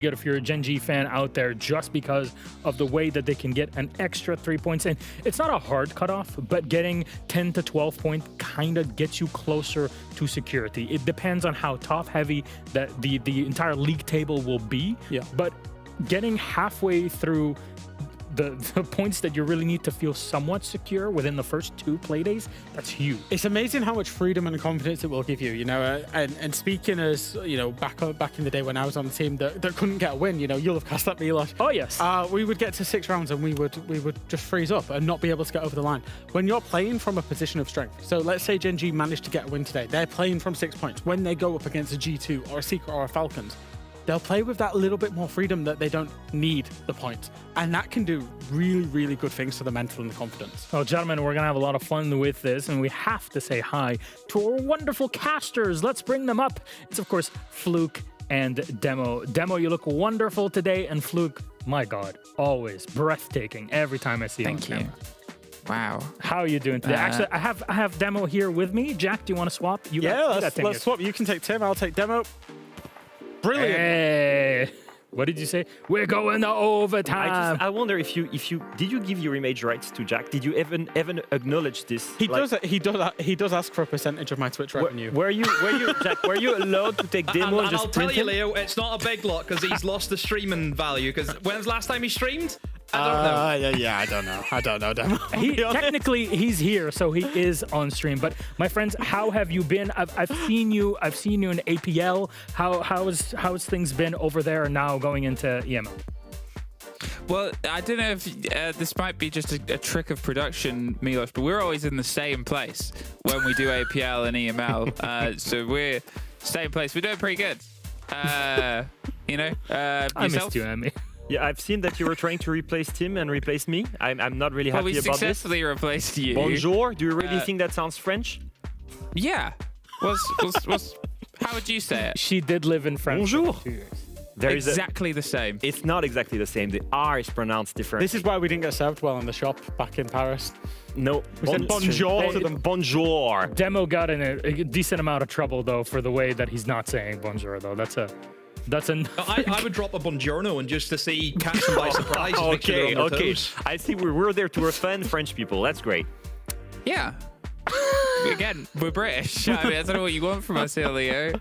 good if you're a Gen G fan out there, just because of the way that they can get an extra 3 points. And it's not a hard cutoff, but getting 10 to 12 points kind of gets you closer to security. It depends on how top heavy that the entire league table will be. Yeah. But getting halfway through the points that you really need to feel somewhat secure within the first 2 play days, that's huge. It's amazing how much freedom and confidence it will give you, you know, and speaking as, you know, back in the day when I was on the team that couldn't get a win, you know, you'll have cast that Milosh. Oh, yes. We would get to 6 rounds and we would just freeze up and not be able to get over the line. When you're playing from a position of strength, so let's say Gen G managed to get a win today, they're playing from 6 points. When they go up against a G2 or a Secret or a Falcons, they'll play with that little bit more freedom that they don't need the points. And that can do really, really good things to the mental and the confidence. Well, gentlemen, we're going to have a lot of fun with this, and we have to say hi to our wonderful casters. Let's bring them up. It's, of course, Fluke and Demo. Demo, you look wonderful today, and Fluke, my God, always breathtaking every time I see you on camera. Wow. How are you doing today? Actually, I have Demo here with me. Jack, do you want to swap? Let's swap. You can take Tim, I'll take Demo. Brilliant. Hey. What did you say? We're going to overtime. I wonder if you did you give your image rights to Jack? Did you even acknowledge this? He does ask for a percentage of my Twitch revenue. Were you Jack? Were you allowed to take Demo and just I'll tell print you, him? Leo, it's not a big lot because he's lost the streaming value. Because when's the last time he streamed? I don't know. Yeah, I don't know, Demo. Technically, he's here, so he is on stream. But my friends, how have you been? I've seen you in APL. How's things been over there now going into EML? Well, I don't know if this might be just a trick of production, Milosh, but we're always in the same place when we do APL and EML. So we're same place. We're doing pretty good. You know, I missed you, Emmy. Yeah, I've seen that you were trying to replace Tim and replace me. I'm not really happy we about this. successfully replaced you. Bonjour. Do you really think that sounds French? Yeah. How would you say it? She did live in France. Bonjour. For 2 years. There Exactly the same. It's not exactly the same. The R is pronounced different. This is why we didn't get served well in the shop back in Paris. No. We said bonjour to them. Bonjour. Demo got in a decent amount of trouble though for the way that he's not saying bonjour though. That's I would drop a buongiorno and just to see catch them by surprise. And make sure they're on their toes. I see we're there to offend French people. That's great. Yeah. Again, we're British. I mean, I don't know what you want from us here, Leo.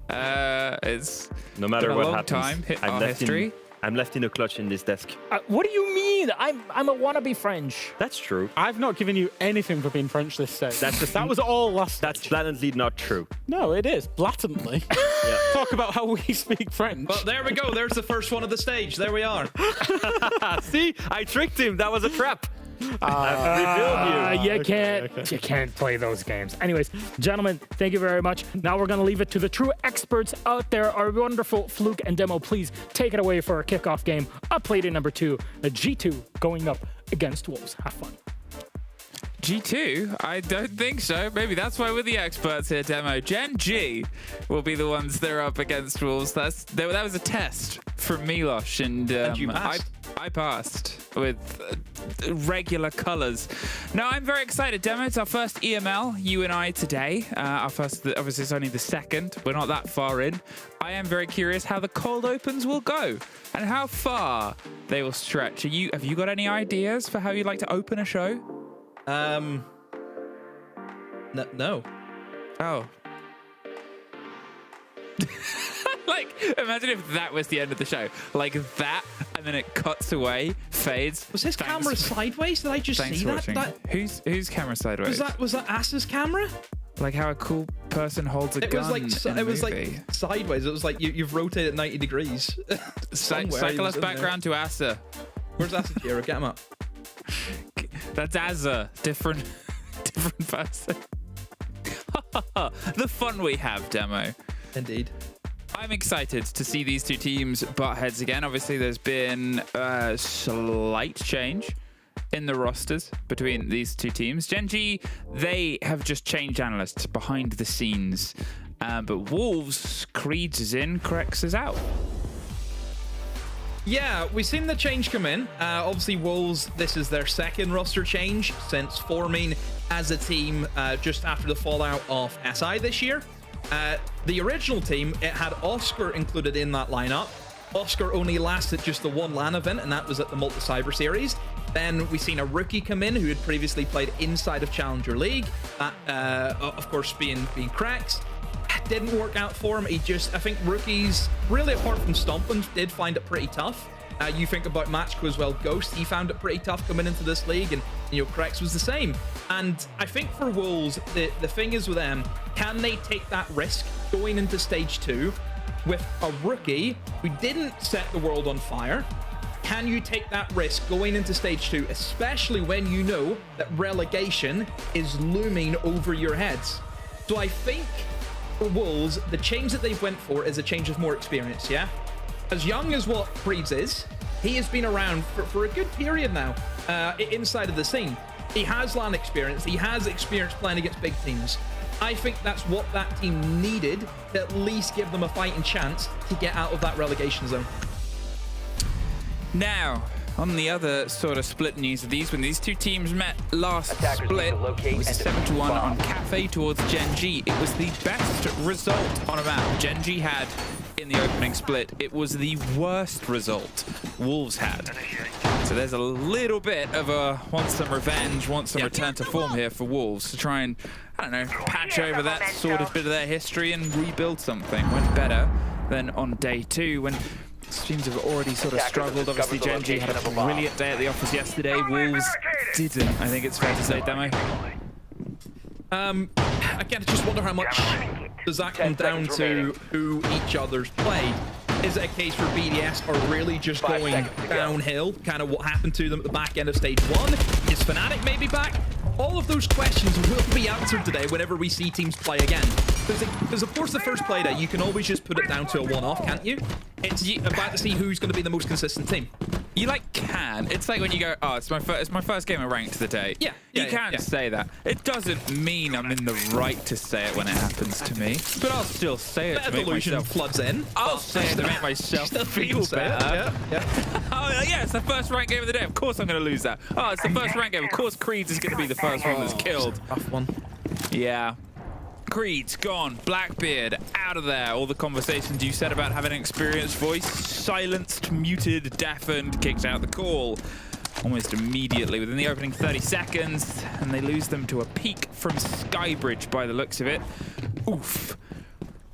It's no matter been a what long happens. time. Our history. I'm left in a clutch in this desk. what do you mean? I'm a wannabe French. That's true. I've not given you anything for being French this stage. That was all last. That's blatantly not true. No, it is blatantly. Yeah. Talk about how we speak French. But there we go. There's the first one of the stage. There we are. See, I tricked him. That was a trap. I've revealed you. You can't play those games. Anyways, gentlemen, thank you very much. Now we're going to leave it to the true experts out there. Our wonderful Fluke and Demo, please take it away for our kickoff game. Up play to number 2, the G2 going up against Wolves. Have fun. G2? I don't think so. Maybe that's why we're the experts here, Demo. Gen G will be the ones that are up against Wolves. That was a test from Milosh, and you passed. I passed with regular colors. Now, I'm very excited, Demo. It's our first EML, you and I, today. Our first, obviously, it's only the second. We're not that far in. I am very curious how the cold opens will go and how far they will stretch. Have you got any ideas for how you'd like to open a show? No. Oh. Like, imagine if that was the end of the show. Like that, and then it cuts away, fades. Was his camera sideways? Did I just Thanks see for that? watching. Whose camera sideways? Was that Asa's camera? Like how a cool person holds a gun in a movie. Like sideways. It was like you've rotated 90 degrees. Cycle us background to Asa. Where's Asa Kira? Get him up. That's Asa. Different person. The fun we have, Demo. Indeed. I'm excited to see these two teams butt heads again. Obviously, there's been a slight change in the rosters between these two teams. Gen G, they have just changed analysts behind the scenes. But Wolves, Creeds is in, Crex is out. Yeah, we've seen the change come in. Obviously, Wolves, this is their second roster change since forming as a team just after the fallout of SI this year. The original team, it had Oscar included in that lineup. Oscar only lasted just the one LAN event, and that was at the Multi-Cyber Series. Then we seen a rookie come in who had previously played inside of Challenger League. That, of course, being Cracks. Didn't work out for him. I think rookies, really apart from Stompland, did find it pretty tough. You think about Matchko as well. Ghost, he found it pretty tough coming into this league, and Cracks was the same. And I think for Wolves, the thing is with them, can they take that risk going into stage 2 with a rookie who didn't set the world on fire? Can you take that risk going into stage 2, especially when you know that relegation is looming over your heads? So I think for Wolves, the change that they've went for is a change of more experience, yeah? As young as what Freeds is, he has been around for a good period now inside of the scene. He has LAN experience. He has experience playing against big teams. I think that's what that team needed to at least give them a fighting chance to get out of that relegation zone. Now, on the other sort of split news of these, when these two teams met last split, it was 7-1 on Cafe towards Gen G. It was the best result on a map Gen G had in the opening split. It was the worst result Wolves had. So there's a little bit of a want some revenge, want some return to form here for Wolves to try and, I don't know, patch over that sort of bit of their history and rebuild something. Went better than on day 2 when teams have already sort of struggled. Obviously, Gen G had a brilliant day at the office yesterday. Wolves didn't, I think it's fair to say, Demo. Again, I just wonder how much does that come down to who each other's played. Is it a case where BDS are really just going downhill, kind of what happened to them at the back end of stage 1? Is Fnatic maybe back? All of those questions will be answered today whenever we see teams play again. Because of course the first play day, you can always just put it down to a one-off, can't you? It's about to see who's going to be the most consistent team. You can. It's like when you go, oh, it's my first game of ranked today. Yeah. You can say that. It doesn't mean I'm in the right to say it when it happens to me, but I'll still say it to make myself floods in. I'll say it to make myself feel better. Oh yeah, it's the first ranked game of the day. Of course I'm going to lose that. Oh, it's the first ranked game. Of course Creed's is going to be the first one that's killed. Tough one. Yeah. Creed's gone. Blackbeard out of there. All the conversations you said about having an experienced voice, silenced, muted, deafened, kicked out the call almost immediately within the opening 30 seconds, and they lose them to a peek from Skybridge by the looks of it. Oof.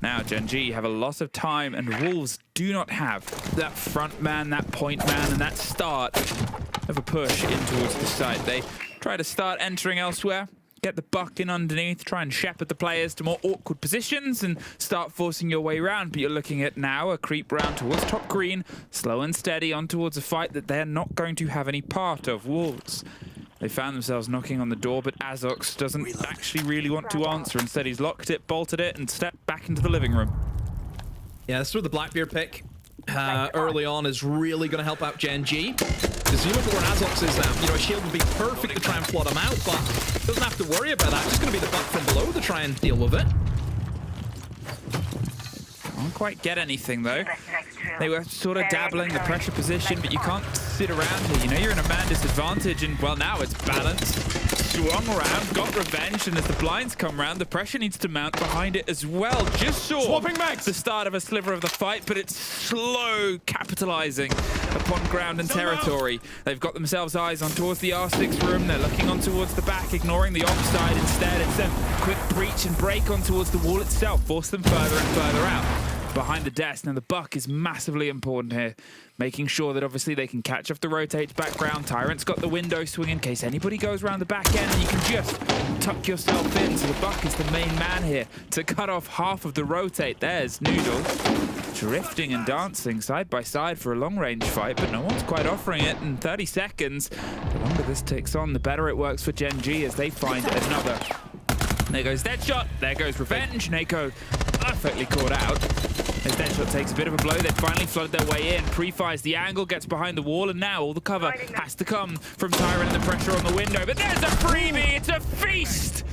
Now Gen G have a lot of time, and Wolves do not have that front man, that point man, and that start of a push in towards the side. They try to start entering elsewhere, get the buck in underneath, try and shepherd the players to more awkward positions and start forcing your way around. But you're looking at now a creep round towards top green, slow and steady on towards a fight that they're not going to have any part of. Wolves, they found themselves knocking on the door, but Azox doesn't actually really want to answer. Instead, he's locked it, bolted it, and stepped back into the living room. Yeah, that's where the Blackbeard pick early on is really going to help out Gen G. Because you look at where Azox is now, a shield would be perfect to try and flood him out, but doesn't have to worry about that. Just going to be the butt from below to try and deal with it. Can't quite get anything though. They were sort of dabbling the pressure position, but you can't sit around here. You're in a man disadvantage, and well, now it's balanced. Swung around, got revenge, and as the blinds come round, the pressure needs to mount behind it as well. Just saw the start of a sliver of the fight, but it's slow capitalizing upon ground and territory. They've got themselves eyes on towards the R6 room. They're looking on towards the back, ignoring the offside instead. It's a quick breach and break on towards the wall itself, force them further and further out behind the desk. Now the buck is massively important here, making sure that obviously they can catch off the rotates background. Tyrant's got the window swing in case anybody goes around the back end, and you can just tuck yourself in. So the buck is the main man here to cut off half of the rotate. There's Noodle drifting and dancing side by side for a long range fight, but no one's quite offering it in 30 seconds. The longer this takes on, the better it works for Gen G as they find another. There goes Deadshot, there goes Revenge. Nako perfectly caught out. As Deadshot takes a bit of a blow, they finally flooded their way in. Pre-fires the angle, gets behind the wall, and now all the cover has to come from Tyrant and the pressure on the window. But there's a freebie, it's a feast!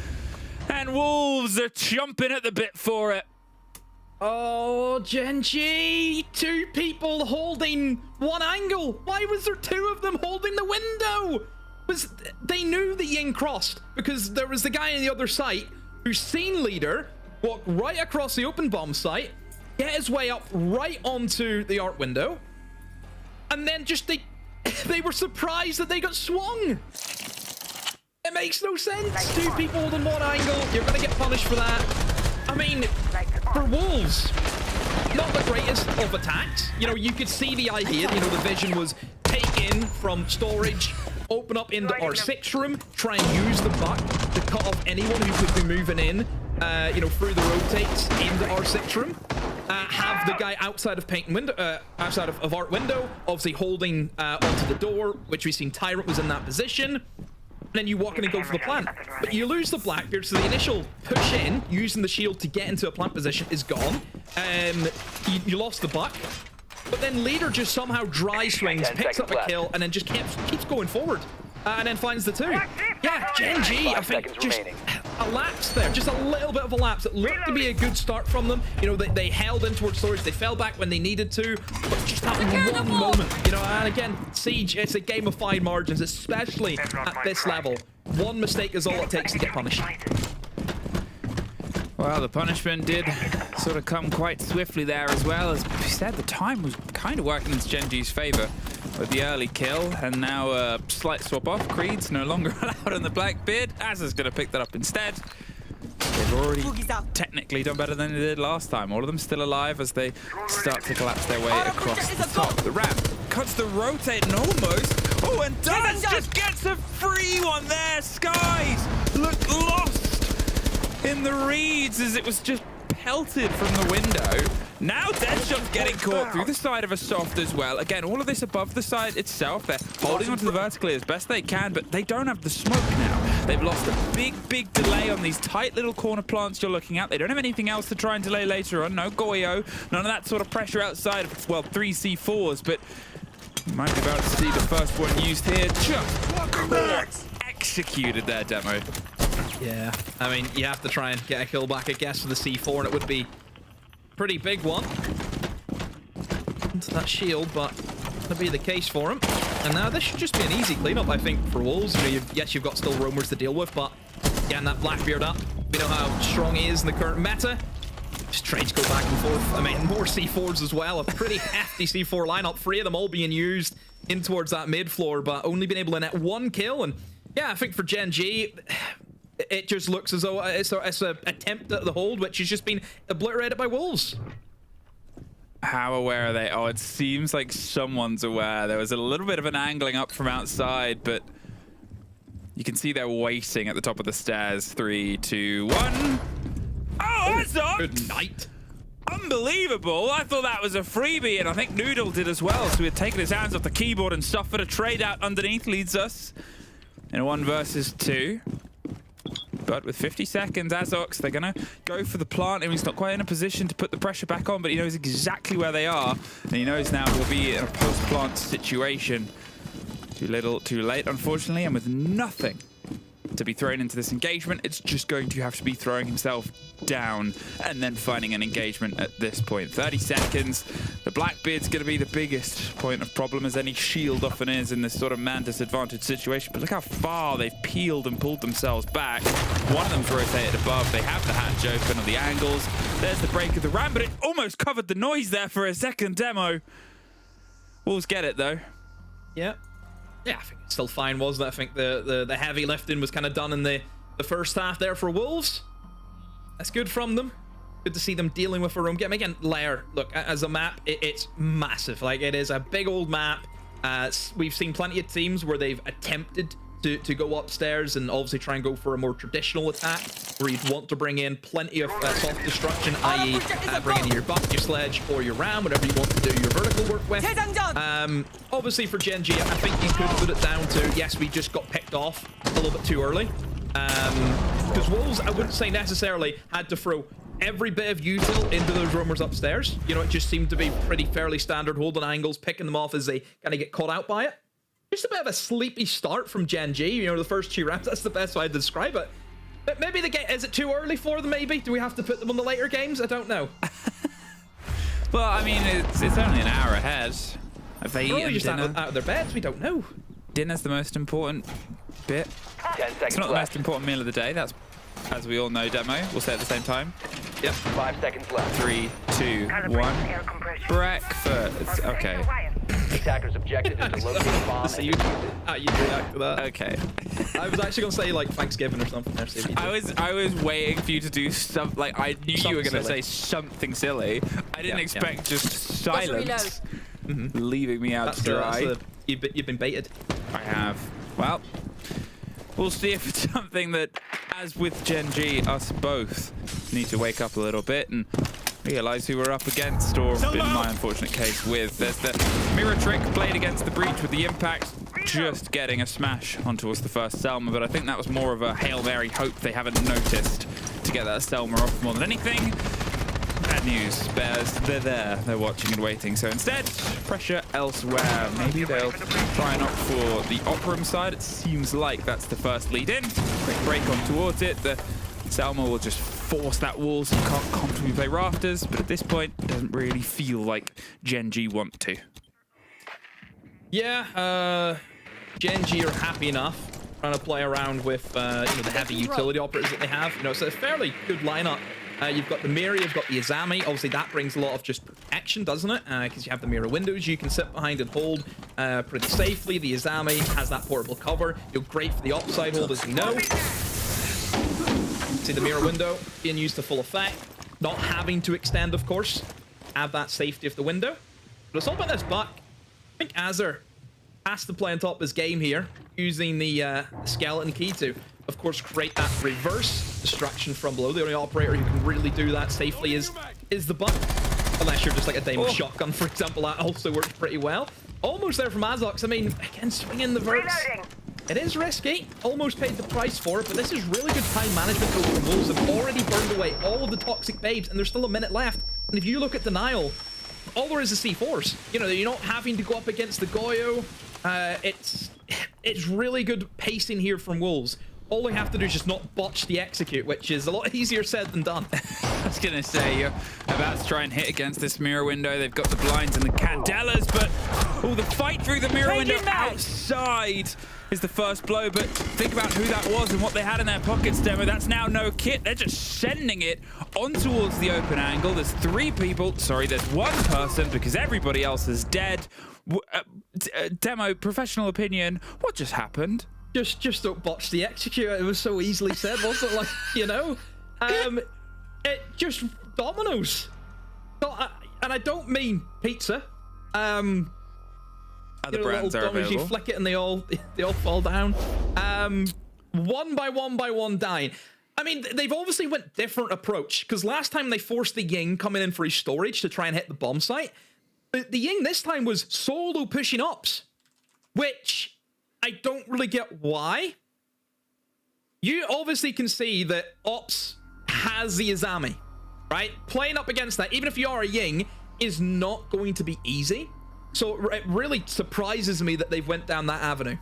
And Wolves are chomping at the bit for it. Oh, Gen G! 2 people holding one angle. Why was there 2 of them holding the window? They knew the Ying crossed because there was the guy on the other side who's seen Leader walk right across the open bomb site, get his way up right onto the art window, and then just they were surprised that they got swung. It makes no sense. 2 people in one angle. You're going to get punished for that. I mean, for Wolves, not the greatest of attacks. You know, you could see the idea. You know, the vision was take in from storage, open up into our 6 room, try and use the buck to cut off anyone who could be moving in, you know, through the rotates into our 6 room. Have the guy outside of paint window, outside of art window, obviously holding onto the door, which we've seen Tyrant was in that position. And then you walk in and go for the plant. But you lose the Blackbeard, so the initial push in, using the shield to get into a plant position, is gone. You lost the buck. But then Leader just somehow dry swings, picks up a kill, and then just keeps going forward. And then finds the 2. Yeah, Gen G, I think, just a lapse there. Just a little bit of a lapse. It looked to be a good start from them. You know, they held in towards storage. They fell back when they needed to. But just that one moment, you know, and again, Siege, it's a game of fine margins, especially at this level. One mistake is all it takes to get punished. Well, the punishment did sort of come quite swiftly there as well. As we said, the time was kind of working in Gen G's favor with the early kill, and now a slight swap off. Creed's no longer allowed on the Blackbeard. Azza's going to pick that up instead. They've already technically done better than they did last time. All of them still alive as they start to collapse their way across the top. The ramp cuts the rotate and almost. Oh, and Dallas just gets a free one there. Skies looked lost in the reeds as it was just pelted from the window. Now Deadshot's getting caught through the side of a soft as well. Again, all of this above the side itself. They're holding onto the vertically as best they can, but they don't have the smoke now. They've lost a big delay on these tight little corner plants you're looking at. They don't have anything else to try and delay later on. No Goyo, none of that sort of pressure outside of, well, 3 C4s, but you might be about to see the first one used here. Just executed their demo. Yeah, I mean, you have to try and get a kill back, I guess, for the C4, and it would be a pretty big one. Into that shield, but that'll be the case for him. And now this should just be an easy cleanup, I think, for Wolves. You know, yes, you've got still roamers to deal with, but getting that Blackbeard up, we know how strong he is in the current meta. Just trades go back and forth. I mean, more C4s as well. A pretty hefty C4 lineup. 3 of them all being used in towards that mid floor, but only been able to net 1 kill. And yeah, I think for Gen G, it just looks as though it's an attempt at the hold, which has just been obliterated by Wolves. How aware are they? Oh, it seems like someone's aware. There was a little bit of an angling up from outside, but you can see they're waiting at the top of the stairs. 3, 2, 1. Oh, that's up! Good night. Unbelievable. I thought that was a freebie, and I think Noodle did as well. So he had taken his hands off the keyboard and suffered a trade out underneath. Leads us in a 1 versus 2. But with 50 seconds, Azox, they're going to go for the plant. And he's not quite in a position to put the pressure back on, but he knows exactly where they are. And he knows now he'll be in a post-plant situation. Too little, too late, unfortunately. And with nothing to be thrown into this engagement, it's just going to have to be throwing himself down and then finding an engagement at this point. 30 seconds. The Blackbeard's going to be the biggest point of problem, as any shield often is in this sort of man disadvantaged situation. But look how far they've peeled and pulled themselves back. One of them's rotated above. They have the hatch open on the angles. There's the break of the ramp, but it almost covered the noise there for a second demo. Wolves get it though. Yeah. Yeah, I think it's still fine, wasn't it? I think the heavy lifting was kind of done in the first half there for Wolves. That's good from them. Good to see them dealing with their own game. Again, Lair, look, as a map, it's massive. Like, it is a big old map. We've seen plenty of teams where they've attempted to go upstairs and obviously try and go for a more traditional attack, where you'd want to bring in plenty of soft destruction, i.e. bring in your buck, your sledge, or your ram, whatever you want to do your vertical work with. Obviously for Gen G, I think you could put it down to, yes, we just got picked off a little bit too early. Because Wolves, I wouldn't say necessarily had to throw every bit of util into those roamers upstairs. You know, it just seemed to be pretty fairly standard, holding angles, picking them off as they kind of get caught out by it. Just a bit of a sleepy start from Gen G. You know, the first 2 rounds, that's the best way to describe it. But maybe the game, is it too early for them, maybe? Do we have to put them on the later games? I don't know. Well, I mean, it's only an hour ahead. Have they eaten just dinner? out of their beds, we don't know. Dinner's the most important bit. 10 seconds It's not the left. most important meal of the day. That's, as we all know, demo. We'll say at the same time. Yep. 5 seconds left. 3, 2, 1. Breakfast. Okay. Attackers' objective is to locate a bomb. So you react to that. Okay. I was actually gonna say like Thanksgiving or something there. So I was waiting for you to do something. Like I knew you were Something gonna silly. say something silly. I didn't Yeah, expect just silence, leaving me out to dry. You've been baited. I have. Well, we'll see if it's something that, as with Gen G, us both need to wake up a little bit and realize who we're up against, or in my unfortunate case with. There's the mirror trick played against the breach with the impact, just getting a smash onto us the first Selma, but I think that was more of a Hail Mary hope they haven't noticed to get that Selma off more than anything. Bad news, Bears, they're there, they're watching and waiting, so instead, pressure elsewhere. Maybe they'll try and opt for the Operum side. It seems like that's the first lead in. Quick break on towards it. The Selma will just force that wall so you can't comfortably play rafters, but at this point, it doesn't really feel like Gen G want to. Yeah, Gen G are happy enough trying to play around with you know, the heavy utility operators that they have. You know, it's a fairly good lineup. You've got the Miri, you've got the Izami. Obviously, that brings a lot of just protection, doesn't it? Because you have the mirror windows you can sit behind and hold pretty safely. The Izami has that portable cover. You're great for the upside hold, as you know. See the mirror window being used to full effect. Not having to extend, of course. Have that safety of the window. But it's all about this buck. I think Azur has to play on top of his game here, using the skeleton key to, of course, create that reverse destruction from below. The only operator who can really do that safely is the buck. Unless you're just like a Dame shotgun, for example, that also works pretty well. Almost there from Azox. I mean, again, swinging the verts. It is risky. Almost paid the price for it, but this is really good time management over the Wolves. Have already burned away all of the toxic babes, and there's still a minute left. And if you look at Denial, all there is C4s. You know, you're not having to go up against the Goyo. It's really good pacing here from Wolves. All they have to do is just not botch the execute, which is a lot easier said than done. I was going to say, you're about to try and hit against this mirror window. They've got the blinds and the candelas, but the fight through the mirror window outside is the first blow. But think about who that was and what they had in their pockets, Demo. That's now no kit. They're just sending it on towards the open angle. There's 3 people. Sorry, there's 1 person because everybody else is dead. Demo, professional opinion, what just happened? Just don't botch the execute. It was so easily said, wasn't it? Like, you know, it just dominoes. And I don't mean pizza. Other brands are available. You flick it and they all fall down. One by one dying. I mean, they've obviously went different approach, because last time they forced the Ying coming in for his storage to try and hit the bomb site. The Ying this time was solo pushing ops, which I don't really get why. You obviously can see that Ops has the Izami, right? Playing up against that, even if you are a Ying, is not going to be easy. So it really surprises me that they've went down that avenue.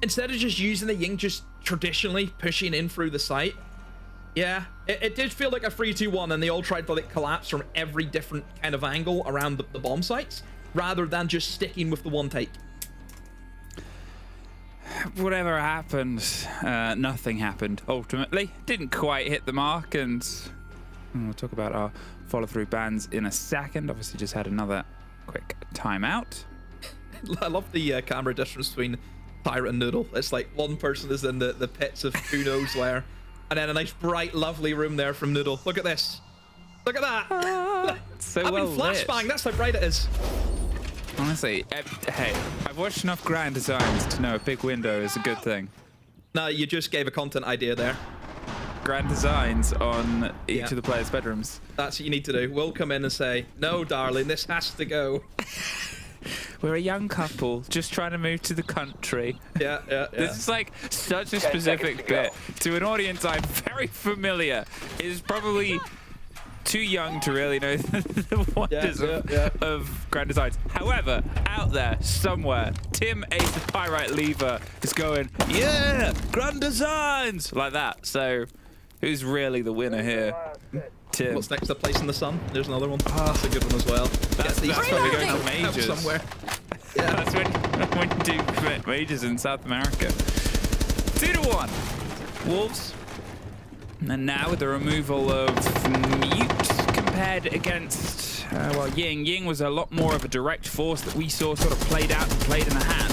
Instead of just using the Ying, just traditionally pushing in through the site. Yeah, it did feel like a 3-2-1, and they all tried to like collapse from every different kind of angle around the bomb sites, rather than just sticking with the one take. Whatever happened, nothing happened, ultimately. Didn't quite hit the mark, and we'll talk about our follow-through bans in a second. Obviously just had another quick timeout. I love the camera difference between Pirate and Noodle. It's like one person is in the pits of who knows where, and then a nice bright lovely room there from Noodle. Look at this. Look at that. So I well mean, flashbang, lit. that's how bright it is. Honestly, hey, I've watched enough Grand Designs to know a big window is a good thing. No, you just gave a content idea there. Grand Designs on each of the players' bedrooms. That's what you need to do. We'll come in and say, no, darling, this has to go. We're a young couple just trying to move to the country. Yeah. This is like such a specific bit to an audience I'm very familiar. It is probably too young to really know the wonders of Grand Designs. However, out there somewhere, Tim Ace of Pyrite Lever is going, yeah, Grand Designs, like that. So who's really the winner here? Tim. What's next to Place in the Sun? There's another one. That's a good one as well. That's when we go to majors. Somewhere. Yeah. That's when you do majors in South America. 2-1. Wolves And now with the removal of Mute compared against, well, Ying. Ying was a lot more of a direct force that we saw sort of played out and played in the hand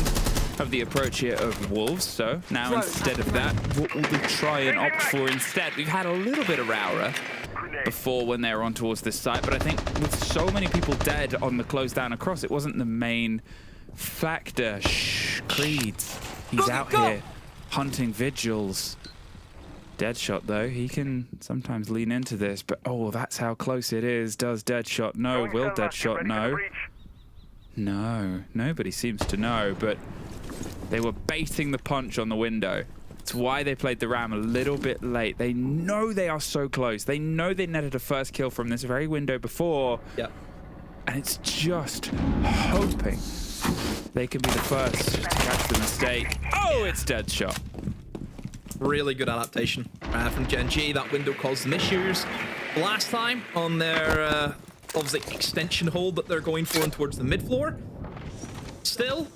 of the approach here of Wolves. So now instead of that, what will we try and opt for instead? We've had a little bit of Raura before when they were on towards this side, but I think with so many people dead on the close down across, it wasn't the main factor. Shh, Creeds, he's out here hunting vigils. Deadshot though, he can sometimes lean into this, but oh, that's how close it is. Does Deadshot know? Will Deadshot know? No, nobody seems to know, but they were baiting the punch on the window. It's why they played the Ram a little bit late. They know they are so close. They know they netted a first kill from this very window before. Yep. And it's just hoping they can be the first to catch the mistake. Oh, it's Deadshot. Really good adaptation from Gen G. That window caused some issues last time on their obviously extension hold that they're going for and towards the mid floor. Still,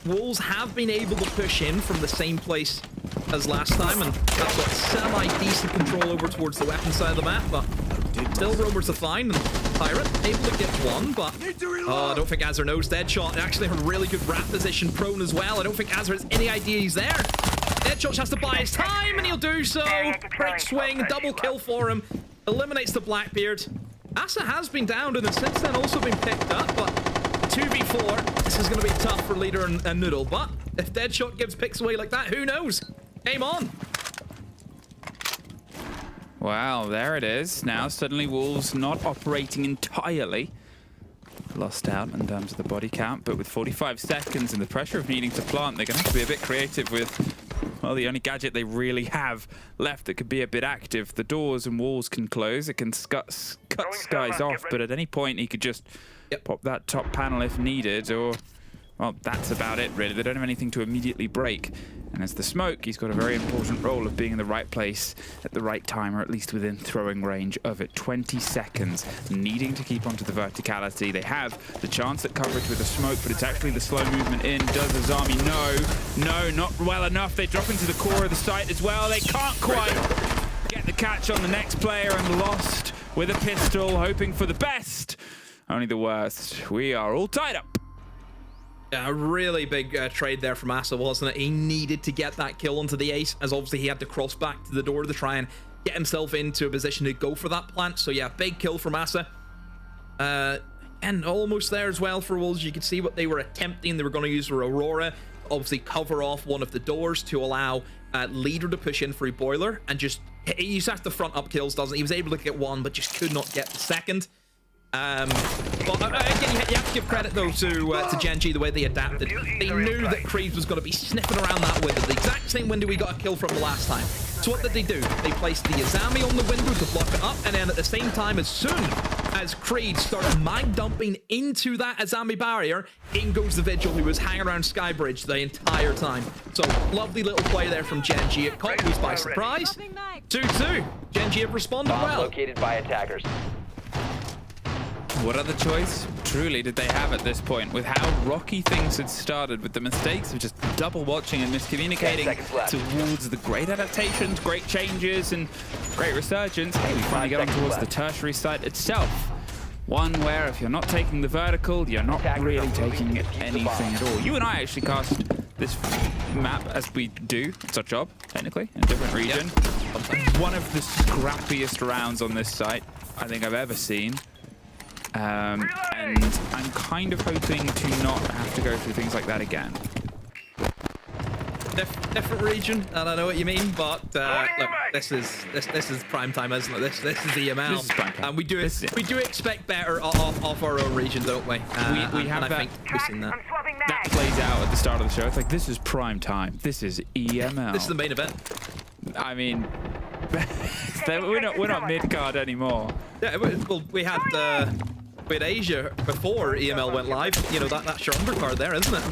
Wolves have been able to push in from the same place as last time, and that's got semi-decent control over towards the weapon side of the map, but still roamers to find, and Pirate able to get one, but I don't think Azur knows Deadshot. Actually a really good wrap position, prone as well. I don't think Azur has any idea he's there. Deadshot has to buy his time, and he'll do so. Great swing, double kill for him. Eliminates the Blackbeard. Asa has been downed and has since then also been picked up, but 2v4, this is going to be tough for Leader and Noodle. But if Deadshot gives picks away like that, who knows? Game on. Wow, there it is. Now suddenly Wolves not operating entirely. Lost out in terms of the body count, but with 45 seconds and the pressure of needing to plant, they're going to have to be a bit creative with, well, the only gadget they really have left that could be a bit active. The doors and walls can close. It can cut Skies off, but at any point he could just pop that top panel if needed, or, well, that's about it, really. They don't have anything to immediately break. And as the smoke, he's got a very important role of being in the right place at the right time, or at least within throwing range of it. 20 seconds, needing to keep onto the verticality. They have the chance at coverage with the smoke, but it's actually the slow movement in. Does Azami know? No, not well enough. They drop into the core of the site as well. They can't quite get the catch on the next player, and lost with a pistol, hoping for the best. Only the worst. We are all tied up. Yeah, a really big trade there from Asa, wasn't it? He needed to get that kill onto the ace, as obviously he had to cross back to the door to try and get himself into a position to go for that plant. So yeah, big kill from Asa. And almost there as well for Wolves. You could see what they were attempting. They were going to use Aurora, obviously cover off one of the doors to allow Leader to push in through Boiler, and just, he just has to front up kills, doesn't he? He was able to get one, but just could not get the second. But again, you have to give credit though to Gen G, the way they adapted. They knew that Creed was going to be sniffing around that window, the exact same window we got a kill from the last time. So what did they do? They placed the Azami on the window to block it up, and then at the same time, as soon as Creed started mind dumping into that Azami barrier, in goes the Vigil, who was hanging around Skybridge the entire time. So lovely little play there from Gen G. It caught Wolves by surprise. 2-2. Gen G have responded well. Located by attackers. What other choice, truly, did they have at this point? With how rocky things had started, with the mistakes of just double watching and miscommunicating towards the great adaptations, great changes, and great resurgence. Hey, we finally get on towards the tertiary site itself. One where if you're not taking the vertical, you're not really taking anything at all. You and I actually cast this map as we do. It's our job, technically, in a different region. One of the scrappiest rounds on this site I think I've ever seen. And I'm kind of hoping to not have to go through things like that again. Different region, and I know what you mean, but look, this is prime time, isn't it? This is EML, this is prime time. And we do expect better off our own region, don't we? We have that. I think we've seen that. That plays out at the start of the show. It's like, this is prime time. This is EML. This is the main event. I mean, we're not mid card anymore. Yeah, well, we had Asia before EML went live. You know, that's your undercard there, isn't it?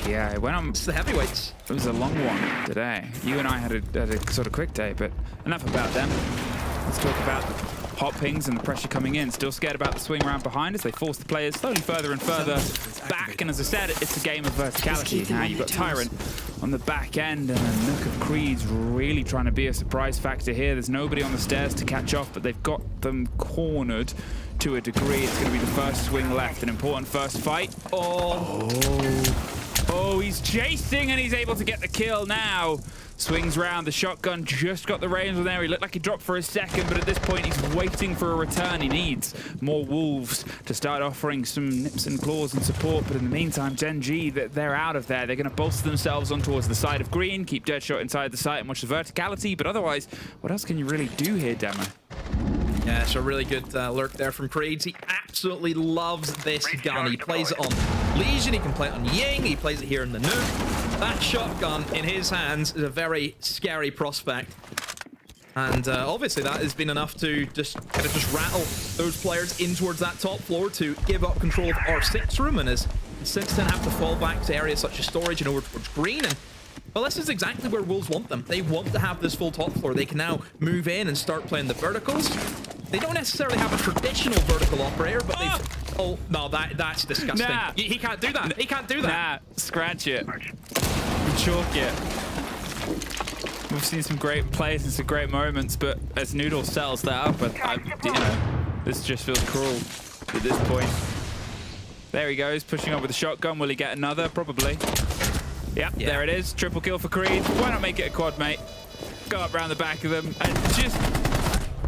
Yeah, it went on. It's the heavyweights. It was a long one today. You and I had a sort of quick day, but enough about them. Let's talk about hot pings and the pressure coming in. Still scared about the swing round behind as they force the players slowly further and further back. And as I said, it's a game of verticality. Now you've got Tyrant on the back end, and a Nook of Creed's really trying to be a surprise factor here. There's nobody on the stairs to catch off, but they've got them cornered to a degree. It's going to be the first swing left, an important first fight. Oh, he's chasing and he's able to get the kill now. Swings round, the shotgun just got the range on there. He looked like he dropped for a second, but at this point he's waiting for a return. He needs more wolves to start offering some nips and claws and support. But in the meantime, Gen G, they're out of there. They're going to bolster themselves on towards the side of green, keep Deadshot inside the site and watch the verticality. But otherwise, what else can you really do here, Demo? Yeah, so really good lurk there from Creeds. He absolutely loves this gun. He plays it on Legion, he can play it on Ying, he plays it here in the Nuke. That shotgun in his hands is a very scary prospect. And obviously that has been enough to just rattle those players in towards that top floor to give up control of our 6 room. And as Simpson have to fall back to areas such as storage and over towards green. And well, this is exactly where Wolves want them. They want to have this full top floor. They can now move in and start playing the verticals. They don't necessarily have a traditional vertical operator, but they've... Oh, no, that's disgusting. Nah. He can't do that. He can't do that. Nah, scratch it. Chalk it. We've seen some great plays and some great moments, but as Noodle sells that up, you know, this just feels cruel at this point. There he goes, pushing up with a shotgun. Will he get another? Probably. Yeah, there it is. Triple kill for Creed. Why not make it a quad, mate? Go up around the back of them. And just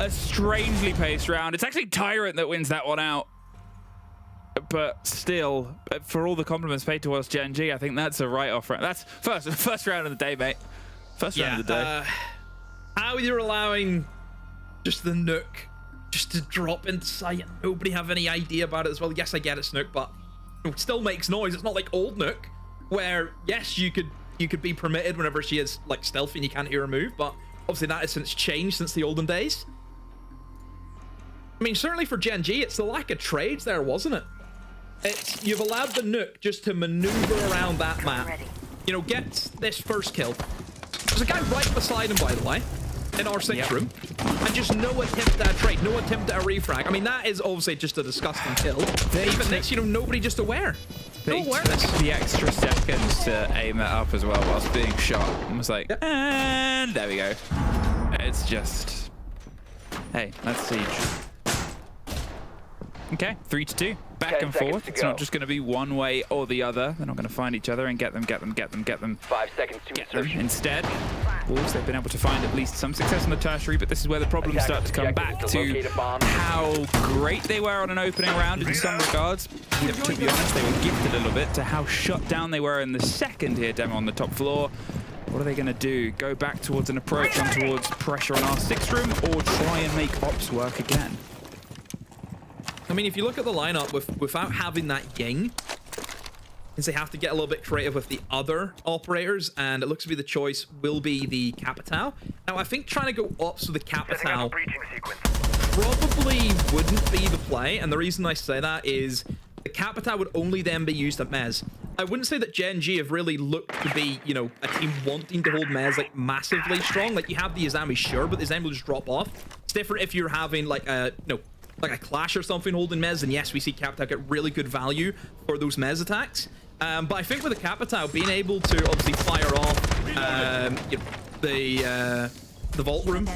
a strangely paced round. It's actually Tyrant that wins that one out. But still, for all the compliments paid towards Gen G, I think that's a write-off round. That's first round of the day, mate. First round of the day. How you're allowing just the Nook just to drop into sight and nobody have any idea about it as well. Yes, I get it's Nook, but it still makes noise. It's not like old Nook, where yes, you could be permitted whenever she is like stealthy and you can't hear her move, but obviously that has since changed since the olden days. I mean, certainly for Gen G, it's the lack of trades there, wasn't it? You've allowed the Nook just to maneuver around that map. You know, get this first kill. There's a guy right beside him, by the way, in our 6 room, and just no attempt at a trade, no attempt at a refrag. I mean, that is obviously just a disgusting kill. Even this, you know, nobody just aware. They took the extra seconds to aim it up as well whilst being shot. And was like, and there we go. It's just, hey, that's Siege. Okay, 3-2. Back and forth. It's not just going to be one way or the other. They're not going to find each other and get them. 5 seconds to insertion. Instead, Wolves, they've been able to find at least some success on the tertiary, but this is where the problems start to come back to how great they were on an opening round in some regards. To be honest, they were gifted a little bit to how shut down they were in the second here, Demo on the top floor. What are they going to do? Go back towards an approach and towards pressure on our 6 room, or try and make ops work again? I mean, if you look at the lineup without having that Ying, means they have to get a little bit creative with the other operators, and it looks to be the choice will be the Capitao. Now, I think trying to go ops with the Capitao probably wouldn't be the play, and the reason I say that is the Capitao would only then be used at Mez. I wouldn't say that Gen G have really looked to be, you know, a team wanting to hold Mez like massively strong. Like, you have the Izami, sure, but the Izami will just drop off. It's different if you're having like a, you know, like a Clash or something holding Mez, and yes, we see Capitao get really good value for those Mez attacks. But I think with the Capitao, being able to obviously fire off you know, the vault room,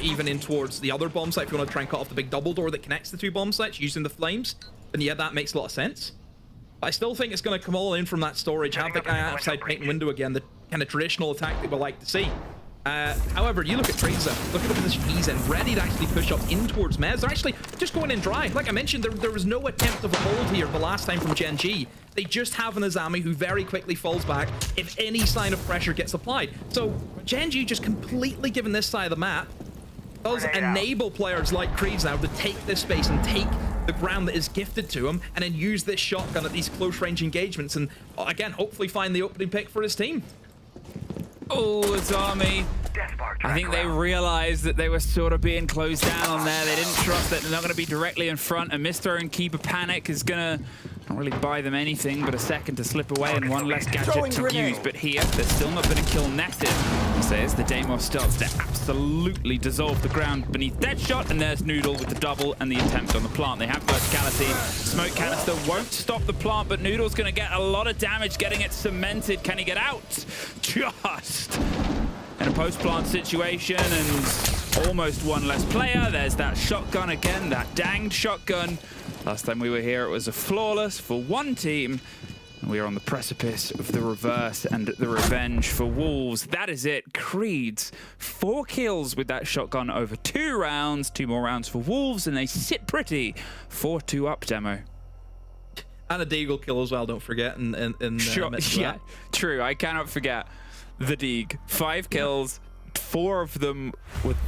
even in towards the other bomb site, if you want to try and cut off the big double door that connects the 2 bomb sites using the flames, then yeah, that makes a lot of sense. But I still think it's going to come all in from that storage, have the guy outside painting window again, the kind of traditional attack that we like to see. However, you look at Tracer, look at the position he's in, ready to actually push up in towards Mez. They're actually just going in dry. Like I mentioned, there was no attempt of a hold here the last time from Gen G. They just have an Izami who very quickly falls back if any sign of pressure gets applied. So Gen G just completely given this side of the map does enable players like Creeds now to take this space and take the ground that is gifted to him, and then use this shotgun at these close range engagements, and again, hopefully find the opening pick for his team. Oh, Izami. I think they realized that they were sort of being closed down on there. They didn't trust that they're not going to be directly in front, and Mr. and Keeper Panic is going to Can't really buy them anything but a second to slip away and one less gadget to use. But here, there's still not been a kill netted. So as the Deimos starts to absolutely dissolve the ground beneath Deadshot, and there's Noodle with the double and the attempt on the plant. They have verticality. Smoke canister won't stop the plant, but Noodle's going to get a lot of damage getting it cemented. Can he get out? Just in a post-plant situation, and almost one less player. There's that shotgun again, that danged shotgun. Last time we were here, it was a flawless for one team. And we are on the precipice of the reverse and the revenge for Wolves. That is it. Creeds, 4 kills with that shotgun over 2 rounds. 2 more rounds for Wolves, and they sit pretty. 4-2 up, Demo. And a Deagle kill as well, don't forget. Sure, yeah, true. I cannot forget the Deag. 5 kills, 4 of them with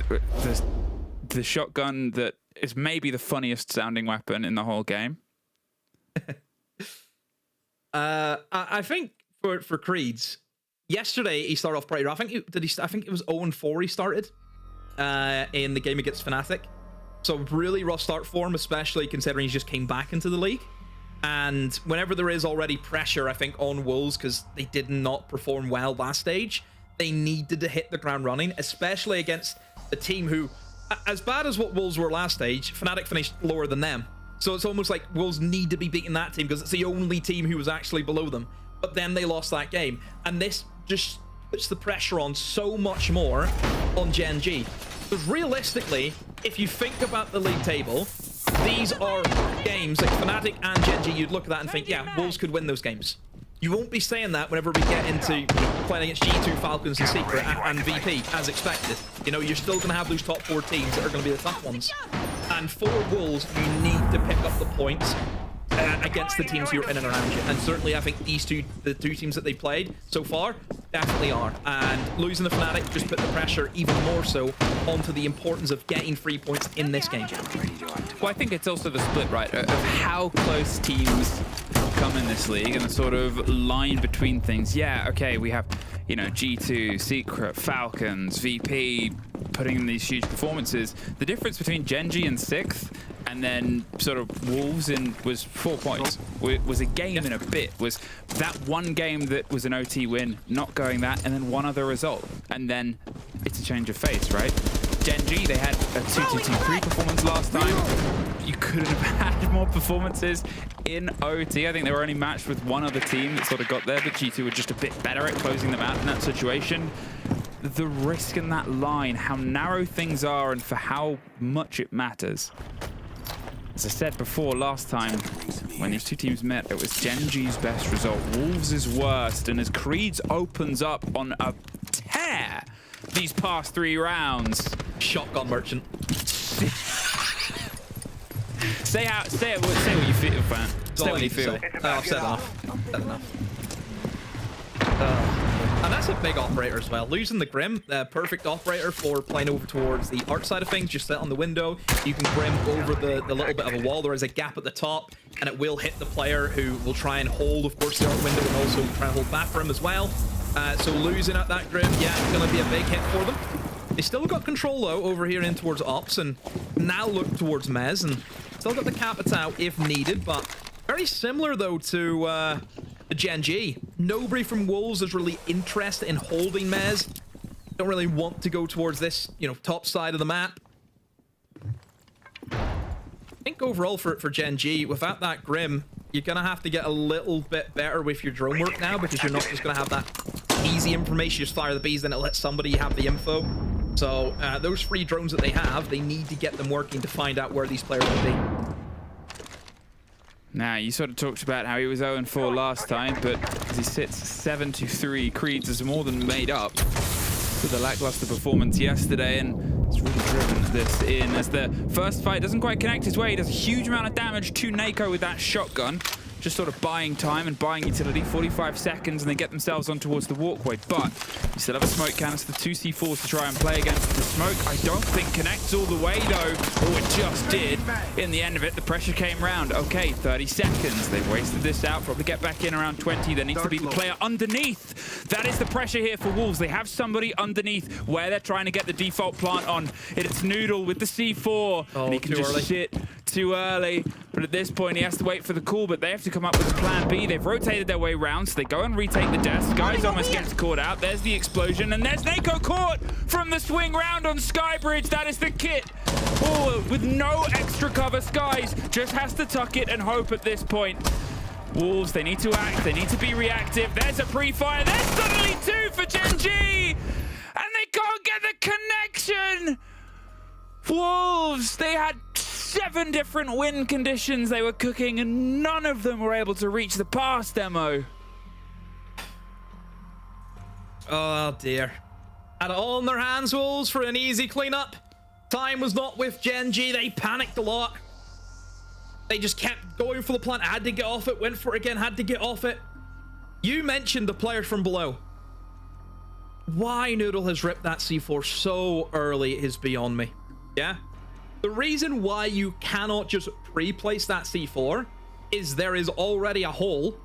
the shotgun that is maybe the funniest sounding weapon in the whole game. I think for Creeds, yesterday he started off pretty rough. I think it was 0-4 he started in the game against Fnatic. So really rough start for him, especially considering he just came back into the league. And whenever there is already pressure, I think, on Wolves, because they did not perform well last stage, they needed to hit the ground running, especially against a team who, as bad as what Wolves were last stage, Fnatic finished lower than them. So it's almost like Wolves need to be beating that team because it's the only team who was actually below them. But then they lost that game. And this just puts the pressure on so much more on Gen G. Because realistically, if you think about the league table, these are games like Fnatic and Gen G, you'd look at that and think, yeah, Wolves could win those games. You won't be saying that whenever we get into playing against G2, Falcons, and Secret and VP, as expected. You know, you're still going to have those top 4 teams that are going to be the tough ones. And for Wolves, you need to pick up the points against the teams who are in and around you. And certainly, I think the two teams that they played so far, definitely are. And losing the Fnatic just put the pressure even more so onto the importance of getting 3 points in this game. Well, I think it's also the split, right, of how close teams come in this league and the sort of line between things. Yeah, okay, we have, you know, G2, Secret, Falcons, VP putting in these huge performances. The difference between Gen G and 6th and then sort of Wolves was 4 points. Was a game in a bit. Was that one game that was an OT win, not going that, and then one other result. And then it's a change of face, right? Gen G, they had a 2-2-2-3 performance last time. You couldn't have had more performances in OT. I think they were only matched with one other team that sort of got there, but G2 were just a bit better at closing them out in that situation. The risk in that line, how narrow things are and for how much it matters. As I said before, last time when these two teams met, it was Gen G's best result, Wolves' worst, and as Creeds opens up on a tear these past 3 rounds. Shotgun merchant. Say what you feel, fan. Say what you feel. I've said enough. Said enough. And that's a big operator as well. Losing the Grim, perfect operator for playing over towards the arc side of things. Just sit on the window. You can Grim over the little bit of a wall. There is a gap at the top, and it will hit the player who will try and hold, of course, the arc window and also try and hold back for him as well. So losing at that Grim, yeah, it's going to be a big hit for them. They still got control, though, over here in towards Ops, and now look towards Mez, and still got the Capitao if needed, but very similar, though, to Gen G. Nobody from Wolves is really interested in holding Mez. Don't really want to go towards this, you know, top side of the map. I think overall for Gen G, without that Grim, you're going to have to get a little bit better with your drone work now, because you're not just going to have that easy information. You just fire the bees, then it lets somebody have the info. So those 3 drones that they have, they need to get them working to find out where these players will be. Now, you sort of talked about how he was 0-4 last time, but as he sits 7-3, Creeds is more than made up for the lackluster performance yesterday, and it's really driven this in as the first fight doesn't quite connect his way. He does a huge amount of damage to Nako with that shotgun. Just sort of buying time and buying utility, 45 seconds, and they get themselves on towards the walkway. But you still have a smoke canister, 2 C4s to try and play against the smoke. I don't think connects all the way, though. Oh, it just did. In the end of it, the pressure came round. Okay, 30 seconds. They've wasted this out. Probably get back in around 20. There needs to be the player underneath. That is the pressure here for Wolves. They have somebody underneath where they're trying to get the default plant on. It's Noodle with the C4. Oh, and he can just sit too early. But But at this point, he has to wait for the call, but they have to come up with a plan B. They've rotated their way around, so they go and retake the desk. Guys almost gets caught out. There's the explosion, and there's Nako caught from the swing round on Skybridge. That is the kit. Oh, with no extra cover, Skies just has to tuck it and hope at this point. Wolves, they need to act. They need to be reactive. There's a pre-fire. There's suddenly 2 for Gen G, and they can't get the connection. Wolves, they had 7 different win conditions they were cooking, and none of them were able to reach the pass demo. Oh dear. Had it all in their hands, Wolves, for an easy cleanup. Time was not with Gen G. They panicked a lot. They just kept going for the plant. Had to get off it, went for it again, had to get off it. You mentioned the player from below. Why Noodle has ripped that C4 so early is beyond me. Yeah? The reason why you cannot just pre-place that C4 is there is already a hole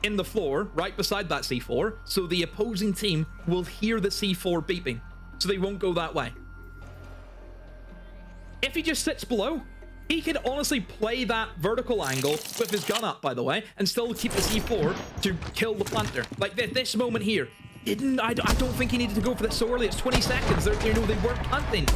in the floor right beside that C4, so the opposing team will hear the C4 beeping, so they won't go that way. If he just sits below, he could honestly play that vertical angle with his gun up, by the way, and still keep the C4 to kill the planter. Like this moment here, I don't think he needed to go for this so early. It's 20 seconds. They weren't planting.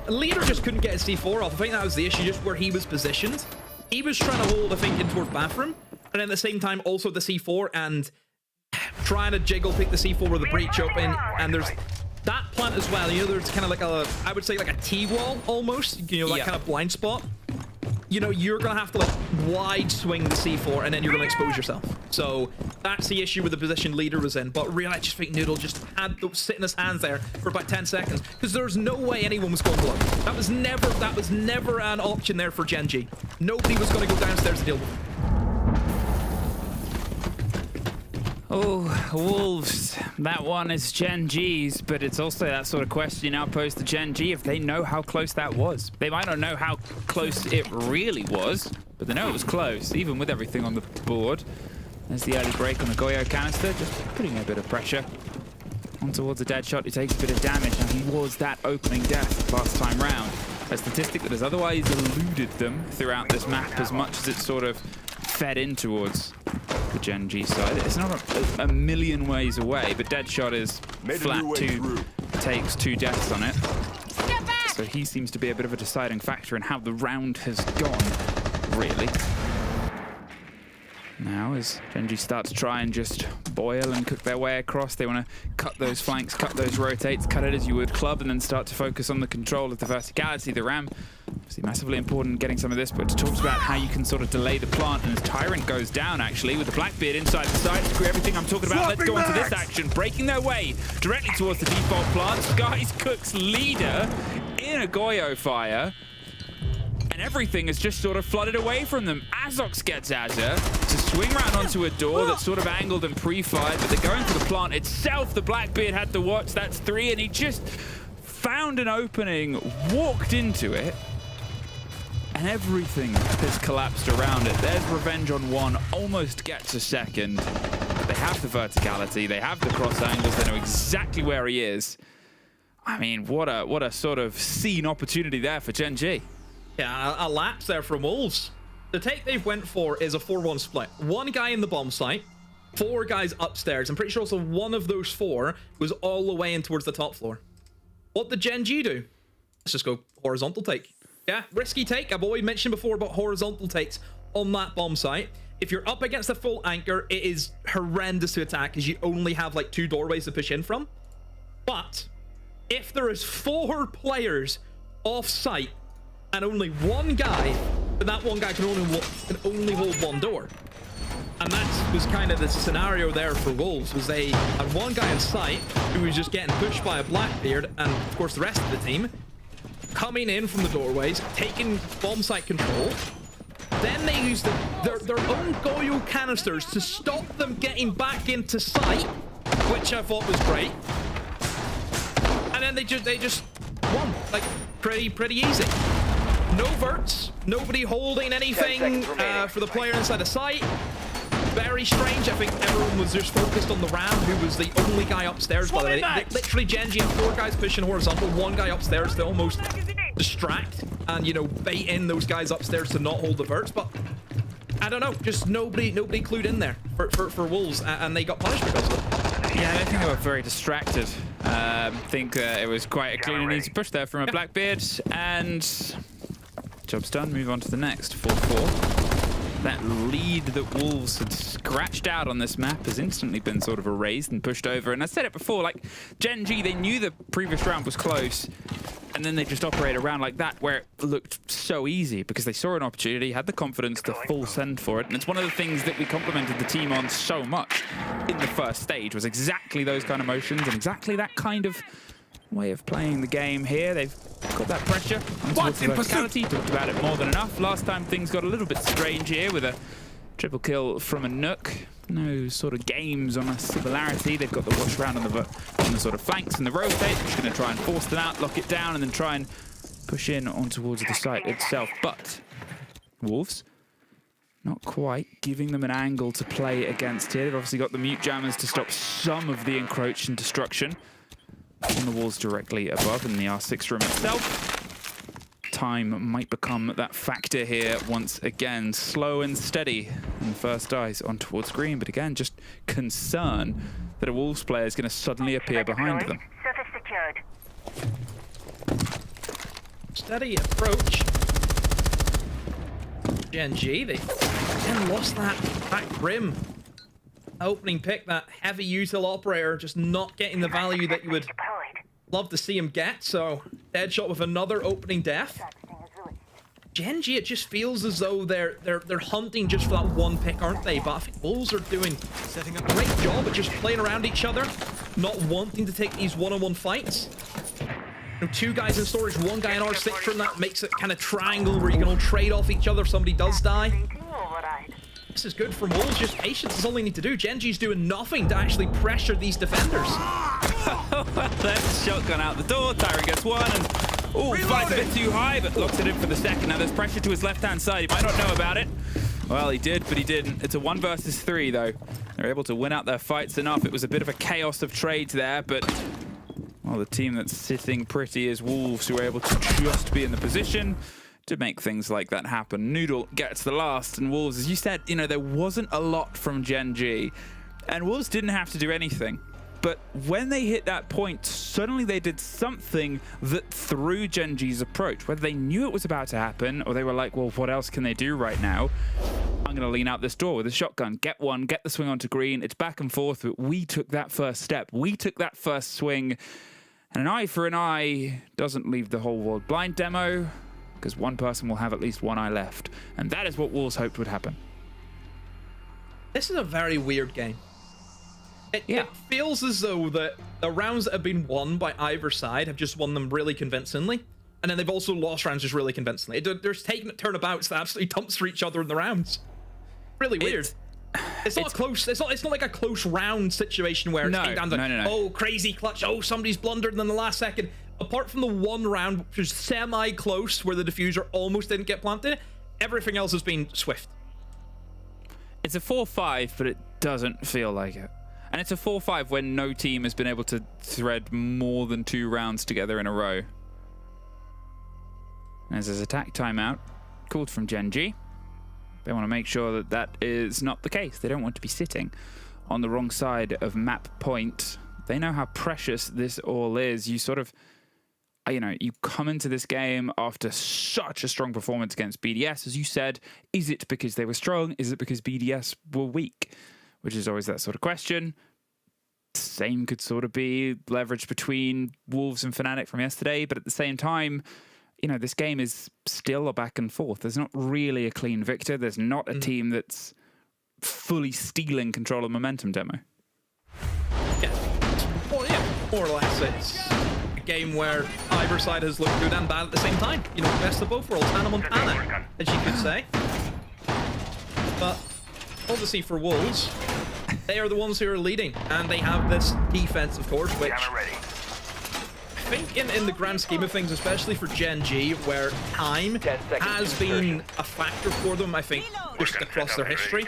Leader just couldn't get his C4 off. I think that was the issue, just where he was positioned. He was trying to hold, I think, in towards bathroom, and at the same time also the C4, and trying to jiggle, pick the C4 with the breach open, and there's that plant as well. You know, there's kind of like a, I would say like a T-wall almost, you know, that kind of blind spot. You know, you're gonna have to like wide swing the C4, and then you're gonna expose yourself. So that's the issue with the position Leader was in. But really, I just think Noodle just had to sit in his hands there for about 10 seconds, because there's no way anyone was going below. That was never an option there for Gen G. Nobody was gonna go downstairs to deal with it. Oh, Wolves. That one is Gen G's, but it's also that sort of question now posed to Gen G if they know how close that was. They might not know how close it really was, but they know it was close, even with everything on the board. There's the early break on the Goyo canister, just putting a bit of pressure on towards a dead shot who takes a bit of damage. Now, he was that opening death last time round. A statistic that has otherwise eluded them throughout this map as much as it's sort of fed in towards the Gen G side. It's not a million ways away, but Deadshot is flat 2 takes, 2 deaths on it. So he seems to be a bit of a deciding factor in how the round has gone, really. Now, as Gen G start to try and just boil and cook their way across, they want to cut those flanks, cut those rotates, cut it as you would club, and then start to focus on the control of the verticality. The Ram, obviously massively important getting some of this, but talks about how you can sort of delay the plant, and as Tyrant goes down, actually, with the Blackbeard inside the side, screw everything I'm talking about, let's go on to this action, breaking their way directly towards the default plant. Skies cooks Leader in a Goyo fire, and everything is just sort of flooded away from them. Azox gets Azza to swing around onto a door that's sort of angled and pre-fired, but they're going for the plant itself. The Blackbeard had the watch, that's 3, and he just found an opening, walked into it, and everything has collapsed around it. There's Revenge on 1, almost gets a second. But they have the verticality, they have the cross angles, they know exactly where he is. I mean, what a sort of scene opportunity there for Gen G. Yeah, a lapse there from Wolves. The take they've went for is a 4-1 split. 1 guy in the bomb site, 4 guys upstairs. I'm pretty sure also one of those 4 was all the way in towards the top floor. What did Gen G do? Let's just go horizontal take. Yeah, risky take. I've always mentioned before about horizontal takes on that bomb site. If you're up against a full anchor, it is horrendous to attack because you only have like 2 doorways to push in from. But if there is 4 players off site and only 1 guy, then that 1 guy can only hold 1 door. And that was kind of the scenario there for Wolves, was they had 1 guy in sight who was just getting pushed by a Blackbeard, and of course the rest of the team coming in from the doorways, taking bomb site control. Then they used their own Goyo canisters to stop them getting back into sight, which I thought was great. And then they just won, like pretty easy. No verts, nobody holding anything for the player inside the site. Very strange. I think everyone was just focused on the Ram, who was the only guy upstairs, by the way. Literally, Gen G and 4 guys pushing horizontal, 1 guy upstairs to almost distract and, you know, bait in those guys upstairs to not hold the verts, but I don't know, just nobody clued in there for Wolves, and they got punished because of it. Yeah, I don't think they were very distracted. I think it was quite a clean and easy push there from a Blackbeard, and job's done. Move on to the next 4-4. That lead that Wolves had scratched out on this map has instantly been sort of erased and pushed over. And I said it before, like, Gen G, they knew the previous round was close, and then they just operate around like that where it looked so easy because they saw an opportunity, had the confidence to full send for it. And it's one of the things that we complimented the team on so much in the first stage, was exactly those kind of motions and exactly that kind of way of playing the game here. They've got that pressure towards the verticality. Talked about it more than enough. Last time things got a little bit strange here with a triple kill from a Nook. No sort of games on a similarity. They've got the watch round on the sort of flanks and the rotate. Just going to try and force them out, lock it down, and then try and push in on towards the site itself. But Wolves, not quite giving them an angle to play against here. They've obviously got the mute jammers to stop some of the encroach and destruction on the walls directly above in the R6 room itself. Time might become that factor here once again. Slow and steady in first eyes on towards green, but again, just concern that a Wolves player is going to suddenly appear behind them. Surface secured. Steady approach. Gen G, they then lost that back rim. Opening pick, that heavy util operator, just not getting the value that you would love to see him get. So Deadshot with another opening death. Gen G, it just feels as though they're hunting just for that one pick, aren't they? But I think Wolves are doing a great job at just playing around each other, not wanting to take these one-on-one fights. You know, two guys in storage, one guy in R6 room, that makes it kind of triangle where you can all trade off each other if somebody does die. This is good for Wolves, just patience is all they need to do. Gen G's doing nothing to actually pressure these defenders. Left shotgun out the door, Tyra gets one, and flies a bit too high, but locks it in for the second. Now there's pressure to his left-hand side. He might not know about it. Well, he did, but he didn't. It's a 1 versus 3, though. They're able to win out their fights enough. It was a bit of a chaos of trades there, but well, the team that's sitting pretty is Wolves, who are able to just be in the position to make things like that happen. Noodle gets the last, and Wolves, as you said, you know, there wasn't a lot from Gen G, and Wolves didn't have to do anything. But when they hit that point, suddenly they did something that threw Gen G's approach. Whether they knew it was about to happen, or they were like, well, what else can they do right now? I'm going to lean out this door with a shotgun, get one, get the swing onto green. It's back and forth, but we took that first step. We took that first swing, and an eye for an eye doesn't leave the whole world blind, Demo, because one person will have at least one eye left. And that is what Wolves hoped would happen. This is a very weird game. It feels as though the rounds that have been won by either side have just won them really convincingly. And then they've also lost rounds just really convincingly. They're taking it turnabouts that absolutely dumps for each other in the rounds. Really weird. It's not close. It's not like a close round situation where it's down to, oh, crazy clutch. Oh, somebody's blundered, and then the last second. Apart from the one round, which was semi-close, where the diffuser almost didn't get planted, everything else has been swift. It's a 4-5, but it doesn't feel like it. And it's a 4-5 when no team has been able to thread more than 2 rounds together in a row. As his attack timeout called from Gen G. They want to make sure that that is not the case. They don't want to be sitting on the wrong side of map point. They know how precious this all is. You sort of, you know, you come into this game after such a strong performance against BDS. As you said, is it because they were strong? Is it because BDS were weak? Which is always that sort of question. Same could sort of be leveraged between Wolves and Fnatic from yesterday, but at the same time, you know, this game is still a back and forth. There's not really a clean victor. There's not a team that's fully stealing control of momentum, Demo. Yeah. Well, yeah, more or less. It's a game where either side has looked good and bad at the same time. You know, best of both worlds. Hannah Montana, as you could say. But obviously for Wolves, they are the ones who are leading, and they have this defense, of course, which I think in the grand scheme of things, especially for Gen G, where time has been a factor for them, I think, just across their history.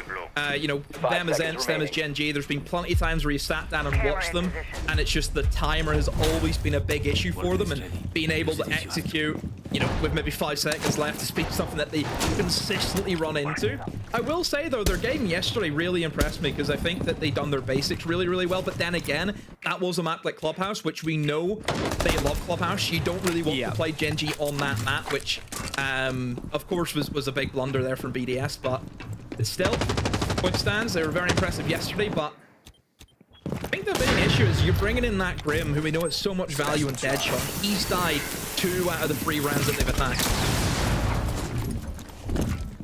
You know, them as Ents, them as Gen G, there's been plenty of times where you sat down and watched them, and it's just the timer has always been a big issue for them, and being able to execute you know, with maybe 5 seconds left to speak something that they consistently run into. I will say, though, their game yesterday really impressed me because I think that they done their basics really, really well. But then again, that was a map like Clubhouse, which we know they love Clubhouse. You don't really want to play Gen G on that map, which, of course, was a big blunder there from BDS. But it's still, point stands. They were very impressive yesterday, but I think the main issue is you're bringing in that Grim, who we know has so much value in Deadshot. He's died 2 out of the 3 rounds that they've attacked.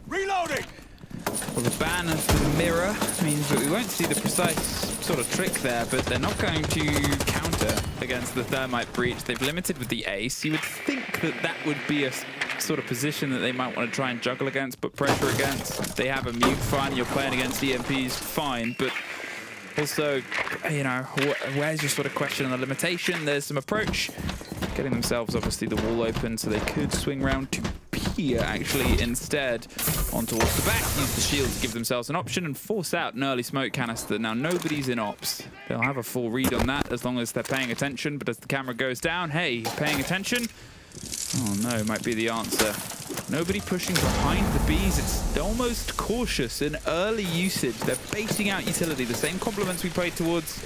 Reloading! Well, the ban of the mirror means that we won't see the precise sort of trick there, but they're not going to counter against the Thermite Breach. They've limited with the Ace. You would think that that would be a sort of position that they might want to try and juggle against, put pressure against. They have a mute, fine. You're playing against EMPs, fine, but also, you know, where's your sort of question on the limitation? There's some approach. Getting themselves, obviously, the wall open, so they could swing round to Pia, actually, instead, on towards the back. Use the shield to give themselves an option and force out an early smoke canister. Now, nobody's in ops. They'll have a full read on that as long as they're paying attention, but as the camera goes down, hey, paying attention? Oh, no, might be the answer. Nobody pushing behind the Bs. It's almost cautious in early usage. They're basing out utility. The same compliments we played towards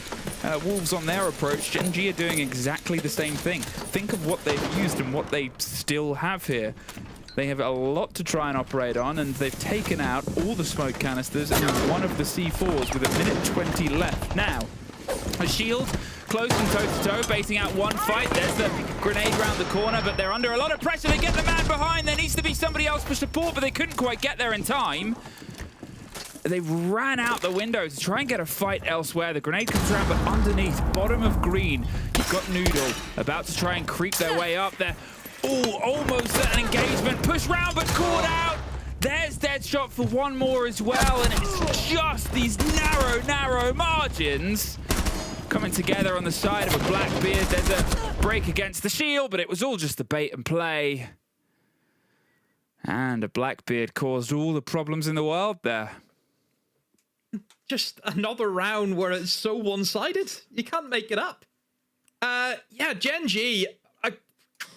Wolves on their approach. Gen G are doing exactly the same thing. Think of what they've used and what they still have here. They have a lot to try and operate on, and they've taken out all the smoke canisters and one of the C4s with 1:20 left. Now, a shield close and toe-to-toe, basing out one fight. There's the grenade round the corner, but they're under a lot of pressure. They get the man behind. There needs to be somebody else for support, but they couldn't quite get there in time. They ran out the window to try and get a fight elsewhere. The grenade comes around, but underneath, bottom of green, you've got Noodle about to try and creep their way up there. Oh, almost an engagement. Push round, but caught out. There's Deadshot for one more as well, and it's just these narrow margins coming together on the side of a Blackbeard. There's a break against the shield, but it was all just the bait and play. And a Blackbeard caused all the problems in the world there. Just another round where it's so one-sided. You can't make it up. Yeah, Gen G, a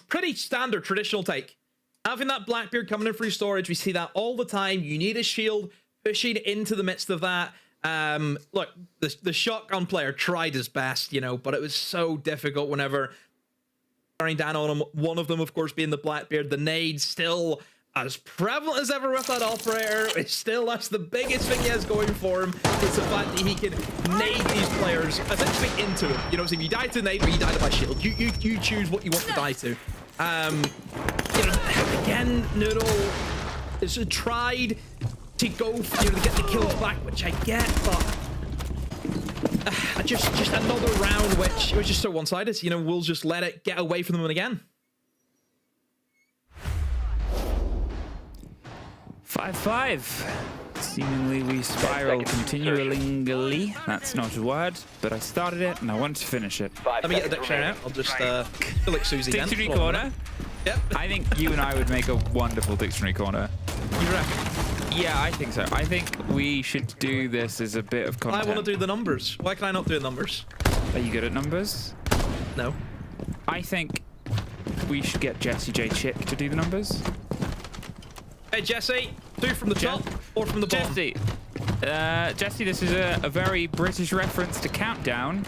pretty standard traditional take. Having that Blackbeard coming in through storage, we see that all the time. You need a shield pushing into the midst of that. Look, the shotgun player tried his best, you know, but it was so difficult whenever bearing down on him. One of them, of course, being the Blackbeard. The nade still as prevalent as ever with that operator. It's still, that's the biggest thing he has going for him. It's the fact that he can nade these players essentially into him. You know, so if you die to nade or you die to my shield, you choose what you want to die to. You know, again, Noodle is tried to go, you know, to get the kills back, which I get, but just another round which it was just so one-sided. You know, Wolves just let it get away from them again. 5-5. Seemingly we spiral continually. That's not a word, but I started it and I want to finish it. Let me get the dictionary out. I'll just feel like Susie again. Dictionary corner. Yep. I think you and I would make a wonderful dictionary corner. You reckon? Yeah, I think so. I think we should do this as a bit of content. I want to do the numbers. Why can I not do the numbers? Are you good at numbers? No. I think we should get Jesse J. Chick to do the numbers. Hey, Jesse. 2 from the top or from the bottom? Jesse, this is a very British reference to Countdown.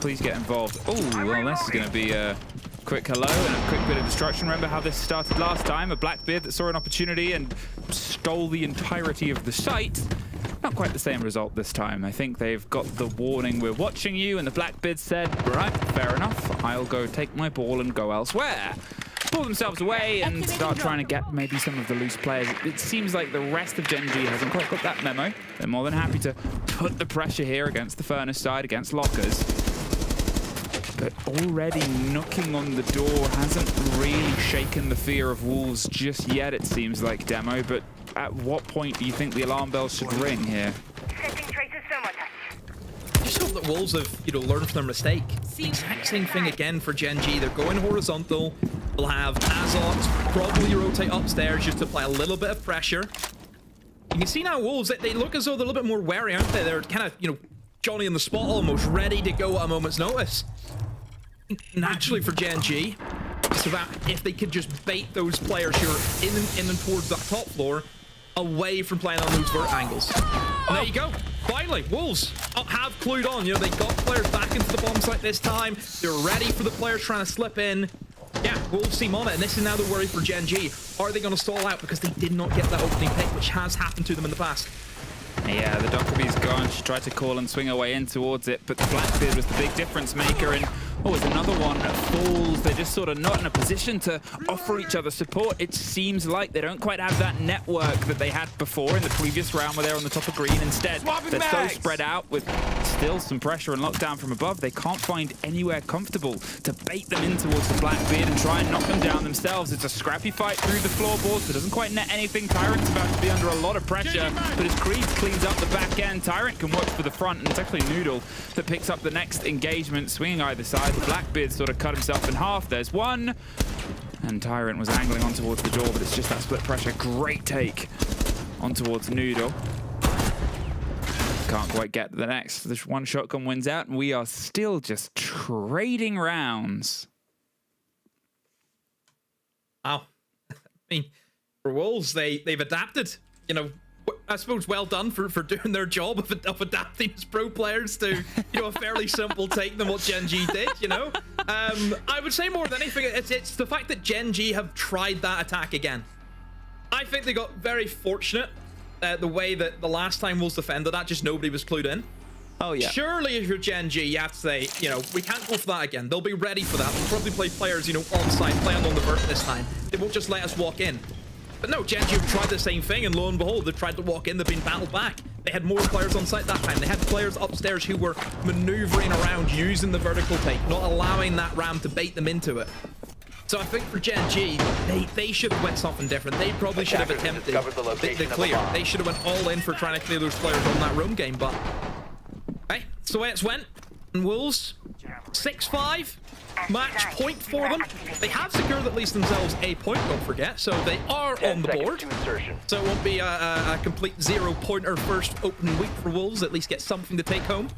Please get involved. Oh, well, this is going to be a quick hello and a quick bit of destruction. Remember how this started last time? A Blackbeard that saw an opportunity and stole the entirety of the site. Not quite the same result this time. I think they've got the warning, we're watching you, and the Blackbeard said, right, fair enough. I'll go take my ball and go elsewhere. Pull themselves away and start trying to get maybe some of the loose players. It seems like the rest of Gen G hasn't quite got that memo. They're more than happy to put the pressure here against the Furnace side, against Lockers. But already knocking on the door hasn't really shaken the fear of Wolves just yet, it seems like, Demo. But at what point do you think the alarm bells should ring here? Setting traces thermotouch. I just hope that Wolves have, you know, learned from their mistake. Exact same thing again for Gen G. They're going horizontal. We'll have Azox probably rotate upstairs just to apply a little bit of pressure. You can see now Wolves, they look as though they're a little bit more wary, aren't they? They're kind of, you know, Johnny on the spot almost, ready to go at a moment's notice. naturally for Gen G, so that if they could just bait those players who are in and towards that top floor away from playing on those vert angles. And there you go. Finally, Wolves have clued on. You know, they got players back into the bomb site this time. They're ready for the players trying to slip in. Yeah, Wolves seem on it, and this is now the worry for Gen G. Are they going to stall out because they did not get that opening pick, which has happened to them in the past? Yeah, the Dockerby's gone. She tried to call and swing her way in towards it, but the Blackbeard was the big difference maker. And it's another one that falls. They're just sort of not in a position to offer each other support. It seems like they don't quite have that network that they had before in the previous round where they're on the top of green. Instead, they're so spread out with still some pressure and lockdown from above. They can't find anywhere comfortable to bait them in towards the Blackbeard and try and knock them down themselves. It's a scrappy fight through the floorboards. It doesn't quite net anything. Tyrant's about to be under a lot of pressure, but as Creed cleans up the back end, Tyrant can watch for the front, and it's actually Noodle that picks up the next engagement, swinging either side. The Blackbeard sort of cut himself in half. There's one, and Tyrant was angling on towards the door, but it's just that split pressure. Great take on towards Noodle. Can't quite get the next. This one shotgun wins out, and we are still just trading rounds. Wow. I mean, for Wolves, they've adapted. You know, I suppose well done for doing their job of adapting as pro players to, you know, a fairly simple take than what Gen G did, you know? I would say more than anything, it's the fact that Gen G have tried that attack again. I think they got very fortunate the way that the last time Wolves defended that, just nobody was clued in. Oh, yeah. Surely if you're Gen G, you have to say, you know, we can't go for that again. They'll be ready for that. They'll probably play players, you know, on site, playing on the vert this time. They won't just let us walk in. But no, Gen G have tried the same thing, and lo and behold, they've tried to walk in, they've been battled back. They had more players on site that time. They had players upstairs who were maneuvering around using the vertical take, not allowing that ram to bait them into it. So I think for Gen G, they should have went something different. They probably should have attempted the clear. They should have went all in for trying to clear those players on that roam game, but hey, that's the way it's went. And Wolves, 6-5. Match point for them. They have secured at least themselves a point, don't forget, so they are on the board. So it won't be a complete 0-pointer first opening week for Wolves. At least get something to take home.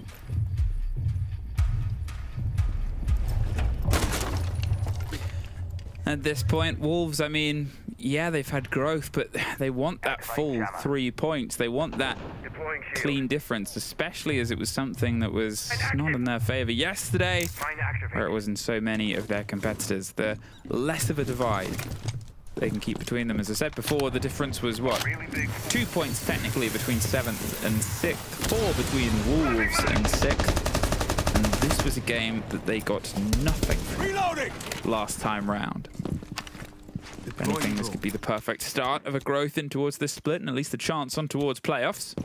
At this point, Wolves, I mean, yeah, they've had growth, but they want that full 3 points. They want that clean difference, especially as it was something that was not in their favor yesterday, where it was in so many of their competitors. The less of a divide they can keep between them. As I said before, the difference was, what, 2 points technically between 7th and 6th, 4 between Wolves and 6th. And this was a game that they got nothing from last time round. If anything, this could be the perfect start of a growth in towards this split, and at least a chance on towards playoffs.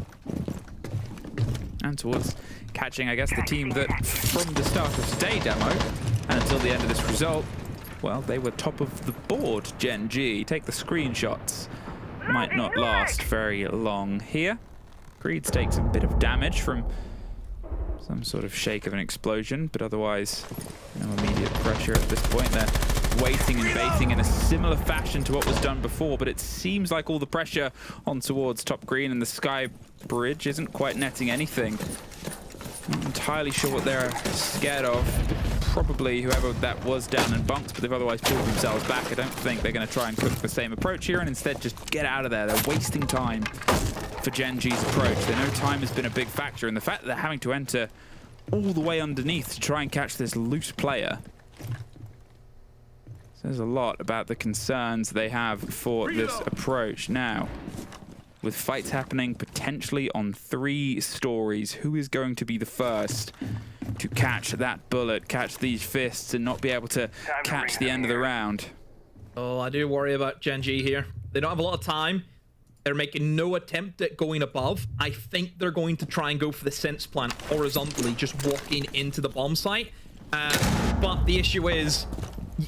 And towards catching, I guess, the team that from the start of today demo and until the end of this result, well, they were top of the board, Gen G. Take the screenshots. Might not last very long here. Creeds takes a bit of damage from some sort of shake of an explosion, but otherwise no immediate pressure at this point. They're waiting and baiting in a similar fashion to what was done before, but it seems like all the pressure on towards top green and the sky bridge isn't quite netting anything. Not entirely sure what they're scared of. Probably whoever that was down and bunked, but they've otherwise pulled themselves back. I don't think they're going to try and cook the same approach here and instead just get out of there. They're wasting time for Gen G's approach. They know time has been a big factor, and the fact that they're having to enter all the way underneath to try and catch this loose player says a lot about the concerns they have for this approach. Now, with fights happening potentially on 3 stories, who is going to be the first to catch that bullet, catch these fists, and not be able to catch the end of the round? Oh, I do worry about Gen G here. They don't have a lot of time. They're making no attempt at going above. I think they're going to try and go for the sense plant horizontally, just walking into the bomb site. But the issue is,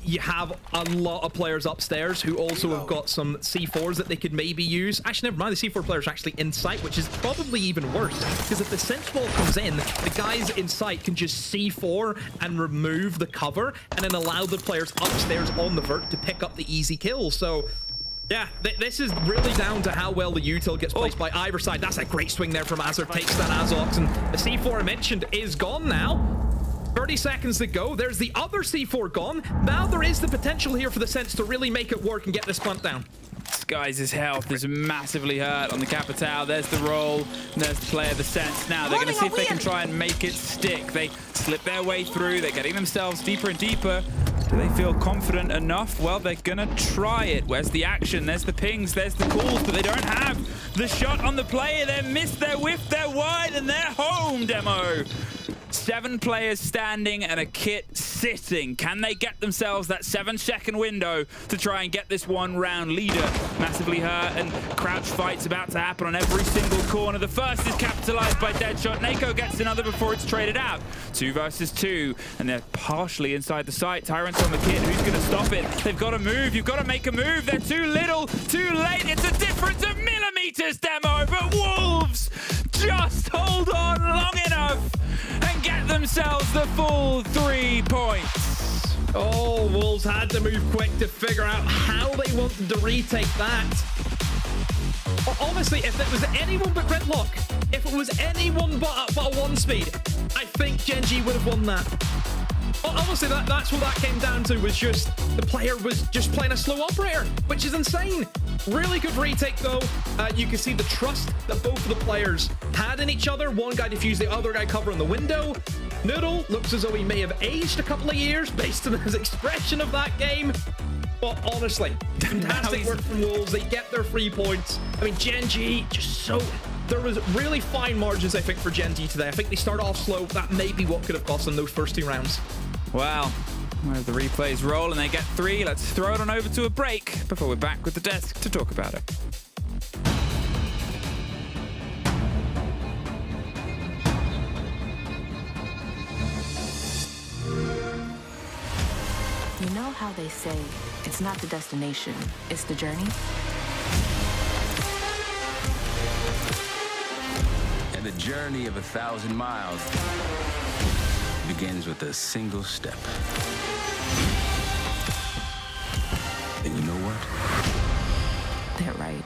you have a lot of players upstairs who also have got some C4s that they could maybe use. Actually, never mind, the C4 players are actually in sight, which is probably even worse, because if the sense wall comes in, the guys in sight can just C4 and remove the cover, and then allow the players upstairs on the vert to pick up the easy kill. So yeah, this is really down to how well the util gets placed by either side. That's a great swing there from Azur, takes that Azox, and the C4 I mentioned is gone now. 30 seconds to go. There's the other C4 gone. Now there is the potential here for the Sense to really make it work and get this plant down. Guys' health is massively hurt on the Capital. There's the roll, and there's the play of the Sense. Now they're going to see if they can try and make it stick. They slip their way through. They're getting themselves deeper and deeper. Do they feel confident enough? Well, they're going to try it. Where's the action? There's the pings, there's the calls, but they don't have the shot on the player. They're missed, they're whiffed, they're wide, and they're home, Demo. 7 players standing and a kit sitting. Can they get themselves that 7-second window to try and get this 1-round leader? Massively hurt, and crouch fight's about to happen on every single corner. The first is capitalized by Deadshot. Nako gets another before it's traded out. 2 versus 2, and they're partially inside the site. Tyrant's on the kit. Who's going to stop it? They've got to move. You've got to make a move. They're too little, too late. It's a difference of millimeters, Demo, but Wolves just hold on long enough and get themselves the full 3 points. Oh, Wolves had to move quick to figure out how they wanted to retake that. Honestly, if it was anyone but Gridlock, if it was anyone but a 1-speed, I think Gen G would have won that. Honestly, that's what that came down to, was just the player was just playing a slow operator, which is insane. Really good retake, though. You can see the trust that both of the players had in each other. One guy defused the other guy covering the window. Noodle looks as though he may have aged a couple of years based on his expression of that game. But honestly, fantastic work from Wolves. They get their 3 points. I mean, Gen G just so... There was really fine margins, I think, for Gen G today. I think they start off slow. That may be what could have cost them those first 2 rounds. Wow. Where the replays roll and they get 3. Let's throw it on over to a break before we're back with the desk to talk about it. You know how they say it's not the destination, it's the journey? And the journey of 1,000 miles begins with a single step. And you know what? They're right.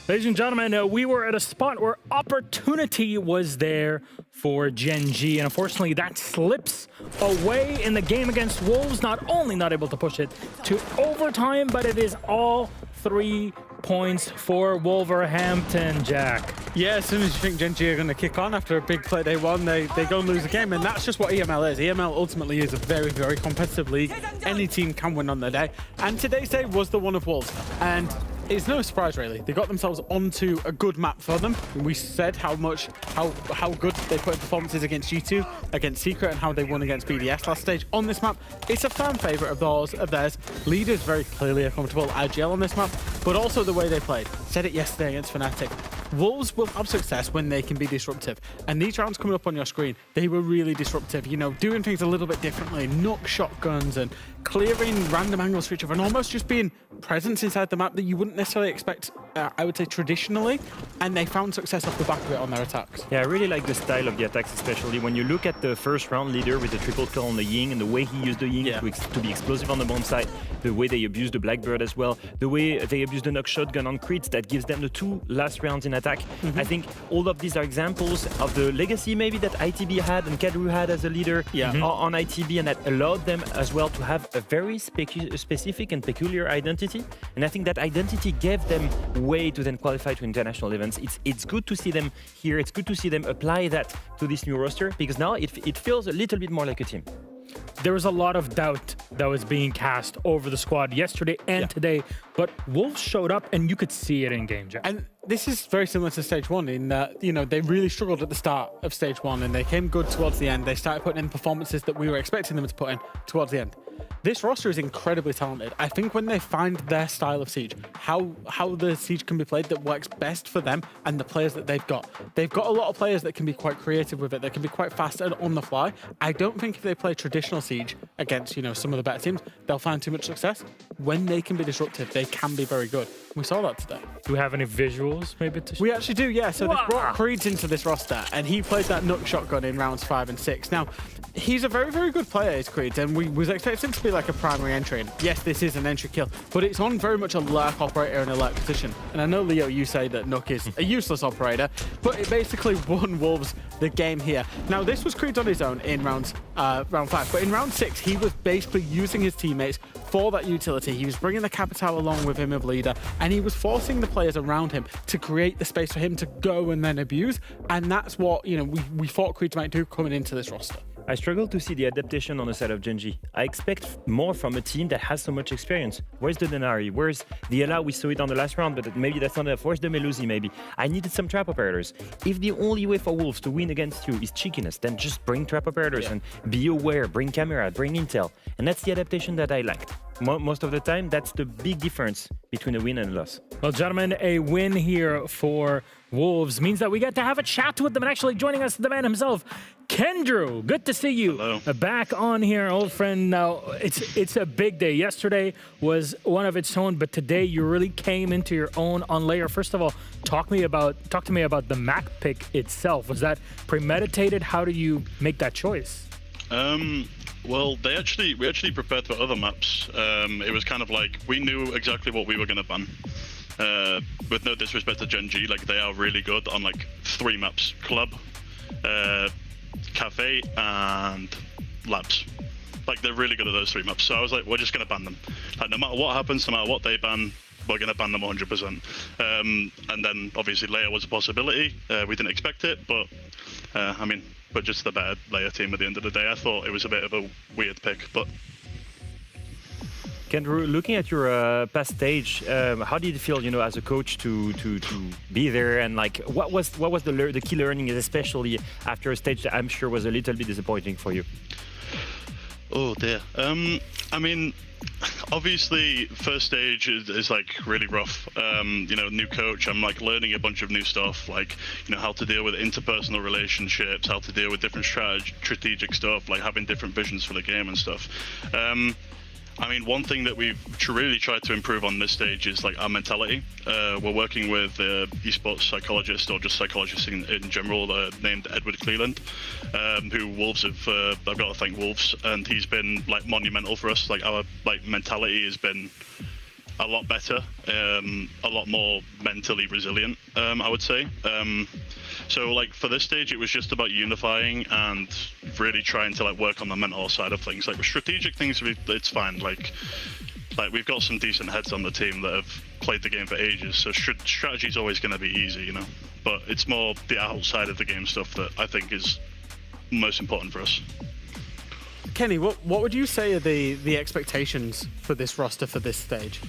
Ladies and gentlemen, we were at a spot where opportunity was there for Gen G, and unfortunately that slips away in the game against Wolves. Not only not able to push it to overtime, but it is all 3 points for Wolverhampton, Jack. Yeah, as soon as you think Gen G are going to kick on after a big play day one, they go and lose the game, and that's just what EML is. EML ultimately is a very, very competitive league. Any team can win on their day, and today's day was the one of Wolves, and it's no surprise really. They got themselves onto a good map for them. We said how good they put in performances against G2, against Secret, and how they won against BDS last stage. On this map, it's a fan favorite of theirs. Leaders very clearly are comfortable IGL on this map, but also the way they played. Said it yesterday against Fnatic. Wolves will have success when they can be disruptive, and these rounds coming up on your screen, they were really disruptive, you know, doing things a little bit differently, nook shotguns and clearing random angles for each other, and almost just being presence inside the map that you wouldn't necessarily expect, I would say, traditionally, and they found success off the back of it on their attacks. Yeah, I really like the style of the attacks, especially when you look at the first round leader with the triple kill on the Ying and the way he used the Ying to be explosive on the bomb side, the way they abused the Blackbird as well, the way they abused the knock shotgun on crits that gives them the 2 last rounds in attack. I think all of these are examples of the legacy maybe that ITB had and Kendrew had as a leader on ITB, and that allowed them as well to have a very specific and peculiar identity. And I think that identity gave them way to then qualify to international events. It's good to see them here. It's good to see them apply that to this new roster, because now it feels a little bit more like a team. There was a lot of doubt that was being cast over the squad yesterday and today, but Wolves showed up and you could see it in game, Jack. And this is very similar to stage one in that, you know, they really struggled at the start of stage one and they came good towards the end. They started putting in performances that we were expecting them to put in towards the end. This roster is incredibly talented. I think when they find their style of Siege, how the Siege can be played that works best for them and the players that they've got a lot of players that can be quite creative with it, that can be quite fast and on the fly. I don't think if they play traditional Siege against, you know, some of the better teams, they'll find too much success. When they can be disruptive, they can be very good. We saw that today. Do we have any visuals maybe to We actually do, yeah. So they brought Creeds into this roster and he played that Nook shotgun in rounds 5 and 6. Now, he's a very, very good player, is Creeds, and we was expecting to be like a primary entry. And yes, this is an entry kill, but it's on very much a lurk operator in a lurk position. And I know, Leo, you say that Nook is a useless operator, but it basically won Wolves the game here. Now, this was Creeds on his own in round 5, but in round 6, he was basically using his teammates for that utility. He was bringing the Capitao along with him of leader, and he was forcing the players around him to create the space for him to go and then abuse. And that's what, you know, we thought Creeds might do coming into this roster. I struggle to see the adaptation on the side of Gen G. I expect more from a team that has so much experience. Where's the Denari? Where's the Ela? We saw it on the last round, but maybe that's not enough. Where's the Melusi maybe? I needed some trap operators. If the only way for Wolves to win against you is cheekiness, then just bring trap operators and be aware, bring camera, bring intel. And that's the adaptation that I liked. Most of the time, that's the big difference between a win and a loss. Well, gentlemen, a win here for Wolves means that we get to have a chat with them, and actually joining us, the man himself, Kendrew. Good to see you. Hello. Back on here, old friend. Now, it's a big day. Yesterday was one of its own, but today you really came into your own on Layer. First of all, talk to me about the map pick itself. Was that premeditated? How do you make that choice? Well, we actually prepared for other maps. It was kind of like we knew exactly what we were going to ban. With no disrespect to Gen G, like they are really good on like 3 maps: Club, Cafe, and Labs. Like they're really good at those 3 maps. So I was like, we're just going to ban them. Like no matter what happens, no matter what they ban, we're going to ban them 100%. And then obviously Leia was a possibility. We didn't expect it, but I mean, we're just the better Leia team at the end of the day. I thought it was a bit of a weird pick, but. Kendrew, looking at your past stage, how did it feel, you know, as a coach to be there, and like what was the key learning, especially after a stage that I'm sure was a little bit disappointing for you? Oh dear. I mean, obviously first stage is like really rough. You know, new coach, I'm like learning a bunch of new stuff, like, you know, how to deal with interpersonal relationships, how to deal with different strategic stuff, like having different visions for the game and stuff. I mean, one thing that we've really tried to improve on this stage is like our mentality. We're working with esports psychologist, or just psychologists in general, named Edward Cleland, who Wolves have. I've got to thank Wolves, and he's been like monumental for us. Like our mentality has been a lot better, a lot more mentally resilient, I would say. So like for this stage, it was just about unifying and really trying to like work on the mental side of things. Like with strategic things, it's fine. Like we've got some decent heads on the team that have played the game for ages, so strategy is always going to be easy, you know. But it's more the outside of the game stuff that I think is most important for us. Kenny, what would you say are the expectations for this roster for this stage?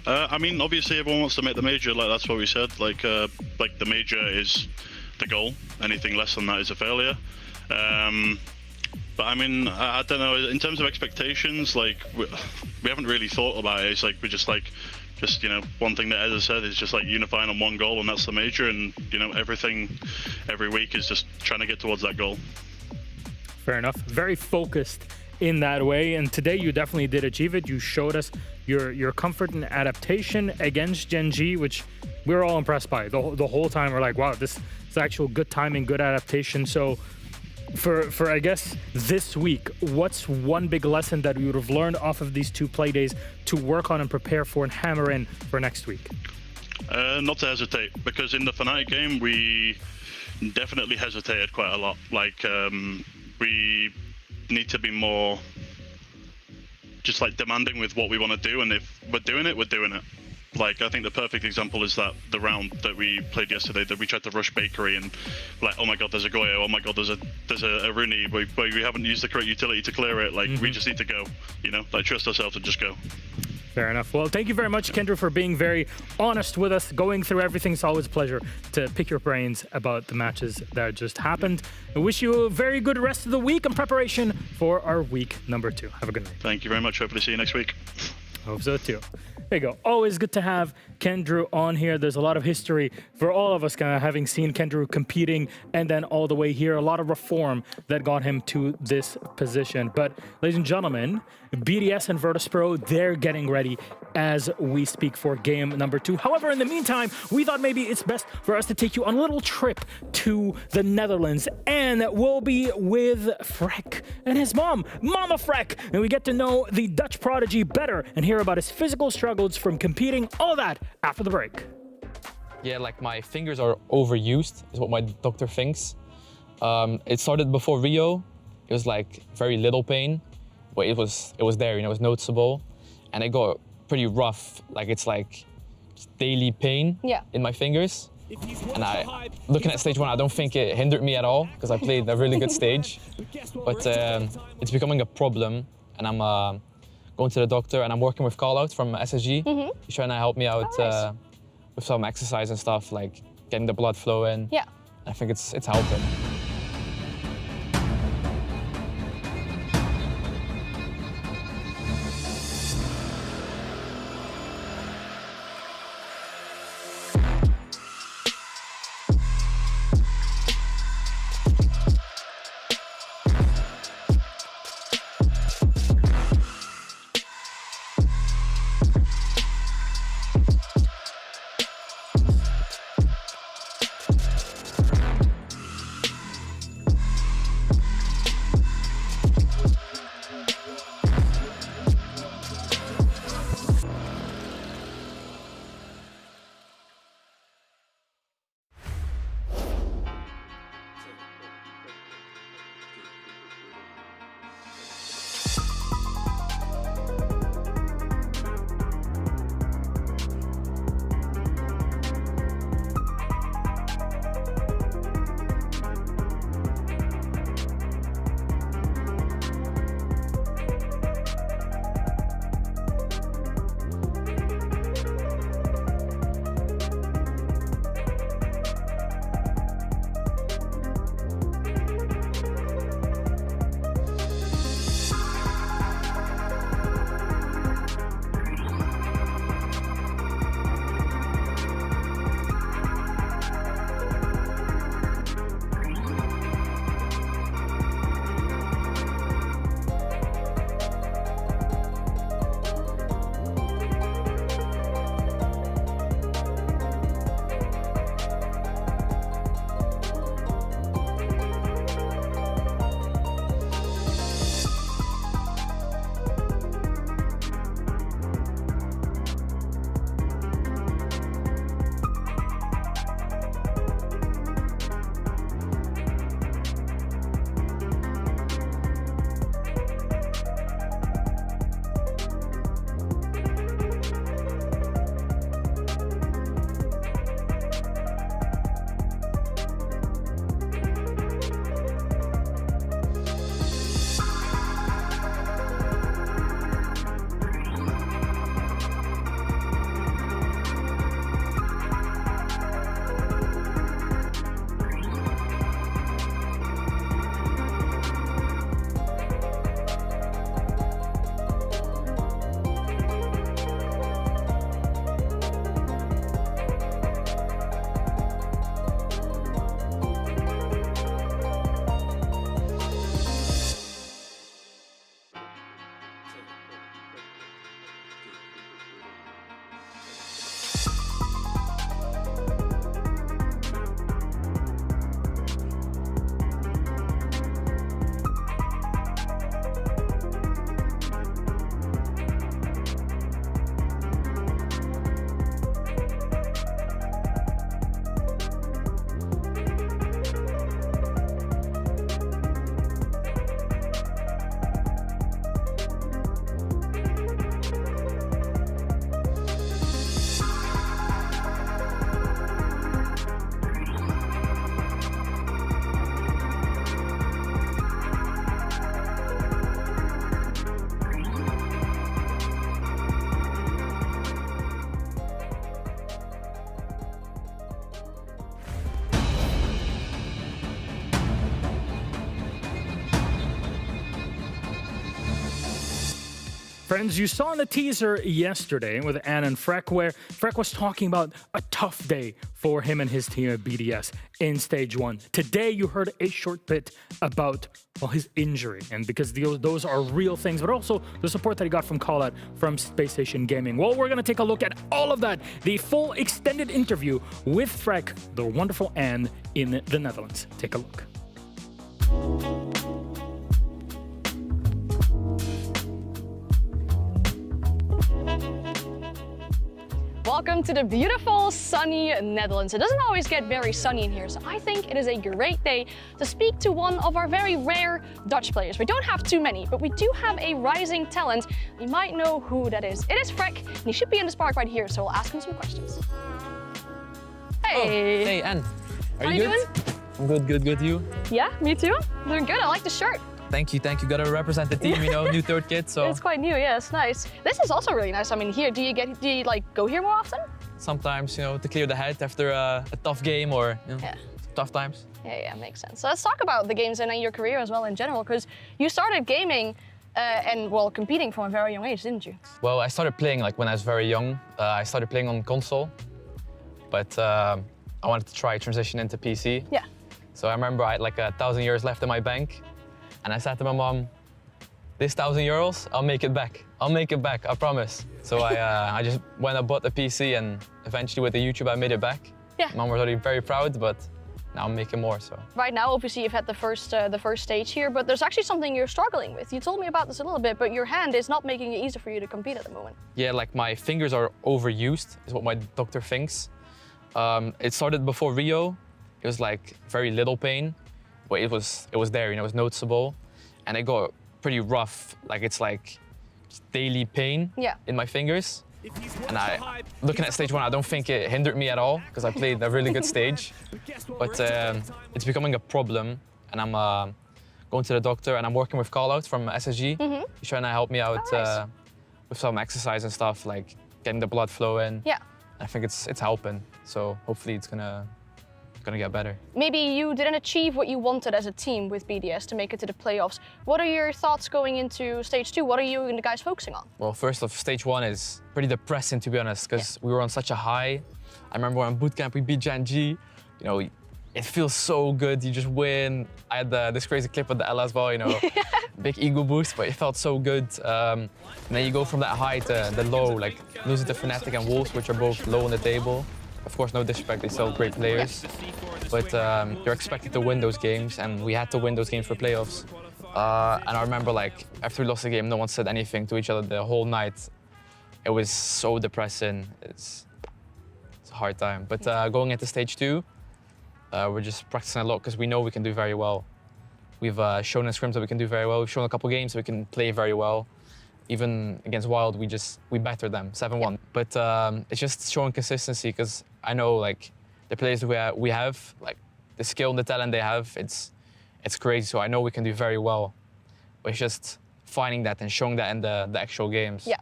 I mean, obviously everyone wants to make the major, like that's what we said. Like the major is the goal. Anything less than that is a failure. But I mean, I don't know. In terms of expectations, like we haven't really thought about it. It's like we're just you know, one thing that Ed has said is just like unifying on one goal, and that's the major. And you know, everything every week is just trying to get towards that goal. Fair enough. Very focused in that way, and today you definitely did achieve it. You showed us your comfort and adaptation against Gen G, which we were all impressed by. The whole time we're like, wow, this is actual good timing, good adaptation. So for I guess this week, what's one big lesson that we would have learned off of these 2 play days to work on and prepare for and hammer in for next week? Not to hesitate, because in the Fnatic game we definitely hesitated quite a lot. Like we need to be more just like demanding with what we want to do, and if we're doing it, we're doing it. Like I think the perfect example is that the round that we played yesterday, that we tried to rush Bakery and like, oh my god, there's a Goyo, oh my god, there's a Rooney, but we haven't used the correct utility to clear it. Like we just need to go, you know, like trust ourselves and just go. Fair enough. Well, thank you very much, Kendrew, for being very honest with us, going through everything. It's always a pleasure to pick your brains about the matches that just happened. I wish you a very good rest of the week in preparation for our week number 2. Have a good night. Thank you very much. Hopefully see you next week. Hope so too. There you go. Always good to have Kendrew on here. There's a lot of history for all of us, kind of having seen Kendrew competing and then all the way here. A lot of reform that got him to this position. But ladies and gentlemen, BDS and Virtus.pro, they're getting ready as we speak for game number 2. However, in the meantime, we thought maybe it's best for us to take you on a little trip to the Netherlands, and we'll be with Freck and his mom, Mama Freck, and we get to know the Dutch prodigy better and hear about his physical struggles from competing, all that after the break. Yeah, like my fingers are overused, is what my doctor thinks. It started before Rio. It was like very little pain, but it was there, you know, it was noticeable, and it got pretty rough. Like it's like daily pain in my fingers. And looking at stage 1, I don't think it hindered me at all because I played a really good stage. But it's becoming a problem, and I'm going to the doctor, and I'm working with Carl out from SSG. He's trying to help me out with some exercise and stuff, like getting the blood flow in. Yeah. I think it's helping. Friends, you saw in the teaser yesterday with Ann and Freck where Freck was talking about a tough day for him and his team at BDS in Stage 1. Today, you heard a short bit about his injury, and because those are real things, but also the support that he got from Call-Out from Space Station Gaming. Well, we're going to take a look at all of that, the full extended interview with Freck, the wonderful Ann in the Netherlands. Take a look. Welcome to the beautiful, sunny Netherlands. It doesn't always get very sunny in here, so I think it is a great day to speak to one of our very rare Dutch players. We don't have too many, but we do have a rising talent. You might know who that is. It is Freck, and he should be in the spark right here, so we'll ask him some questions. Hey! Oh, hey, Ann. How you doing? I'm good, good. You? Yeah, me too. Doing good. I like the shirt. Thank you. Gotta represent the team, you know, new third kid, so. It's quite new, yeah, it's nice. This is also really nice. I mean, here, do you like go here more often? Sometimes, you know, to clear the head after a tough game or, you know, tough times. Yeah, makes sense. So let's talk about the games and your career as well in general, because you started gaming and, well, competing from a very young age, didn't you? Well, I started playing like when I was very young. I started playing on console, but I wanted to try transition into PC. Yeah. So I remember I had like 1,000 euros left in my bank. And I said to my mom, this 1,000 euros, I'll make it back. I promise. So I just went and bought a PC, and eventually with the YouTube I made it back. Yeah. Mom was already very proud, but now I'm making more, so. Right now, obviously you've had the first stage here, but there's actually something you're struggling with. You told me about this a little bit, but your hand is not making it easy for you to compete at the moment. Yeah, like my fingers are overused, is what my doctor thinks. It started before Rio. It was like very little pain. But it was there, you know, it was noticeable, and it got pretty rough. Like it's like daily pain in my fingers. And looking at Stage 1, I don't think it hindered me at all because I played a really good stage. But it's becoming a problem, and I'm going to the doctor, and I'm working with Call-Out from SSG. He's trying to help me out with some exercise and stuff, like getting the blood flow in. Yeah. I think it's helping. So hopefully it's gonna get better. Maybe you didn't achieve what you wanted as a team with BDS to make it to the playoffs. What are your thoughts going into Stage 2? What are you and the guys focusing on? Well, first off, Stage 1 is pretty depressing, to be honest, because we were on such a high. I remember on bootcamp we beat Gen G. You know, it feels so good. You just win. I had this crazy clip with the L as well, you know, big ego boost, but it felt so good. And then you go from that high to the low, like losing to Fnatic and Wolves, which are both low on the table. Of course, no disrespect, they're still great players. But you're expected to win those games, and we had to win those games for playoffs. And I remember, like, after we lost the game, no one said anything to each other the whole night. It was so depressing. It's a hard time. But going into Stage 2, we're just practicing a lot because we know we can do very well. We've shown in scrims that we can do very well. We've shown a couple games that we can play very well. Even against Wild, we battered them 7-1. But it's just showing consistency because I know like the players we have, like the skill and the talent they have, it's crazy. So I know we can do very well. But it's just finding that and showing that in the actual games. Yeah.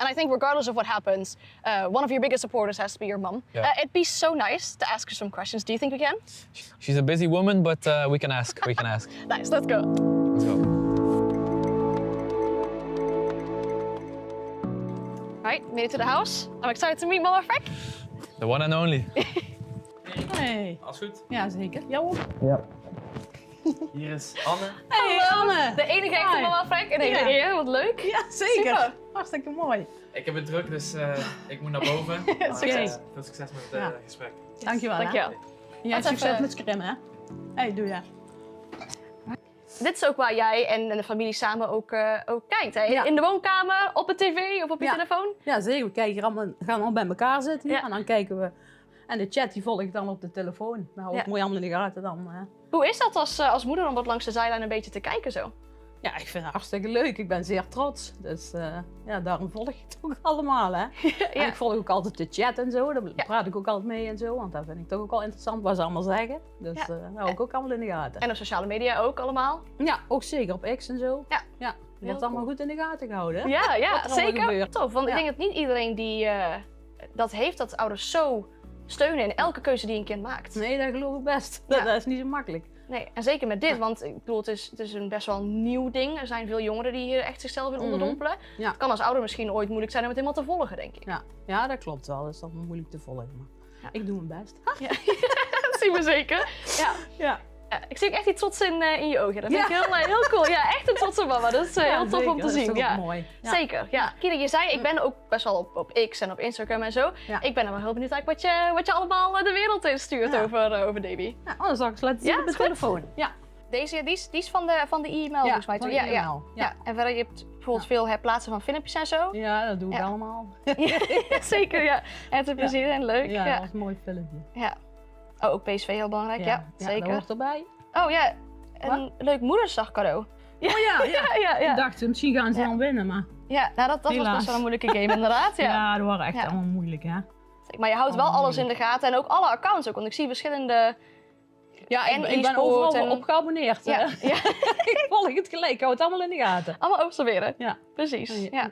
And I think regardless of what happens, one of your biggest supporters has to be your mum. Yeah. It'd be so nice to ask her some questions. Do you think we can? She's a busy woman, but we can ask. Nice, let's go. Let's go. Right, made it to the house. I'm excited to meet Mama Freck. The one and only. Hey. Alles goed? Ja, zeker. Jou? Ja. Hier is Anne. Hey, Anne. De enige echte Mama Freck in hele eer, wat leuk. Ja, zeker. Super. Hartstikke mooi. Ik heb het druk, dus ik moet naar boven. Succes. Veel succes met het gesprek. Dankjewel. Dankjewel. Jij succes met scrimmen, hè? Hey, doe ja. Dit is ook waar jij en de familie samen ook kijkt, hè? Ja. In de woonkamer, op de tv of op je telefoon? Ja, zeker. We kijken hier allemaal, gaan allemaal bij elkaar zitten hier, en dan kijken we. En de chat die volg ik dan op de telefoon. Dan hou ik mooi allemaal in de gaten dan. Hoe is dat als moeder om wat langs de zijlijn een beetje te kijken zo? Ja, ik vind het hartstikke leuk. Ik ben zeer trots. Dus ja, daarom volg ik het ook allemaal, hè. En ik volg ook altijd de chat en zo. Daar praat ik ook altijd mee en zo. Want dat vind ik toch ook wel interessant wat ze allemaal zeggen. Dus dat hou ik ook allemaal in de gaten. En op sociale media ook allemaal? Ja, ook zeker op X en zo. Ja. Ja, dat wordt allemaal goed in de gaten gehouden, hè. Ja, zeker. Tof, want Ja. ik denk dat niet iedereen die dat heeft, dat ouders zo steunen in elke keuze die een kind maakt. Nee, dat geloof ik best. Dat is niet zo makkelijk. Nee, en zeker met dit, want ik bedoel, het is een best wel nieuw ding. Er zijn veel jongeren die hier echt zichzelf in onderdompelen. Ja. Het kan als ouder misschien ooit moeilijk zijn om het helemaal te volgen, denk ik. Ja, dat klopt wel. Dat is dan moeilijk te volgen. Maar ik doe mijn best. Ja. Dat zien we zeker. Ja. Ik zie ook echt die trots in je ogen. Dat vind ik heel cool. Ja, echt een trotse mama. Dat is heel tof om te zien. Dat is toch mooi. Ja. Zeker, ja. Kira, je zei, ik ben ook best wel op X en op Instagram en zo. Ja. Ik ben er wel heel benieuwd eigenlijk wat je allemaal de wereld in stuurt over Davy. Ja, dan zal ik eens laten zien op de telefoon. Ja. Deze, die is van de EML volgens mij. Van Ja. En verder, je hebt bijvoorbeeld veel herplaatsen van filmpjes en zo. Ja, dat doe ik allemaal. Zeker, ja. En te plezier en leuk. Ja, dat was een mooi filmpje. Ja. Oh, ook PSV heel belangrijk, ja. Zeker. Dat hoort erbij. Oh ja, een leuk moedersdag cadeau. Ja. Ik dacht, misschien gaan ze dan winnen, maar... Ja, nou dat was best wel een moeilijke game inderdaad. Ja, dat waren echt allemaal moeilijk, hè. Maar je houdt wel alles in de gaten en ook alle accounts ook, want ik zie verschillende... Ja, ik ben overal op geabonneerd. Ja. Ik volg het gelijk, ik hou het allemaal in de gaten. Allemaal observeren. Ja. Precies, ja.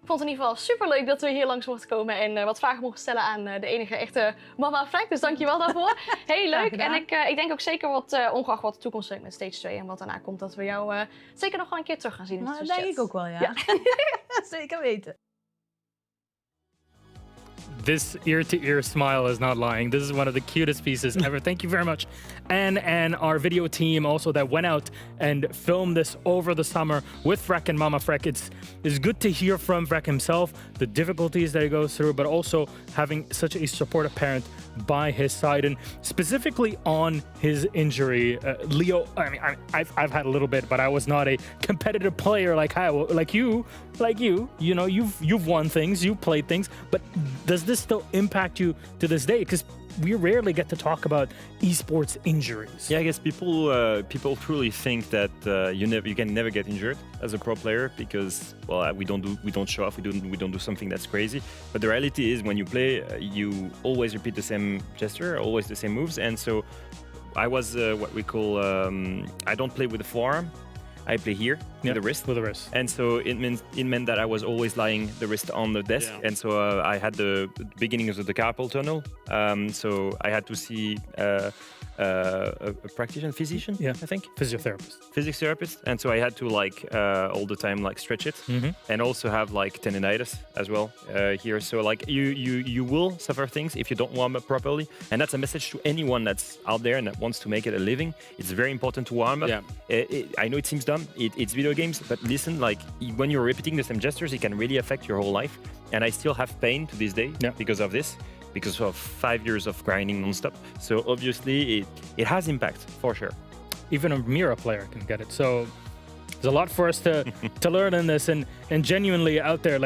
Ik vond het in ieder geval superleuk dat we hier langs mochten komen en wat vragen mochten stellen aan de enige echte mama Fick. Dus dankjewel daarvoor. Heel leuk. En ik denk ook zeker ongeacht wat de toekomst brengt met stage 2 en wat daarna komt, dat we jou zeker nog wel een keer terug gaan zien in de Dat denk ik ook wel, ja. Zeker weten. This ear-to-ear smile is not lying. This is one of the cutest pieces ever. Thank you very much. And our video team also that went out and filmed this over the summer with Fick and Mama Fick. It's good to hear from Fick himself, the difficulties that he goes through, but also having such a supportive parent by his side, and specifically on his injury. Leo, I mean, I've had a little bit, but I was not a competitive player like you. You know, you've won things, you've played things, but does this still impact you to this day? Because we rarely get to talk about esports injuries. Yeah, I guess people truly think that you can never get injured as a pro player because we don't show off, we don't do something that's crazy. But the reality is when you play, you always repeat the same gesture, always the same moves, and so I was what we call I don't play with the forearm. I play here with the wrist, and so it meant that I was always lying the wrist on the desk, and so I had the beginnings of the carpal tunnel. So I had to see a physician, I think, physics therapist, and so I had to all the time stretch it, and also have tendinitis as well here. So you will suffer things if you don't warm up properly, and that's a message to anyone that's out there and that wants to make it a living. It's very important to warm up. I know it seems dumb. It's video games, but listen, when you're repeating the same gestures, it can really affect your whole life. And I still have pain to this day because of this, because of 5 years of grinding non-stop. So obviously it has impact for sure. Even a Mira player can get it. So there's a lot for us to learn in this, and genuinely out there,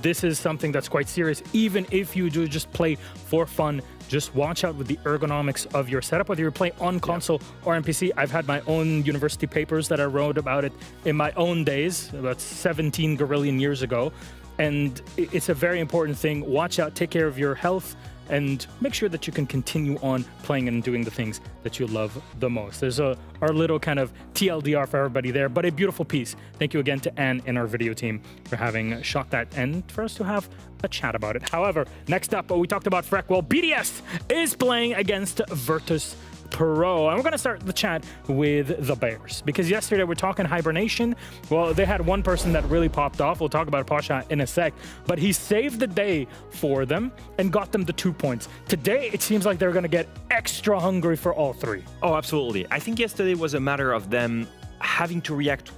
this is something that's quite serious. Even if you do just play for fun, just watch out with the ergonomics of your setup, whether you play on console or on PC. I've had my own university papers that I wrote about it in my own days, about 17 gorillion years ago. And it's a very important thing. Watch out, take care of your health, and make sure that you can continue on playing and doing the things that you love the most. There's our little kind of TLDR for everybody there, but a beautiful piece. Thank you again to Anne and our video team for having shot that and for us to have a chat about it. However, next up, we talked about Fick. Well, BDS is playing against Virtus Pro. And we're going to start the chat with the Bears, because yesterday we're talking hibernation. Well, they had one person that really popped off. We'll talk about Pasha in a sec, but he saved the day for them and got them the 2 points. Today, it seems like they're going to get extra hungry for all three. Oh, absolutely. I think yesterday was a matter of them having to react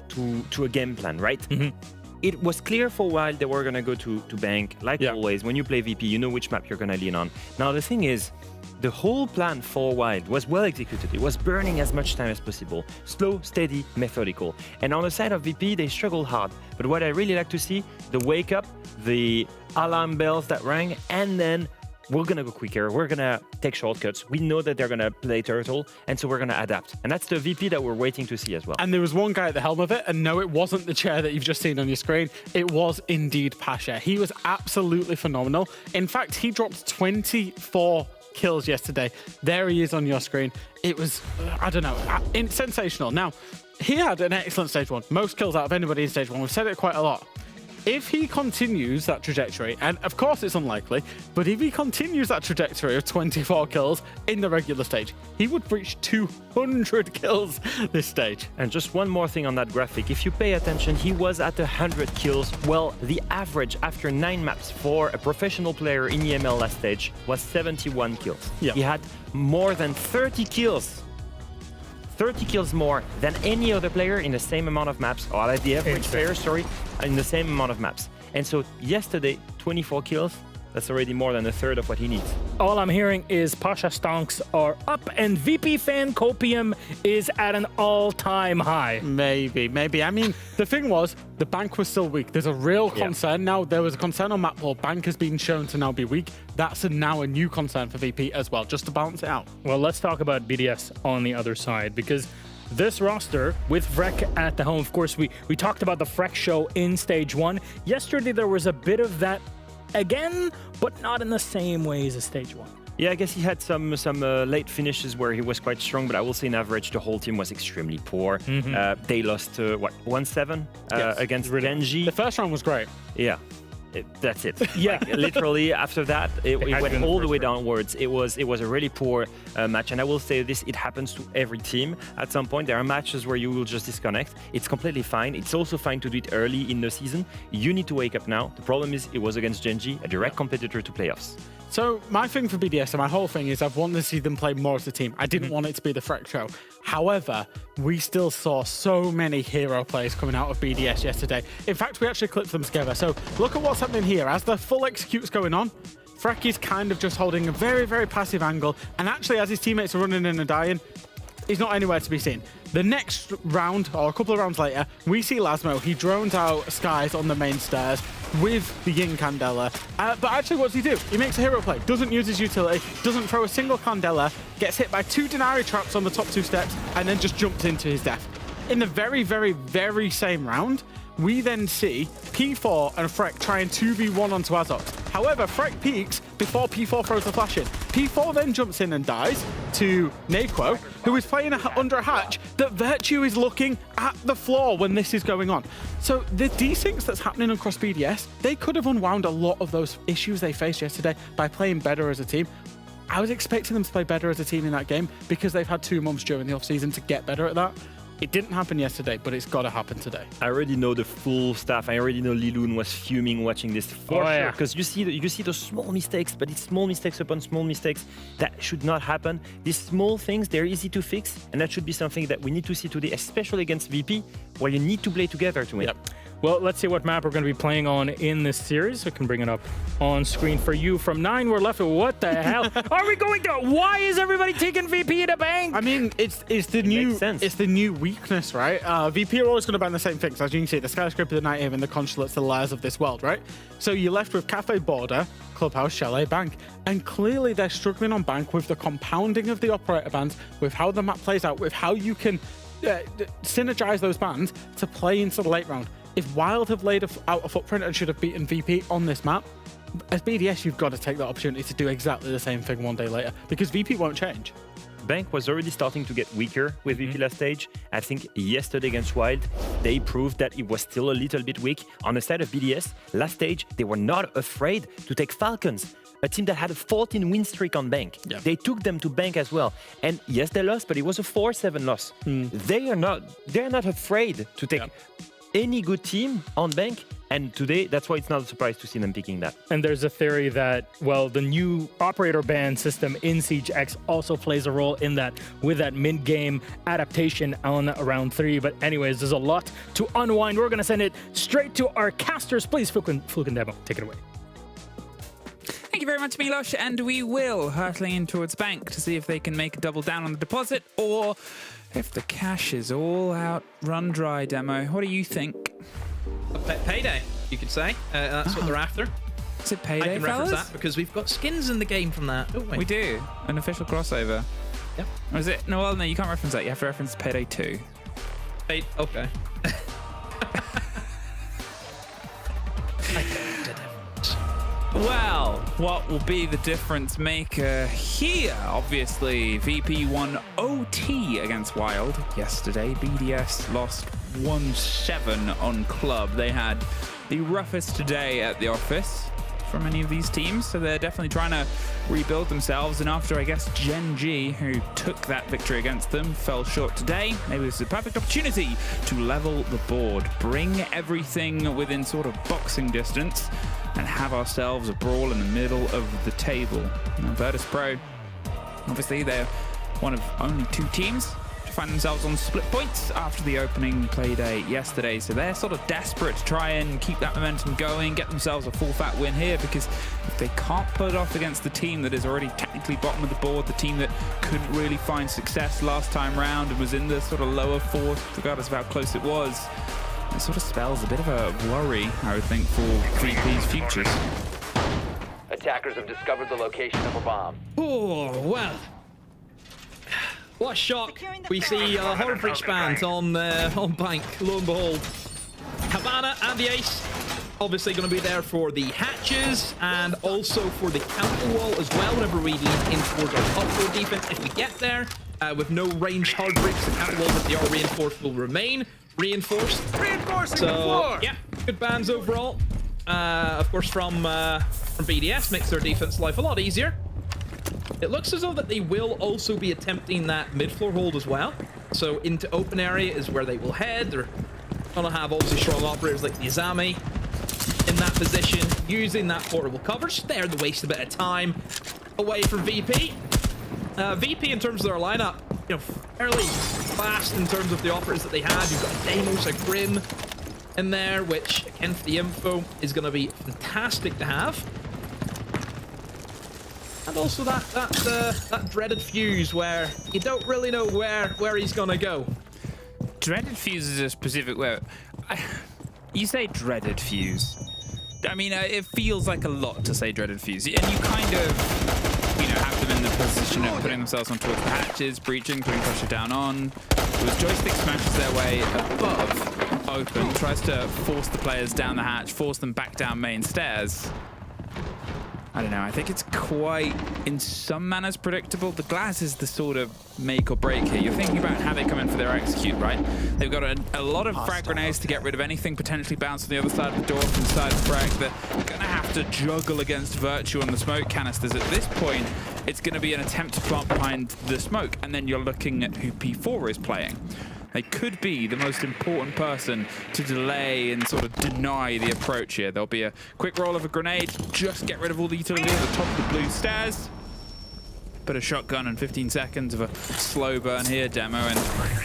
to a game plan, right? It was clear for a while they were going to go to bank. Always, when you play VP, you know which map you're going to lean on. Now, the thing is, the whole plan for a while was well executed. It was burning as much time as possible. Slow, steady, methodical. And on the side of VP, they struggled hard. But what I really like to see, the wake up, the alarm bells that rang, and then we're going to go quicker. We're going to take shortcuts. We know that they're going to play turtle, and so we're going to adapt. And that's the VP that we're waiting to see as well. And there was one guy at the helm of it, and no, it wasn't the chair that you've just seen on your screen. It was indeed Pasha. He was absolutely phenomenal. In fact, he dropped 24 kills yesterday. There he is on your screen. It was, I don't know, sensational. Now, he had an excellent stage one. Most kills out of anybody in stage one. We've said it quite a lot. If he continues that trajectory, and of course it's unlikely, but if he continues that trajectory of 24 kills in the regular stage, he would reach 200 kills this stage. And just one more thing on that graphic. If you pay attention, he was at 100 kills. Well, the average after 9 maps for a professional player in EML last stage was 71 kills. Yeah. He had more than 30 kills. 30 kills more than any other player in the same amount of maps, or like the average player, sorry, in the same amount of maps. And so yesterday, 24 kills, that's already more than a third of what he needs. All I'm hearing is Pasha stonks are up and VP fan copium is at an all-time high. Maybe. I mean, the thing was, the bank was still weak. There's a real concern now. There was a concern on map wall. Bank has been shown to now be weak. That's now a new concern for VP as well, just to balance it out. Well, let's talk about BDS on the other side, because this roster with Freck at the helm, of course, we talked about the Freck show in stage 1. Yesterday, there was a bit of that again, but not in the same ways as stage 1. Yeah, I guess he had some late finishes where he was quite strong, but I will say in average, the whole team was extremely poor. They lost, 1-7 against Genji. The first round was great. Yeah. That's it. Yeah. Like, literally after that, it went all the way downwards. It was a really poor match, and I will say this: it happens to every team. At some point, there are matches where you will just disconnect. It's completely fine. It's also fine to do it early in the season. You need to wake up now. The problem is it was against Genji, a direct competitor to playoffs. So my thing for BDS and my whole thing is I've wanted to see them play more as a team. I didn't want it to be the Freck show. However, we still saw so many hero plays coming out of BDS yesterday. In fact, we actually clipped them together. So look at what's happening here. As the full execute's going on, Freck is kind of just holding a very, very passive angle. And actually, as his teammates are running in and dying, he's not anywhere to be seen. The next round, or a couple of rounds later, we see Lasmo. He drones out Skies on the main stairs with the Yin Candela. But actually, what does he do? He makes a hero play, doesn't use his utility, doesn't throw a single Candela, gets hit by 2 Denari traps on the top 2 steps, and then just jumps into his death. In the very, very, very same round, we then see P4 and Freck trying 2v1 onto Azox. However, Freck peeks before P4 throws the flash in. P4 then jumps in and dies to Naquo, who is playing under a hatch that Virtue is looking at the floor when this is going on. So the desyncs that's happening across BDS, they could have unwound a lot of those issues they faced yesterday by playing better as a team. I was expecting them to play better as a team in that game because they've had 2 months during the off-season to get better at that. It didn't happen yesterday, but it's got to happen today. I already know the full stuff. I already know Liloon was fuming watching this for sure. Because you see those small mistakes, but it's small mistakes upon small mistakes that should not happen. These small things, they're easy to fix, and that should be something that we need to see today, especially against VP, where you need to play together to win. Yep. Well, let's see what map we're going to be playing on in this series. I can bring it up on screen for you. From 9, we're left with what the hell are we going to? Why is everybody taking VP to bank? I mean, it's the new weakness, right? VP are always going to ban the same things. As you can see, the Skyscraper, the Night Haven, the Consulates, the Lairs of this world, right? So you're left with Cafe Border, Clubhouse, Chalet, Bank. And clearly they're struggling on Bank with the compounding of the operator bans, with how the map plays out, with how you can synergize those bans to play into the late round. If Wild have laid out a footprint and should have beaten VP on this map, as BDS, you've got to take the opportunity to do exactly the same thing one day later, because VP won't change. Bank was already starting to get weaker with VP last stage. I think yesterday against Wild, they proved that it was still a little bit weak. On the side of BDS, last stage, they were not afraid to take Falcons, a team that had a 14 win streak on Bank. Yeah. They took them to Bank as well. And yes, they lost, but it was a 4-7 loss. They're not afraid to take any good team on Bank. And today, that's why it's not a surprise to see them picking that. And there's a theory that, well, the new operator ban system in Siege X also plays a role in that, with that mid-game adaptation on round 3. But anyways, there's a lot to unwind. We're going to send it straight to our casters. Please, Fick and Demo, take it away. Thank you very much, Milos. And we will hurtling in towards Bank to see if they can make a double down on the deposit, or if the cash is all out run dry. Demo, what do you think? Payday, you could say. That's what they're after. Is it Payday, I can reference fellas? that because we've got skins in the game from that, don't we? We do. An official crossover. Yep. Or is it? No, well, no, you can't reference that. You have to reference Payday 2. Okay. Well, what will be the difference maker here? Obviously, VP won OT against Wild yesterday. BDS lost 1-7 on Club. They had the roughest day at the office from any of these teams, so they're definitely trying to rebuild themselves. And after, I guess, Gen G, who took that victory against them, fell short today, maybe this is a perfect opportunity to level the board, bring everything within sort of boxing distance, and have ourselves a brawl in the middle of the table. Now, Virtus Pro, obviously, they're one of only 2 teams to find themselves on split points after the opening play day yesterday. So they're sort of desperate to try and keep that momentum going, get themselves a full fat win here, because if they can't pull it off against the team that is already technically bottom of the board, the team that couldn't really find success last time round and was in the sort of lower 4th, regardless of how close it was, it sort of spells a bit of a worry, I would think, for VP's futures. Attackers have discovered the location of a bomb. Oh, well. What a shock. We see Horror Breach band on Bank, lo and behold. Havana and the Ace obviously going to be there for the hatches and also for the counter wall as well whenever we lead in towards our top 4 defense. If we get there with no ranged hard breaks, the counter walls that they are reinforced will remain reinforced. Reinforcing so, the floor! Yeah, good bans overall. Of course, from BDS makes their defense life a lot easier. It looks as though that they will also be attempting that mid-floor hold as well. So into open area is where they will head. They're going to have obviously strong operators like Nizami in that position, using that portable coverage. There to waste a bit of time away from VP. VP in terms of their lineup, you know, fairly fast in terms of the operators that they have. You've got Deimos, a Grim in there, which again for the info is going to be fantastic to have. And also that dreaded fuse where you don't really know where he's gonna go. Dreaded fuse is a specific word. You say dreaded fuse. I mean, it feels like a lot to say dreaded fuse, and you kind of, you know, have them in the position of putting themselves on towards the hatches, breaching, putting pressure down on. With joystick smashes their way above open, tries to force the players down the hatch, force them back down main stairs. I don't know, I think it's quite, in some manners, predictable. The glass is the sort of make or break here. You're thinking about how they come in for their execute, right? They've got a lot of frag grenades to get rid of anything potentially bounced on the other side of the door from the side of frag. They're going to have to juggle against Virtue on the smoke canisters. At this point, it's going to be an attempt to plant behind the smoke, and then you're looking at who P4 is playing. They could be the most important person to delay and sort of deny the approach here. There'll be a quick roll of a grenade, just get rid of all the utility at the top of the blue stairs. But a shotgun and 15 seconds of a slow burn here, Demo. And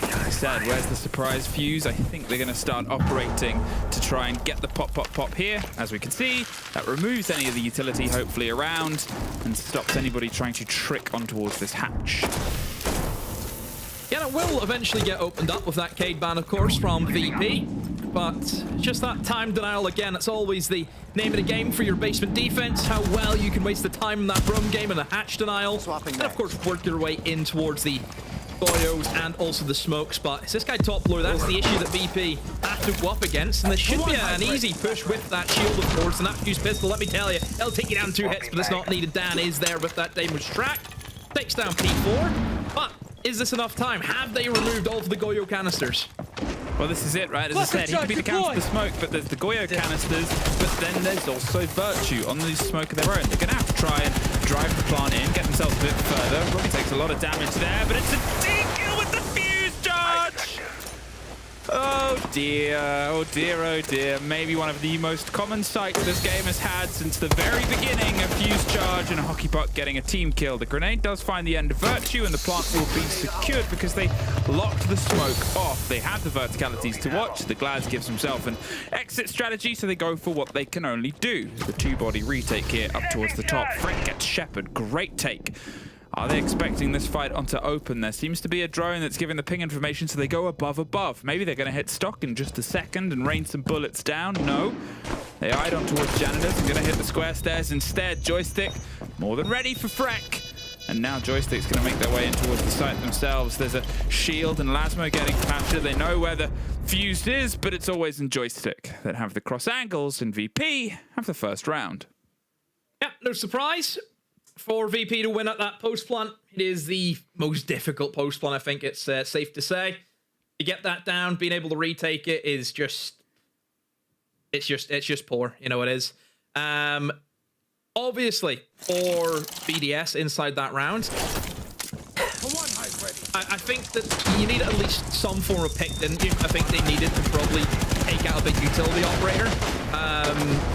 like I said, where's the surprise fuse? I think they're going to start operating to try and get the pop here. As we can see, that removes any of the utility, hopefully, around and stops anybody trying to trick on towards this hatch. Yeah, it will eventually get opened up with that Cade ban, of course, from VP. But just that time denial again, it's always the name of the game for your basement defense, how well you can waste the time in that room game and the hatch denial. And of course, work your way in towards the Goyos and also the smoke spot. It's this guy top floor, that's the issue that VP have to go up against. And there should be an easy push with that shield, of course, and that fuse pistol, let me tell you, it'll take you down 2 hits, but it's not needed. Dan is there with that damage track. Takes down P4, but is this enough time? Have they removed all of the Goyo canisters? Well, this is it, right? As I said, he could be the counter to the smoke, but there's the Goyo canisters, but then there's also Virtue on the smoke of their own. They're going to have to try and drive the plant in, get themselves a bit further. Probably takes a lot of damage there, but it's a D-kill with the fuse charge! Oh dear, oh dear, oh dear. Maybe one of the most common sights this game has had since the very beginning. A fuse charge and a hockey puck getting a team kill. The grenade does find the end of Virtue and the plant will be secured because they locked the smoke off. They have the verticalities to watch. The Glaz gives himself an exit strategy, so they go for what they can only do. The 2-body retake here up towards the top. Fick gets Shepherd. Great take. Are they expecting this fight onto open? There seems to be a drone that's giving the ping information, so they go above. Maybe they're going to hit stock in just a second and rain some bullets down. No. They eyed on towards janitors and going to hit the square stairs instead. Joystick, more than ready for Freck. And now Joystick's going to make their way in towards the site themselves. There's a shield and Lasmo getting captured. They know where the fuse is, but it's always in Joystick that have the cross angles, and VP have the first round. Yeah, no surprise for VP to win at that post plant. It is the most difficult post plant, I think it's safe to say. You get that down, being able to retake it is just It's just poor. You know it is. Obviously, for BDS inside that round, I think that you need at least some form of pick, didn't you? I think they needed to probably take out a big utility operator.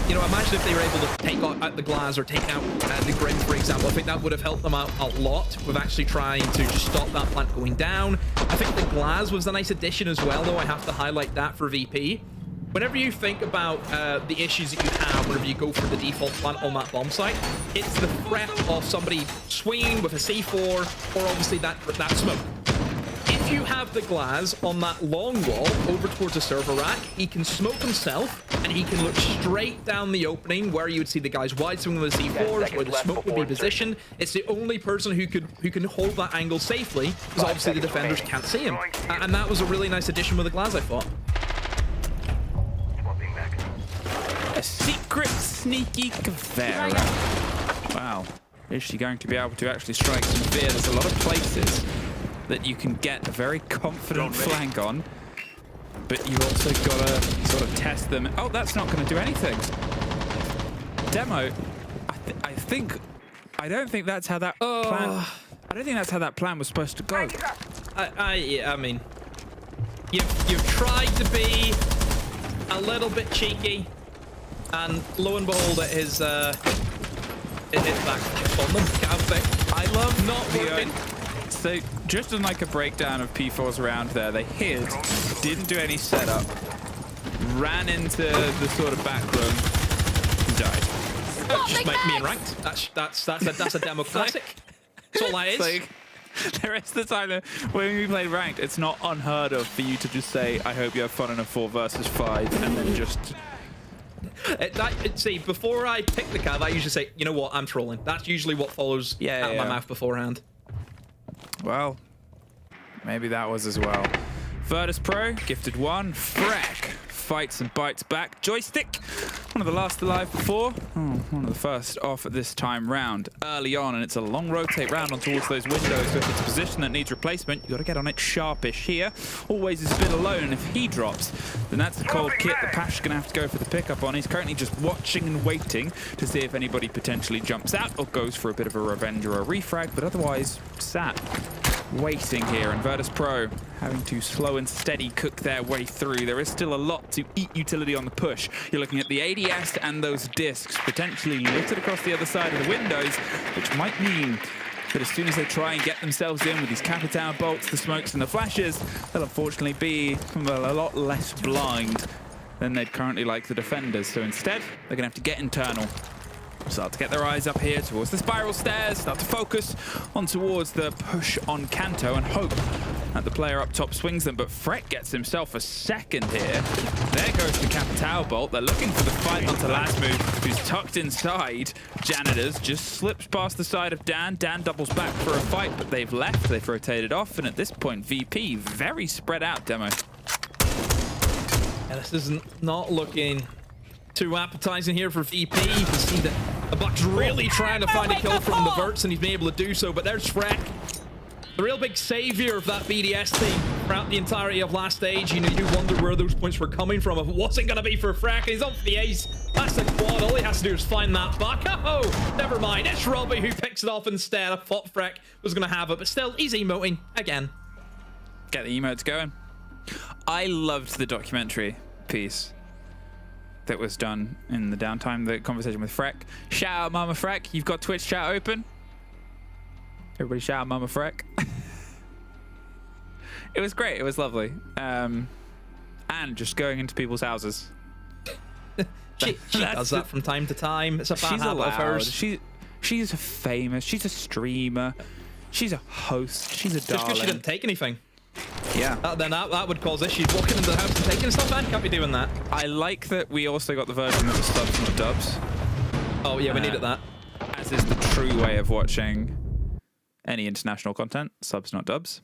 You know, imagine if they were able to take out the Glass or take out the Grim, for example. I think that would have helped them out a lot with actually trying to just stop that plant going down. I think the Glass was a nice addition as well, though. I have to highlight that for VP. Whenever you think about the issues that you have whenever you go for the default plant on that bomb site, it's the threat of somebody swinging with a C4 or obviously that smoke. If you have the Glass on that long wall over towards the server rack, he can smoke himself and he can look straight down the opening where you would see the guys wide swing with the C4s, where the smoke would be positioned. It's the only person who can hold that angle safely, because obviously the defenders can't see him. And that was a really nice addition with the Glass, I thought. A secret sneaky Caveira. Wow. Is she going to be able to actually strike some fear? There's a lot of places that you can get a very confident flank on, but you also got to sort of test them. Oh, that's not going to do anything. Demo, I don't think that's how that plan... I don't think that's how that plan was supposed to go. I mean, you've tried to be a little bit cheeky, and lo and behold, it hit back on them. I love not working. So just on like a breakdown of P4's round there, they hid, didn't do any setup, ran into the sort of back room, and died. Just make me in ranked. That's a demo classic. That's all that is. Like, the rest of the time when we play ranked, it's not unheard of for you to just say, I hope you have fun in a 4 versus 5, and then just... See, before I pick the cav, I usually say, you know what, I'm trolling. That's usually what follows out of my mouth beforehand. Well, maybe that was as well. Virtus Pro, gifted 1. Freck fights and bites back. Joystick, one of the last alive before. One of the first off at this time round. Early on, and it's a long rotate round on towards those windows. So if it's a position that needs replacement, you've got to get on it sharpish here. Always is a bit alone, and if he drops, then that's the cold kit that Pash's going to have to go for the pickup on. He's currently just watching and waiting to see if anybody potentially jumps out or goes for a bit of a revenge or a refrag, but otherwise sat waiting here, and Virtus Pro having to slow and steady cook their way through. There is still a lot to eat utility on the push. You're looking at the ADS and those discs potentially littered across the other side of the windows, which might mean that as soon as they try and get themselves in with these Capitao bolts, the smokes and the flashes, they'll unfortunately be a lot less blind than they'd currently like the defenders. So instead, they're gonna have to get internal. Start to get their eyes up here towards the spiral stairs, start to focus on towards the push on Kanto and hope that the player up top swings them, but Freck gets himself a second here. There goes the Capitao bolt. They're looking for the fight onto Lasmu, who's tucked inside. Janitors just slips past the side of Dan. Dan doubles back for a fight, but they've left. They've rotated off, and at this point, VP very spread out, Demo. Yeah, this is not looking too appetizing here for VP. You can see that the Buck's really trying to find a kill from the Verts, and he's been able to do so, but there's Freck, the real big savior of that BDS team throughout the entirety of last stage. You know, you wonder where those points were coming from. If it wasn't going to be for Freck, and he's on for the ace. That's the quad. All he has to do is find that Buck. Oh, never mind. It's Robbie who picks it off instead. I thought Freck was going to have it, but still, he's emoting again. Get the emotes going. I loved the documentary piece that was done in the downtime, the conversation with Freck. Shout out Mama Freck. You've got Twitch chat open. Everybody shout out Mama Freck. It was great. It was lovely. And just going into people's houses. she does that from time to time. It's a bad habit of hers. She's famous. She's a streamer. She's a host. She's a darling. Just because she didn't take anything. Yeah. Then that would cause issues. Walking into the house and taking stuff, man. Can't be doing that. I like that we also got the version of the subs, not dubs. Oh, yeah, we needed that. As is the true way of watching any international content. Subs, not dubs.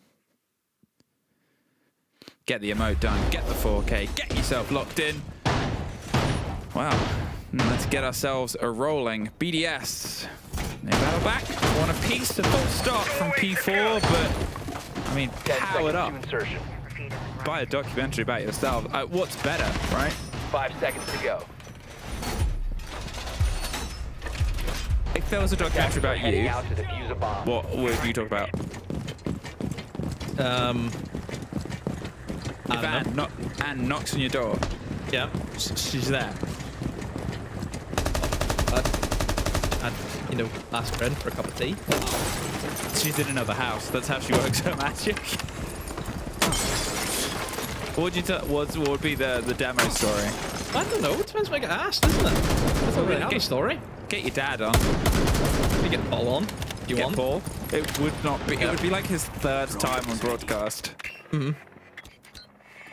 Get the emote done. Get the 4K. Get yourself locked in. Wow. Let's get ourselves a rolling. BDS. They battle back. One apiece. A full start from P4, but I mean, powered up by a documentary about yourself. What's better, right? 5 seconds to go. If there was a documentary about Heading you, out to defuse a bomb. what would you talk about? If Anne knocks on your door, Yeah. she's there. I'd, you know, ask her in for a cup of tea. She's in another house. That's how she works her magic. What would you what would be the demo story? I don't know. It depends when I get asked, isn't it? I don't really have a story. Get your dad on. You get Paul on. You Get want? Paul. It would not be. It would be like his third time on broadcast. Mm-hmm.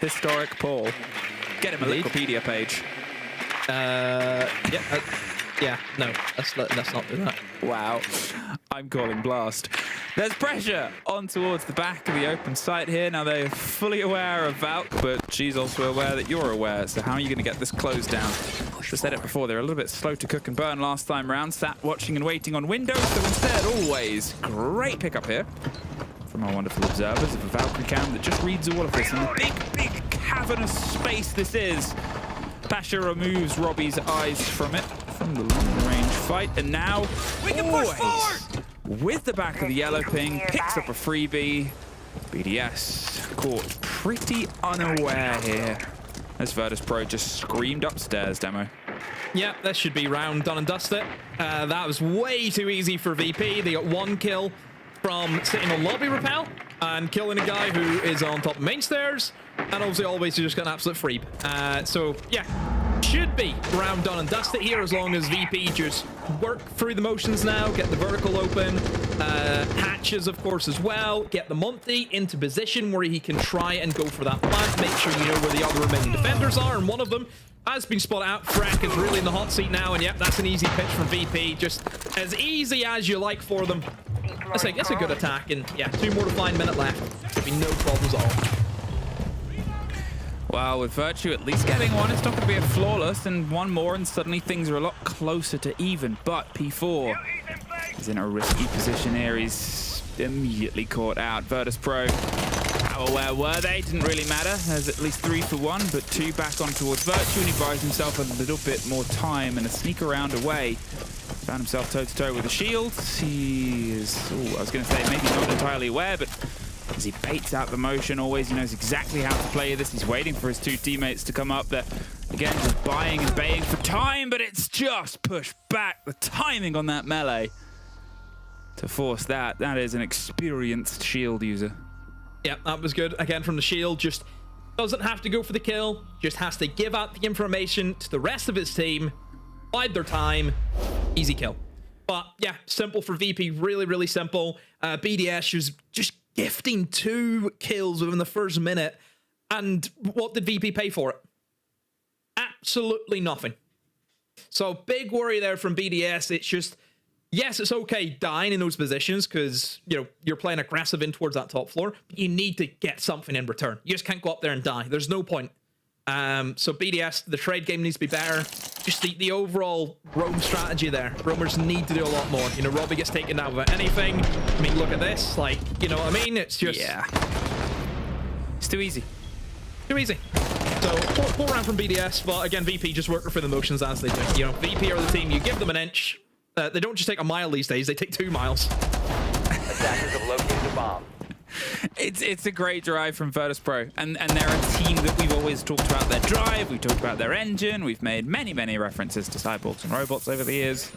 Historic Paul. Get him a Indeed. Wikipedia page. Yeah, no, let's not do that. Wow. I'm calling blast. There's pressure on towards the back of the open site here. Now they're fully aware of Valk, but she's also aware that you're aware. So how are you going to get this closed down? I said it before, they're a little bit slow to cook and burn last time round. Sat watching and waiting on windows. So instead, always great pickup here from our wonderful observers of a Valkyrie cam that just reads all of this. And the big cavernous space this is. Pasha removes Robbie's eyes from it, from the long-range fight, and now we can push forward! With the back of the yellow ping, picks up a freebie. BDS caught pretty unaware here as Virtus Pro just screamed upstairs, Demo. Yeah, this should be round done and dusted. That was way too easy for VP. They got one kill from sitting on lobby rappel and killing a guy who is on top of main stairs, and obviously always just got an absolute freeb. So yeah, should be round done and dusted here as long as VP just work through the motions now, get the vertical open, hatches of course as well, get the Monty into position where he can try and go for that plant, make sure you know where the other remaining defenders are, and one of them has been spotted out. Freck is really in the hot seat now, and yep, that's an easy pitch from VP, just as easy as you like for them. That's a good attack, and yeah, 2 more to find, minute left. There'll be no problems at all. Well, with Virtue at least getting one, it's not going to be a flawless, and one more, and suddenly things are a lot closer to even. But P4 is in a risky position here. He's immediately caught out. Virtus Pro, how aware were they? Didn't really matter. There's at least 3 for 1, but 2 back on towards Virtue, and he buys himself a little bit more time and a sneak around away. Found himself toe-to-toe with a shield. He is, I was going to say, maybe not entirely aware, but as he baits out the motion, always he knows exactly how to play this. He's waiting for his 2 teammates to come up there. Again, just buying and baying for time, but it's just pushed back. The timing on that melee to force that. That is an experienced shield user. Yeah, that was good. Again, from the shield, just doesn't have to go for the kill. Just has to give out the information to the rest of his team. Bide their time. Easy kill. But yeah, simple for VP. Really, really simple. BDS was just gifting 2 kills within the first minute. And what did VP pay for it? Absolutely nothing. So big worry there from BDS. It's just, yes, it's okay dying in those positions because, you know, you're playing aggressive in towards that top floor. But you need to get something in return. You just can't go up there and die. There's no point. So BDS, the trade game needs to be better. Just the overall roam strategy there. Roamers need to do a lot more. You know, Robbie gets taken down without anything. I mean, look at this. Like, you know what I mean? It's just... Yeah. It's too easy. Too easy. So, poor round from BDS, but again, VP just working for the motions as they do. You know, VP are the team. You give them an inch. They don't just take a mile these days. They take 2 miles. Attackers have located a bomb. It's a great drive from Virtus Pro, and they're a team that we've always talked about their drive, we've talked about their engine, we've made many references to cyborgs and robots over the years,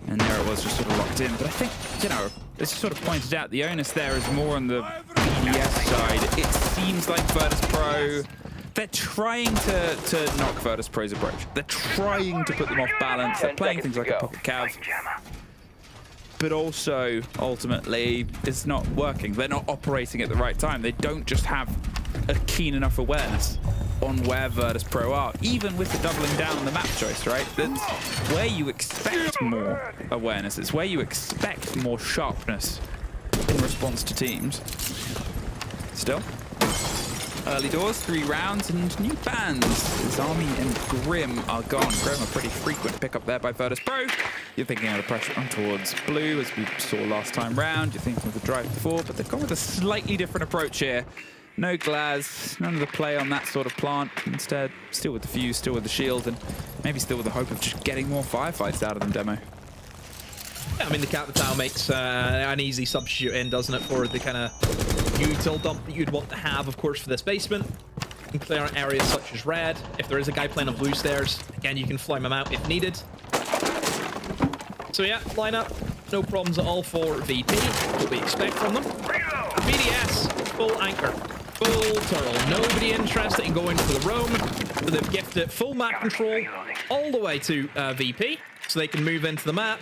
and there it was, just sort of locked in. But I think, you know, as you sort of pointed out, the onus there is more on the BDS side. It seems like Virtus Pro, they're trying to knock Virtus Pro's approach. They're trying to put them off balance. They're playing things like a pocket cav. But also, ultimately, it's not working. They're not operating at the right time. They don't just have a keen enough awareness on where Virtus Pro are, even with the doubling down on the map choice, right? That's where you expect more awareness. It's where you expect more sharpness in response to teams. Still, early doors, 3 rounds, and new bans. Zami and Grim are gone. Grim, a pretty frequent pickup there by Virtus Pro. You're thinking of the pressure on towards Blue, as we saw last time round. You're thinking of the drive before, but they've gone with a slightly different approach here. No glass, none of the play on that sort of plant. Instead, still with the fuse, still with the shield, and maybe still with the hope of just getting more firefights out of them, Demo. Yeah, I mean, the Cat the Tower makes an easy substitute in, doesn't it, for the kind of util dump that you'd want to have, of course, for this basement. You can clear out areas such as red. If there is a guy playing on blue stairs, again, you can flame him out if needed. So yeah, line up, no problems at all for VP. What we expect from them. BDS, full anchor. Full turtle. Nobody interested in going for the roam. So they've gifted full map control all the way to VP, so they can move into the map,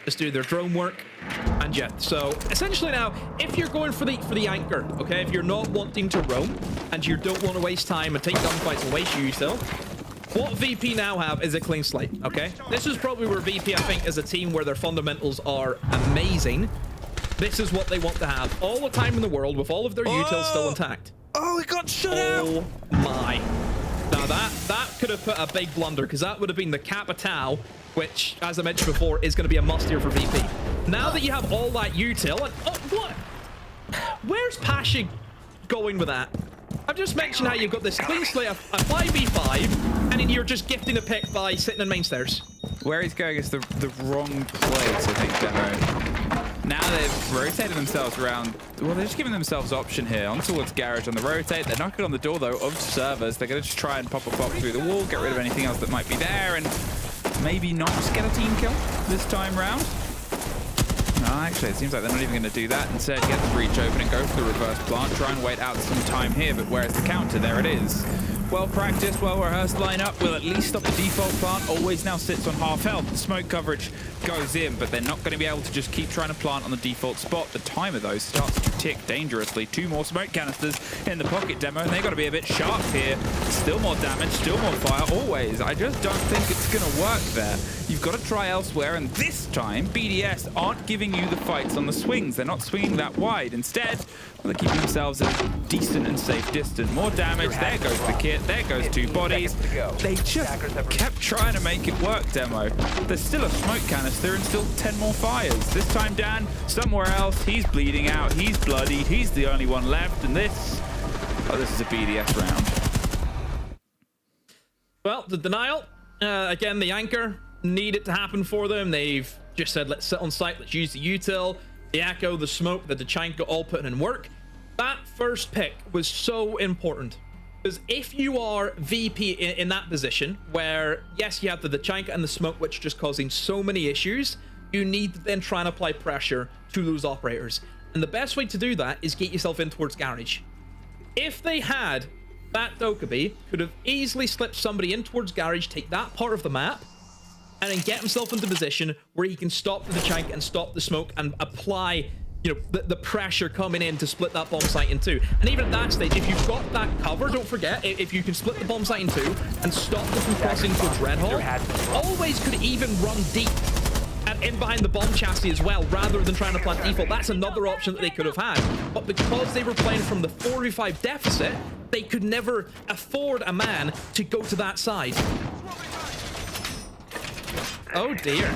just do their drone work, and yeah. So essentially now, if you're going for the anchor, okay, if you're not wanting to roam and you don't want to waste time and take gunfights and waste util, what VP now have is a clean slate. Okay, this is probably where VP, I think, is a team where their fundamentals are amazing. This is what they want to have all the time in the world with all of their utils still intact. Oh, it got shut out! Oh my. Now that could have put a big blunder, because that would have been the Capitao, which, as I mentioned before, is going to be a must here for VP. Now that you have all that util, and oh, what? Where's Pasha going with that? I've just mentioned how you've got this clean slate of a 5v5, and then you're just gifting a pick by sitting in main stairs. Where he's going is the wrong place, I think, Demo. Now they've rotated themselves around. Well, they're just giving themselves option here. On towards garage on the rotate. They're knocking on the door, though, of servers. They're going to just try and pop a pop through the wall, get rid of anything else that might be there, and maybe not get a team kill this time round. No, actually, it seems like they're not even going to do that. Instead, get the breach open and go for the reverse plant. Try and wait out some time here, but where's the counter? There it is. Well practiced, well rehearsed lineup will at least stop the default plant. Always now sits on half health. The smoke coverage goes in, but they're not going to be able to just keep trying to plant on the default spot. The timer, though, starts to tick dangerously. 2 more smoke canisters in the pocket, Demo, and they've got to be a bit sharp here. Still more damage, still more fire, always. I just don't think it's going to work there. You've got to try elsewhere, and this time, BDS aren't giving you the fights on the swings. They're not swinging that wide. Instead, well, they're keeping themselves at a decent and safe distance. More damage. There goes the kit. There goes 2 bodies. They just kept trying to make it work, Demo. There's still a smoke canister and still 10 more fires. This time, Dan, somewhere else. He's bleeding out. He's bloodied. He's the only one left. And this... oh, this is a BDS round. Well, the denial. Again, the anchor. Need it to happen for them. They've just said, let's sit on site. Let's use the util. The echo, the smoke, the Dechanka all putting in work. That first pick was so important. Because if you are VP in that position, where, yes, you have the Dechanka and the smoke, which are just causing so many issues, you need to then try and apply pressure to those operators. And the best way to do that is get yourself in towards garage. If they had that Dokkaebi, could have easily slipped somebody in towards garage, take that part of the map, and then get himself into position where he can stop the Dechanka and stop the smoke and apply, you know, the pressure coming in to split that bomb site in 2. And even at that stage, if you've got that cover, don't forget, if you can split the bomb site in 2 and stop them from crossing towards Red Hall, always could even run deep and in behind the bomb chassis as well, rather than trying to plant default. That's another option that they could have had. But because they were playing from the 4v5 deficit, they could never afford a man to go to that side. Oh dear.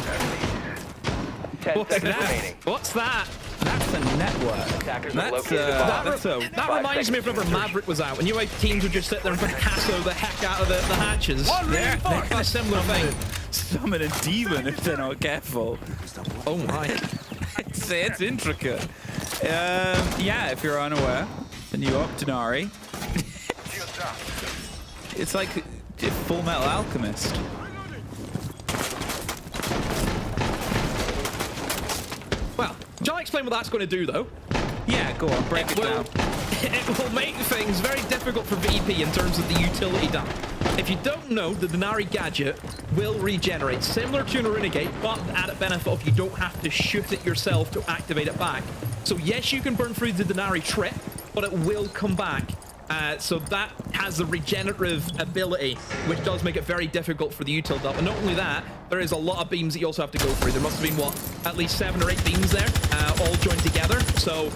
What's that? What's that? That's a network. That reminds me of whenever Maverick was out, and you know how teams would just sit there and Picasso the heck out of the hatches. They're a similar thing. Summon a demon if they're not careful. Oh my. It's intricate. Yeah, if you're unaware, the new Optinari. It's like Full Metal Alchemist. Well, shall I explain what that's going to do, though? Yeah, go on, break it down. It will make things very difficult for VP in terms of the utility dump. If you don't know, the Denari gadget will regenerate, similar to a Renegade, but the added benefit of you don't have to shoot it yourself to activate it back. So yes, you can burn through the Denari trip, but it will come back. So that has the regenerative ability, which does make it very difficult for the util dump. And not only that, there is a lot of beams that you also have to go through. There must have been, what, at least 7 or 8 beams there, all joined together. So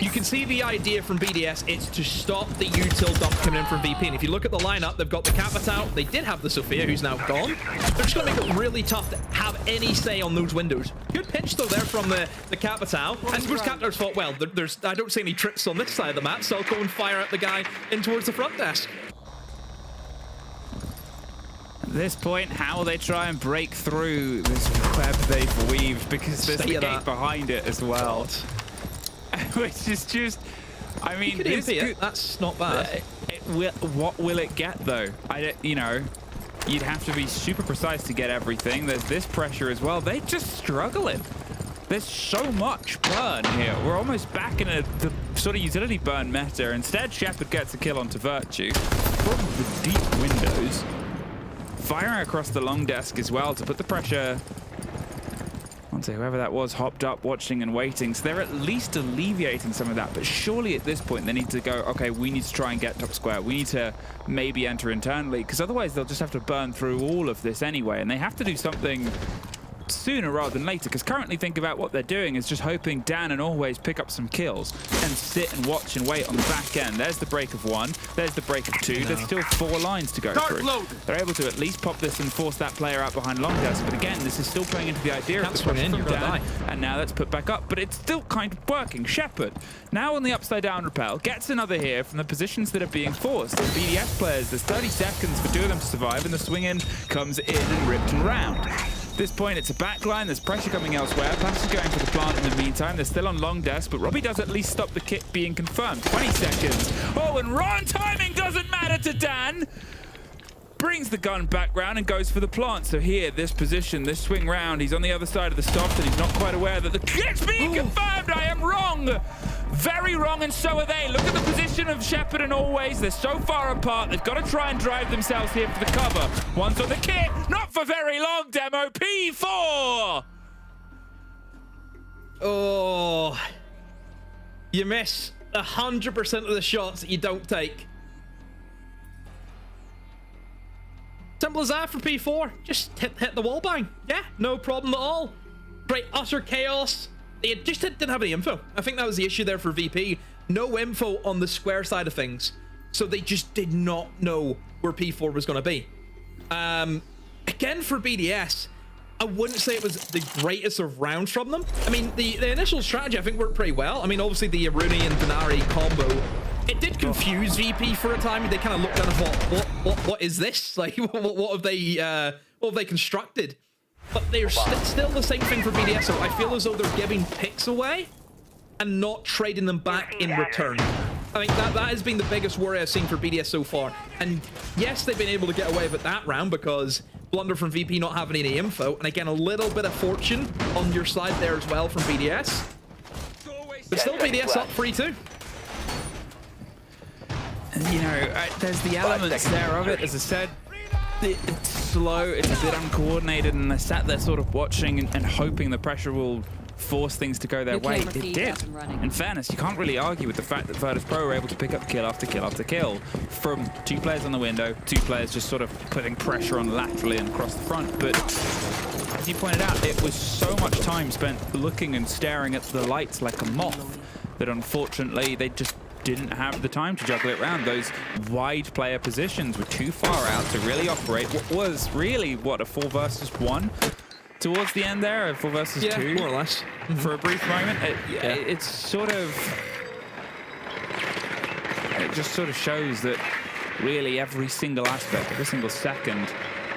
you can see the idea from BDS, it's to stop the util dump coming in from VP. And if you look at the lineup, they've got the Capitao. They did have the Sophia, who's now gone. They're just going to make it really tough to have any say on those windows. Good pitch, though, there from the Capitao. I suppose Capitao's thought, well, I don't see any tricks on this side of the map, so I'll go and fire at the guy in towards the front desk. At this point, how will they try and break through this web they've weaved? Because there's the gate behind it as well. Which is just... I mean, that's not bad. What will it get, though? You know, you'd have to be super precise to get everything. There's this pressure as well. They're just struggling. There's so much burn here. We're almost back in the sort of utility burn meta. Instead, Shepard gets a kill onto Virtue from the deep windows. Firing across the long desk as well to put the pressure onto whoever that was, hopped up, watching and waiting. So they're at least alleviating some of that. But surely at this point, they need to go, okay, we need to try and get top square. We need to maybe enter internally, because otherwise they'll just have to burn through all of this anyway. And they have to do something sooner rather than later, because currently think about what they're doing is just hoping Dan and Always pick up some kills and sit and watch and wait on the back end. There's the break of 1, there's the break of 2, there's still 4 lines to go through. They're able to at least pop this and force that player out behind long desk, but again, this is still playing into the idea of the pressure from Dan, and now that's put back up, but it's still kind of working. Shepard, now on the upside down rappel, gets another here from the positions that are being forced. The BDS players, there's 30 seconds for 2 of them to survive, and the swing in comes in and ripped and round. At this point, it's a backline. There's pressure coming elsewhere. Pass is going for the plant in the meantime. They're still on long desk, but Robbie does at least stop the kit being confirmed. 20 seconds. Oh, and run timing doesn't matter to Dan. Brings the gun back round and goes for the plant. So here, this position, this swing round, he's on the other side of the stop, and he's not quite aware that the kit's being confirmed. I am wrong. Very wrong, and so are they. Look at the position of Shepard and Always. They're so far apart. They've got to try and drive themselves here for the cover. One's on the kit. Not for very long, Demo. P4! Oh. You miss 100% of the shots that you don't take. Simple as that for P4. Just hit the wall bang. Yeah, no problem at all. Great utter chaos. They just didn't have any info. I think that was the issue there for VP. No info on the square side of things. So they just did not know where P4 was going to be. Again, for BDS, I wouldn't say it was the greatest of rounds from them. I mean, the initial strategy, I think, worked pretty well. I mean, obviously, the Aruni and Denari combo, it did confuse VP for a time. They kind of looked down and thought, what is this? Like, what have they constructed? But they're still the same thing for BDS, so I feel as though they're giving picks away and not trading them back in return. I think that has been the biggest worry I've seen for BDS so far. And yes, they've been able to get away with that round because blunder from VP not having any info. And again, a little bit of fortune on your side there as well from BDS. But still BDS up 3-2. You know, there's the elements there of it, as I said. It's slow, it's a bit uncoordinated, and they're sat there sort of watching and hoping the pressure will force things to go their way. It did. In fairness, you can't really argue with the fact that Virtus Pro were able to pick up kill after kill after kill from 2 players on the window, 2 players just sort of putting pressure on laterally and across the front. But as you pointed out, it was so much time spent looking and staring at the lights like a moth that unfortunately they just didn't have the time to juggle it around. Those wide player positions were too far out to really operate what was really, what, a 4 versus 1 towards the end there, a 4 versus 2? More or less. For a brief moment. It's sort of... It just sort of shows that really every single aspect, every single second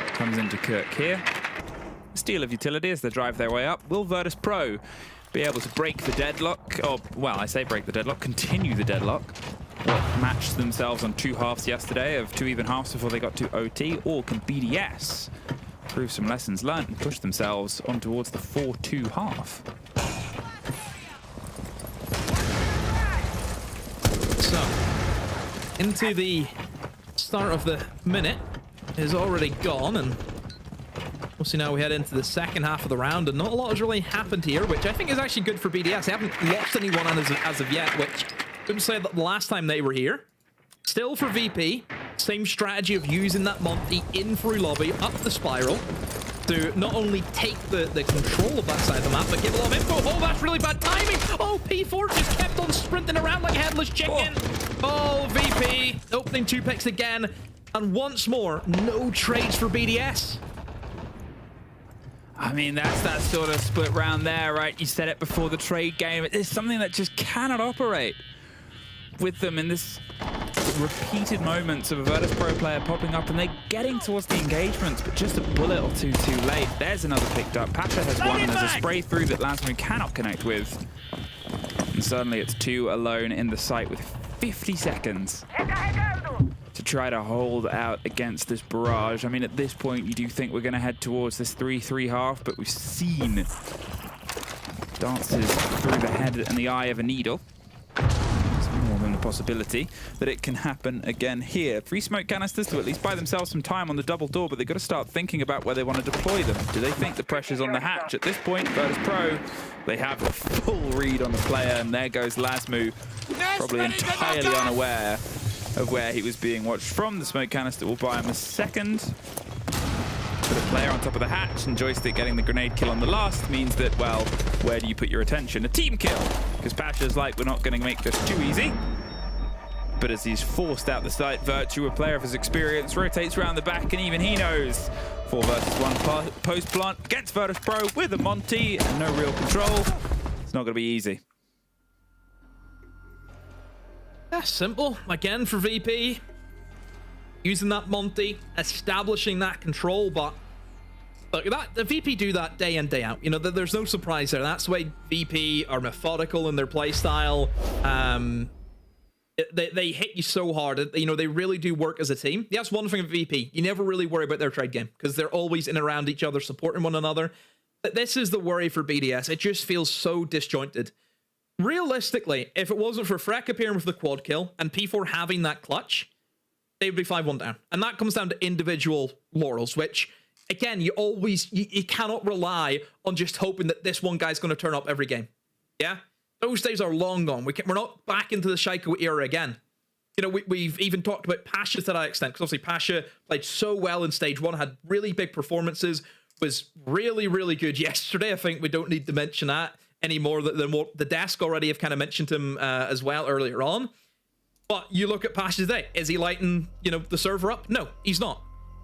comes into Kirk here. Steal of utility as they drive their way up. Will Virtus Pro be able to break the deadlock, or, well, I say break the deadlock, continue the deadlock? What matched themselves on 2 halves yesterday of 2 even halves before they got to OT, or can BDS prove some lessons learned and push themselves on towards the 4-2 half? So, into the start of the minute is already gone, and we'll see now we head into the second half of the round, and not a lot has really happened here, which I think is actually good for BDS. They haven't lost anyone as of yet, which I wouldn't say that the last time they were here. Still for VP, same strategy of using that Monty in through lobby, up the spiral, to not only take the control of that side of the map, but give a lot of info. Oh, that's really bad timing. Oh, P4 just kept on sprinting around like a headless chicken. Oh, VP opening 2 picks again. And once more, no trades for BDS. I mean, that's that sort of split round there, right? You said it before the trade game. It's something that just cannot operate with them in this repeated moments of a Virtus Pro player popping up and they're getting towards the engagements, but just a bullet or two too late. There's another picked up. Pasha has one and there's a spray through that Lasmu cannot connect with. And suddenly it's 2 alone in the site with 50 seconds to try to hold out against this barrage. I mean, at this point, you do think we're going to head towards this 3-3 half, but we've seen dances through the head and the eye of a needle. More than the possibility that it can happen again here. 3 smoke canisters to at least buy themselves some time on the double door, but they've got to start thinking about where they want to deploy them. Do they think the pressure's on the hatch? At this point, Virtus Pro, they have a full read on the player, and there goes Lasmu, probably entirely unaware of where he was being watched from. The smoke canister will buy him a second. Put a player on top of the hatch, and Joystick getting the grenade kill on the last means that, well, where do you put your attention? A team kill! Because Pasha's like, we're not going to make this too easy. But as he's forced out the site, Virtue, a player of his experience, rotates around the back, and even he knows 4 versus 1 post plant against Virtus Pro with a Monty and no real control. It's not going to be easy. That's simple. Again, for VP. Using that Monty, establishing that control, but look, the VP do that day in, day out. You know, there's no surprise there. That's the way VP are methodical in their play style. They hit you so hard. You know, they really do work as a team. That's one thing with VP. You never really worry about their trade game because they're always in and around each other, supporting one another. But this is the worry for BDS. It just feels so disjointed. Realistically, if it wasn't for Freck appearing with the quad kill and P4 having that clutch, they would be 5-1 down. And that comes down to individual laurels, which, again, you cannot rely on just hoping that this one guy's going to turn up every game. Yeah? Those days are long gone. We're not back into the Shaiko era again. You know, we've even talked about Pasha to that extent, because obviously Pasha played so well in stage 1, had really big performances, was really, really good yesterday. I think we don't need to mention that anymore than what the desk already have kind of mentioned him as well earlier on. But you look at Pasha today. Is he lighting, you know, the server up? No, he's not.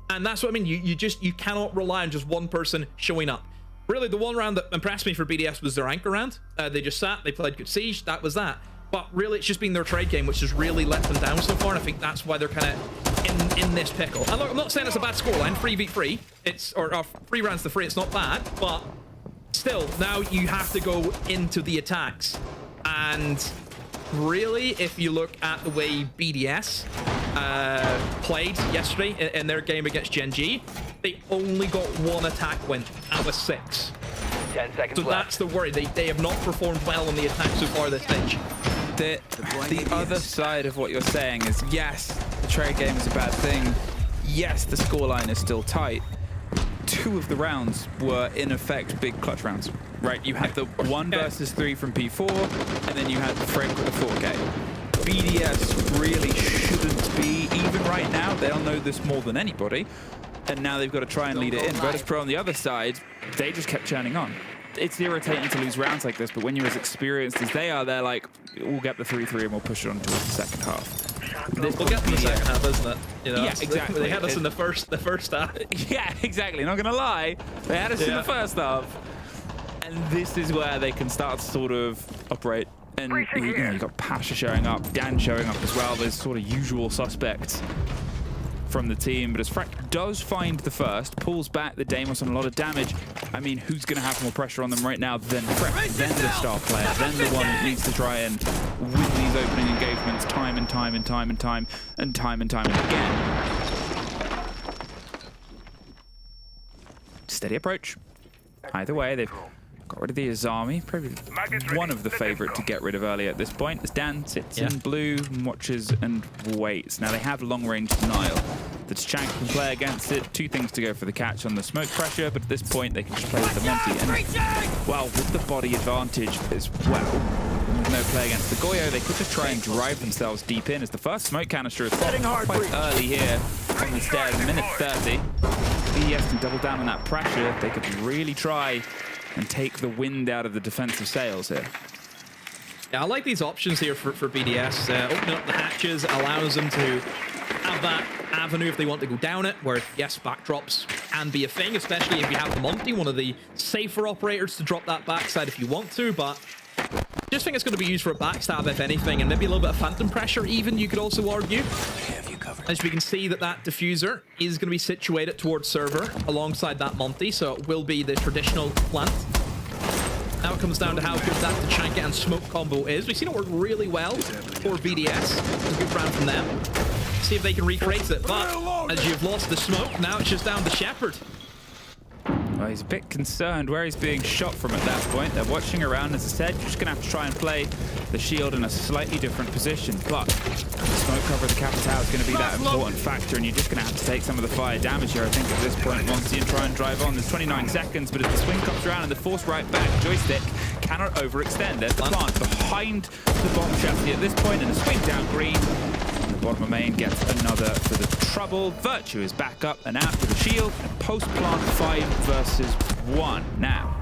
And that's what I mean. You cannot rely on just one person showing up. Really, the one round that impressed me for BDS was their anchor round. They just sat, they played good siege, that was that. But really, it's just been their trade game, which has really let them down so far, and I think that's why they're kind of in this pickle. And look, I'm not saying it's a bad scoreline, 3v3, or 3 rounds to 3, it's not bad, but still, now you have to go into the attacks. And really, if you look at the way BDS played yesterday in their game against Gen G, they only got 1 attack win out of 6. 10 seconds so left. That's the worry. They have not performed well on the attack so far this stage. The other side of what you're saying is, yes, the trade game is a bad thing. Yes, the scoreline is still tight. 2 of the rounds were, in effect, big clutch rounds, right? You had the 1 versus 3 from P4, and then you had the Frank with the 4K. BDS really shouldn't be, even right now, they'll know this more than anybody, and now they've got to try and lead it in. Virtus Pro on the other side, they just kept churning on. It's irritating to lose rounds like this, but when you're as experienced as they are, they're like, we'll get the 3-3 and we'll push it on towards the second half. We'll get to the second half, isn't it? You know, yeah, exactly. They had us in the first half. Yeah, exactly. Not gonna lie, they had us in the first half, and this is where they can start to sort of operate. And you know, you've got Pasha showing up, Dan showing up as well. There's sort of usual suspects from the team, but as Freck does find the first, pulls back the Deimos on a lot of damage. I mean, who's going to have more pressure on them right now than Freck, then the star player, then the one that needs to try and win these opening engagements time and time and time and time and time and time and again. Steady approach. Either way, they've got rid of the Azami, probably one of the favorite to get rid of early at this point, as Dan sits in blue and watches and waits. Now they have long-range denial. The Chang can play against it. 2 things to go for the catch on the smoke pressure, but at this point they can just play with the Monty. And, well, with the body advantage as well, with no play against the Goyo. They could just try and drive themselves deep in as the first smoke canister is quite early here on the stairs, minute 30. BDS can double down on that pressure. They could really try and take the wind out of the defensive sails here. Yeah, I like these options here for BDS. Opening up the hatches allows them to have that avenue if they want to go down it, where, yes, backdrops can be a thing, especially if you have the Monty, one of the safer operators to drop that backside if you want to, but just think it's going to be used for a backstab, if anything, and maybe a little bit of phantom pressure even, you could also argue. As we can see that diffuser is going to be situated towards server alongside that Monty, so it will be the traditional plant. Now it comes down to how good that Tachanka and smoke combo is. We've seen it work really well for BDS. A good round from them. See if they can recreate it, but as you've lost the smoke, now it's just down to Shepard. Well, he's a bit concerned where he's being shot from at that point. They're watching around, as I said, you're just going to have to try and play the shield in a slightly different position, but the smoke cover of the Capitao is going to be that important factor, and you're just going to have to take some of the fire damage here, I think, at this point, Monty, and try and drive on. There's 29 seconds, but as the swing comes around and the force right back, Joystick cannot overextend. There's the plant behind the bomb chassis at this point, and a swing down green. The bottom of main gets another for the trouble. Virtue is back up and out with the shield, and post-plant 5 versus 1 now.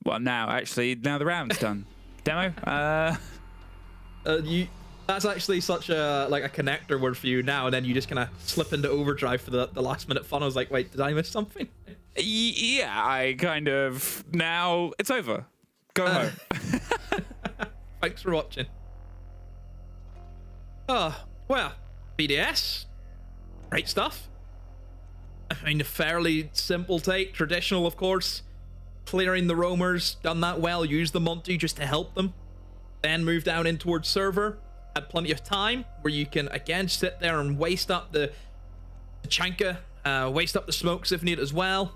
Well, now the round's done. Demo? That's actually such a connector word for you now, and then you just kind of slip into overdrive for the last minute fun. I was like, wait, did I miss something? Yeah, I kind of... Now it's over. Go home. Thanks for watching. Oh, well, BDS. Great stuff. I mean, a fairly simple take. Traditional, of course. Clearing the roamers. Done that well. Used the Monty just to help them. Then move down in towards server. Had plenty of time where you can, again, sit there and waste up the Chanka. Waste up the smokes if needed as well.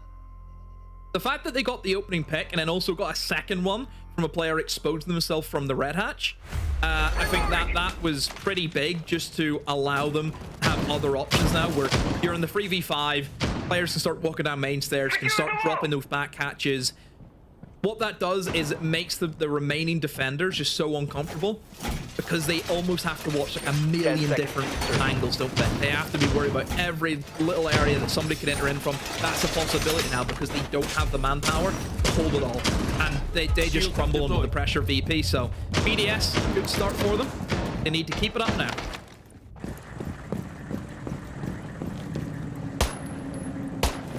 The fact that they got the opening pick and then also got a second one from a player exposing themselves from the red hatch, I think that was pretty big, just to allow them to have other options now where you're in the 3v5, players can start walking down main stairs, can start dropping those back hatches. What that does is it makes the remaining defenders just so uncomfortable because they almost have to watch like a million different angles, don't they? They have to be worried about every little area that somebody could enter in from. That's a possibility now because they don't have the manpower to hold it all. And they just crumble under the pressure of VP. So BDS, good start for them. They need to keep it up now.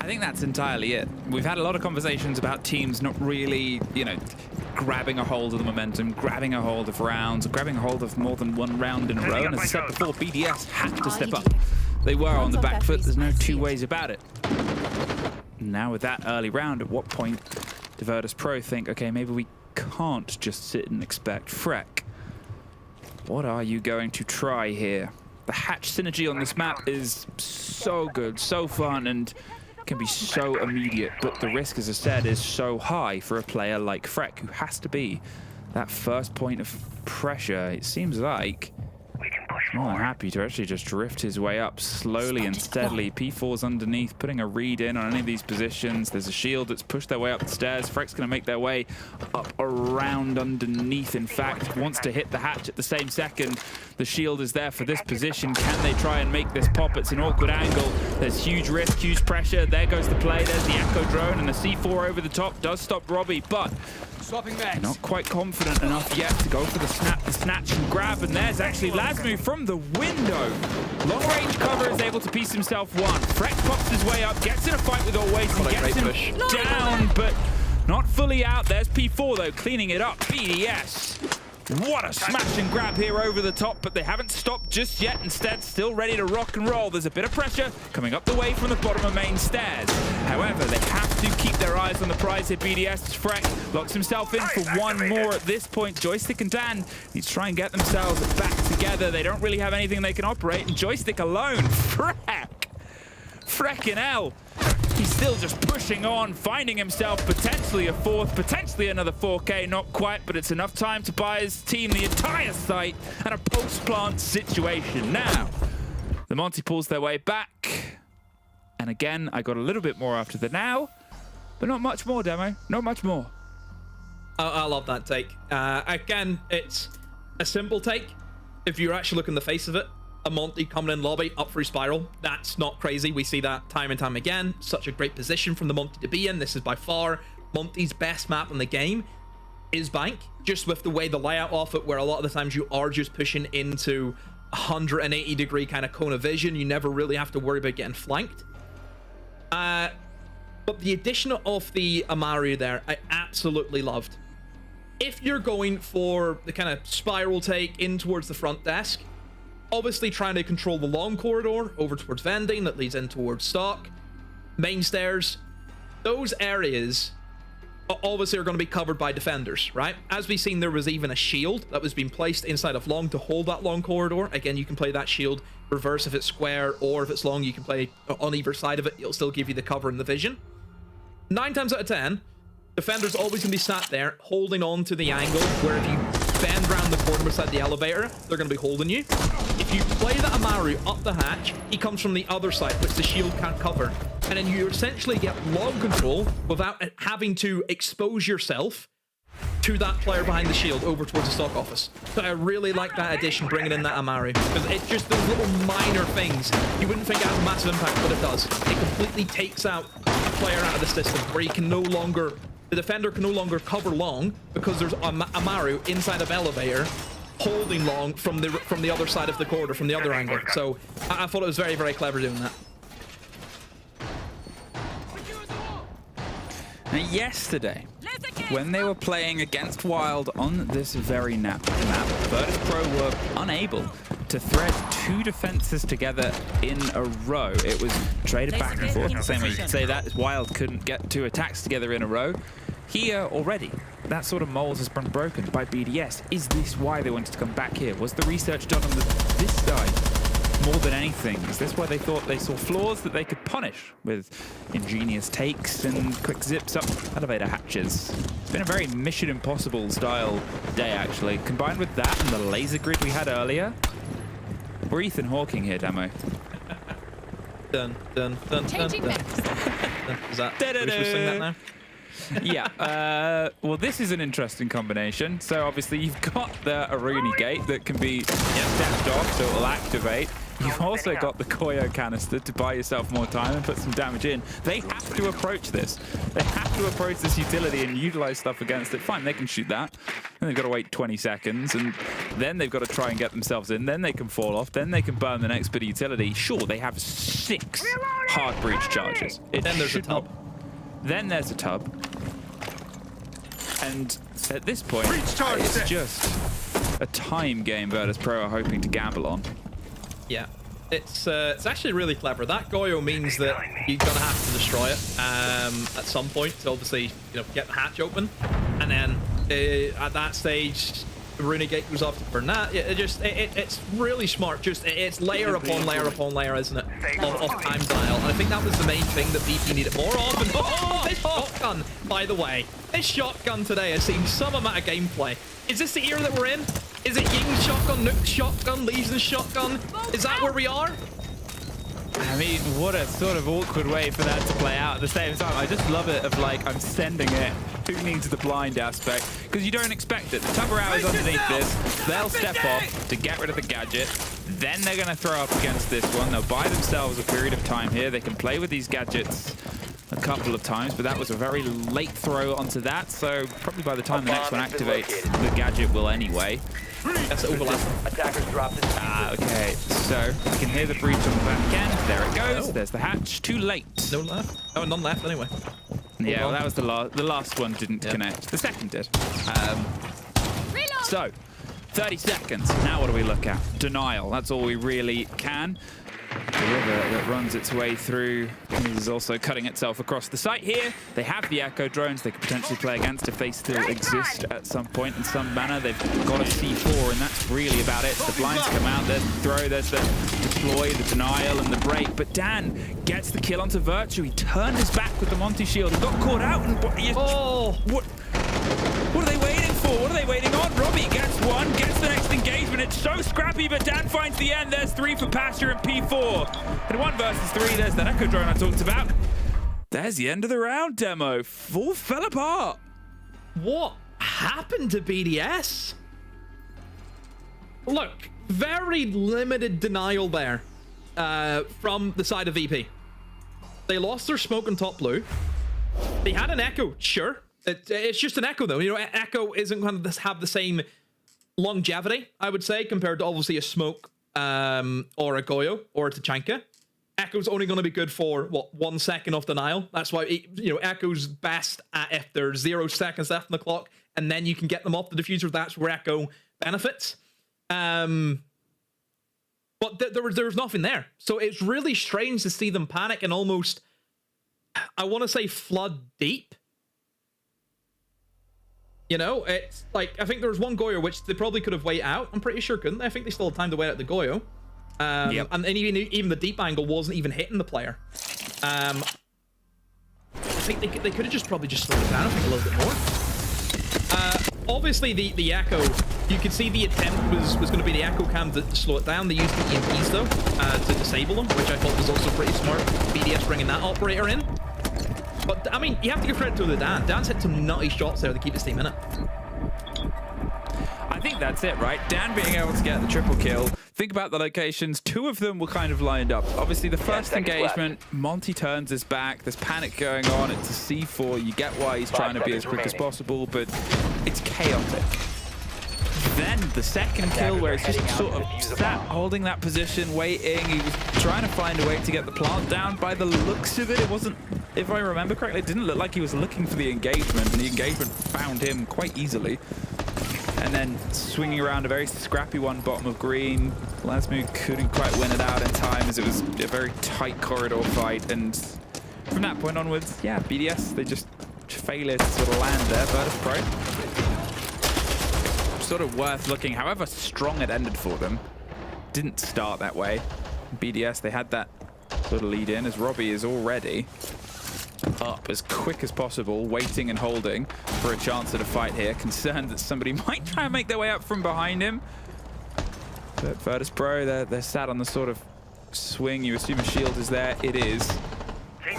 I think that's entirely it. We've had a lot of conversations about teams not really, grabbing a hold of the momentum, grabbing a hold of rounds, grabbing a hold of more than one round in a row. And as I said before, BDS had to step up. They were on the back foot. There's no two ways about it. Now with that early round, at what point do Virtus Pro think, okay, maybe we can't just sit and expect Freck? What are you going to try here? The hatch synergy on this map is so good, so fun, and can be so immediate, but the risk, as I said, is so high for a player like Freck, who has to be that first point of pressure. It seems like more than happy to actually just drift his way up slowly and steadily. P4's underneath, putting a read in on any of these positions. There's a shield that's pushed their way up the stairs. Freck's going to make their way up around underneath. In fact, wants to hit the hatch at the same second. The shield is there for this position. Can they try and make this pop? It's an awkward angle. There's huge risk, huge pressure. There goes the play. There's the Echo drone, and the C4 over the top does stop Robbie, but not quite confident enough yet to go for the snatch and grab. And there's actually Lazmu from the window. Long range cover is able to piece himself one. Freck pops his way up, gets in a fight with Always, and gets him down, but not fully out. There's P4 though, cleaning it up. BDS. What a smash and grab here over the top, but they haven't stopped just yet. Instead, still ready to rock and roll. There's a bit of pressure coming up the way from the bottom of main stairs. However, they have to keep their eyes on the prize here. BDS, Freck locks himself in for one more at this point. Joystick and Dan need to try and get themselves back together. They don't really have anything they can operate, and Joystick alone. Freck and L. He's still just pushing on, finding himself potentially a fourth, potentially another 4K, not quite, but it's enough time to buy his team the entire site and a post-plant situation. Now, the Monty pulls their way back. And again, I got a little bit more after the now, but not much more, Demo, not much more. I love that take. Again, it's a simple take. If you actually look in the face of it, a Monty coming in lobby, up through spiral, that's not crazy. We see that time and time again. Such a great position from the Monty to be in. This is by far Monty's best map in the game, is Bank, just with the way the layout off it, where a lot of the times you are just pushing into 180-degree kind of cone of vision. You never really have to worry about getting flanked. But the addition of the Amaru there, I absolutely loved. If you're going for the kind of spiral take in towards the front desk, obviously trying to control the long corridor over towards vending that leads in towards stock, main stairs, those areas obviously are going to be covered by defenders, right? As we've seen, there was even a shield that was being placed inside of long to hold that long corridor. Again, you can play that shield reverse if it's square, or if it's long, you can play on either side of it. It'll still give you the cover and the vision. 9 times out of 10, defender's always going to be sat there holding on to the angle, where if you bend around the corner beside the elevator, they're going to be holding you. If you play the Amaru up the hatch, he comes from the other side, which the shield can't cover. And then you essentially get long control without having to expose yourself to that player behind the shield over towards the stock office. So I really like that addition, bringing in that Amaru, because it's just those little minor things you wouldn't think it has a massive impact, but it does. It completely takes out a player out of the system, where you can no longer, the defender can no longer cover long because there's a Amaru inside of elevator holding long from the other side of the corridor, from the other angle. So I thought it was very, very clever doing that. Now, yesterday, when they were playing against Wild on this very map, Virtus Pro were unable to thread 2 defenses together in a row. It was traded back and forth. The same way you could say that Wild couldn't get 2 attacks together in a row. Here already, that sort of mold has been broken by BDS. Is this why they wanted to come back here? Was the research done on this side more than anything? Is this why they thought they saw flaws that they could punish with ingenious takes and quick zips up elevator hatches? It's been a very Mission Impossible style day, actually. Combined with that and the laser grid we had earlier, we're Ethan Hawking here, Demo. Dun, dun, dun, dun, dun. Is that, we should sing that now? Yeah, well, this is an interesting combination. So obviously you've got the Aruni gate that can be stepped off, so it will activate. You've also got the Koyo canister to buy yourself more time and put some damage in. They have to approach this. They have to approach this utility and utilize stuff against it. Fine, they can shoot that. And they've got to wait 20 seconds, and then they've got to try and get themselves in. Then they can fall off. Then they can burn the next bit of utility. Sure, they have 6 hard breach charges. Then there's a tub. Then there's a tub. And at this point, it's just a time game Virtus Pro are hoping to gamble on. Yeah, it's actually really clever. That Goyo means that you're gonna have to destroy it at some point to obviously get the hatch open, and then at that stage, the Runegate goes off to burn that. It's really smart. It's layer upon layer upon layer, isn't it? Of time dial. And I think that was the main thing that BP needed more of. And this shotgun, by the way, this shotgun today has seen some amount of gameplay. Is this the era that we're in? Is it Ying's shotgun, Nook's shotgun, Lesion's shotgun? Is that where we are? I mean, what a sort of awkward way for that to play out at the same time. I just love it of like, I'm sending it. Who needs the blind aspect? Because you don't expect it. The Tugger Hour is underneath this. They'll step off to get rid of the gadget. Then they're going to throw up against this one. They'll buy themselves a period of time here. They can play with these gadgets a couple of times, but that was a very late throw onto that. So probably by the time the next one activates, the gadget will anyway. That's overlap. Attackers dropped this. Okay, so you can hear the breach on the back end. There it goes. There's the hatch. Too late. No left. Oh, none left anyway. Yeah, well, that was the last one didn't connect. The second did. So, 30 seconds. Now what do we look at? Denial. That's all we really can. The river that runs its way through is also cutting itself across the site here. They have the Echo drones they could potentially play against if they still exist at some point in some manner. They've got a C4, and that's really about it. The blinds come out, there's the throw, there's the deploy, the denial, and the break. But Dan gets the kill onto Virtue. He turned his back with the Monty shield and got caught out. And what are they waiting for? What are they waiting on? Robbie gets one, gets the next engagement. It's so scrappy, but Dan finds the end. There's 3 for Pasture and P4. And 1 versus 3, there's that Echo drone I talked about. There's the end of the round, Demo. All fell apart. What happened to BDS? Look, very limited denial there from the side of VP. They lost their smoke on top blue. They had an Echo, sure. It's just an Echo, though. You know, Echo isn't going to have the same longevity, I would say, compared to obviously a smoke or a Goyo or a Tachanka. Echo's only going to be good for, what, 1 second off denial. That's why, you know, Echo's best at if there's 0 seconds left on the clock, and then you can get them off the diffuser. That's where Echo benefits. But there was nothing there. So it's really strange to see them panic and almost, I want to say, flood deep. You know, it's like, I think there was one Goyo which they probably could have waited out. I'm pretty sure, couldn't they? I think they still had time to wait out the Goyo. And even the deep angle wasn't even hitting the player. I think they could have just probably just slowed it down, I think, a little bit more. Obviously, the Echo, you could see the attempt was going to be the Echo cam to slow it down. They used the EMPs, though, to disable them, which I thought was also pretty smart. BDS bringing that operator in. But, I mean, you have to give credit to the Dan. Dan's hit some nutty shots there to keep his team in it. I think that's it, right? Dan being able to get the triple kill. Think about the locations. 2 of them were kind of lined up. Obviously, the first engagement, Monty turns his back. There's panic going on. It's a C4. You get why he's trying to be as quick as possible, but it's chaotic. Then the second kill, where it's just sort of sat holding that position, waiting. He was trying to find a way to get the plant down. By the looks of it, it wasn't, if I remember correctly, it didn't look like he was looking for the engagement, and the engagement found him quite easily. And then swinging around a very scrappy one, bottom of green. Lasmu couldn't quite win it out in time, as it was a very tight corridor fight. And from that point onwards, yeah, BDS, they just fail to sort of land there. Virtus Pro, sort of worth looking, however strong it ended for them. Didn't start that way. BDS, they had that sort of lead in, as Robbie is already up as quick as possible, waiting and holding for a chance at a fight here. Concerned that somebody might try and make their way up from behind him. But Virtus Pro, they're sat on the sort of swing. You assume a shield is there. It is.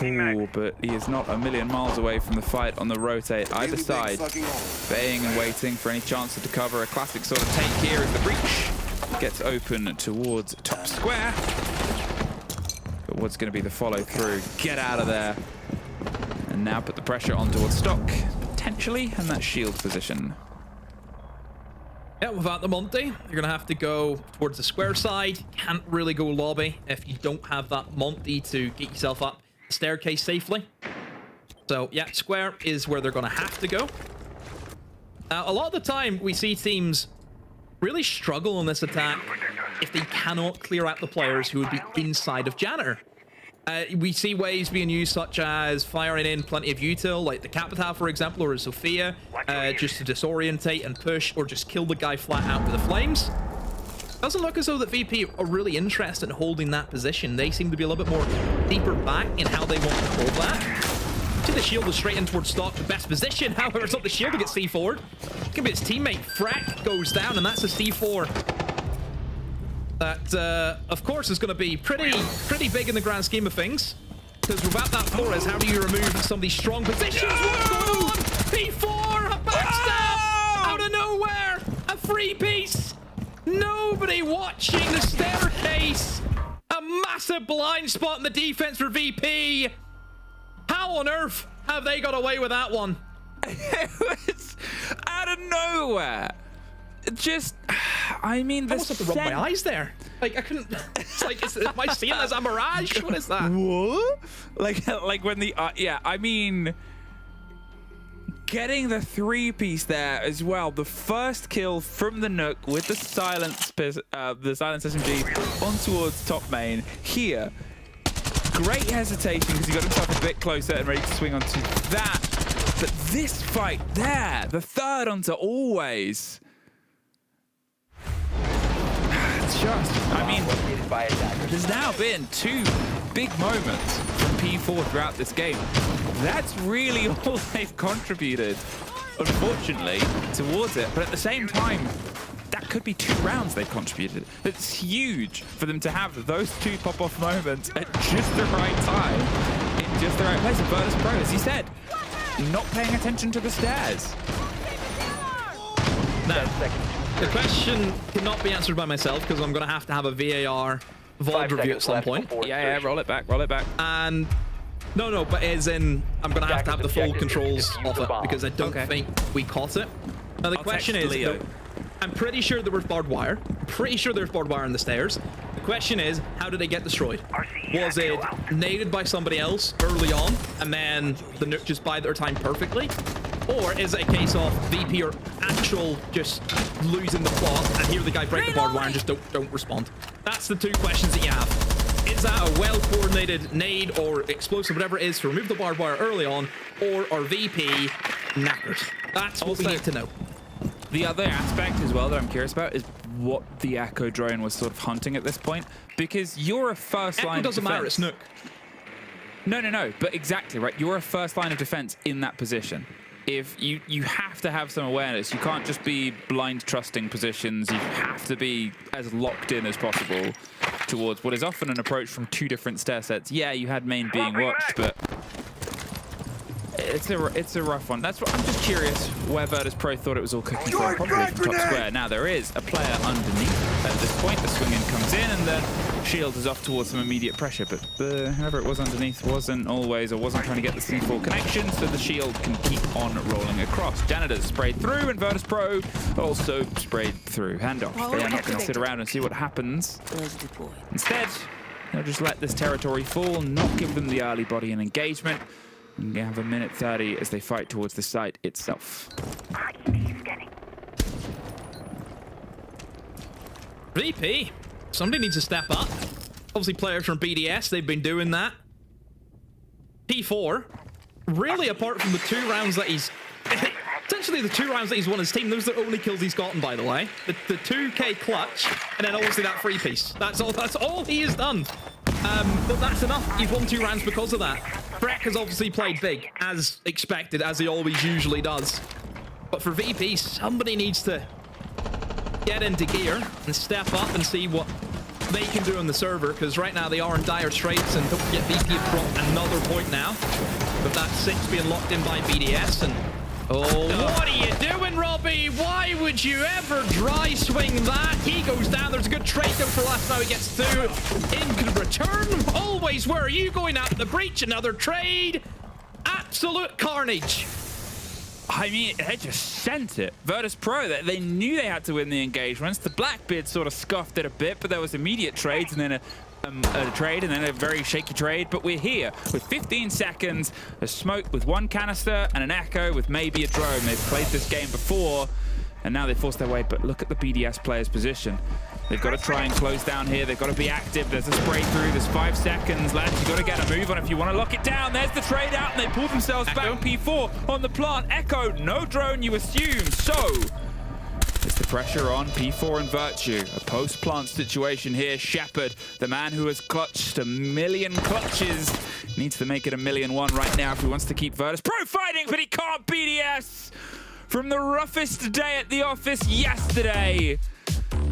Ooh, but he is not a million miles away from the fight on the rotate either side. Baying and waiting for any chance to cover. A classic sort of take here as the breach gets open towards top square. But what's going to be the follow through? Get out of there. And now put the pressure on towards stock, potentially, and that shield position. Yeah, without the Monty, you're going to have to go towards the square side. Can't really go lobby if you don't have that Monty to get yourself up the staircase safely. So, yeah, square is where they're going to have to go. A lot of the time, we see teams really struggle on this attack if they cannot clear out the players who would be inside of Janitor. We see ways being used such as firing in plenty of util, like the Capita, for example, or a Sophia, just to disorientate and push, or just kill the guy flat out with the flames. Doesn't look as though that VP are really interested in holding that position. They seem to be a little bit more deeper back in how they want to hold that. See, the shield is straight in towards stock, the best position. However, it's not the shield to get C4'd. It can be his teammate. Frack goes down, and that's a C4. That, of course, is going to be pretty big in the grand scheme of things. Because without that Flores, how do you remove some of these strong positions? What's going on? P4, a backstab out of nowhere, a 3-piece. Nobody watching the staircase. A massive blind spot in the defense for VP. How on earth have they got away with that one? It was out of nowhere. Just, I mean, the I almost have to rub my eyes there. Like, I couldn't. It's like, am I seeing as a mirage? What is that? What? Like when the, yeah, I mean, getting the 3-piece there as well. The first kill from the Nook with the silence SMG on towards top main here. Great hesitation because he got himself a bit closer and ready to swing onto that. But this fight there, the third onto always. Just, I mean, there's now been 2 big moments from P4 throughout this game. That's really all they've contributed, unfortunately, towards it. But at the same time, that could be 2 rounds they've contributed. It's huge for them to have those 2 pop-off moments at just the right time, in just the right place. And Virtus Pro, as you said, not paying attention to the stairs. Now, the question cannot be answered by myself because I'm going to have a VAR VOD review at some point. Yeah, roll it back, roll it back. And no, but as in, I'm going to have the full controls off it because I don't think we caught it. Now, the question is, I'm pretty sure there was barbed wire. I'm pretty sure there's barbed wire on the stairs. The question is, how did they get destroyed? Was it naded by somebody else early on, and then the nuke just bided their time perfectly? Or is it a case of VP or actual just losing the plot and hear the guy break the barbed wire and just don't respond? That's the two questions that you have. Is that a well-coordinated nade or explosive, whatever it is, to remove the barbed wire early on, or are VP knackered? That's what we need to know. The other aspect as well that I'm curious about is what the Echo drone was sort of hunting at this point, because you're a first line of defense. Echo doesn't matter, it's nuke. No, but exactly, right? You're a first line of defense in that position. If you have to have some awareness. You can't just be blind trusting positions. You have to be as locked in as possible towards what is often an approach from two different stair sets. Yeah, you had main being watched, but it's a rough one. That's what I'm just curious where Virtus Pro thought it was all cooking for, probably from top square. Now there is a player underneath at this point. The swing in comes in and the shield is off towards some immediate pressure, but whoever it was underneath wasn't always or wasn't trying to get the C4 connection, so the shield can keep on rolling across. Janitors sprayed through and Virtus Pro also sprayed through. Handoff. They are not going to sit around and see what happens. Instead, they'll just let this territory fall, not give them the early body and engagement. And they have a minute 30 as they fight towards the site itself. VP, somebody needs to step up. Obviously, players from BDS, they've been doing that. P4, really, apart from the 2 rounds that he's... essentially, the 2 rounds that he's won his team, those are the only kills he's gotten, by the way. The 2K clutch, and then obviously that free piece. That's all he has done. But that's enough. He's won 2 rounds because of that. Fick has obviously played big, as expected, as he always usually does. But for VP, somebody needs to get into gear and step up and see what they can do on the server, because right now they are in dire straits, and don't forget VP have dropped another point now. With that 6 being locked in by BDS, and what are you doing, Robbie? Why would you ever dry swing that? He goes down. There's a good trade though for last. Now he gets 2 in return. Always, where are you going out the breach? Another trade. Absolute carnage. I mean, they just sent it. Virtus Pro, they knew they had to win the engagements. The Blackbeard sort of scoffed it a bit, but there was immediate trades and then a trade and then a very shaky trade. But we're here with 15 seconds, a smoke with 1 canister and an echo with maybe a drone. They've played this game before and now they forced their way. But look at the BDS player's position. They've got to try and close down here. They've got to be active. There's a spray through. There's 5 seconds. Lads, you've got to get a move on if you want to lock it down. There's the trade out, and they pull themselves back. P4 on the plant. Echo, no drone, you assume. So, it's the pressure on P4 and Virtue. A post-plant situation here. Shepard, the man who has clutched 1 million clutches, needs to make it 1,000,001 right now if he wants to keep Virtus Pro fighting, but he can't. BDS from the roughest day at the office yesterday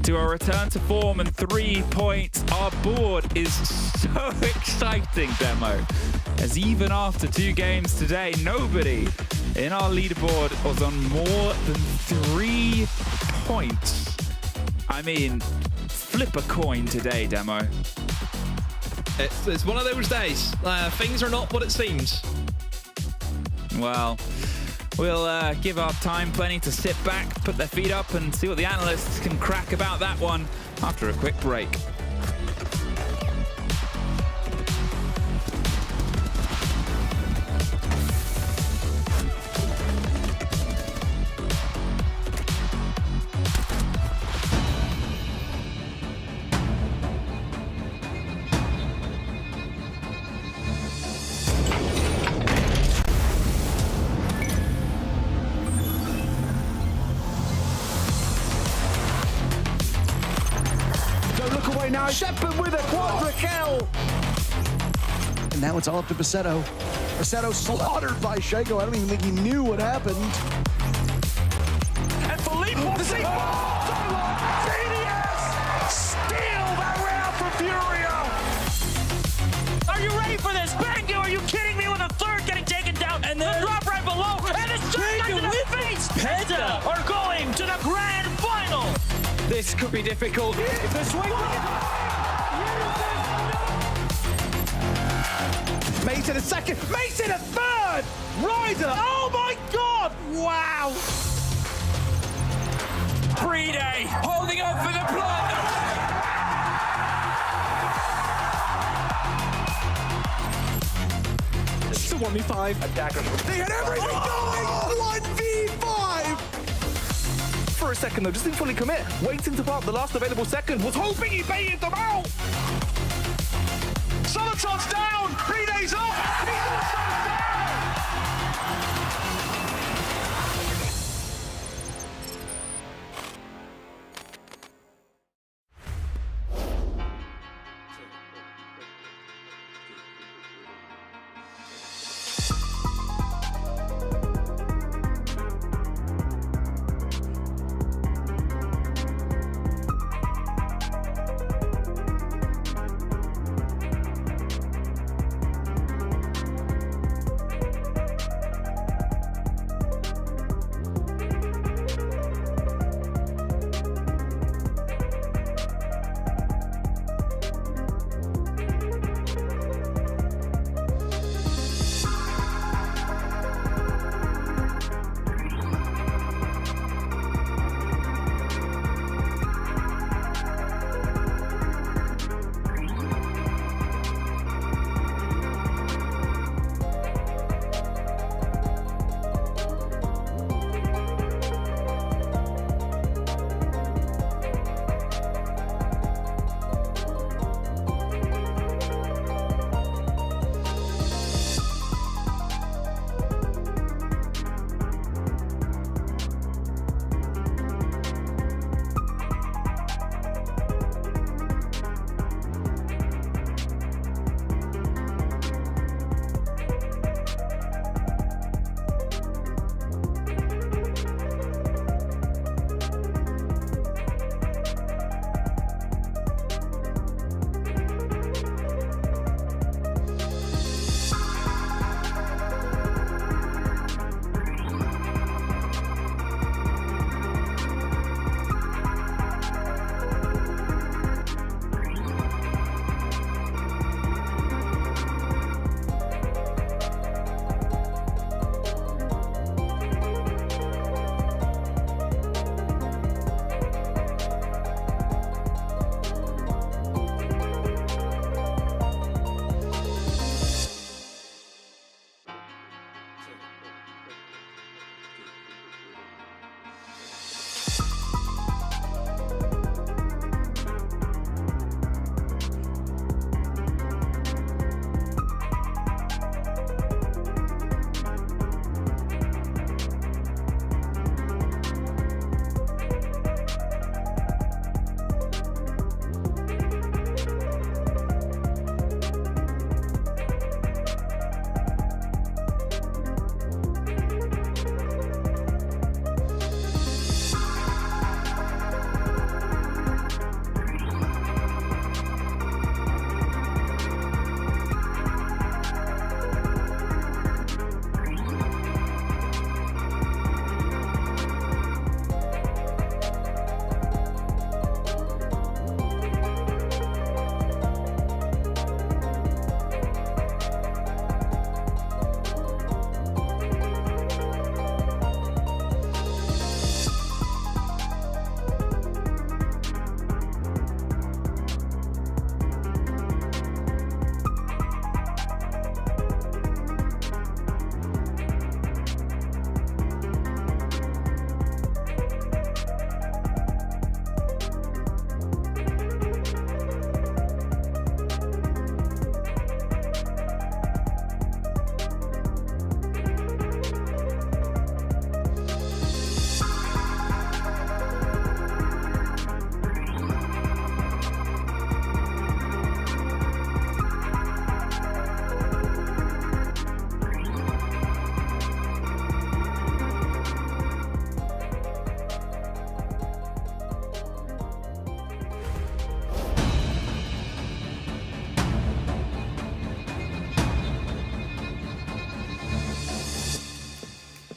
to a return to form and 3 points. Our board is so exciting, Demo, as even after 2 games today, nobody in our leaderboard was on more than 3 points. I mean, flip a coin today, Demo. It's one of those days. Things are not what it seems. Well, we'll give our time plenty to sit back, put their feet up, and see what the analysts can crack about that one after a quick break. Now Shepard with a quadra kill. And now it's all up to Bassetto. Bassetto slaughtered by Shaco. I don't even think he knew what happened. And Philippe will see. BDS steal that round for Furia. Are you ready for this? Bango, are you kidding me with a third getting taken down? And then the drop right below. And it's just in the face. Penta are going to the grand This could be difficult. If the swing... Mason a second. Mason a third. Ryder. Oh my God. Wow. Pre-day holding up for the plot. It's a 1v5. Attackers. They had everything going. 1v5. For a second though, just didn't fully commit. Waiting to pop the last available second. Was hoping he baited them out. Solomon's down. Pre-day's up.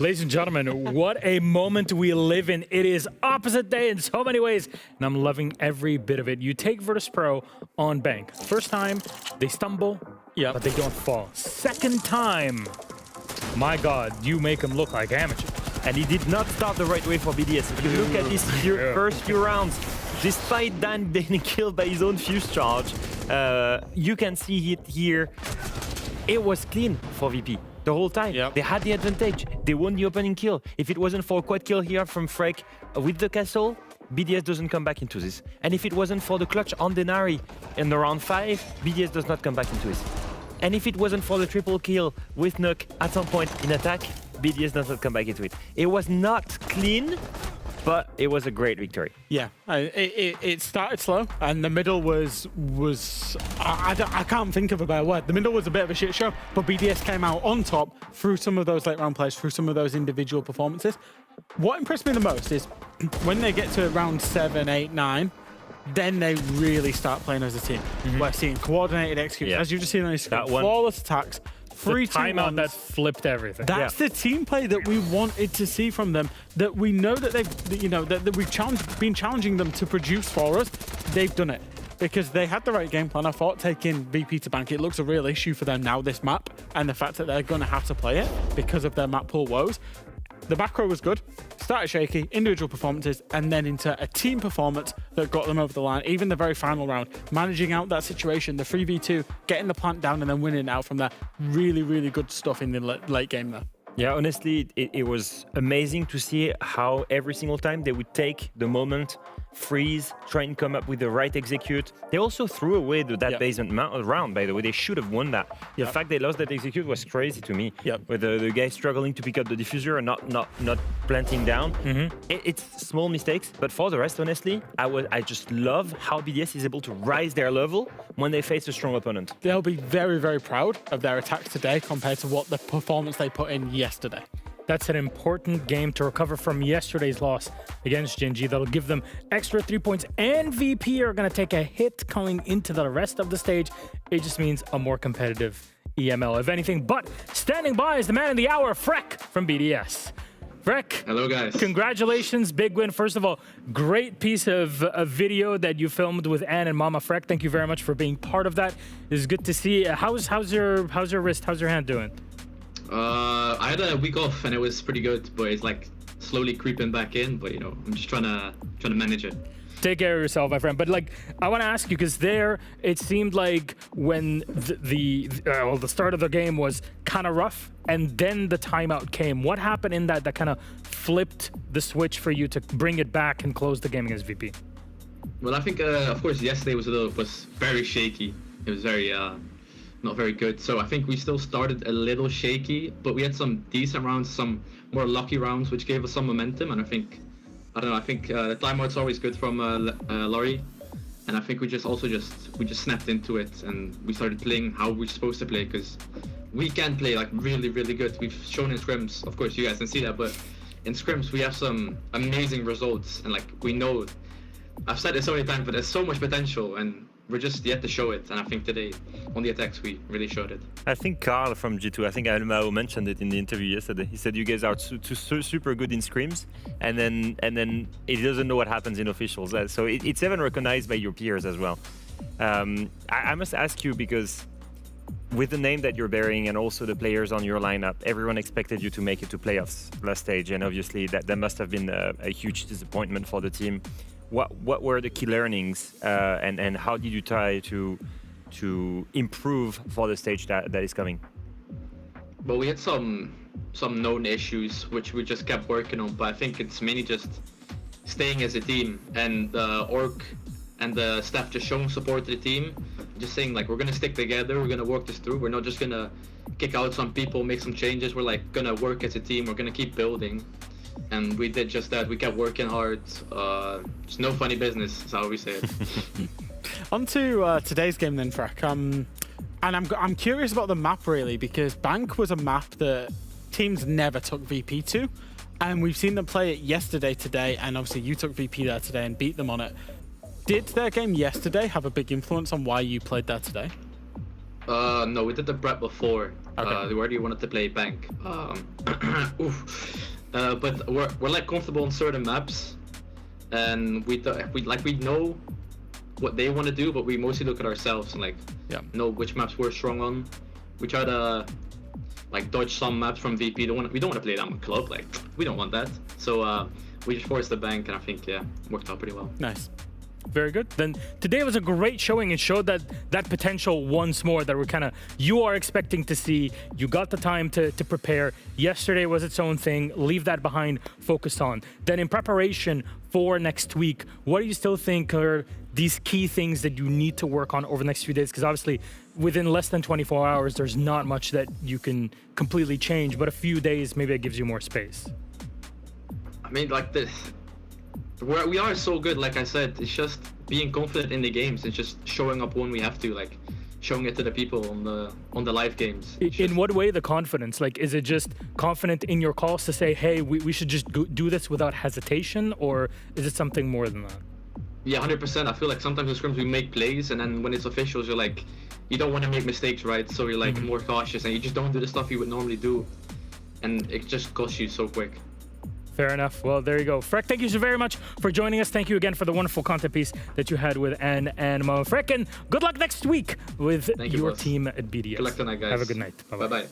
Ladies and gentlemen, what a moment we live in. It is opposite day in so many ways, and I'm loving every bit of it. You take Virtus Pro on bank. First time, they stumble, but they don't fall. Second time, my God, you make them look like amateurs. And he did not start the right way for BDS. If you look at these first few rounds, despite Dan getting killed by his own fuse charge, you can see it here. It was clean for VP. The whole time. They had the advantage. They won the opening kill. If it wasn't for a quad kill here from Fick with the castle, BDS doesn't come back into this. And if it wasn't for the clutch on Denari in the round 5, BDS does not come back into this. And if it wasn't for the triple kill with Nuke at some point in attack, BDS does not come back into it. It was not clean, but it was a great victory. Yeah, it started slow, and the middle was I can't think of a better word. The middle was a bit of a shit show, but BDS came out on top through some of those late round plays, through some of those individual performances. What impressed me the most is when they get to round 7, 8, 9, then they really start playing as a team. We're seeing coordinated execution, as you've just seen on his screen, flawless attacks. The timeout that flipped everything. That's the team play that we wanted to see from them. That we know that they've, that we've been challenging them to produce for us. They've done it because they had the right game plan. I thought taking VP to bank, it looks a real issue for them now. This map and the fact that they're going to have to play it because of their map pool woes. The macro was good, started shaky, individual performances, and then into a team performance that got them over the line. Even the very final round, managing out that situation, the 3v2, getting the plant down and then winning out from there. Really, really good stuff in the late game there. Yeah, honestly, it was amazing to see how every single time they would take the moment, freeze, try and come up with the right execute. They also threw away that basement round, by the way. They should have won that. The fact they lost that execute was crazy to me. With the guy struggling to pick up the diffuser and not planting down. It's small mistakes, but for the rest, honestly, I just love how BDS is able to rise their level when they face a strong opponent. They'll be very, very proud of their attacks today compared to what the performance they put in yesterday. That's an important game to recover from yesterday's loss against Gen G. That'll give them extra 3 points, and VP are going to take a hit coming into the rest of the stage. It just means a more competitive EML, if anything. But standing by is the man of the hour, Fick from BDS. Fick. Hello, guys. Congratulations. Big win. First of all, great piece of a video that you filmed with Anne and Mama Fick. Thank you very much for being part of that. It's good to see. How's your wrist? How's your hand doing? I had a week off and it was pretty good, but it's like slowly creeping back in. But I'm just trying to manage it. Take care of yourself, my friend. But I want to ask you, because it seemed like when the start of the game was kind of rough, and then the timeout came. What happened in that kind of flipped the switch for you to bring it back and close the game against VP? Well, I think of course yesterday was very shaky. It was very not very good. So I think we still started a little shaky, but we had some decent rounds, some more lucky rounds, which gave us some momentum. And I think the timeout's always good from Laurie. And I think we just snapped into it and we started playing how we're supposed to play, because we can play like really, really good. We've shown in scrims, of course you guys can see that, but in scrims we have some amazing results, and we know, I've said it so many times, but there's so much potential and we're just yet to show it. And I think today on the attacks we really showed it. I think Carl from G2, I think Almao mentioned it in the interview yesterday. He said you guys are super good in scrims, and then he doesn't know what happens in officials. So it's even recognized by your peers as well. I must ask you, because with the name that you're bearing and also the players on your lineup, everyone expected you to make it to playoffs last stage, and obviously that must have been a huge disappointment for the team. What were the key learnings, and how did you try to improve for the stage that is coming? Well, we had some known issues which we just kept working on, but I think it's mainly just staying as a team, and the org and the staff just showing support to the team, just saying we're gonna stick together, we're gonna work this through, we're not just gonna kick out some people, make some changes, we're gonna work as a team, we're gonna keep building. And we did just that. We kept working hard. It's no funny business, is how we say it. On to today's game then, Fick. And I'm curious about the map really, because Bank was a map that teams never took VP to, and we've seen them play it yesterday, today, and obviously you took VP there today and beat them on it. Did their game yesterday have a big influence on why you played there today? No, we did the prep before. Okay. We already wanted to play bank. But we're like comfortable on certain maps, and we know what they want to do, but we mostly look at ourselves and like know which maps we're strong on. We try to like dodge some maps from VP. We don't want to play that on club. Like we don't want that. So we just forced the bank, and I think worked out pretty well. Nice. Very good. Then today was a great showing. It showed that potential once more that you are expecting to see. You got the time to prepare. Yesterday was its own thing. Leave that behind, focus on. Then in preparation for next week, what do you still think are these key things that you need to work on over the next few days? Because obviously within less than 24 hours, there's not much that you can completely change, but a few days, maybe it gives you more space. I mean, like we are so good, like I said, it's just being confident in the games. It's just showing up when we have to, like showing it to the people on the live games. In what way the confidence? Like, is it just confident in your calls to say, hey, we should just do this without hesitation, or is it something more than that? Yeah, 100%. I feel like sometimes in scrims we make plays, and then when it's officials, you're like, you don't want to make mistakes, right? So you're like more cautious, and you just don't do the stuff you would normally do, and it just costs you so quick. Fair enough. Well, there you go. Freck, thank you so very much for joining us. Thank you again for the wonderful content piece that you had with Anne and Mo. Freck, and good luck next week with your team at BDS. Good luck tonight, guys. Have a good night. Bye-bye. Bye-bye.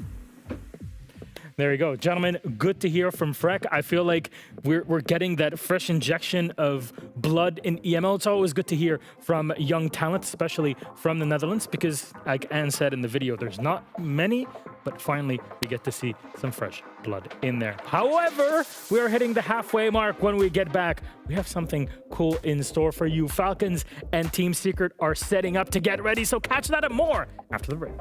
There you go. Gentlemen, good to hear from Freck. I feel like we're getting that fresh injection of blood in EML. It's always good to hear from young talent, especially from the Netherlands, because like Anne said in the video, there's not many, but finally we get to see some fresh blood in there. However, we are hitting the halfway mark. When we get back, we have something cool in store for you. Falcons and Team Secret are setting up to get ready, so catch that and more after the break.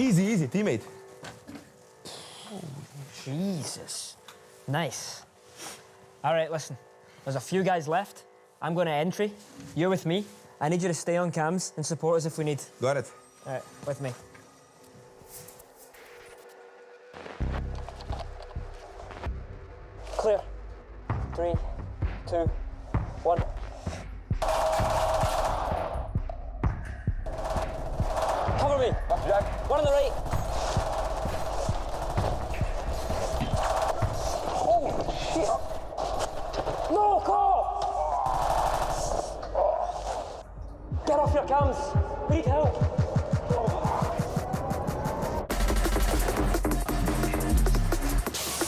Easy, teammate. Oh, Jesus. Nice. All right, listen. There's a few guys left. I'm going to entry. You're with me. I need you to stay on cams and support us if we need. Got it. All right, with me. Clear. 3, 2, 1. Cover me. Jack. One on the right. Oh, shit. No, call. Get off your cams. We need help.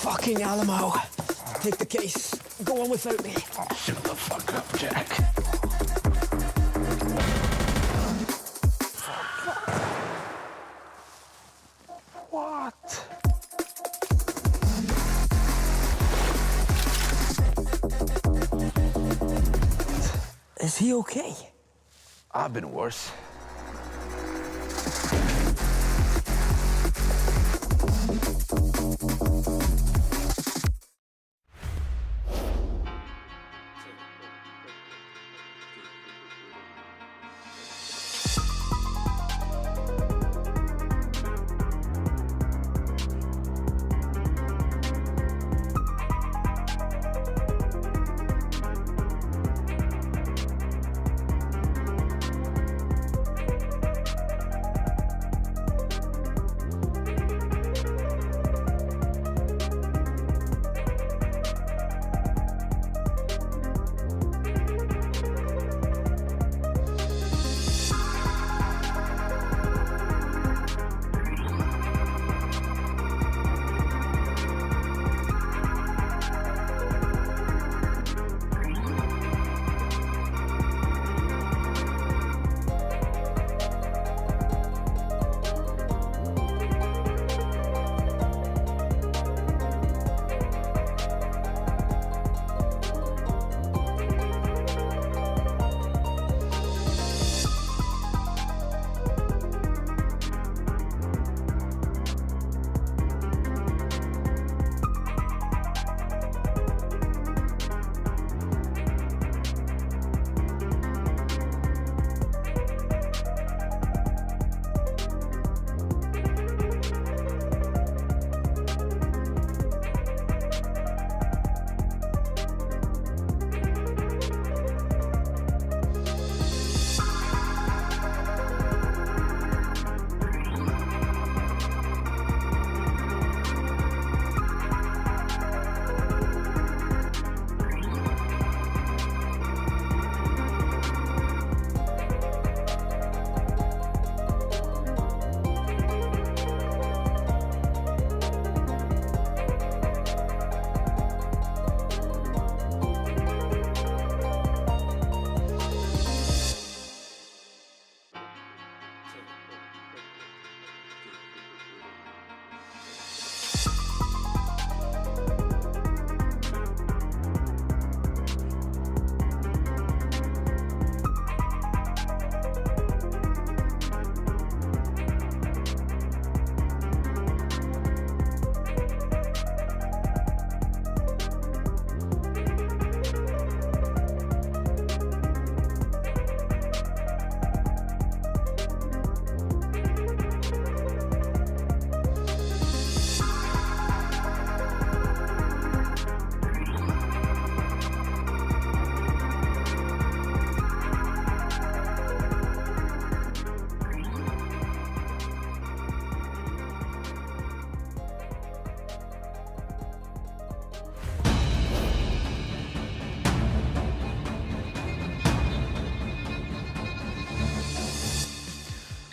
Fucking Alamo. Take the case. Go on without me. Shut the fuck up, Jack. What? Is he okay? I've been worse.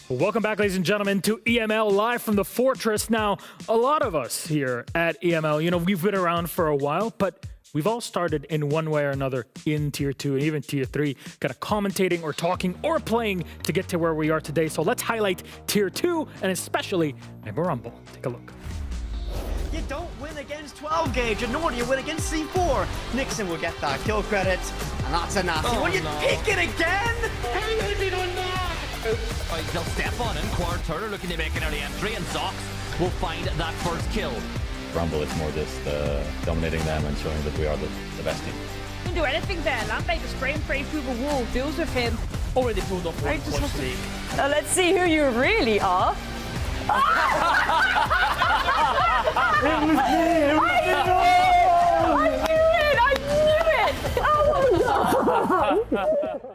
Welcome back, ladies and gentlemen, to EML live from the Fortress. Now, a lot of us here at EML, you know, we've been around for a while, but we've all started in one way or another in Tier 2 and even Tier 3, kind of commentating or talking or playing to get to where we are today. So let's highlight Tier 2 and especially Rainbow Rumble. Take a look. You don't win against 12 gauge, and nor do you win against C4. Nixon will get that kill credit, and that's a nasty one. You pick it again? How is it on that? They'll step on in. Quad Turner looking to make an early entry, and Zox will find that first kill. Rumble, it's more just dominating them and showing that we are the best team. Didn't do anything there. Landbaker spray and pray through the wall, deals with him. Already pulled off one push league. Now let's see who you really are. It was me! It was me! I knew it!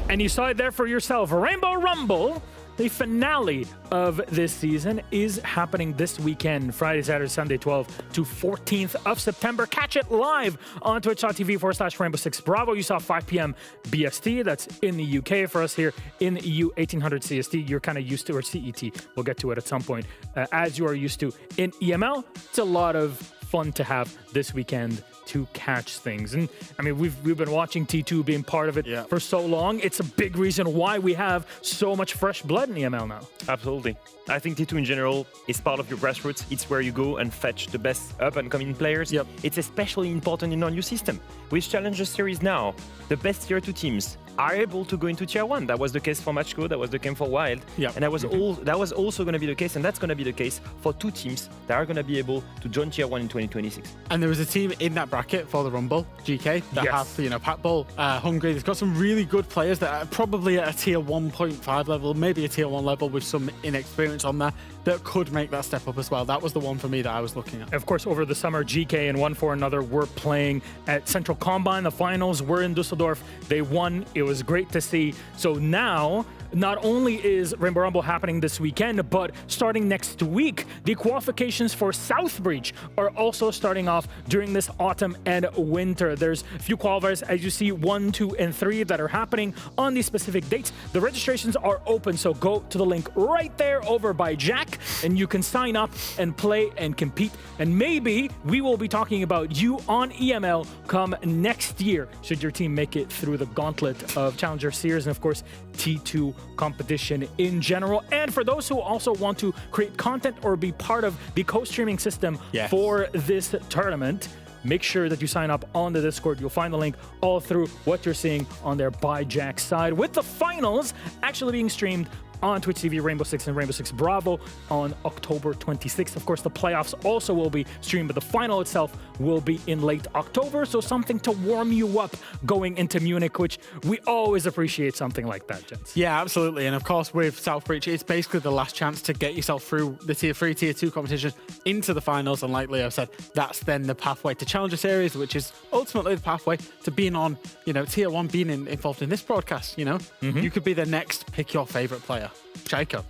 And you saw it there for yourself. Rainbow Rumble, the finale of this season, is happening this weekend, Friday, Saturday, Sunday, 12th to 14th of September. Catch it live on twitch.tv/Rainbow Six Bravo. You saw 5 p.m. BST. That's in the UK. For us here in the EU, 1800 CST. You're kind of used to, or CET. We'll get to it at some point, as you are used to in EML. It's a lot of fun to have this weekend to catch things. And I mean, we've been watching T2 being part of it for so long. It's a big reason why we have so much fresh blood in EML now. Absolutely. I think T2 in general is part of your grassroots. It's where you go and fetch the best up-and-coming players. It's especially important in our new system. With Challenger Series now, the best Tier 2 teams are able to go into Tier 1. That was the case for Matchco, that was the case for Wild. And that was also going to be the case, and that's going to be the case for 2 teams that are going to be able to join Tier 1 in 2026. And there was a team in that bracket for the Rumble, GK, that have, you know, Pat Bull, Hungry. They've got some really good players that are probably at a Tier 1.5 level, maybe a Tier 1 level with some inexperience on there that could make that step up as well. That was the one for me that I was looking at. Of course, over the summer, GK and One for Another were playing at Central Combine. The finals were in Dusseldorf. They won. It was great to see. So now, not only is Rainbow Rumble happening this weekend, but starting next week, the qualifications for South Breach are also starting off during this autumn and winter. There's a few qualifiers, as you see, 1, 2, and 3 that are happening on these specific dates. The registrations are open, so go to the link right there over by Jack, and you can sign up and play and compete. And maybe we will be talking about you on EML come next year, should your team make it through the gauntlet of Challenger Series and, of course, T2 competition in general. And for those who also want to create content or be part of the co-streaming system for this tournament, make sure that you sign up on the Discord. You'll find the link all through what you're seeing on their by Jack's side, with the finals actually being streamed on Twitch TV, Rainbow Six and Rainbow Six Bravo on October 26th. Of course, the playoffs also will be streamed, but the final itself will be in late October, so something to warm you up going into Munich, which we always appreciate something like that, gents. Yeah, absolutely. And of course, with South Breach, it's basically the last chance to get yourself through the Tier 3, Tier 2 competition into the finals. And like Leo said, that's then the pathway to Challenger Series, which is ultimately the pathway to being on, you know, Tier 1, being involved in this broadcast, you know? You could be the next pick your favorite player. Shaiko.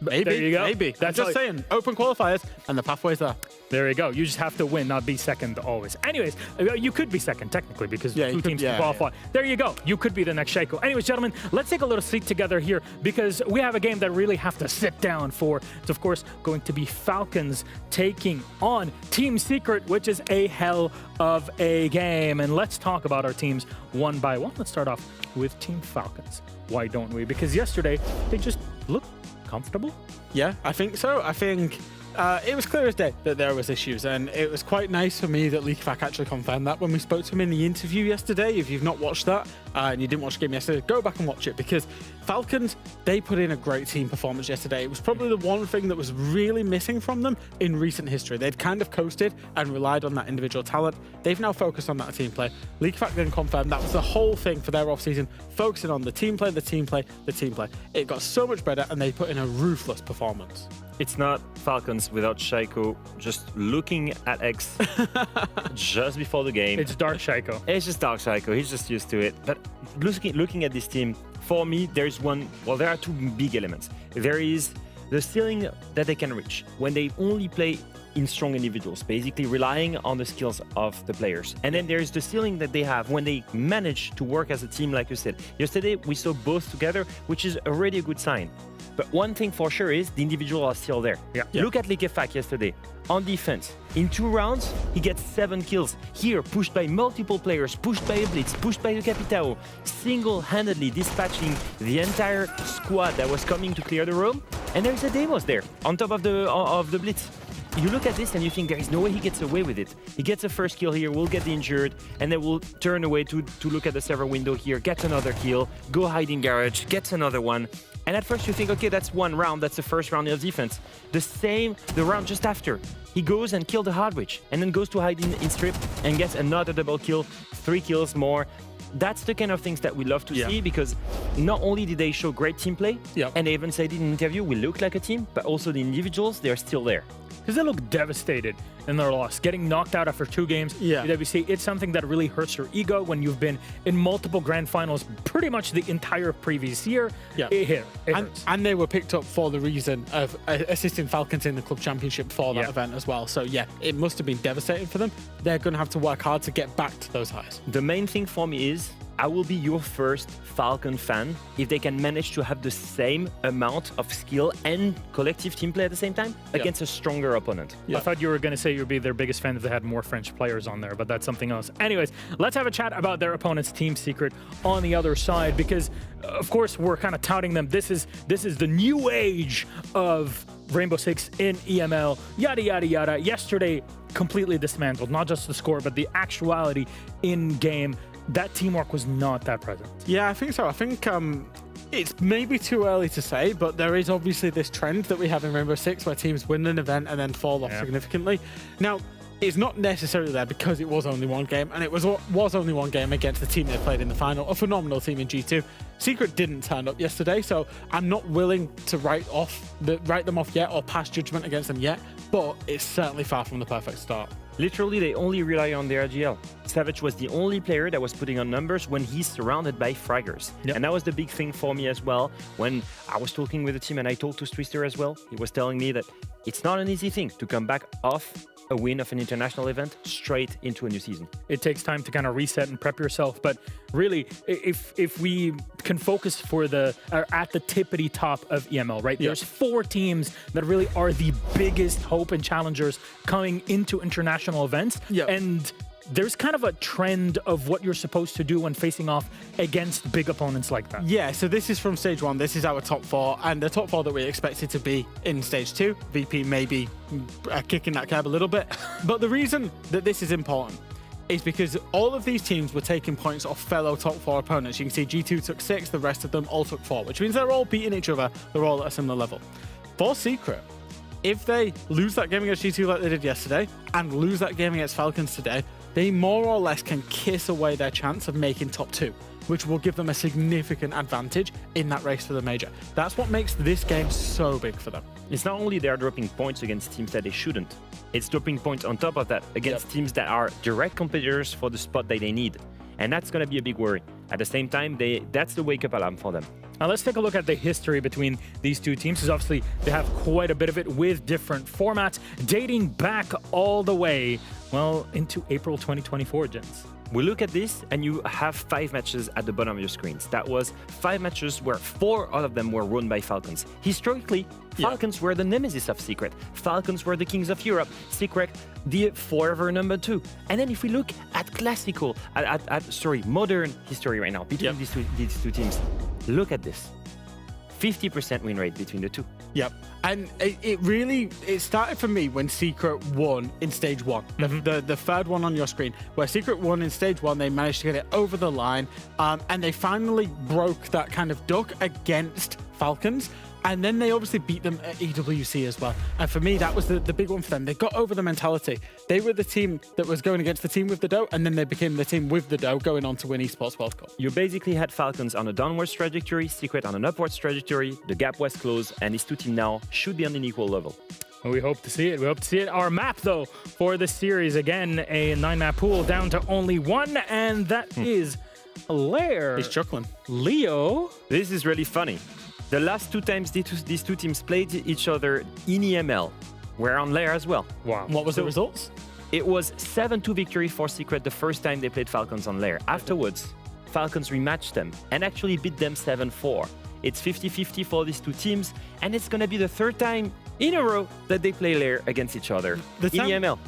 Maybe. There you go. Maybe. That's just saying. Open qualifiers and the pathway's there. There you go. You just have to win, not be second always. Anyways, you could be second technically because 2 teams can qualify. There you go. You could be the next Shaiko. Anyways, gentlemen, let's take a little seat together here because we have a game that really have to sit down for. It's of course going to be Falcons taking on Team Secret, which is a hell of a game. And let's talk about our teams one by one. Let's start off with Team Falcons. Why don't we? Because yesterday they just looked comfortable. Yeah, I think so. I think it was clear as day that there was issues, and it was quite nice for me that Leakfack actually confirmed that when we spoke to him in the interview yesterday. If you've not watched that and you didn't watch the game yesterday, go back and watch it, because Falcons, they put in a great team performance yesterday. It was probably the one thing that was really missing from them in recent history. They'd kind of coasted and relied on that individual talent. They've now focused on that team play. Leakfack then confirmed that was the whole thing for their offseason, focusing on the team play, the team play, the team play. It got so much better, and they put in a ruthless performance. It's not Falcons without Shaiko. Just looking at X just before the game. It's Dark Shaiko. It's just Dark Shaiko. He's just used to it. But looking at this team, for me, there are 2 big elements. There is the ceiling that they can reach when they only play in strong individuals, basically relying on the skills of the players. And then there's the ceiling that they have when they manage to work as a team, like you said. Yesterday, we saw both together, which is already a good sign. But one thing for sure is the individuals are still there. Look at Fick yesterday. On defense, in 2 rounds, he gets 7 kills. Here, pushed by multiple players, pushed by a blitz, pushed by the Capitao, single-handedly dispatching the entire squad that was coming to clear the room. And there's a Demos there, on top of the blitz. You look at this and you think there is no way he gets away with it. He gets a first kill here, will get injured, and then will turn away to look at the server window here, gets another kill, go hide in garage, gets another one. And at first you think, okay, that's 1 round, that's the first round of defense. The round just after, he goes and kills the Hardwich, and then goes to hide in strip and gets another double kill, 3 kills more. That's the kind of things that we love to see, because not only did they show great team play, and they even said in an interview, we look like a team, but also the individuals, they're still there. Because they look devastated in their loss. Getting knocked out after 2 games, EWC, it's something that really hurts your ego when you've been in multiple grand finals pretty much the entire previous year. It hurts. And they were picked up for the reason of assisting Falcons in the club championship for that event as well. So it must have been devastating for them. They're going to have to work hard to get back to those highs. The main thing for me is, I will be your first Falcon fan if they can manage to have the same amount of skill and collective team play at the same time against a stronger opponent. I thought you were going to say you'd be their biggest fan if they had more French players on there, but that's something else. Anyways, let's have a chat about their opponent's team secret on the other side, because of course we're kind of touting them. This is the new age of Rainbow Six in EML, yada yada yada. Yesterday, completely dismantled, not just the score, but the actuality in game. That teamwork was not that present. Yeah, I think so. I think it's maybe too early to say, but there is obviously this trend that we have in Rainbow Six where teams win an event and then fall off significantly. Now, it's not necessarily there because it was only 1 game, and it was only 1 game against the team they played in the final, a phenomenal team in G2. Secret didn't turn up yesterday, so I'm not willing to write them off yet or pass judgment against them yet, but it's certainly far from the perfect start. Literally, they only rely on their RGL. Savage was the only player that was putting on numbers when he's surrounded by fraggers. And that was the big thing for me as well. When I was talking with the team and I talked to Twister as well, he was telling me that it's not an easy thing to come back off a win of an international event straight into a new season. It takes time to kind of reset and prep yourself, but really, if we can focus at the tippity top of EML, right? There's 4 teams that really are the biggest hope and challengers coming into international events, and there's kind of a trend of what you're supposed to do when facing off against big opponents like that. Yeah, so this is from stage 1. This is our top 4, and the top 4 that we expected to be in stage 2. VP maybe kicking that curb a little bit. But the reason that this is important is because all of these teams were taking points off fellow top 4 opponents. You can see G2 took 6, the rest of them all took 4, which means they're all beating each other. They're all at a similar level. For Secret, if they lose that game against G2 like they did yesterday, and lose that game against Falcons today, they more or less can kiss away their chance of making top 2, which will give them a significant advantage in that race for the major. That's what makes this game so big for them. It's not only they're dropping points against teams that they shouldn't, it's dropping points on top of that against teams that are direct competitors for the spot that they need. And that's going to be a big worry. At the same time, that's the wake-up alarm for them. Now let's take a look at the history between these 2 teams, because obviously they have quite a bit of it with different formats, dating back all the way, well, into April 2024, gents. We look at this and you have 5 matches at the bottom of your screens. That was 5 matches where 4 out of them were won by Falcons. Historically, Falcons were the nemesis of Secret. Falcons were the kings of Europe. Secret, the forever number 2. And then if we look at classical, modern history right now between these two teams, look at this. 50% win rate between the 2. Yep. And it started for me when Secret won in stage 1. The third one on your screen, where Secret won in stage 1, they managed to get it over the line, and they finally broke that kind of duck against Falcons. And then they obviously beat them at EWC as well. And for me, that was the big one for them. They got over the mentality. They were the team that was going against the team with the dough, and then they became the team with the dough going on to win Esports World Cup. You basically had Falcons on a downwards trajectory, Secret on an upwards trajectory. The gap was closed, and these 2 teams now should be on an equal level. Well, we hope to see it. We hope to see it. Our map, though, for this series, again, a 9-map pool down to only 1, and that is Lair. He's chuckling. Leo. This is really funny. The last 2 times these 2 teams played each other in EML, were on Lair as well. Wow. What was the results? It was 7-2 victory for Secret the first time they played Falcons on Lair. Afterwards, Falcons rematched them and actually beat them 7-4. It's 50-50 for these two teams, and it's going to be the third time in a row that they play Lair against each other in EML.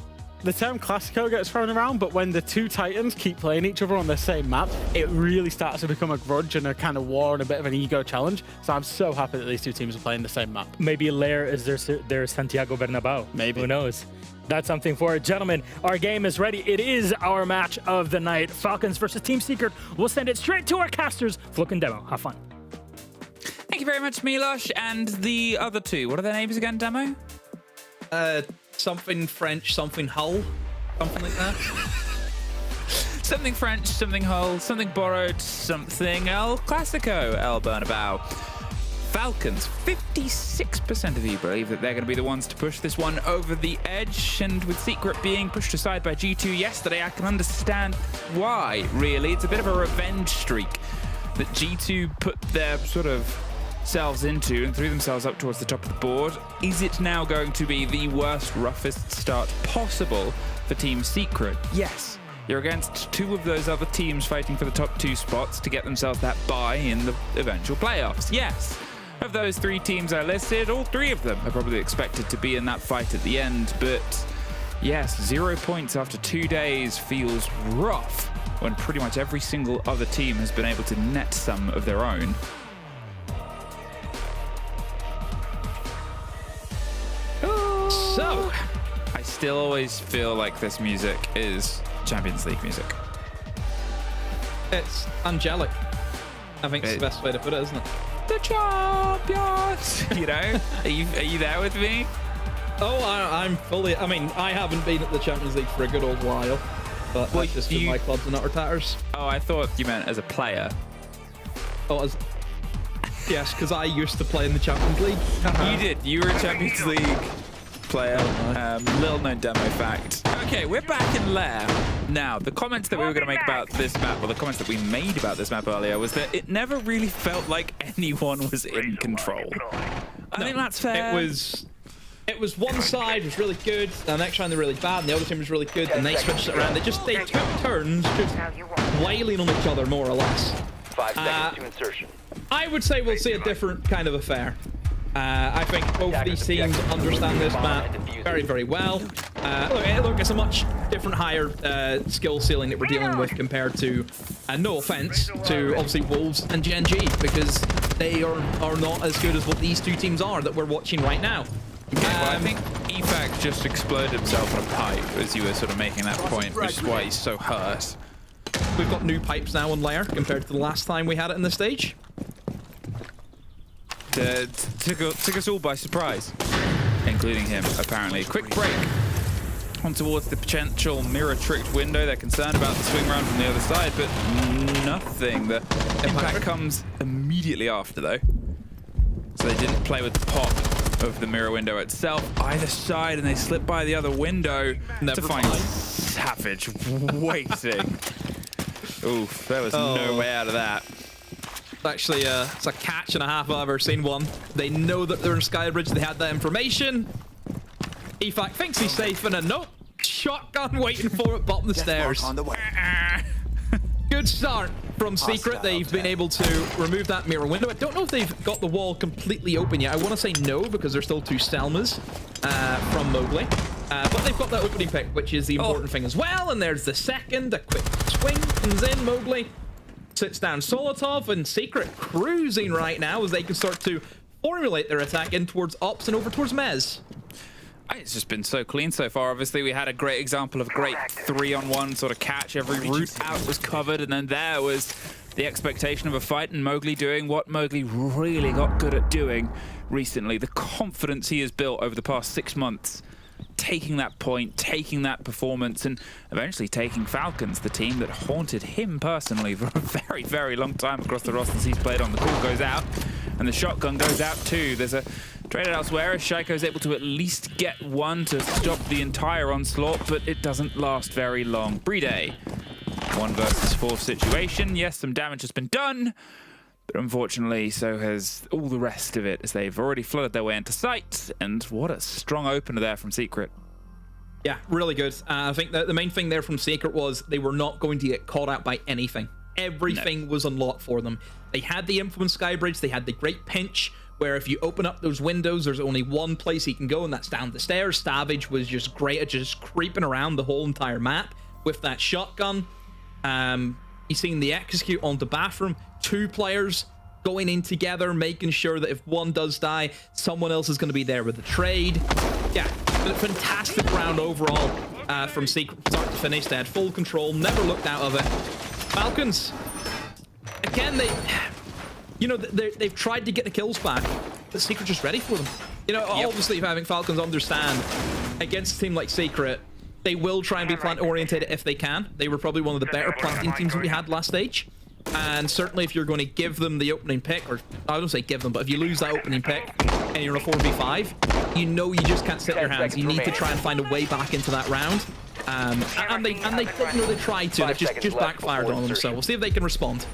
The term Classico gets thrown around, but when the two Titans keep playing each other on the same map, it really starts to become a grudge and a kind of war and a bit of an ego challenge. So I'm so happy that these two teams are playing the same map. Maybe Lair is their Santiago Bernabéu. Maybe. Who knows? That's something for it. Gentlemen, our game is ready. It is our match of the night. Falcons versus Team Secret. We'll send it straight to our casters. Flick and Demo. Have fun. Thank you very much, Milosh. And the other two, what are their names again, Demo? Something French, something Hull, something like that. Something French, something Hull, something borrowed, something El Clasico, El Bernabéu. Falcons, 56% of you believe that they're going to be the ones to push this one over the edge, and with Secret being pushed aside by G2 yesterday, I can understand why, really. It's a bit of a revenge streak that G2 put their sort of selves into and threw themselves up towards the top of the board. Is it now going to be the worst, roughest start possible for Team Secret? Yes. You're against two of those other teams fighting for the top two spots to get themselves that bye in the eventual playoffs. Yes. Of those three teams I listed, all three of them are probably expected to be in that fight at the end, but yes, 0 points after 2 days feels rough when pretty much every single other team has been able to net some of their own. So, I still always feel like this music is Champions League music. It's angelic. I think it's the best way to put it, isn't it? The champions! You know? Are you there with me? Oh, I'm fully... I mean, I haven't been at the Champions League for a good old while, but that's just because my club's in utter tatters. Oh, I thought you meant as a player. Oh, as... Yes, because I used to play in the Champions League. You did. You were a Champions League player. Little known demo fact. Okay, we're back in Lair. Now, the comments that we were going to make about this map, or the comments that we made about this map earlier, was that it never really felt like anyone was in control. I think that's fair. It was one side was really good, the next round they're really bad, and the other team was really good, and they switched it around. They took turns just wailing on each other, more or less. 5 seconds to insertion. I would say we'll see a different kind of affair. I think both of these teams understand this map very, very well. Look, it's a much different, higher skill ceiling that we're dealing with compared to, no offense, to obviously Wolves and Gen G, because they are not as good as what these two teams are that we're watching right now. Well, I think EFAC just exploded himself on a pipe as you were sort of making that point, which is why he's so hurt. We've got new pipes now on Lair compared to the last time we had it in the stage. Took us all by surprise, including him, apparently. Quick break on towards the potential mirror-tricked window. They're concerned about the swing round from the other side, but nothing. The impact comes immediately after, though. So they didn't play with the pop of the mirror window itself either side, and they slip by the other window to find Savage waiting. Oof, there was no way out of that. Actually, it's a catch and a half if I've ever seen one. They know that they're in Skybridge. They had that information. EFAC thinks he's safe, and a nope. Shotgun waiting for it, bottom of the stairs. On the way. Good start from Secret. They've been able to remove that mirror window. I don't know if they've got the wall completely open yet. I want to say no, because there's still two Selmas from Mowgli. But they've got that opening pick, which is the important thing as well. And there's the second. A quick swing comes in. Mowgli sits down Solotov, and Secret cruising right now as they can start to formulate their attack in towards Ops and over towards Mez. It's just been so clean so far. Obviously, we had a great example of a great 3-on-1 sort of catch. Every route out was covered, and then there was the expectation of a fight, and Mowgli doing what Mowgli really got good at doing recently. The confidence he has built over the past 6 months, taking that point, taking that performance, and eventually taking Falcons, the team that haunted him personally for a very, very long time across the rosters he's played on. The call goes out, and the shotgun goes out too. There's a trade elsewhere as Shaiko is able to at least get one to stop the entire onslaught, but it doesn't last very long. Bride, 1 versus 4 situation. Yes, some damage has been done, But unfortunately, so has all the rest of it, as they've already flooded their way into sight. And what a strong opener there from Secret. Yeah, really good. I think that the main thing there from Secret was they were not going to get caught out by anything. Everything was unlocked for them. They had the Influence Skybridge, they had the Great Pinch, where if you open up those windows, there's only one place he can go, and that's down the stairs. Savage was just great at just creeping around the whole entire map with that shotgun. You've seen the execute on the bathroom. 2 players going in together, making sure that if one does die, someone else is going to be there with the trade. Yeah, fantastic round overall from Secret start to finish. They had full control, never looked out of it. Falcons, again, they've tried to get the kills back, but Secret just ready for them. You know, obviously, if having Falcons understand against a team like Secret, they will try and be plant oriented if they can. They were probably one of the better planting teams that we had last stage. And certainly if you're going to give them the opening pick, or I don't say give them, but if you lose that opening pick and you're in a 4v5, you know you just can't sit your hands. You need to try and find a way back into that round. And they tried to. It just backfired on them. So we'll see if they can respond.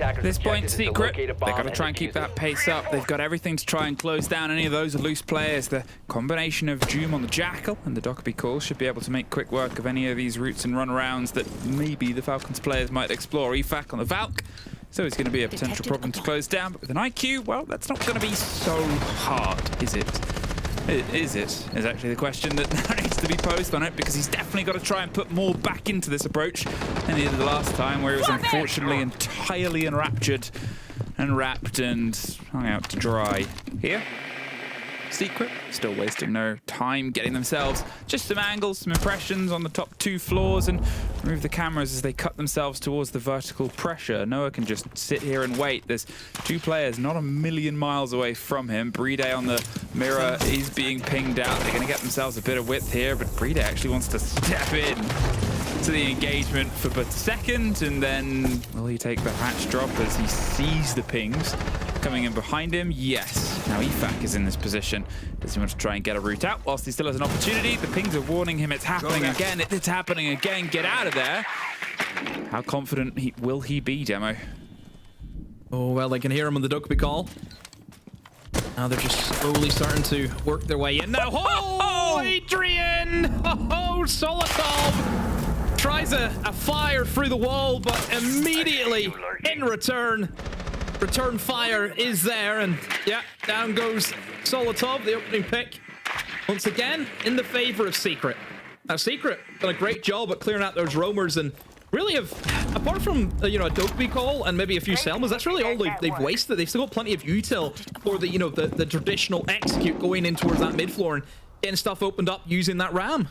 At this point, Secret, they've got to try and keep that pace up. They've got everything to try and close down any of those loose players. The combination of Doom on the Jackal and the Dockerby Call should be able to make quick work of any of these routes and runarounds that maybe the Falcons players might explore. EFAC on the Valk, so it's going to be a potential problem to close down. But with an IQ, well, that's not going to be so hard, is it? Is actually the question that needs to be posed on it, because he's definitely got to try and put more back into this approach than he did the last time, where he was unfortunately entirely enraptured and wrapped and hung out to dry. Here, Secret still wasting no time getting themselves just some angles, some impressions on the top 2 floors, and remove the cameras as they cut themselves towards the vertical pressure. Noah can just sit here and wait. There's 2 players not a million miles away from him. Brede on the mirror is being pinged out. They're going to get themselves a bit of width here, but Brede actually wants to step in to the engagement for but a second, and then will he take the hatch drop as he sees the pings coming in behind him? Yes. Now EFAC is in this position. Does he want to try and get a route out whilst he still has an opportunity? The pings are warning him it's happening again. It's happening again. Get out of there. How confident will he be, Demo? Oh, well, they can hear him on the Dockerby Call. Now they're just slowly starting to work their way in. Now, oh, Adrian! Oh, Solotov tries a fire through the wall, but immediately in return fire is there, and yeah, down goes Solotov, the opening pick. Once again, in the favor of Secret. Now, Secret done a great job at clearing out those roamers, and really have, apart from, a Dockerby Call and maybe a few Selmas, that's really all they've wasted. They've still got plenty of util for the, the traditional execute going in towards that mid floor and getting stuff opened up using that RAM.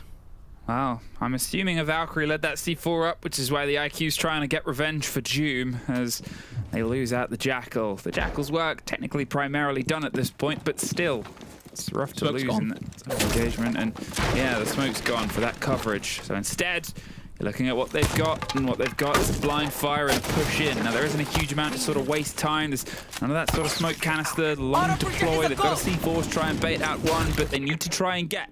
Wow, I'm assuming a Valkyrie led that C4 up, which is why the IQ's trying to get revenge for Doom as they lose out the Jackal. The Jackal's work technically primarily done at this point, but still, it's rough to lose in that engagement. And yeah, the smoke's gone for that coverage. So instead, you're looking at what they've got, and what they've got is a blind fire and push in. Now, there isn't a huge amount to sort of waste time. There's none of that sort of smoke canister, long deploy. They've got a C4 to try and bait out one, but they need to try and get.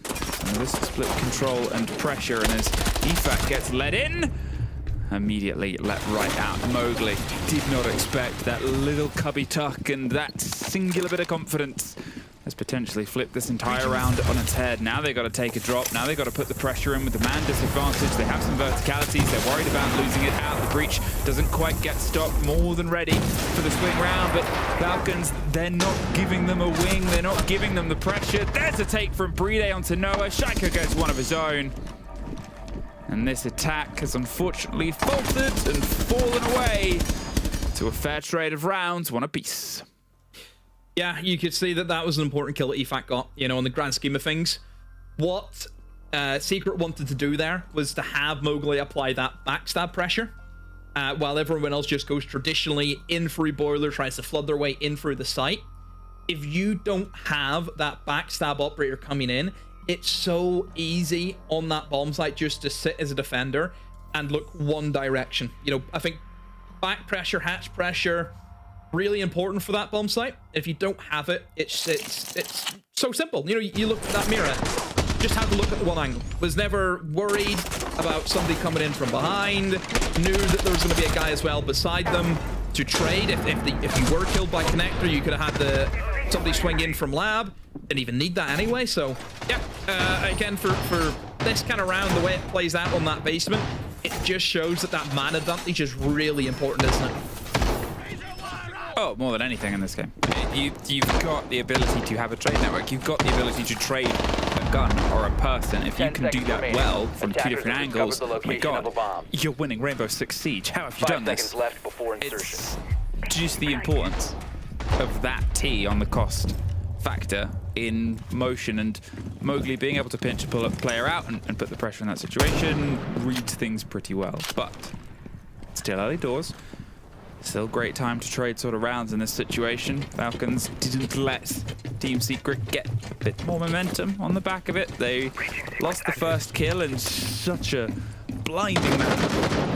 So this is split control and pressure, and as EFAC gets let in, immediately let right out. Mowgli did not expect that little cubby tuck, and that singular bit of confidence has potentially flipped this entire round on its head. Now they've got to take a drop. Now they've got to put the pressure in with the man disadvantage. They have some verticalities. They're worried about losing it out. The breach doesn't quite get stopped. More than ready for the swing round, but Falcons, they're not giving them a wing. They're not giving them the pressure. There's a take from Brede onto Noah. Shaika gets one of his own. And this attack has unfortunately faltered and fallen away to a fair trade of rounds, one apiece. Yeah, you could see that was an important kill that EFAC got, in the grand scheme of things. What Secret wanted to do there was to have Mowgli apply that backstab pressure, while everyone else just goes traditionally in through boiler, tries to flood their way in through the site. If you don't have that backstab operator coming in, it's so easy on that bomb site just to sit as a defender and look one direction. I think back pressure, hatch pressure, really important for that bomb site. If you don't have it, it's so simple. You look at that mirror, just have to look at the one angle. Was never worried about somebody coming in from behind, knew that there was going to be a guy as well beside them to trade. If you were killed by Connector, you could have had somebody swing in from Lab. Didn't even need that anyway, so yeah. Again, for this kind of round, the way it plays out on that basement, it just shows that man advantage is really important, isn't it? Oh, more than anything in this game. You've got the ability to have a trade network. You've got the ability to trade a gun or a person. If you can do that well from 2 different angles, oh my god, you're winning Rainbow Six Siege. How have you done this? It's just the importance of that T on the cost factor in motion, and Mowgli being able to pinch and pull a player out and put the pressure in that situation reads things pretty well. But still early doors. Still great time to trade sort of rounds in this situation. Falcons didn't let Team Secret get a bit more momentum on the back of it. They lost the first kill in such a blinding manner.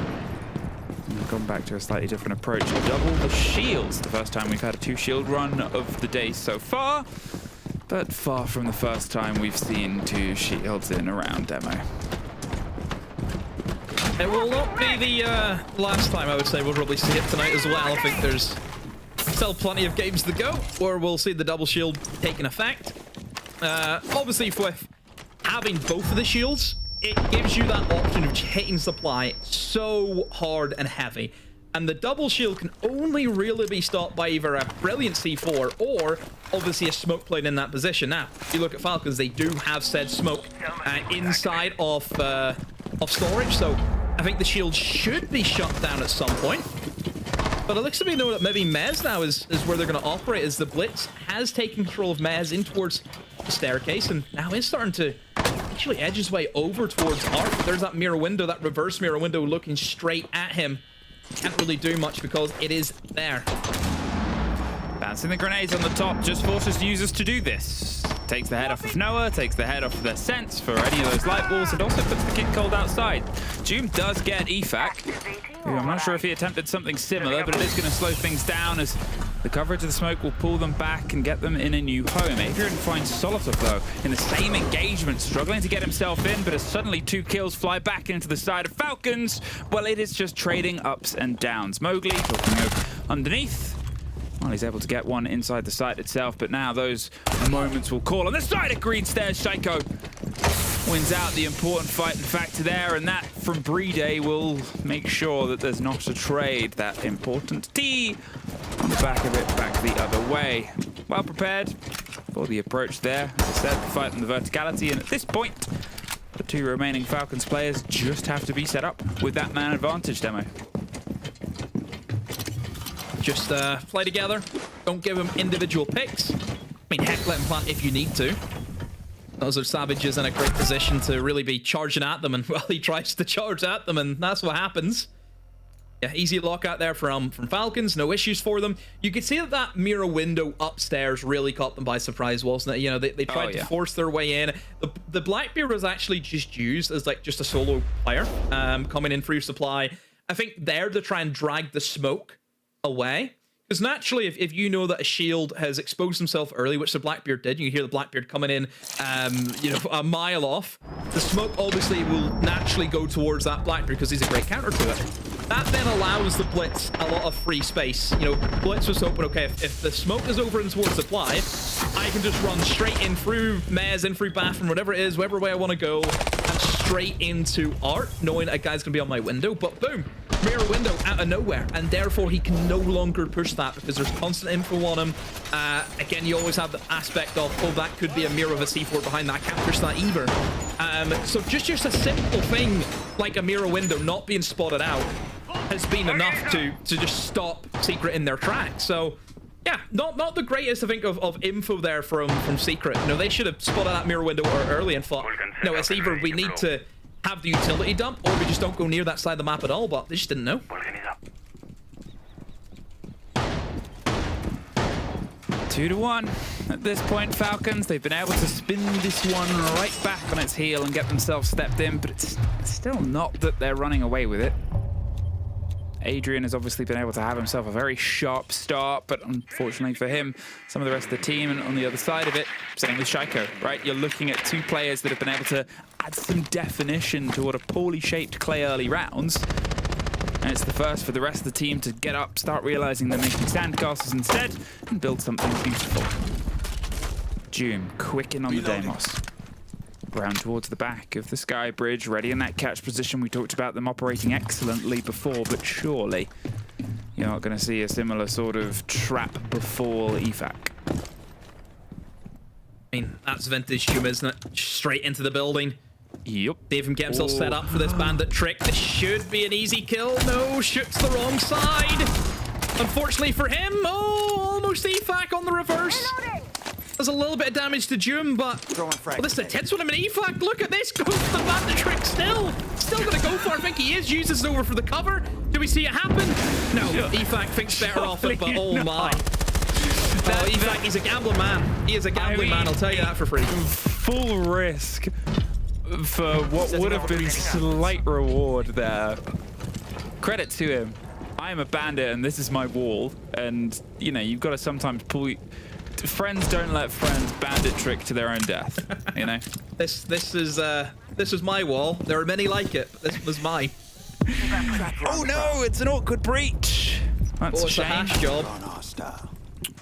We've gone back to a slightly different approach. Double the shields. The first time we've had a 2-shield run of the day so far, but far from the first time we've seen 2 shields in a round demo. It will not be the last time, I would say. We'll probably see it tonight as well. I think there's still plenty of games to go where we'll see the double shield taking effect. Obviously, with having both of the shields, it gives you that option of hitting supply so hard and heavy. And the double shield can only really be stopped by either a brilliant C4 or obviously a smoke plate in that position. Now, if you look at Falcons, they do have said smoke inside of storage, so I think the shield should be shut down at some point. But it looks to me though that maybe Mez now is where they're going to operate, as the Blitz has taken control of Mez in towards the staircase, and now is starting to actually edge his way over towards Art. There's that mirror window, that reverse mirror window looking straight at him. Can't really do much because it is there. Bouncing the grenades on the top just forces users to do this. Takes the head off of Noah, takes the head off of their sense for any of those light balls, and also puts the Kid Cold outside. Doom does get EFAC. I'm not sure if he attempted something similar, but it is going to slow things down as the coverage of the smoke will pull them back and get them in a new home. Adrian finds Solotov, though, in the same engagement, struggling to get himself in, but as suddenly 2 kills fly back into the side of Falcons, well, it is just trading ups and downs. Mowgli talking over underneath. Well, he's able to get one inside the site itself, but now those moments will call. On the side of Green Stairs, Shaiko wins out the important fight and factor there, and that from Brede will make sure that there's not a trade. That important T on the back of it, back the other way. Well prepared for the approach there. As I said, the fight on the verticality, and at this point, the 2 remaining Falcons players just have to be set up with that man advantage demo. Just play together. Don't give them individual picks. I mean, heck, let them plant if you need to. Those are Savages in a great position to really be charging at them, and, well, he tries to charge at them, and that's what happens. Yeah, easy lockout there from Falcons. No issues for them. You could see that mirror window upstairs really caught them by surprise, wasn't it? You know, they tried to force their way in. The Blackbeard was actually just used as, like, just a solo player coming in through supply. I think there to try and drag the smoke away, because naturally if you know that a shield has exposed himself early, which the Blackbeard did, you hear the Blackbeard coming in you know, a mile off, the smoke obviously will naturally go towards that Blackbeard because he's a great counter to it. That then allows the Blitz a lot of free space. You know, Blitz was hoping, okay, if the smoke is over and towards supply, I can just run straight in through Mez, in through bathroom, whatever it is, wherever way I want to go, and straight into Art, knowing a guy's gonna be on my window. But boom, mirror window out of nowhere, and therefore he can no longer push that because there's constant info on him. Again, you always have the aspect of, oh, that could be a mirror of a C4 behind that, I can't push that either. So just a simple thing like a mirror window not being spotted out has been enough to just stop Secret in their tracks. So yeah, not the greatest, I think, of info there from Secret. You know, they should have spotted that mirror window early and thought, no, it's either we need to have the utility dump or we just don't go near that side of the map at all, but they just didn't know. 2-1 at this point, Falcons. They've been able to spin this one right back on its heel and get themselves stepped in, but it's still not that they're running away with it. Adrian has obviously been able to have himself a very sharp start, but unfortunately for him, some of the rest of the team, and on the other side of it, same with Shaiko, right? You're looking at two players that have been able to add some definition to what a poorly shaped clay early rounds. And it's the first for the rest of the team to get up, start realizing they're making sandcastles instead, and build something beautiful. Doom, quick in on the Deimos. Round towards the back of the Sky Bridge, ready in that catch position. We talked about them operating excellently before, but surely you're not going to see a similar sort of trap before EFAC. I mean, that's vintage Doom, isn't it? Straight into the building. Yep. Dave him get himself set up for this bandit trick. This should be an easy kill. No, shoots the wrong side. Unfortunately for him, almost EFAC on the reverse. There's a little bit of damage to Doom, but this is a tense one. I mean, EFAC, look at this. Goes for the bandit trick still. Still going to go for it. I think he is. Uses it over for the cover. Do we see it happen? No. EFAC thinks better off it, but oh my. Oh, EFAC, he's a gambling man. He is a gambling man, I'll tell you that for free. Full risk for what would have been slight reward there. Credit to him. I am a bandit and this is my wall. And, you know, you've got to sometimes pull... Friends don't let friends bandit trick to their own death, you know? This is my wall. There are many like it, but this was mine. Oh no, it's an awkward breach. That's a it's a shame. hash job.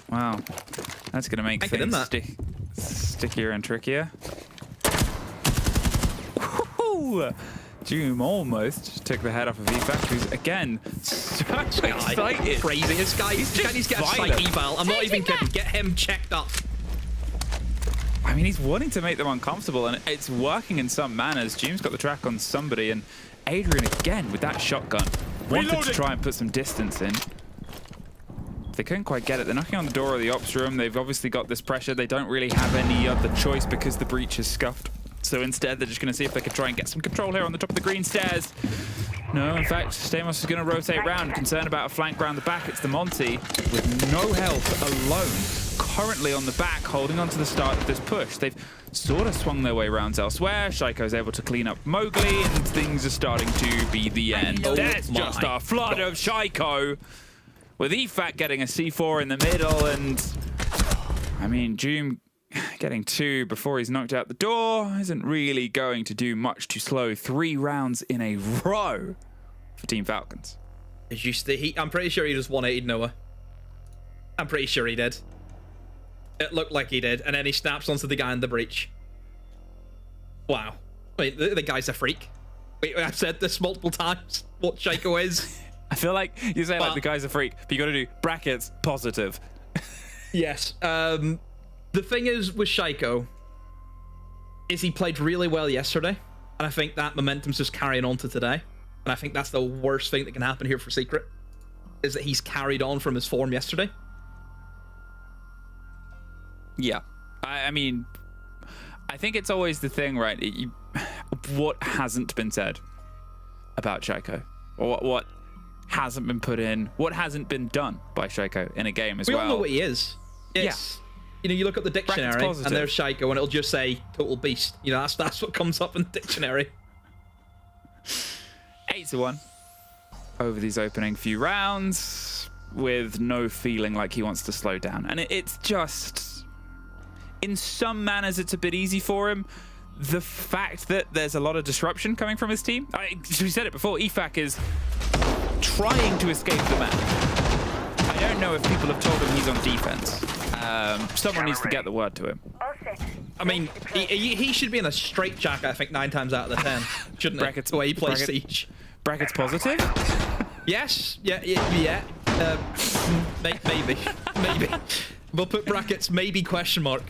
Wow, that's gonna make things stickier and trickier. Doom almost took the head off of EFAC, who's again such excited. Crazy. This guy needs to get a slight eval. I'm not even kidding. Get him checked up. I mean, he's wanting to make them uncomfortable, and it's working in some manners. Doom's got the track on somebody, and Adrian again with that shotgun wanted to try and put some distance in. They couldn't quite get it. They're knocking on the door of the ops room. They've obviously got this pressure. They don't really have any other choice because the breach is scuffed. So instead, they're just going to see if they can try and get some control here on the top of the green stairs. No, in fact, Stamos is going to rotate round. Concerned about a flank round the back. It's the Monty with no health alone. Currently on the back, holding on to the start of this push. They've sort of swung their way rounds elsewhere. Shaiko's able to clean up Mowgli, and things are starting to be the end. Oh, There's just a flood of Shaiko, with EFAC getting a C4 in the middle, and I mean, Doom getting 2 before he's knocked out the door isn't really going to do much to slow 3 rounds in a row for Team Falcons. I'm pretty sure he just 180'd Noah. I'm pretty sure he did. It looked like he did, and then he snaps onto the guy in the breach. Wow. Wait, the guy's a freak. Wait, I've said this multiple times, what Shaiko is. I feel like you say like the guy's a freak, but you got to do brackets positive. Yes. The thing is with Shaiko is he played really well yesterday, and I think that momentum's just carrying on to today. And I think that's the worst thing that can happen here for Secret, is that he's carried on from his form yesterday. Yeah. I mean, I think it's always the thing, right? What hasn't been said about Shaiko? Or what hasn't been put in? What hasn't been done by Shaiko in a game as well? We all know what he is. It's, you know, you look at the dictionary and there's Shaiko and it'll just say total beast. You know, that's what comes up in the dictionary. 8-1 over these opening few rounds with no feeling like he wants to slow down. And it's just, in some manners, it's a bit easy for him. The fact that there's a lot of disruption coming from his team. We said it before, EFAC is trying to escape the map. I don't know if people have told him he's on defense. Someone needs to get the word to him. I mean, he should be in a straitjacket, I think, 9 times out of the 10. Shouldn't brackets, the way he plays Siege. Brackets positive? Yes. Yeah. Maybe. We'll put brackets, maybe, question mark.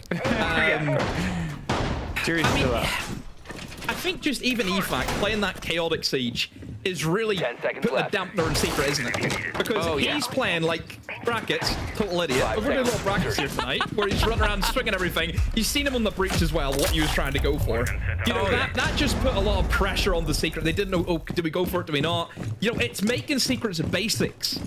I think just even EFAC playing that chaotic Siege is really putting a dampener in Secret, isn't it? Because he's playing like brackets, total idiot. We're doing a little brackets here tonight, where he's running around swinging everything. You've seen him on the breach as well, what he was trying to go for. You know, that just put a lot of pressure on the Secret. They didn't know, oh, do we go for it, do we not? You know, it's making Secrets of basics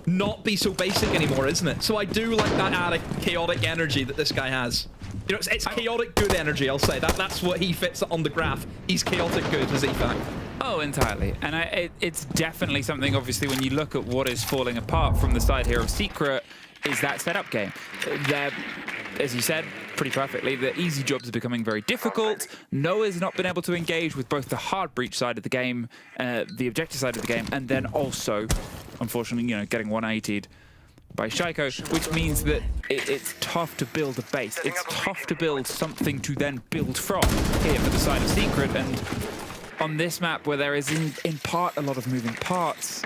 not be so basic anymore, isn't it? So I do like that added chaotic energy that this guy has. You know, it's chaotic good energy, I'll say. That's what he fits on the graph. He's chaotic good as EFAC. Oh, entirely. And it's definitely something, obviously, when you look at what is falling apart from the side here of Secret, is that setup game. They're, as you said, pretty perfectly, the easy jobs are becoming very difficult. Noah's not been able to engage with both the hard breach side of the game, the objective side of the game, and then also, unfortunately, you know, getting 180'd by Shaiko, which means that it's tough to build a base. It's tough to build something to then build from here for the side of Secret. And on this map, where there is in part a lot of moving parts,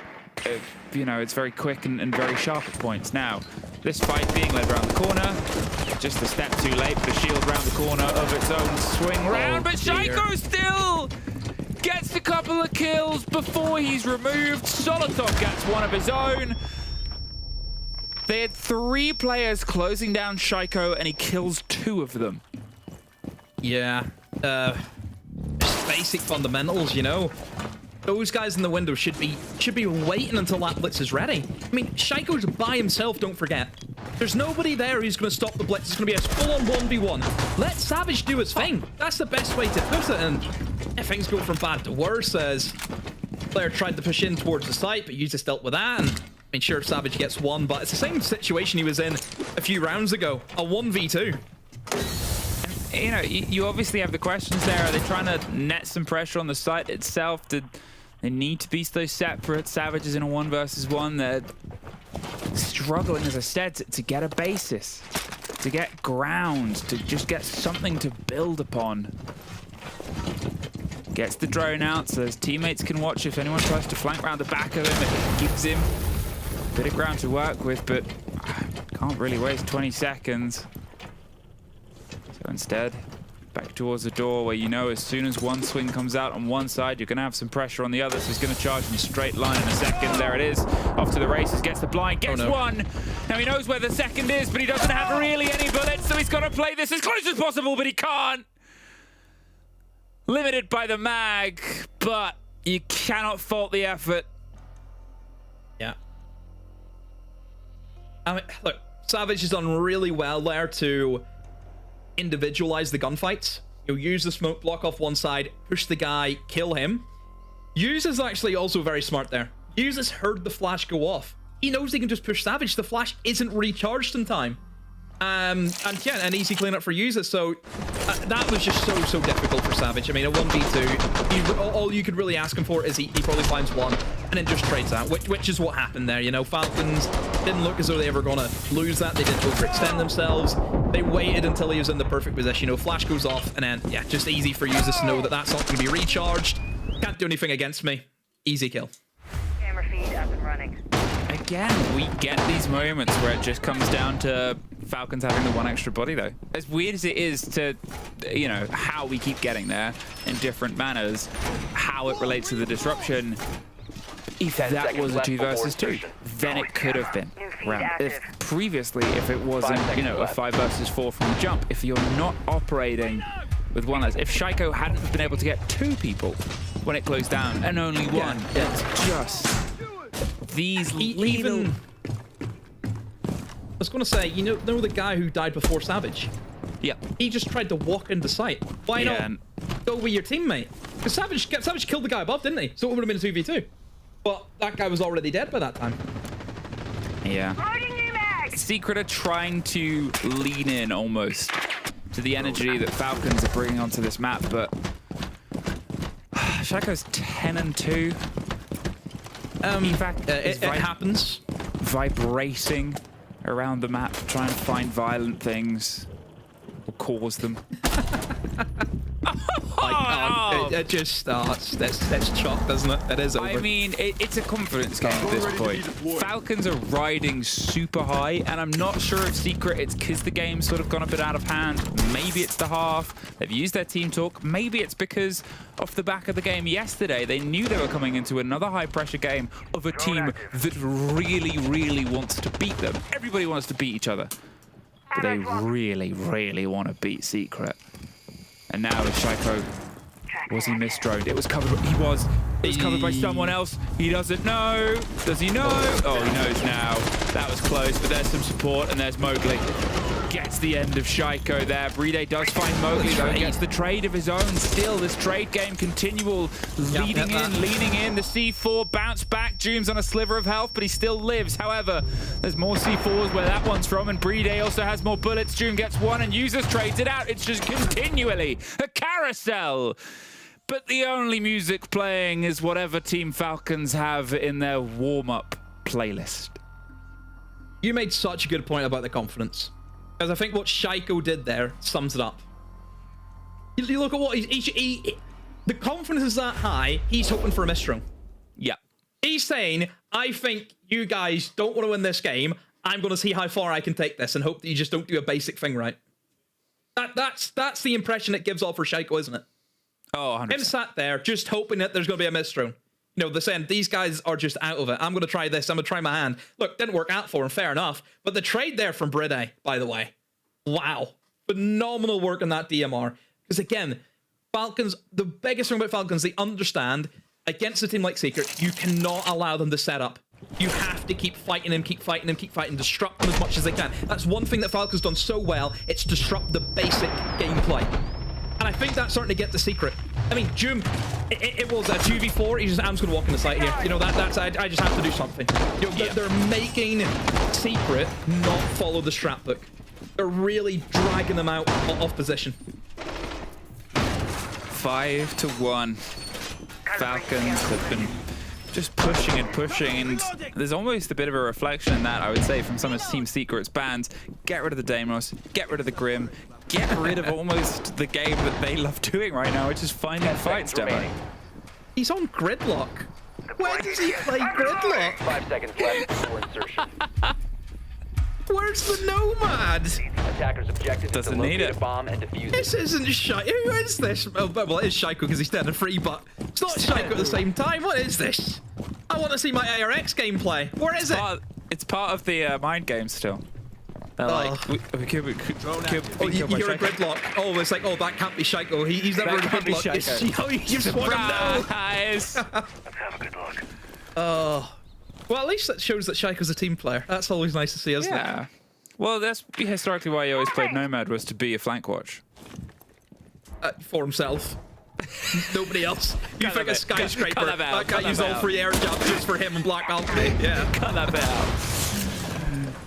you know, it's very quick and very sharp at points. Now, this fight being led around the corner, just a step too late, but a shield around the corner of its own swing round, but Shaiko still gets a couple of kills before he's removed. Solotov gets one of his own. They had 3 players closing down Shaiko, and he kills 2 of them. Yeah, just basic fundamentals, you know. Those guys in the window should be waiting until that blitz is ready. I mean, Shaiko's by himself, don't forget. There's nobody there who's going to stop the blitz. It's going to be a full-on 1v1. Let Savage do his thing. That's the best way to put it. And if things go from bad to worse, as player tried to push in towards the site, but you just dealt with that. And I mean, sure, Savage gets 1, but it's the same situation he was in a few rounds ago. A 1v2. And, you know, you obviously have the questions there. Are they trying to net some pressure on the site itself? Did they need to be so separate? Savage is in a 1 versus 1. They're struggling, as I said, to get a basis, to get ground, to just get something to build upon. Gets the drone out so his teammates can watch if anyone tries to flank around the back of him. It gives him a bit of ground to work with, but can't really waste 20 seconds. So instead, back towards the door, where you know as soon as one swing comes out on one side, you're going to have some pressure on the other, so he's going to charge in a straight line in a second. There it is. Off to the races, gets the blind, gets one. Now he knows where the second is, but he doesn't have really any bullets, so he's got to play this as close as possible, but he can't. Limited by the mag, but you cannot fault the effort. Yeah. I mean, look, Savage has done really well there to individualize the gunfights. You'll use the smoke, block off one side, push the guy, kill him. Hughes is actually also very smart there. Hughes has heard the flash go off. He knows he can just push Savage. The flash isn't recharged in time. And yeah, an easy cleanup for users. So that was just so difficult for Savage. I mean, a 1v2, all you could really ask him for is he probably finds one and then just trades out, which is what happened there. You know, Falcons didn't look as though they were going to lose that. They didn't overextend themselves. They waited until he was in the perfect position. You know, flash goes off, and then, yeah, just easy for users to know that that's not going to be recharged. Can't do anything against me. Easy kill. Camera feed up and running. Again, we get these moments where it just comes down to Falcons having the 1 extra body, though. As weird as it is to, you know, how we keep getting there in different manners, how it relates to the disruption, if that was a 2 versus 2, then it could have been round. If previously, if it wasn't, you know, a 5 versus 4 from the jump, if you're not operating with one less, if Shaiko hadn't been able to get 2 people when it closed down and only 1, it's just these little... I was going to say, you know the guy who died before Savage? Yeah. He just tried to walk into sight. Why not go with your teammate? Because Savage killed the guy above, didn't he? So it would have been a 2v2. But that guy was already dead by that time. Yeah. Secret are trying to lean in almost to the energy that Falcons are bringing onto this map, but Shaiko's 10-2. In fact, it happens. Vibrating around the map, trying to find violent things or cause them. It just starts. That's chalk, doesn't it? That is over. I mean, it's a confidence game at this point. Falcons are riding super high, and I'm not sure if Secret, it's because the game's sort of gone a bit out of hand. Maybe it's the half. They've used their team talk. Maybe it's because off the back of the game yesterday, they knew they were coming into another high-pressure game of a team that really wants to beat them. Everybody wants to beat each other. But they really want to beat Secret. And now with Shaiko, was he misdroned? It was covered. He was. It was covered by someone else. He doesn't know. Does he know? Oh, he knows now. That was close, but there's some support, and there's Mowgli. Gets the end of Shaiko there. Bride does find Mowgli, though. Gets the trade of his own. Still, this trade game continual. Leaning in. The C4 bounce back. Doom's on a sliver of health, but he still lives. However, there's more C4s where that one's from, and Bride also has more bullets. Doom gets one, and Users trades it out. It's just continually a carousel. But the only music playing is whatever Team Falcons have in their warm-up playlist. You made such a good point about the confidence. Because I think what Shaiko did there sums it up. You look at what the confidence is that high, he's hoping for a misthrow. Yeah. He's saying, I think you guys don't want to win this game. I'm going to see how far I can take this and hope that you just don't do a basic thing right. That's the impression it gives off for Shaiko, isn't it? Oh, 100%. Him sat there just hoping that there's going to be a misthrow. You know, they're saying, these guys are just out of it. I'm going to try this. I'm going to try my hand. Look, didn't work out for him, fair enough. But the trade there from Bride, by the way, wow. Phenomenal work on that DMR. Because again, Falcons, the biggest thing about Falcons, they understand, against a team like Secret, you cannot allow them to set up. You have to keep fighting him, disrupt them as much as they can. That's one thing that Falcons done so well, it's disrupt the basic gameplay. And I think that's starting to get the Secret. I mean, Doom, it was a 2v4. He's just, I'm just going to walk in the site here. You know, I just have to do something. You know, they're making Secret not follow the strat book. They're really dragging them out of position. 5-1. Falcons have been just pushing, and there's almost a bit of a reflection in that, I would say, from some of Team Secret's bans. Get rid of the Deimos, get rid of the Grim, get rid of almost the game that they love doing right now, which is finding fights, Demo. He's on Gridlock. Where does he play Gridlock? 5 seconds left before insertion. Where's the Nomad? Attackers objective doesn't to need locate it. a bomb and defuse This isn't Shaiko. Who is this? Well, it is Shaiko because he's standing free, but it's not Shaiko at the same time. What is this? I want to see my ARX gameplay. Where is it? It's part of the mind game still. They're like, we could you hear a Gridlock. Oh, it's like, oh, that can't be Shaiko. He's never in Gridlock. It's Shaiko. You just want to know. Have a good look. Oh. Well, at least that shows that Shaiko's a team player. That's always nice to see, isn't it? Well, that's historically why he always played Nomad, was to be a flank watch. For himself. Nobody else. You think a skyscraper that guy used all 3 air jumps just for him and Black Alchemy. Yeah. Cut that bit out.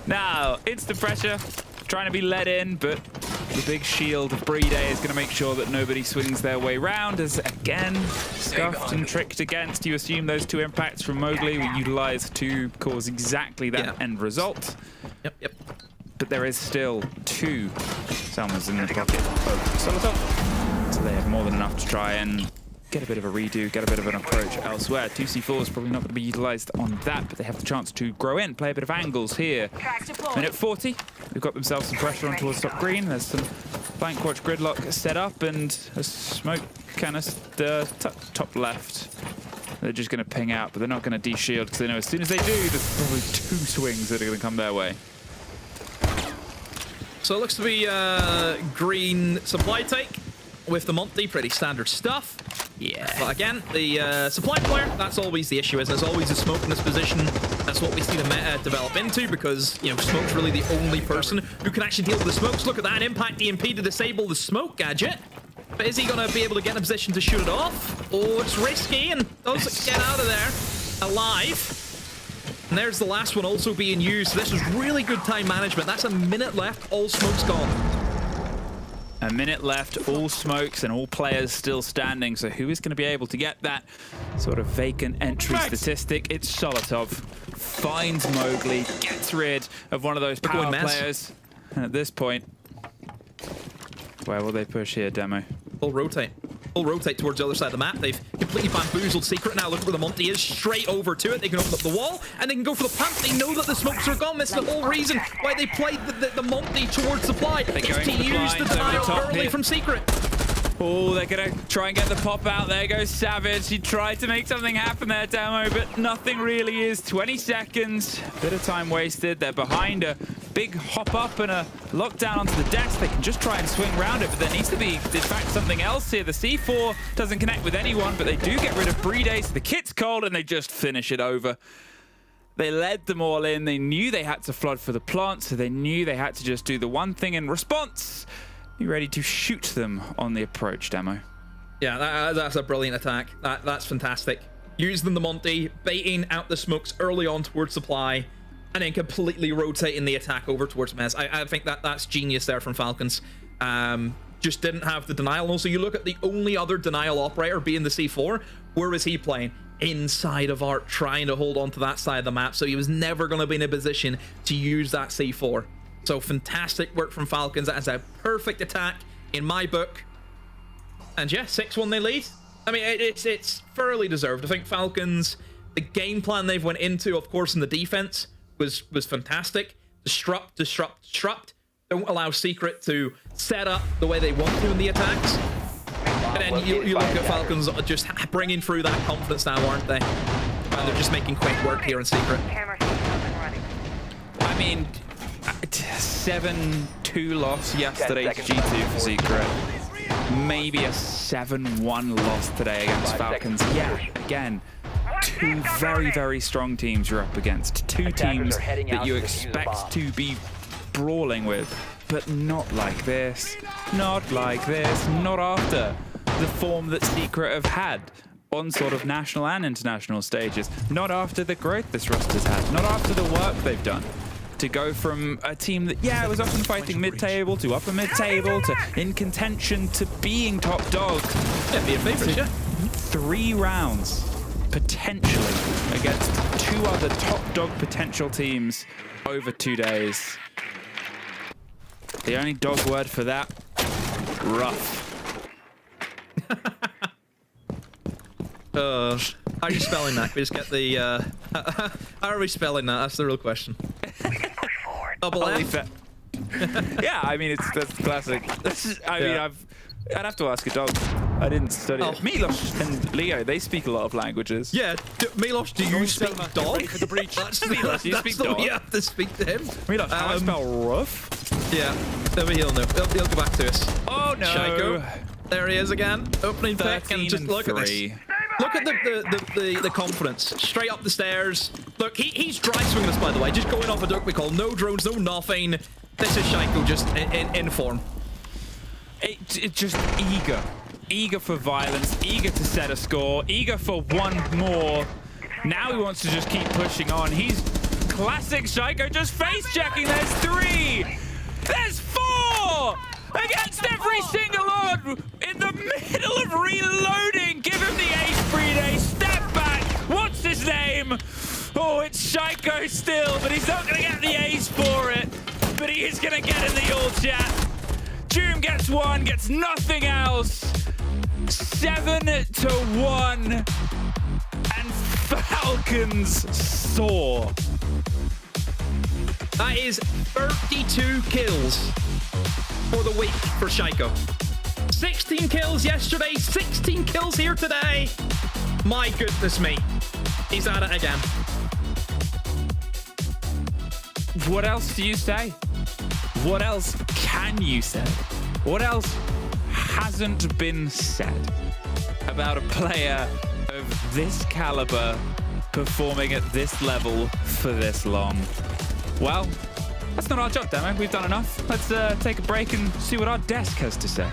Now, instant pressure. Trying to be let in, but the big shield of Bride is going to make sure that nobody swings their way round, as again, scuffed and tricked against. You assume those 2 impacts from Mowgli were utilized to cause exactly that end result. Yep. But there is still 2 Selmas in the pocket of Solotov, so they have more than enough to try and get a bit of a redo, get a bit of an approach elsewhere. 2 C4 is probably not going to be utilized on that, but they have the chance to grow in, play a bit of angles here. Minute 40, they've got themselves some pressure on towards top green. There's some flank watch Gridlock set up and a smoke canister top left. They're just going to ping out, but they're not going to de-shield because they know as soon as they do, there's probably 2 swings that are going to come their way. So it looks to be green supply take with the Monty, pretty standard stuff. Yeah. But again, the supply player, that's always the issue, is there's always a smoke in this position. That's what we see the meta develop into, because, you know, smoke's really the only person who can actually deal with the smokes. Look at that, impact DMP to disable the smoke gadget. But is he going to be able to get in a position to shoot it off? Oh, it's risky, and does get out of there alive. And there's the last one also being used. This is really good time management. That's a minute left, all smoke's gone. A minute left, all smokes and all players still standing. So who is going to be able to get that sort of vacant entry statistic? It's Solotov. Finds Mowgli, gets rid of one of those power players. And at this point, where will they push here, Demo? They'll rotate. They'll rotate towards the other side of the map. They've completely bamboozled Secret now. Look at where the Monty is. Straight over to it. They can open up the wall, and they can go for the plant. They know that the smokes are gone. That's the whole reason why they played the Monty towards supply. Is to use the denial early from Secret. Oh, they're going to try and get the pop out. There goes Savage. He tried to make something happen there, Demo, but nothing really is. 20 seconds. Bit of time wasted. They're behind a big hop up and a lockdown onto the desk. They can just try and swing around it, but there needs to be, in fact, something else here. The C4 doesn't connect with anyone, but they do get rid of Bride, so the kit's cold, and they just finish it over. They led them all in. They knew they had to flood for the plant, so they knew they had to just do the one thing in response. Be ready to shoot them on the approach, Demo. Yeah, that's a brilliant attack. That's fantastic. Using the Monty, baiting out the smokes early on towards supply, and then completely rotating the attack over towards Mez. I think that's genius there from Falcons. Just didn't have the denial. Also, you look at the only other denial operator being the C4. Where is he playing? Inside of Art, trying to hold on to that side of the map, so he was never going to be in a position to use that C4. So fantastic work from Falcons. That is a perfect attack in my book. And yeah, 6-1 they lead. I mean, it's thoroughly deserved. I think Falcons, the game plan they've went into, of course, in the defense was fantastic. Disrupt. Don't allow Secret to set up the way they want to in the attacks. And then you look at Falcons just bringing through that confidence now, aren't they? And they're just making quick work here in Secret. I mean, 7-2 loss yesterday to G2 for Secret. Maybe a 7-1 loss today against Falcons. Yeah, again, two very, very strong teams you're up against. Two teams that you expect to be brawling with, but not like this. Not like this. Not after the form that Secret have had on sort of national and international stages. Not after the growth this roster's had. Not after the work they've done. To go from a team that, yeah, was often fighting mid-table to upper mid-table to in contention to being top dog. Yeah, be a favorite, yeah. 3 rounds, potentially, against 2 other top dog potential teams over 2 days. The only dog word for that, rough. How are you spelling that? Can we just get the, how are we spelling that? That's the real question. Double F? Yeah, I mean, that's classic. I'd have to ask a dog. I didn't study it. Milos and Leo, they speak a lot of languages. Yeah, Milos, do you speak dog? For the breach. Milos, you speak dog? You have to speak to him. Milos, how I spell rough? Yeah, maybe he'll know. He'll go back to us. Oh no! Shaiko. There he is again. Opening pick, and just look at this. Look at the confidence. Straight up the stairs. Look, he's dry swinging us, by the way. Just going off a duck we call. No drones, no nothing. This is Shaiko just in form. It's just eager for violence, eager to set a score, eager for one more. Now he wants to just keep pushing on. He's classic Shaiko, just face checking. There's 3, there's 4 against every single one in the middle of reloading. Give him the ace free day. Step back. What's his name? Oh, it's Shaiko still, but he's not gonna get the ace for it. But he is gonna get in the all chat. Doom gets 1, gets nothing else. 7-1, and Falcons soar. That is 32 kills for the week for Shaiko. 16 kills yesterday, 16 kills here today. My goodness me. He's at it again. What else do you say? What else can you say? What else hasn't been said about a player of this caliber performing at this level for this long? Well, that's not our job, Demo. We've done enough. Let's take a break and see what our desk has to say.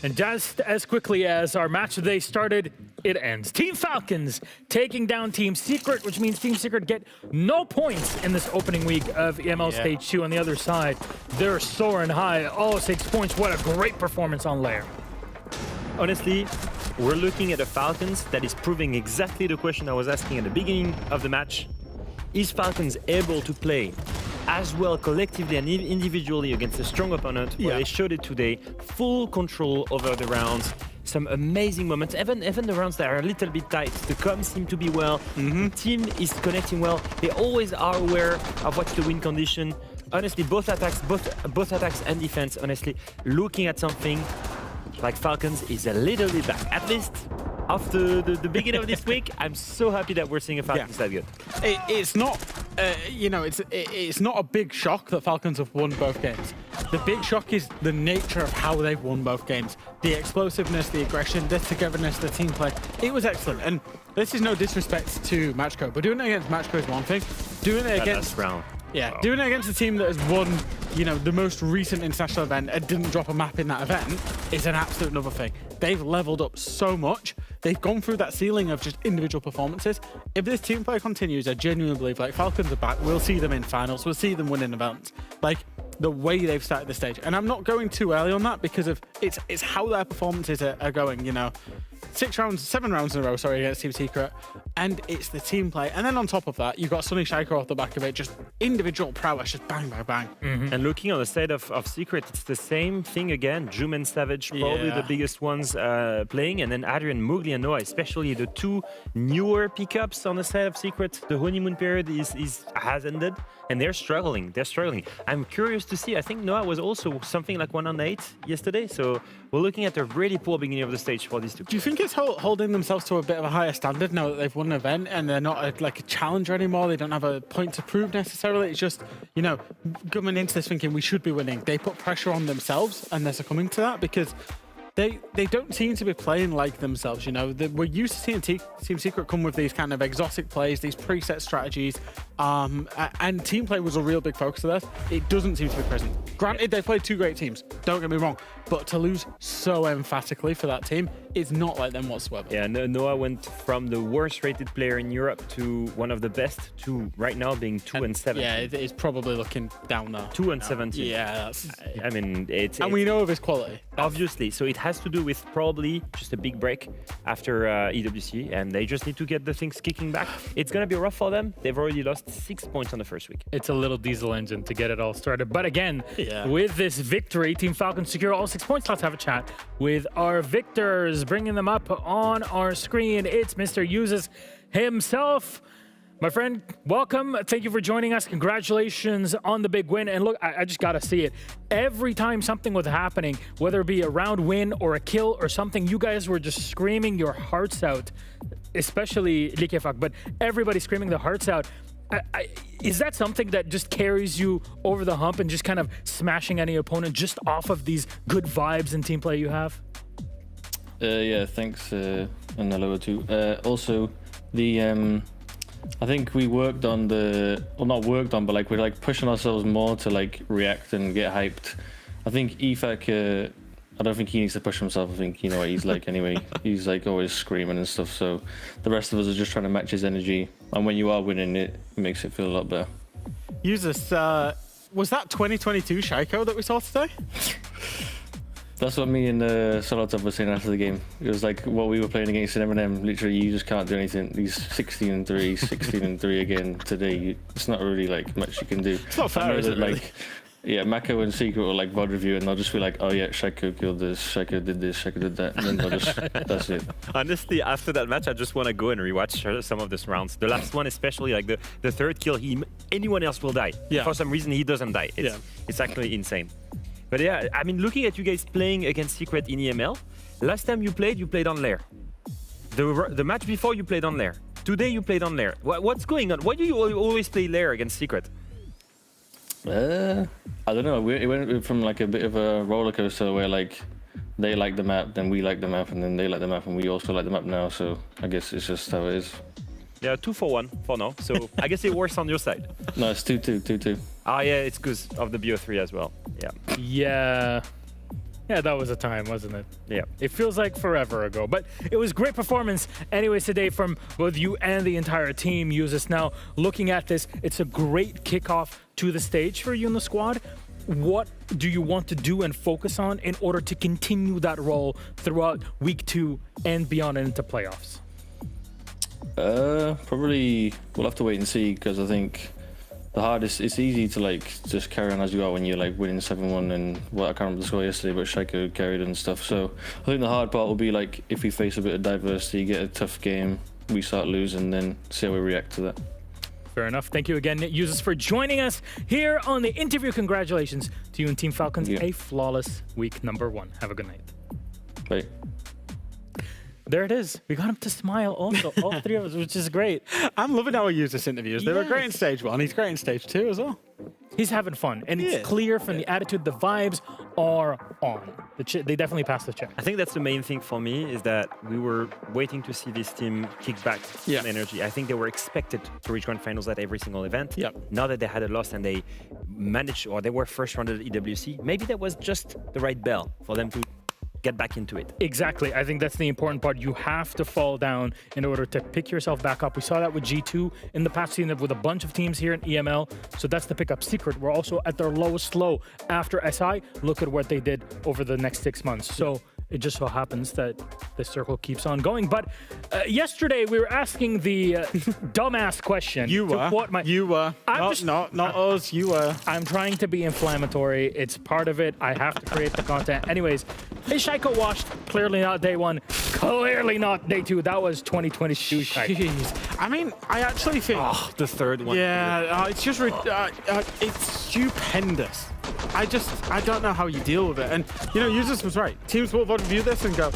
And just as quickly as our match today started, it ends. Team Falcons taking down Team Secret, which means Team Secret get no points in this opening week of EML Stage 2. On the other side, they're soaring high, all 6 points. What a great performance on Lair. Honestly, we're looking at a Falcons that is proving exactly the question I was asking at the beginning of the match. Is Falcons able to play as well collectively and individually against a strong opponent? Well, they showed it today. Full control over the rounds. Some amazing moments. Even the rounds that are a little bit tight. The comms seem to be well. The team is connecting well. They always are aware of what's the win condition. Honestly, both attacks and defense, honestly, looking at something like Falcons is a little bit back. At least after the beginning of this week, I'm so happy that we're seeing a Falcons that good. It's not, it's not a big shock that Falcons have won both games. The big shock is the nature of how they've won both games. The explosiveness, the aggression, the togetherness, the team play. It was excellent. And this is no disrespect to Matchco, but doing it against Matchco is one thing. Doing it against round. Yeah, doing it against a team that has won, the most recent international event and didn't drop a map in that event is an absolute another thing. They've leveled up so much. They've gone through that ceiling of just individual performances. If this team play continues, I genuinely believe like Falcons are back. We'll see them in finals. We'll see them winning events. Like the way they've started the stage. And I'm not going too early on that because of it's how their performances are going, 7 rounds in a row, against Team Secret. And it's the team play. And then on top of that, you've got Sonny Shaiko off the back of it, just individual prowess, just bang, bang, bang. And looking on the side of Secret, it's the same thing again. Jum and Savage, probably the biggest ones playing. And then Adrian, Mowgli, and Noah, especially the two newer pickups on the side of Secret. The honeymoon period has ended. And they're struggling. I'm curious to see. I think Noah was also something like 1 on 8 yesterday. So we're looking at a really poor beginning of the stage for these two. Do you think it's holding themselves to a bit of a higher standard now that they've won an event and they're not a challenger anymore? They don't have a point to prove necessarily. It's just, coming into this thinking we should be winning. They put pressure on themselves and they're succumbing to that because they don't seem to be playing like themselves, We're used to seeing Team Secret come with these kind of exotic plays, these preset strategies, and team play was a real big focus of theirs. It doesn't seem to be present. Granted, they played two great teams, don't get me wrong, but to lose so emphatically for that team, it's not like them whatsoever. Yeah, Noah went from the worst rated player in Europe to one of the best to right now being 2 and 17. Yeah, it's probably looking down now. 2 and 17. Yeah, it's we know of his quality. Obviously, so it has to do with probably just a big break after EWC, and they just need to get the things kicking back. It's going to be rough for them. They've already lost 6 points on the first week. It's a little diesel engine to get it all started. But again, with this victory, Team Falcons secure all 6 points. Let's have a chat with our victors. Bringing them up on our screen, it's Mr. Uses himself. My friend, welcome. Thank you for joining us. Congratulations on the big win. And look, I just got to see it. Every time something was happening, whether it be a round win or a kill or something, you guys were just screaming your hearts out, especially Likefak, but everybody screaming their hearts out. Is that something that just carries you over the hump and just kind of smashing any opponent just off of these good vibes and team play you have? Yeah, thanks, and hello too. Also, I think we worked on not worked on, but we're pushing ourselves more to react and get hyped. I think Efak, I don't think he needs to push himself. I think what he's like anyway. He's always screaming and stuff. So the rest of us are just trying to match his energy. And when you are winning, it makes it feel a lot better. Uses, was that 2022 Shaiko that we saw today? That's what me and Solotov were saying after the game. It was like what we were playing against in M&M. Literally, you just can't do anything. He's 16-3, 16-3 again today. It's not really much you can do. It's not fair, is it? Really? Yeah, Mako and Secret will VOD review, and they'll just be like, "Oh yeah, Shaiko killed this, Shaiko did this, Shaiko did that," and then they'll just that's it. Honestly, after that match, I just want to go and rewatch some of these rounds. The last one, especially the third kill, anyone else will die. Yeah. For some reason, he doesn't die. It's actually insane. But yeah, I mean, looking at you guys playing against Secret in EML, last time you played on Lair. The match before you played on Lair. Today you played on Lair. What's going on? Why do you always play Lair against Secret? I don't know. It went from a bit of a roller coaster where they like the map, then we like the map, and then they like the map, and we also like the map now. So I guess it's just how it is. Yeah, 2-4-1 for now. So I guess it works on your side. No, it's 2-2. Ah, yeah, it's because of the BO3 as well. Yeah. Yeah. Yeah, that was a time, wasn't it? Yeah. It feels like forever ago, but it was great performance anyways today from both you and the entire team. Uses now looking at this, it's a great kickoff to the stage for you and the squad. What do you want to do and focus on in order to continue that role throughout week 2 and beyond and into playoffs? Probably we'll have to wait and see, because I think the hardest, it's easy to like just carry on as you are when you're like winning 7-1 and I can't remember the score yesterday, but Shaiko carried and stuff. So I think the hard part will be like if we face a bit of diversity, get a tough game, we start losing, then see how we react to that. Fair enough. Thank you again, users, for joining us here on the interview. Congratulations to you and Team Falcons. A flawless week number 1. Have a good night. Bye. There it is. We got him to smile also, all 3 of us, which is great. I'm loving how we use this interviews. They were great in stage 1. He's great in stage 2 as well. He's having fun, and it's clear from the attitude, the vibes are on. They definitely passed the check. I think that's the main thing for me, is that we were waiting to see this team kick back some energy. I think they were expected to reach grand finals at every single event. Now that they had a loss and they managed, or they were first round at EWC, maybe that was just the right bell for them to get back into it. Exactly. I think that's the important part. You have to fall down in order to pick yourself back up. We saw that with G2 in the past season with a bunch of teams here in EML. So that's the pickup secret. We're also at their lowest low after SI. Look at what they did over the next 6 months. So it just so happens that the circle keeps on going. But yesterday we were asking the dumbass question. You were. Not us. You were. I'm trying to be inflammatory. It's part of it. I have to create the content. Anyways, is Shaiko washed? Clearly not day 1. Clearly not day 2. That was 2022 Shaiko. Jeez. I mean, I actually think... Oh, the third one. Yeah, it's just... it's stupendous. I don't know how you deal with it. And, you know, Users was right. Teams will view this and go,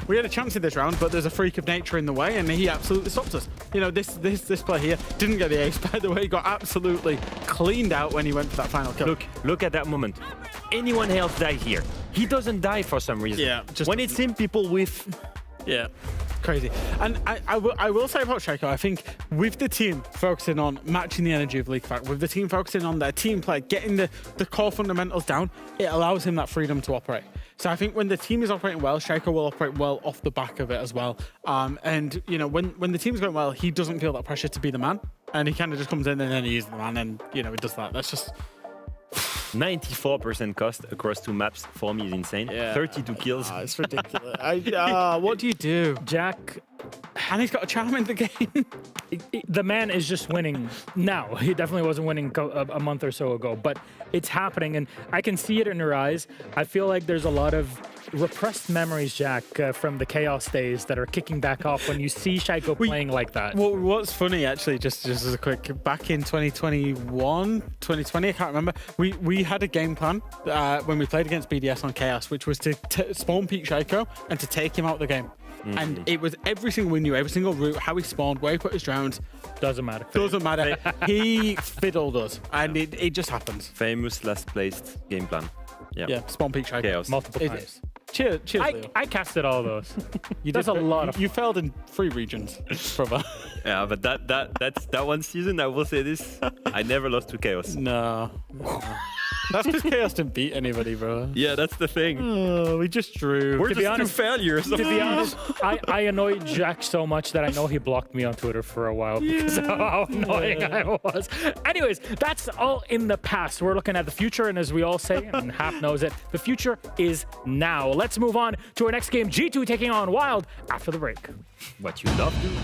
we had a chance in this round, but there's a freak of nature in the way, and he absolutely stopped us. You know, this player here didn't get the ace, by the way. He got absolutely cleaned out when he went for that final kill. Look at that moment. Anyone else die here? He doesn't die for some reason. Yeah. When it's him, people with... Yeah. Crazy. And I will say about Shaiko, I think with the team focusing on matching the energy of League Fact, with the team focusing on their team play, getting the core fundamentals down, it allows him that freedom to operate. So I think when the team is operating well, Shaiko will operate well off the back of it as well. And, you know, when the team's going well, he doesn't feel that pressure to be the man. And he kind of just comes in and then he is the man and, you know, he does that. That's just... 94% cost across 2 maps for me is insane. 32 kills. It's ridiculous. What do you do? Jack, and he's got a charm in the game. The man is just winning now. He definitely wasn't winning a month or so ago, but it's happening, and I can see it in your eyes. I feel like there's a lot of repressed memories, Jack, from the Chaos days that are kicking back off when you see Shaiko playing like that. Well, what's funny, actually, just as a quick, back in 2021, 2020, I can't remember, we had a game plan when we played against BDS on Chaos, which was to spawn peek Shaiko and to take him out of the game. And it was every single, we knew every single route, how he spawned, where he put his drones. Doesn't matter. Doesn't matter. He fiddled us, and it just happens. Famous last placed game plan. Yeah, spawn peek Shaiko. Chaos. Multiple times. Cheers, Leo. I casted all those. That's a lot of... You failed in 3 regions, brother. Yeah, but that one season, I will say this, I never lost to Chaos. No. That's because Chaos didn't beat anybody, bro. Yeah, that's the thing. Oh, we just drew. We're just two failures. To be honest, I annoyed Jack so much that I know he blocked me on Twitter for a while because of how annoying I was. Anyways, that's all in the past. We're looking at the future, and as we all say, and Hap knows it, the future is now. Let's move on to our next game, G2 taking on Wild after the break. What you love doing.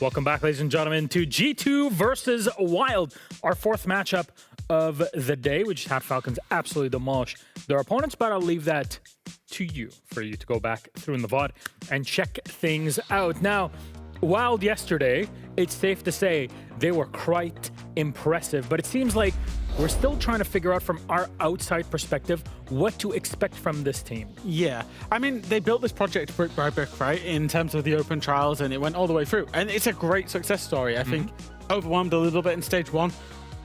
Welcome back, ladies and gentlemen, to G2 versus Wild, our fourth matchup of the day. We just had Falcons absolutely demolish their opponents, but I'll leave that to you for you to go back through in the VOD and check things out. Now, Wild yesterday, it's safe to say they were quite impressive, but it seems like we're still trying to figure out from our outside perspective what to expect from this team. Yeah, I mean, they built this project brick by brick, right, in terms of the open trials, and it went all the way through. And it's a great success story. I think overwhelmed a little bit in stage one.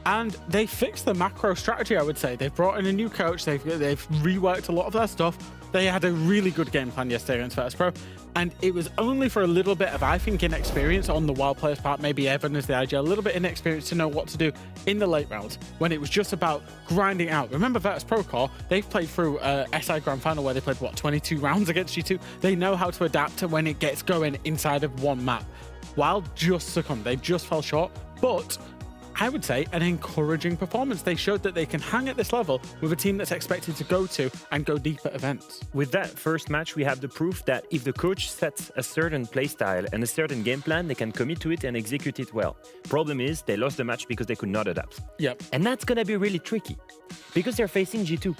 And they fixed the macro strategy, I would say. They've brought in a new coach. They've reworked a lot of their stuff. They had a really good game plan yesterday against Virtus Pro. And it was only for a little bit of, I think, inexperience on the Wild players' part. Maybe Evan as the IG, a little bit inexperienced to know what to do in the late rounds when it was just about grinding out. Remember Virtus Pro Core? They've played through SI Grand Final where they played, 22 rounds against G2. They know how to adapt to when it gets going inside of one map. Wild just succumbed. They just fell short. But I would say an encouraging performance. They showed that they can hang at this level with a team that's expected to go to and go deep at events. With that first match, we have the proof that if the coach sets a certain playstyle and a certain game plan, they can commit to it and execute it well. Problem is, they lost the match because they could not adapt. Yep. And that's going to be really tricky because they're facing G2.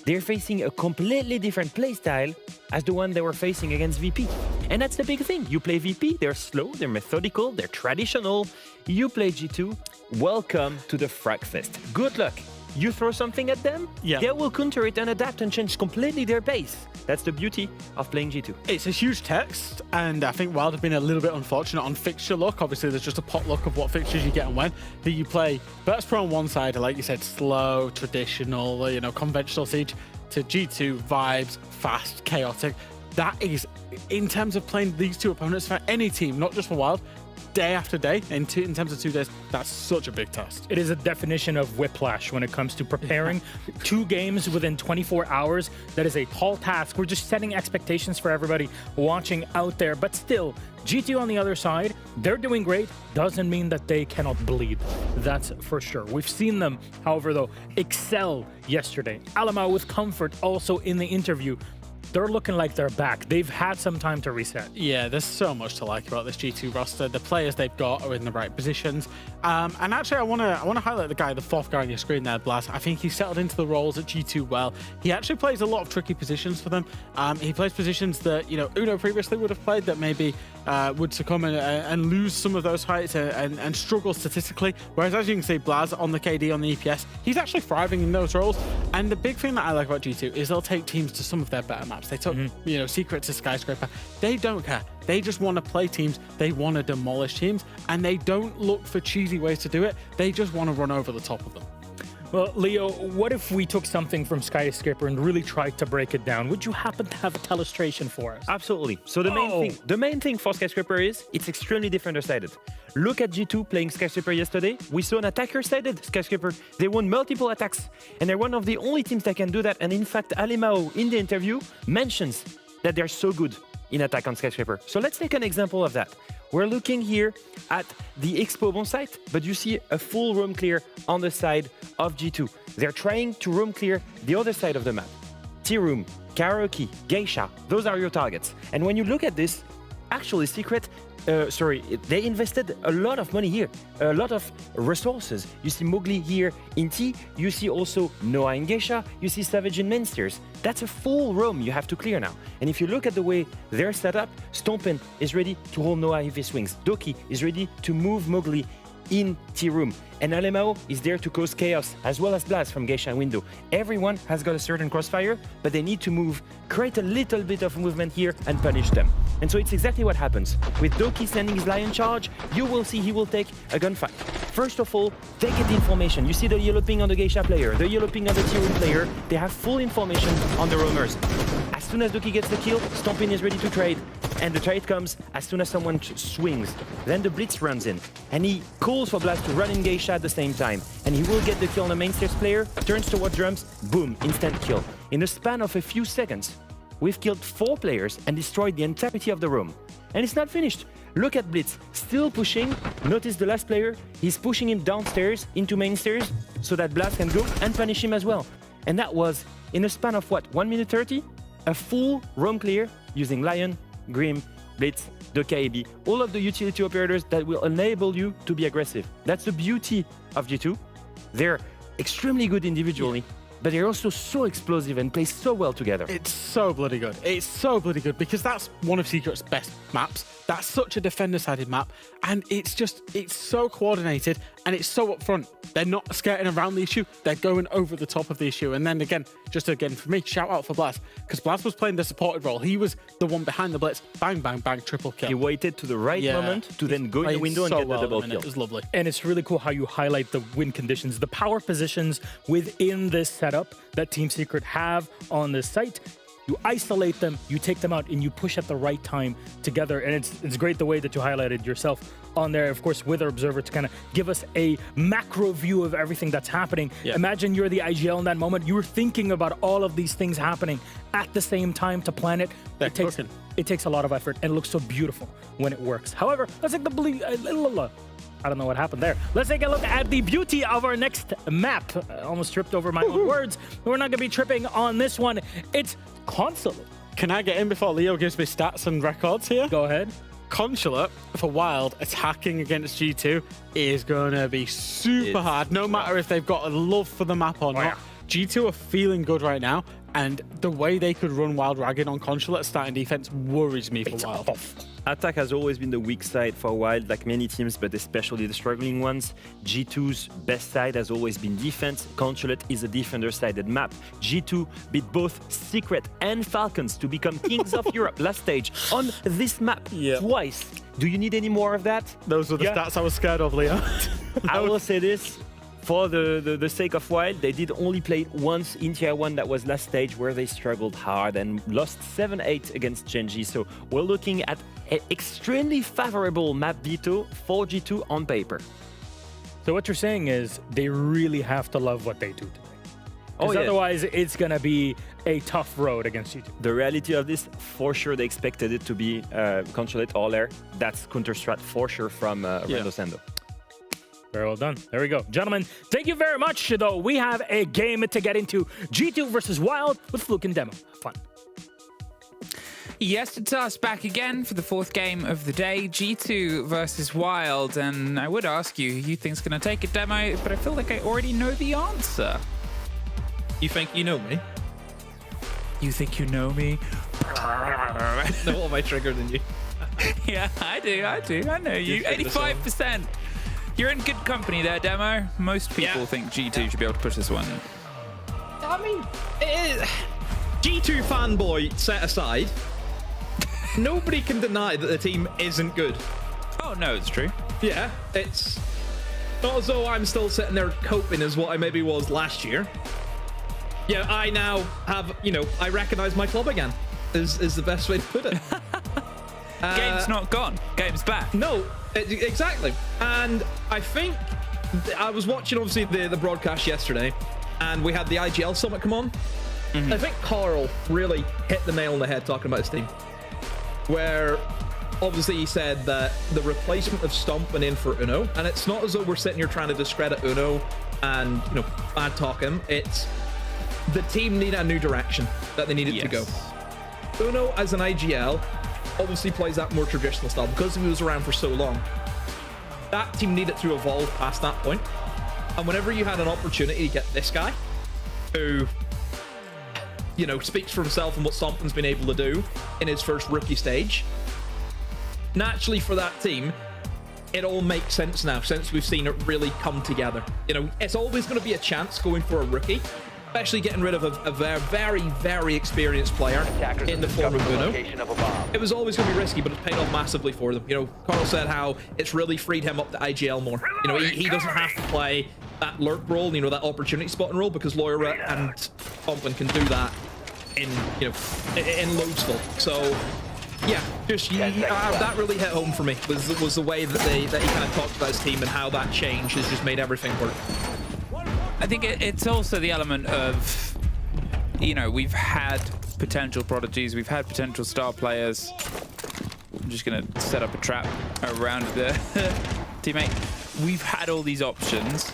They're facing a completely different playstyle as the one they were facing against VP. And that's the big thing. You play VP, they're slow, they're methodical, they're traditional. You play G2, welcome to the Frag Fest. Good luck. You throw something at them, they will counter it and adapt and change completely their pace. That's the beauty of playing G2. It's a huge text, and I think Wild have been a little bit unfortunate on fixture luck. Obviously, there's just a pot luck of what fixtures you get and when. That you play Virtus Pro on one side, like you said, slow, traditional, conventional Siege, to G2, vibes, fast, chaotic. That is, in terms of playing these two opponents for any team, not just for Wild, day after day, in terms of 2 days, that's such a big test. It is a definition of whiplash when it comes to preparing 2 games within 24 hours. That is a tall task. We're just setting expectations for everybody watching out there. But still, G2 on the other side, they're doing great. Doesn't mean that they cannot bleed. That's for sure. We've seen them, however, though, excel yesterday. Alamo with comfort also in the interview. They're looking like they're back. They've had some time to reset. Yeah, there's so much to like about this G2 roster. The players they've got are in the right positions. And actually, I want to highlight the fourth guy on your screen there, Blast. I think he settled into the roles at G2 well. He actually plays a lot of tricky positions for them. He plays positions that, Uno previously would have played that maybe would succumb and lose some of those heights and struggle statistically. Whereas, as you can see, Blaz on the KD, on the EPS, he's actually thriving in those roles. And the big thing that I like about G2 is they'll take teams to some of their better maps. They took, Secret to Skyscraper. They don't care. They just want to play teams. They want to demolish teams. And they don't look for cheesy ways to do it. They just want to run over the top of them. Well, Leo, what if we took something from Skyscraper and really tried to break it down? Would you happen to have a illustration for us? Absolutely. So the main thing for Skyscraper is it's extremely defender-sided. Look at G2 playing Skyscraper yesterday. We saw an attacker-sided Skyscraper. They won multiple attacks, and they're one of the only teams that can do that. And in fact, Alimao in the interview mentions that they're so good in attack on Skyscraper. So let's take an example of that. We're looking here at the Expo bomb site, but you see a full room clear on the side of G2. They're trying to room clear the other side of the map. Tea Room, Karaoke, Geisha, those are your targets. And when you look at this, actually Secret, they invested a lot of money here, a lot of resources. You see Mowgli here in T, you see also Noah in Geisha, you see Savage in main stairs. That's a full roam you have to clear now. And if you look at the way they're set up, Stompin is ready to hold Noah if he swings. Doki is ready to move Mowgli in T-Room. And Alemao is there to cause chaos, as well as Blast from Geisha window. Everyone has got a certain crossfire, but they need to move, create a little bit of movement here and punish them. And so it's exactly what happens. With Doki sending his Lion charge, you will see he will take a gunfight. First of all, they get the information. You see the yellow ping on the Geisha player, the yellow ping on the T-Room player. They have full information on the roamers. As soon as Doki gets the kill, Stompin is ready to trade. And the trade comes as soon as someone swings. Then the Blitz runs in, and he calls for Blast to run in Geisha at the same time. And he will get the kill on the main stairs player, turns towards drums, boom, instant kill. In the span of a few seconds, we've killed 4 players and destroyed the entirety of the room. And it's not finished. Look at Blitz, still pushing. Notice the last player, he's pushing him downstairs into main stairs so that Blast can go and punish him as well. And that was, in a span of what, 1 minute 30? A full roam clear using Lion, Grim, Blitz, the KAB, all of the utility operators that will enable you to be aggressive. That's the beauty of G2. They're extremely good individually, but they're also so explosive and play so well together. It's so bloody good. It's so bloody good because that's one of Secret's best maps. That's such a defender-sided map, and it's so coordinated and it's so upfront. They're not skirting around the issue. They're going over the top of the issue. And then again, for me, shout out for Blaz, because Blaz was playing the supported role. He was the one behind the blitz. Bang, bang, bang, triple kill. He waited to the right moment to then go in the window and get the double kill. It was lovely. And it's really cool how you highlight the win conditions, the power positions within this setup that Team Secret have on this site. You isolate them, you take them out, and you push at the right time together. And it's great the way that you highlighted yourself on there, of course, with our observer to kind of give us a macro view of everything that's happening. Yeah. Imagine you're the IGL in that moment. You're thinking about all of these things happening at the same time to plan it. It takes a lot of effort, and it looks so beautiful when it works. However, let's take the I don't know what happened there. Let's take a look at the beauty of our next map. I almost tripped over my own words. We're not going to be tripping on this one. It's Consulate. Can I get in before Leo gives me stats and records here? Go ahead. Consulate for Wild attacking against G2 is going to be super hard, no matter if they've got a love for the map or not. G2 are feeling good right now, and the way they could run Wild ragged on Consulate starting defense worries me for Wild. Attack has always been the weak side for Wild, like many teams, but especially the struggling ones. G2's best side has always been defense. Consulate is a defender-sided map. G2 beat both Secret and Falcons to become kings of Europe last stage on this map twice. Do you need any more of that? Those were the stats I was scared of, Leo. I will say this. For the sake of Wild, they did only play once in Tier 1, that was last stage, where they struggled hard and lost 7-8 against Genji. So we're looking at an extremely favorable map veto for G2 on paper. So what you're saying is they really have to love what they do today. Because otherwise, it's going to be a tough road against G2. The reality of this, for sure, they expected it to be Consulate all air. That's counter-strat for sure from Rando Sando. Very well done. There we go. Gentlemen, thank you very much, though. We have a game to get into. G2 versus Wild with Fluke and Demo. Fun. Yes, it's us back again for the fourth game of the day. G2 versus Wild. And I would ask you, who you think's going to take a Demo? But I feel like I already know the answer. You think you know me? You think you know me? No more my trigger than you. Yeah, I do. I know you. 85%. You're in good company there, Demo. Most people think G2 should be able to push this one. I mean, it is. G2 fanboy set aside, nobody can deny that the team isn't good. Oh, no, it's true. Yeah, it's not as though I'm still sitting there coping as what I maybe was last year. Yeah, I now have, I recognize my club again, is the best way to put it. Game's not gone. Game's back. No, exactly. And I think I was watching, obviously, the broadcast yesterday, and we had the IGL Summit come on. I think Carl really hit the nail on the head talking about his team, where obviously he said that the replacement of Stomp went in for Uno, and it's not as though we're sitting here trying to discredit Uno and, bad talk him. It's the team need a new direction that they needed to go. Uno as an IGL obviously plays that more traditional style because he was around for so long. That team needed to evolve past that point. And whenever you had an opportunity to get this guy, who, speaks for himself and what Stompton's been able to do in his first rookie stage, naturally for that team, it all makes sense now since we've seen it really come together. It's always going to be a chance going for a rookie, especially getting rid of a very, very experienced player in the form of Uno. It was always going to be risky, but it's paid off massively for them. Carl said how it's really freed him up to IGL more. He doesn't have to play that lurk role, that opportunity spotting role, because Loira and Pomplin can do that in loads full. So yeah, just that really hit home for me. Was the way that he kind of talked about his team and how that change has just made everything work. I think it's also the element of, we've had potential prodigies, we've had potential star players. I'm just going to set up a trap around the teammate. We've had all these options,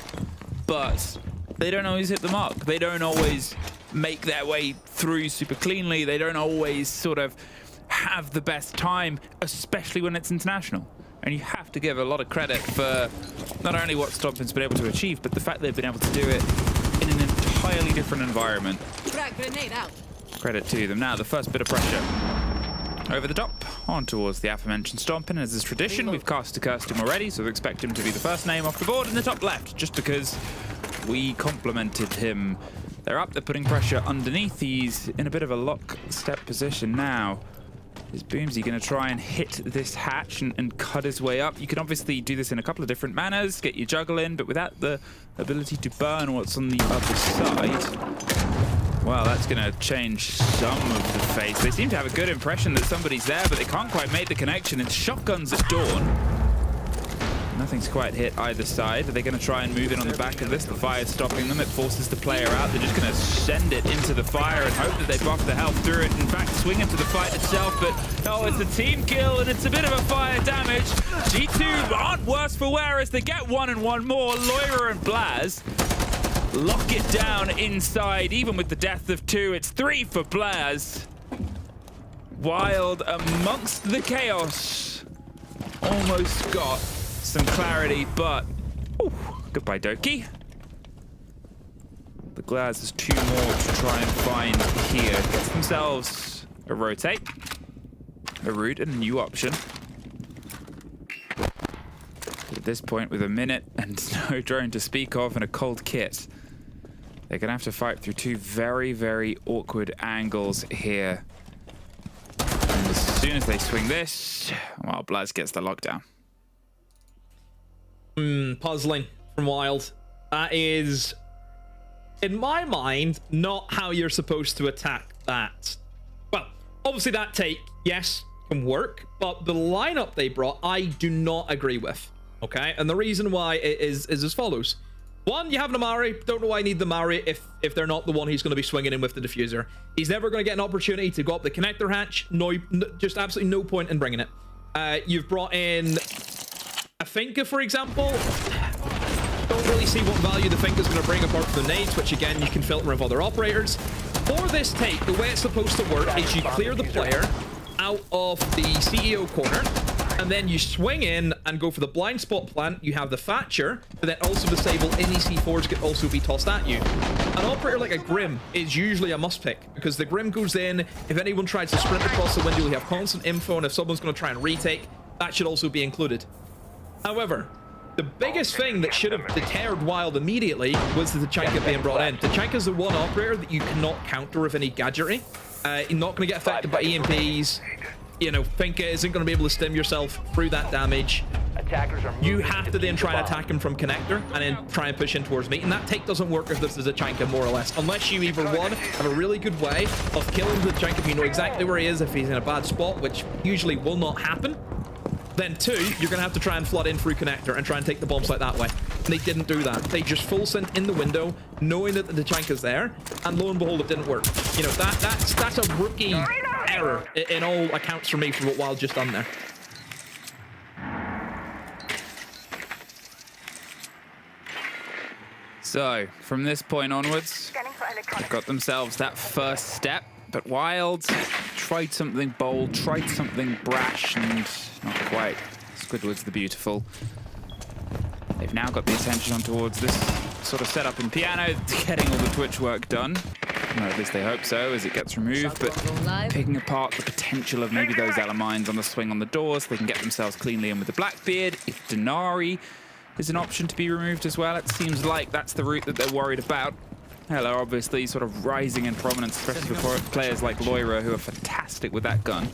but they don't always hit the mark. They don't always make their way through super cleanly. They don't always sort of have the best time, especially when it's international. And you have to give a lot of credit for not only what Stompin's been able to achieve, but the fact they've been able to do it in an entirely different environment. Grenade out. Credit to them. Now, the first bit of pressure. Over the top, on towards the aforementioned Stompin. As is tradition, we've cast him already, so we expect him to be the first name off the board in the top left, just because we complimented him. They're up, they're putting pressure underneath. He's in a bit of a lock-step position now. Is Boomsy going to try and hit this hatch and cut his way up? You can obviously do this in a couple of different manners, get your juggle in, but without the ability to burn what's on the other side, well, that's going to change some of the face. They seem to have a good impression that somebody's there, but they can't quite make the connection. It's shotguns at dawn. Nothing's quite hit either side. Are they going to try and move in on the back of this? The fire's stopping them. It forces the player out. They're just going to send it into the fire and hope that they buff the health through it. In fact, swing into the fight itself, but oh, it's a team kill and it's a bit of a fire damage. G2 aren't worse for wear as they get one and one more. Loira and Blaz lock it down inside. Even with the death of two, it's 3 for Blaz. Wild amongst the chaos. Almost got some clarity, but goodbye, Doki. The Glaz has 2 more to try and find here. Gets themselves a rotate, a root, and a new option. But at this point, with a minute and no drone to speak of and a cold kit, they're gonna have to fight through 2 very, very awkward angles here. And as soon as they swing this, well, Blaz gets the lockdown. Puzzling from Wild. That is, in my mind, not how you're supposed to attack that. Well, obviously that take, yes, can work, but the lineup they brought, I do not agree with. Okay, and the reason why is as follows. 1, you have an Amari. Don't know why I need the Amari if they're not the one he's going to be swinging in with the diffuser. He's never going to get an opportunity to go up the connector hatch. No, just absolutely no point in bringing it. You've brought in a Finka, for example. Don't really see what value the Finka's going to bring apart from the nades, which again, you can filter with other operators. For this take, the way it's supposed to work is you clear the player out of the CEO corner, and then you swing in and go for the blind spot plant. You have the Thatcher, but then also disable any C4s can also be tossed at you. An operator like a Grim is usually a must pick, because the Grim goes in. If anyone tries to sprint across the window, you have constant info, and if someone's going to try and retake, that should also be included. However, the biggest thing that should have deterred Wild immediately was the Tachanka being brought in. Tachanka's the one operator that you cannot counter with any gadgetry. You're not going to get affected by EMPs. You know, Finka isn't going to be able to stim yourself through that damage. You have to then try and attack him from connector and then try and push in towards me. And that take doesn't work if this is a Tachanka, more or less. Unless you either, 1, have a really good way of killing the Tachanka if you know exactly where he is, if he's in a bad spot, which usually will not happen. Then 2, you're going to have to try and flood in through connector and try and take the bomb site that way. And they didn't do that. They just full sent in the window, knowing that the Tachanka's there, and lo and behold, it didn't work. You know, that's a rookie error in all accounts for me for what Wild just done there. So, from this point onwards, they've got themselves that first step, but Wild tried something bold, tried something brash, and not quite. Squidward's the beautiful. They've now got the attention on towards this sort of setup in piano, getting all the Twitch work done. Or at least they hope so, as it gets removed, but picking apart the potential of maybe those Alamines on the swing on the doors. They can get themselves cleanly in with the Blackbeard. If Denari is an option to be removed as well, it seems like that's the route that they're worried about. Hello, obviously sort of rising in prominence, especially for players like Loira, who are fantastic with that gun.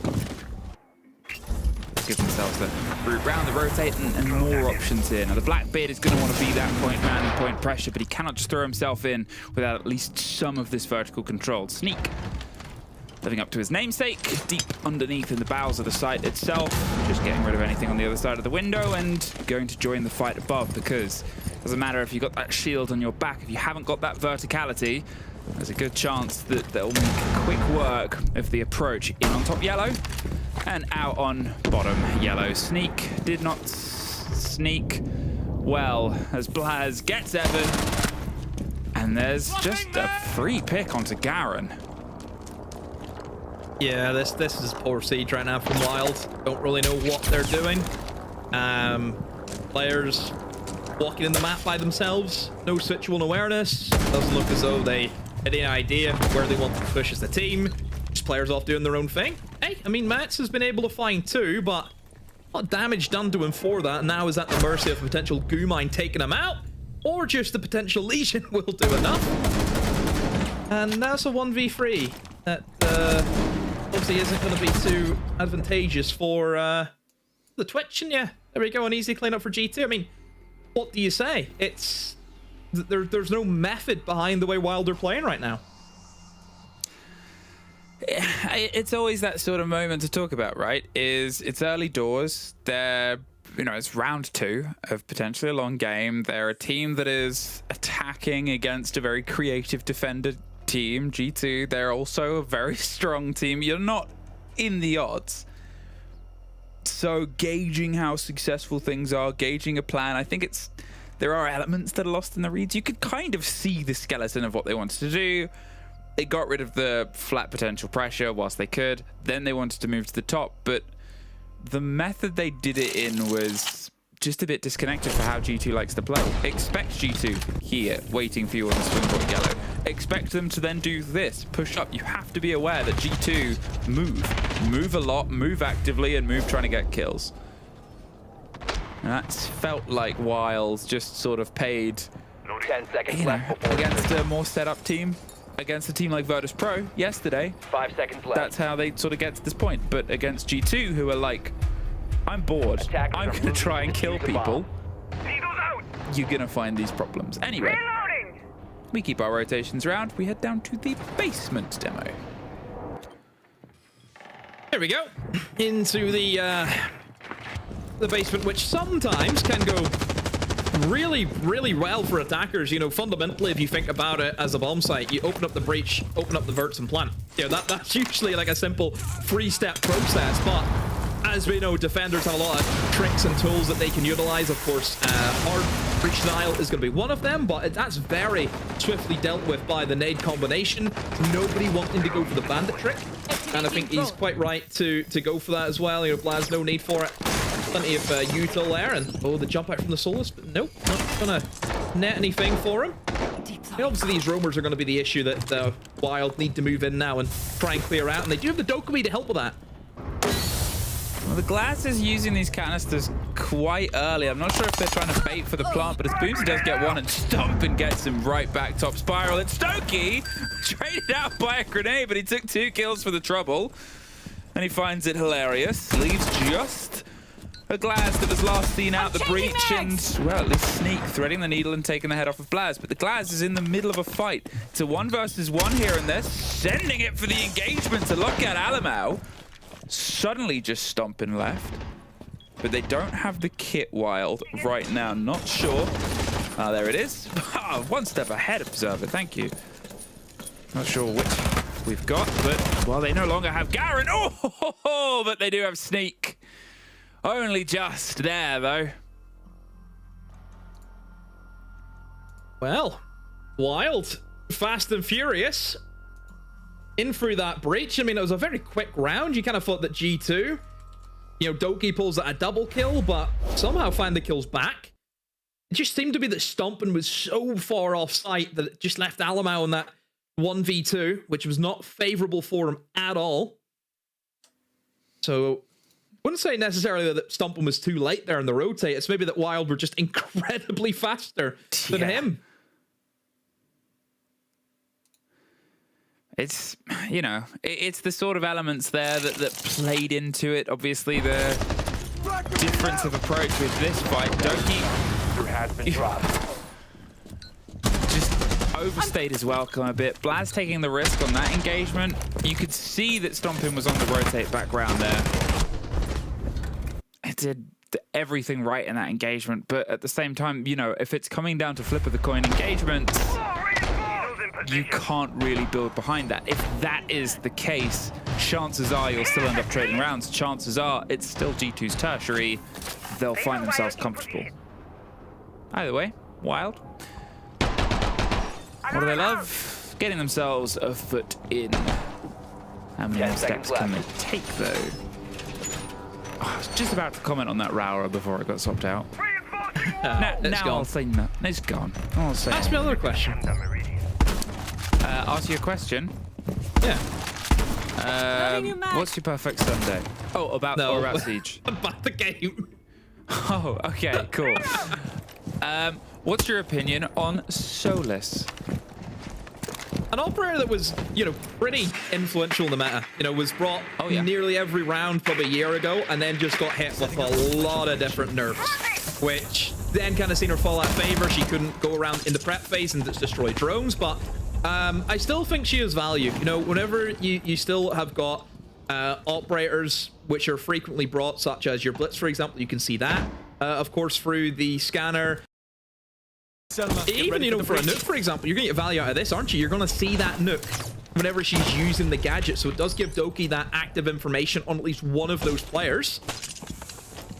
Give themselves the route round, the rotate, and more options here. Now, the Blackbeard is going to want to be that point man and point pressure, but he cannot just throw himself in without at least some of this vertical control. Sneak, living up to his namesake, deep underneath in the bowels of the site itself, just getting rid of anything on the other side of the window and going to join the fight above, because it doesn't matter if you've got that shield on your back, if you haven't got that verticality, there's a good chance that they'll make quick work of the approach in on top yellow and out on bottom yellow. Sneak did not sneak well as Blaz gets Evan, and there's just a free pick onto Garen. Yeah, this is poor siege right now from Wild. Don't really know what they're doing. Players walking in the map by themselves. No situational awareness. Doesn't look as though they had any idea where they wanted to push as a team. Just players off doing their own thing. Hey, I mean, Mats has been able to find 2, but a lot of damage done to him for that. Now is at the mercy of a potential goo mine taking him out, or just the potential Legion will do enough. And that's a 1v3 that obviously isn't going to be too advantageous for the Twitch. And yeah, there we go, an easy cleanup for G2. I mean, what do you say? It's there's no method behind the way Wild are playing right now. It's always that sort of moment to talk about, right? It's early doors. They're, you know, it's round 2 of potentially a long game. They're a team that is attacking against a very creative defender team, G2. They're also a very strong team. You're not in the odds. So gauging how successful things are, gauging a plan, I think there are elements that are lost in the reads. You could kind of see the skeleton of what they wanted to do. They got rid of the flat potential pressure whilst they could. Then they wanted to move to the top, but the method they did it in was just a bit disconnected for how G2 likes to play. Expect G2 here, waiting for you on the swing point yellow. Expect them to then do this, push up. You have to be aware that G2 move a lot, move actively, and move trying to get kills. And that's felt like Wild just sort of paid 10 seconds left against a more set up team. Against a team like Virtus Pro yesterday, 5 seconds left. That's how they sort of get to this point. But against G2, who are like, I'm bored, I'm going to try and kill people, you're going to find these problems. Anyway, we keep our rotations around. We head down to the basement demo. There we go. Into the basement, which sometimes can go really, really well for attackers. You know, fundamentally, if you think about it as a bomb site, you open up the breach, open up the verts, and plant. You know, that's usually like a simple 3-step process, but as we know, defenders have a lot of tricks and tools that they can utilize. Of course, hard breach denial is going to be one of them, but that's very swiftly dealt with by the nade combination. Nobody wanting to go for the bandit trick, and I think he's quite right to go for that as well. You know, Blaz, no need for it. Plenty of util there, and the jump out from the Solus, but nope, not gonna net anything for him. And obviously these roamers are going to be the issue that Wild need to move in now and try and clear out, and they do have the Dokumi to help with that. Well, the Glass is using these canisters quite early. I'm not sure if they're trying to bait for the plant, but as Boomsy does get one and Stomp and gets him right back top spiral. It's Stokey traded out by a grenade, but he took 2 kills for the trouble, and he finds it hilarious. Leaves just a Glass that was last seen out the breach and, well, at least Sneak threading the needle and taking the head off of Blaz. But the Glass is in the middle of a fight. It's a 1 versus 1 here, and they're sending it for the engagement to look at Alamau. Suddenly just stomping left. But they don't have the kit, Wild, right now. Not sure. There it is. 1 step ahead, Observer. Thank you. Not sure which we've got, but, well, they no longer have Garen. Oh, but they do have Sneak. Only just there, though. Well, Wild, fast and furious, in through that breach. I mean, it was a very quick round. You kind of thought that G2, you know, Doki pulls a double kill, but somehow find the kills back. It just seemed to be that Stompin was so far off site that it just left Alamau in that 1v2, which was not favorable for him at all. So wouldn't say necessarily that Stompin was too late there in the rotate. It's maybe that Wild were just incredibly faster than him. It's, you know, it's the sort of elements there that played into it. Obviously, the difference of approach with this fight. Doki has been dropped. Just overstayed his welcome a bit. Blaz taking the risk on that engagement. You could see that Stompin was on the rotate background there. It did everything right in that engagement, but at the same time, you know, if it's coming down to flip of the coin engagement, you can't really build behind that. If that is the case, chances are you'll still end up trading rounds. Chances are it's still G2's tertiary. They'll find themselves comfortable. Either way, Wild. What do they love? Getting themselves a foot in. How many more steps can they take, though? Oh, I was just about to comment on that Raura before I got swapped out. Now I'll say no. It's gone. I'll say Ask me another question. Ask you a question? Yeah. What's your perfect Sunday? Oh, about Siege. About the game. Oh, okay, cool. What's your opinion on Solus? An operator that was, pretty influential in the meta. Was brought nearly every round probably a year ago, and then just got hit with a lot of different nerfs, which then kind of seen her fall out of favor. She couldn't go around in the prep phase and just destroy drones, but I still think she has value. Whenever you still have got operators which are frequently brought, such as your Blitz, for example, you can see that, of course, through the scanner. Even, for a nuke, for example, you're going to get value out of this, aren't you? You're going to see that nuke whenever she's using the gadget. So it does give Doki that active information on at least one of those players.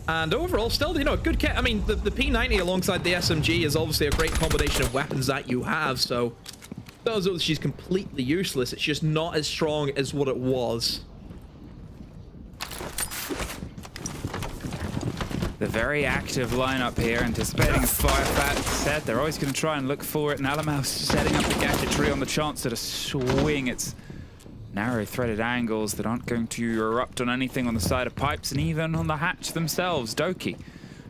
And overall, still, a good kit. I mean, the P90 alongside the SMG is obviously a great combination of weapons that you have. So it doesn't mean she's completely useless. It's just not as strong as what it was. The very active lineup here, anticipating a Firebat. Said they're always going to try and look for it. And Alamaus setting up the gadgetry on the chance at a swing. It's narrow threaded angles that aren't going to erupt on anything on the side of pipes and even on the hatch themselves. Doki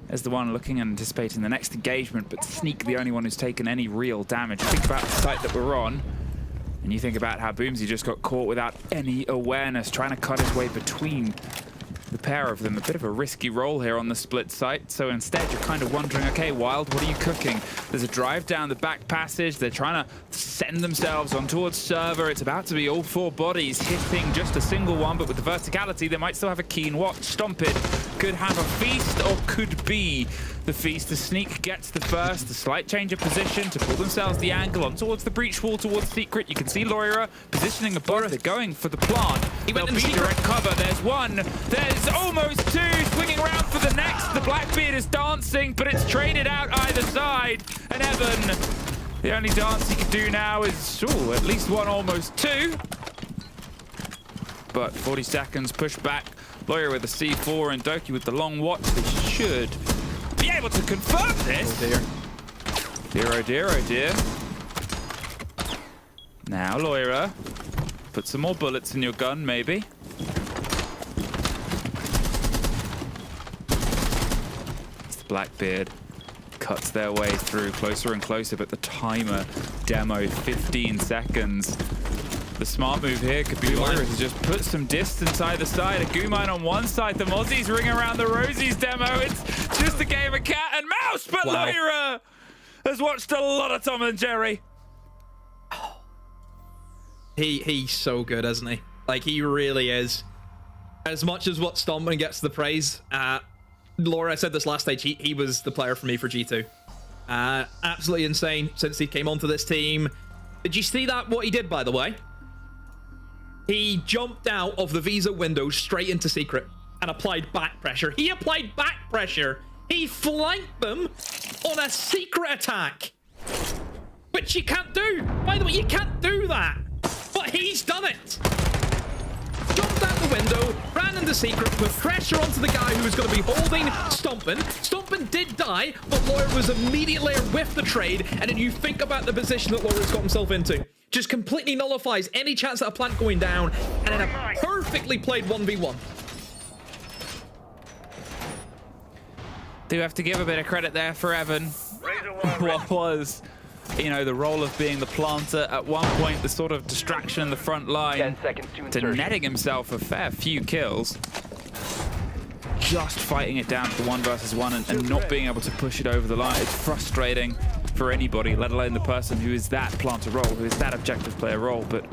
is the one looking and anticipating the next engagement, but Sneak the only one who's taken any real damage. Think about the site that we're on, and you think about how Boomsy just got caught without any awareness, trying to cut his way between the pair of them. A bit of a risky role here on the split site. So instead, you're kind of wondering, okay, Wild, what are you cooking? There's a drive down the back passage. They're trying to send themselves on towards server. It's about to be all four bodies hitting just a single one, but with the verticality, they might still have a keen watch. Stompid could have a feast, or could be the feast. The Sneak gets the first, the slight change of position to pull themselves the angle on towards the breach wall, towards Secret. You can see Loira positioning above. They're going for the plant. They'll be direct cover. There's one. There's almost two. Swinging around for the next. The Blackbeard is dancing, but it's traded out either side. And Evan, the only dance he can do now is, at least one, almost two. But 40 seconds, push back. Loira with the C4 and Doki with the long watch. They should be able to confirm this. Oh dear. Dear, oh dear, oh dear. Now, Loira, put some more bullets in your gun, maybe. It's the Blackbeard. Cuts their way through closer and closer, but the timer demoed 15 seconds. The smart move here could be Loira to just put some distance either side. A Gumine on one side, the Mozzies ring around the Rosie's demo. It's just a game of cat and mouse, but wow. Loira has watched a lot of Tom and Jerry. He's so good, isn't he? Like, he really is. As much as what Stompman gets the praise, Laura, I said this last stage, he was the player for me for G2. Absolutely insane since he came onto this team. Did you see that, what he did, by the way? He jumped out of the Visa window straight into Secret and applied back pressure. He applied back pressure. He flanked them on a Secret attack, which you can't do. By the way, you can't do that. But he's done it. Jumped out the window, ran into Secret, put pressure onto the guy who was going to be holding Stompin. Stompin did die, but Loira was immediately with the trade. And then you think about the position that Loira's got himself into. Just completely nullifies any chance at a plant going down, and then a perfectly played 1v1. Do have to give a bit of credit there for Evan. What was, the role of being the planter at one point, the sort of distraction in the front line, 10 seconds to netting himself a fair few kills. Just fighting it down to the 1 versus 1 and not being able to push it over the line. It's frustrating for anybody, let alone the person who is that planter role, who is that objective player role. But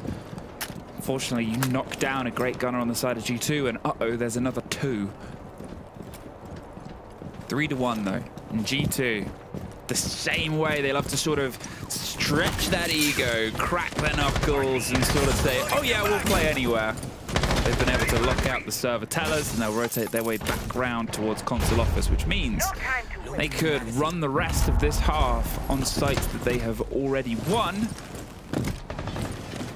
unfortunately, you knock down a great gunner on the side of G2, and uh-oh, there's another 2. 3-1 though, in G2. The same way they love to sort of stretch that ego, crack their knuckles, and sort of say, oh yeah, we'll play anywhere. They've been able to lock out the server tellers, and they'll rotate their way back round towards console office, which means they could run the rest of this half on sites that they have already won.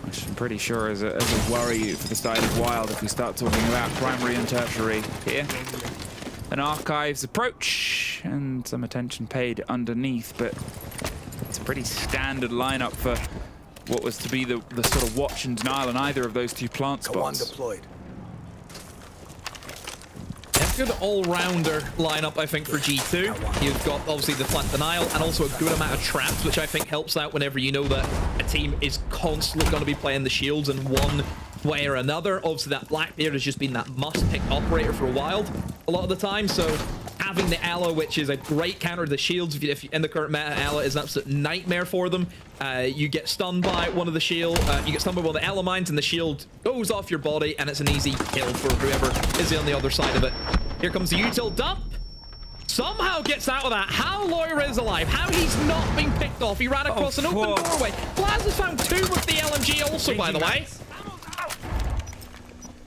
I should pretty sure is a worry for the side of Wild if we start talking about primary and tertiary here. An Archives approach and some attention paid underneath, but it's a pretty standard lineup for what was to be the sort of watch and denial on either of those two plant spots. Deployed. Good all-rounder lineup, I think, for G2. You've got, obviously, the plant denial and also a good amount of traps, which I think helps out whenever you know that a team is constantly going to be playing the shields in one way or another. Obviously, that Blackbeard has just been that must-pick operator for Wild a lot of the time, so having the Ela, which is a great counter to the shields, if you, in the current meta, Ela is an absolute nightmare for them. You get stunned by one of the shield, you get stunned by one of the Ela mines, and the shield goes off your body, and it's an easy kill for whoever is on the other side of it. Here comes the util dump. Somehow gets out of that. How Loira is alive. How he's not been picked off. He ran across an open doorway. Blaz has found 2 with the LMG also, by the way.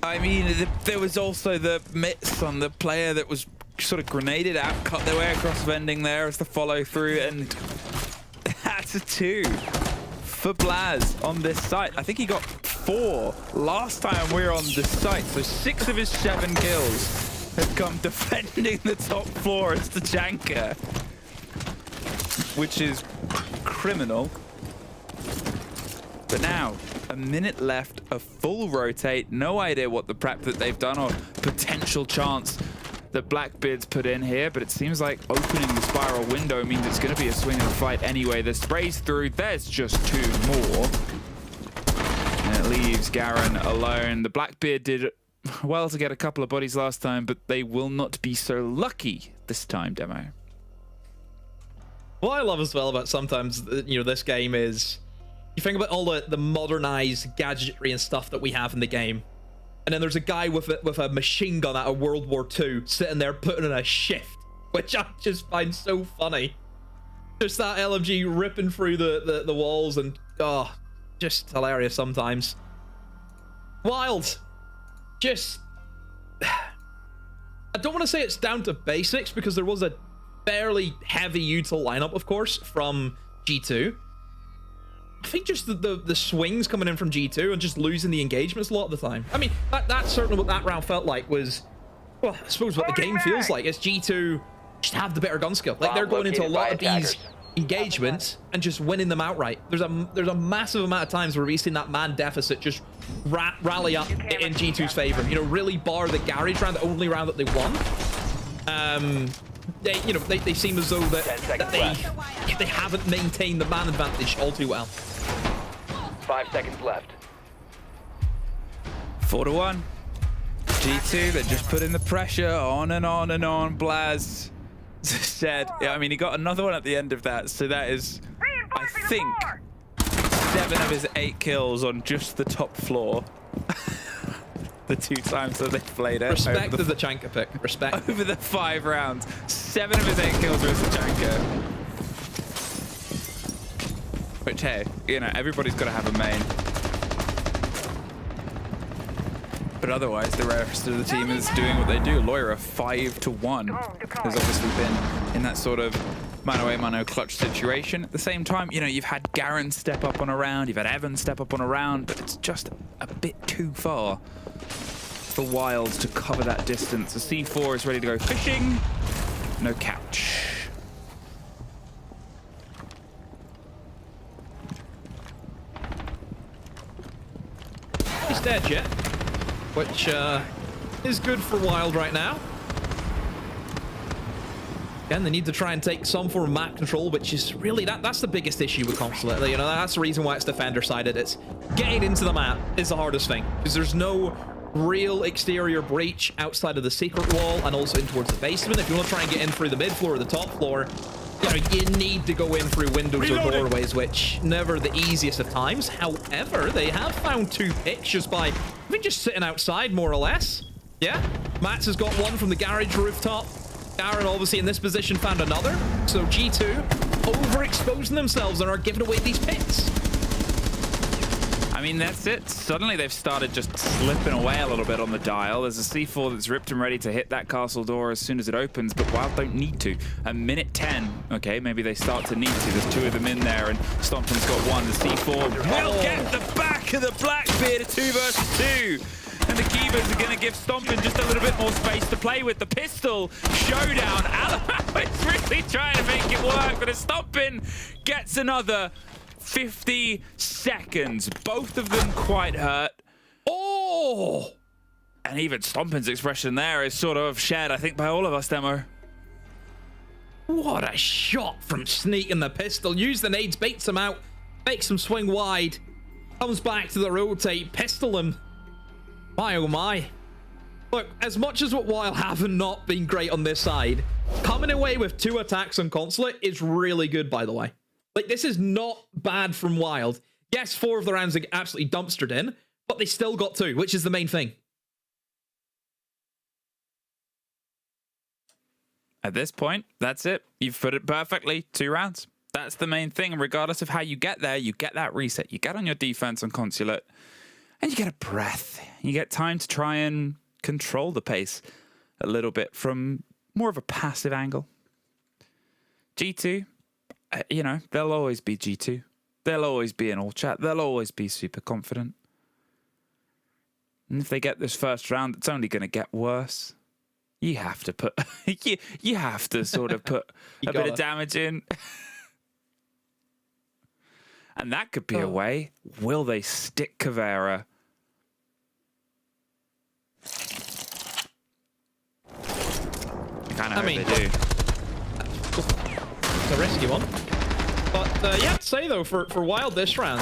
I mean, there was also the miss on the player that was sort of grenaded out, cut their way across vending there as the follow through, and that's a 2 for Blaz on this site. I think he got 4 last time we were on this site, so 6 of his 7 kills have come defending the top floor as the Janker, which is criminal. But now, a minute left, a full rotate, no idea what the prep that they've done or potential chance that Blackbeard's put in here, but it seems like opening the spiral window means it's going to be a swing and a fight anyway. The spray's through, there's just 2 more. And it leaves Garen alone. The Blackbeard did well to get a couple of bodies last time, but they will not be so lucky this time, Demo. What I love as well about sometimes, you know, this game is, you think about all the modernized gadgetry and stuff that we have in the game, and then there's a guy with a machine gun out of World War II sitting there putting in a shift, which I just find so funny. Just that LMG ripping through the walls, and oh, just hilarious sometimes. Wild. Just, I don't want to say it's down to basics, because there was a fairly heavy util lineup, of course, from G2. I think just the swings coming in from G2 and just losing the engagements a lot of the time. I mean, that's certainly what that round felt like was, well, I suppose what the game feels like. It's G2 just have the better gun skill. Like, they're going into a lot of these engagements and just winning them outright. There's a massive amount of times where we've seen that man deficit just rally up in G2's favor. You know, really bar the garage round, the only round that they won. They seem as though that they haven't maintained the man advantage all too well. 5 seconds left. 4-1. G2, they're just putting the pressure on and on and on. Blaz said, yeah, I mean, he got another one at the end of that, so that is, I think, 7 of his 8 kills on just the top floor. The 2 times that they've played it. Respect to the Janker pick. Respect. Over the 5 rounds, 7 of his 8 kills were as the Janker. Which, hey, you know, everybody's got to have a main. But otherwise, the rest of the team is doing what they do. Loira 5-1 has obviously been in that sort of mano a mano clutch situation. At the same time, you know, you've had Garen step up on a round, you've had Evan step up on a round, but it's just a bit too far for Wilds to cover that distance. The C4 is ready to go fishing. No catch. He's dead yet, which is good for Wild right now. Again, they need to try and take some form of map control, which is really, that's the biggest issue with Consulate. You know, that's the reason why it's defender-sided. It's getting into the map is the hardest thing, because there's no real exterior breach outside of the secret wall and also in towards the basement. If you want to try and get in through the mid floor or the top floor, you know, you need to go in through windows or doorways, which never the easiest of times. However, they have found 2 picks just by, I think, just sitting outside, more or less. Yeah, Mats has got one from the garage rooftop. Garen, obviously, in this position, found another. So G2 overexposing themselves and are giving away these picks. I mean, that's it. Suddenly they've started just slipping away a little bit on the dial. There's a C4 that's ripped and ready to hit that castle door as soon as it opens, but Wild don't need to. A minute 10. Okay, maybe they start to need to. There's 2 of them in there, and Stompton's got 1. The C4 will get the back of the Blackbeard. 2 versus 2. And the Keepers are going to give Stompton just a little bit more space to play with. The pistol showdown. Alamo is really trying to make it work, but as Stompton gets another 50 seconds. Both of them quite hurt. Oh! And even Stompton's expression there is sort of shared, I think, by all of us, Demo. What a shot from Sneak and the pistol. Use the nades, baits him out, makes him swing wide. Comes back to the rotate, pistol him. My oh my. Look, as much as what Wild haven't not been great on this side, coming away with 2 attacks on Consulate is really good, by the way. Like, this is not bad from Wild. Yes, 4 of the rounds are absolutely dumpstered in, but they still got 2, which is the main thing. At this point, that's it. You've put it perfectly. 2 rounds. That's the main thing. And regardless of how you get there, you get that reset. You get on your defense on Consulate, and you get a breath. You get time to try and control the pace a little bit from more of a passive angle. G2, you know, they'll always be G2. They'll always be in all chat. They'll always be super confident. And if they get this first round, it's only going to get worse. You have to put, you have to sort of put a bit of damage in. And that could be a way. Will they stick Caveira? I mean, they do. It's a risky one. But you have to say, though, for Wild this round,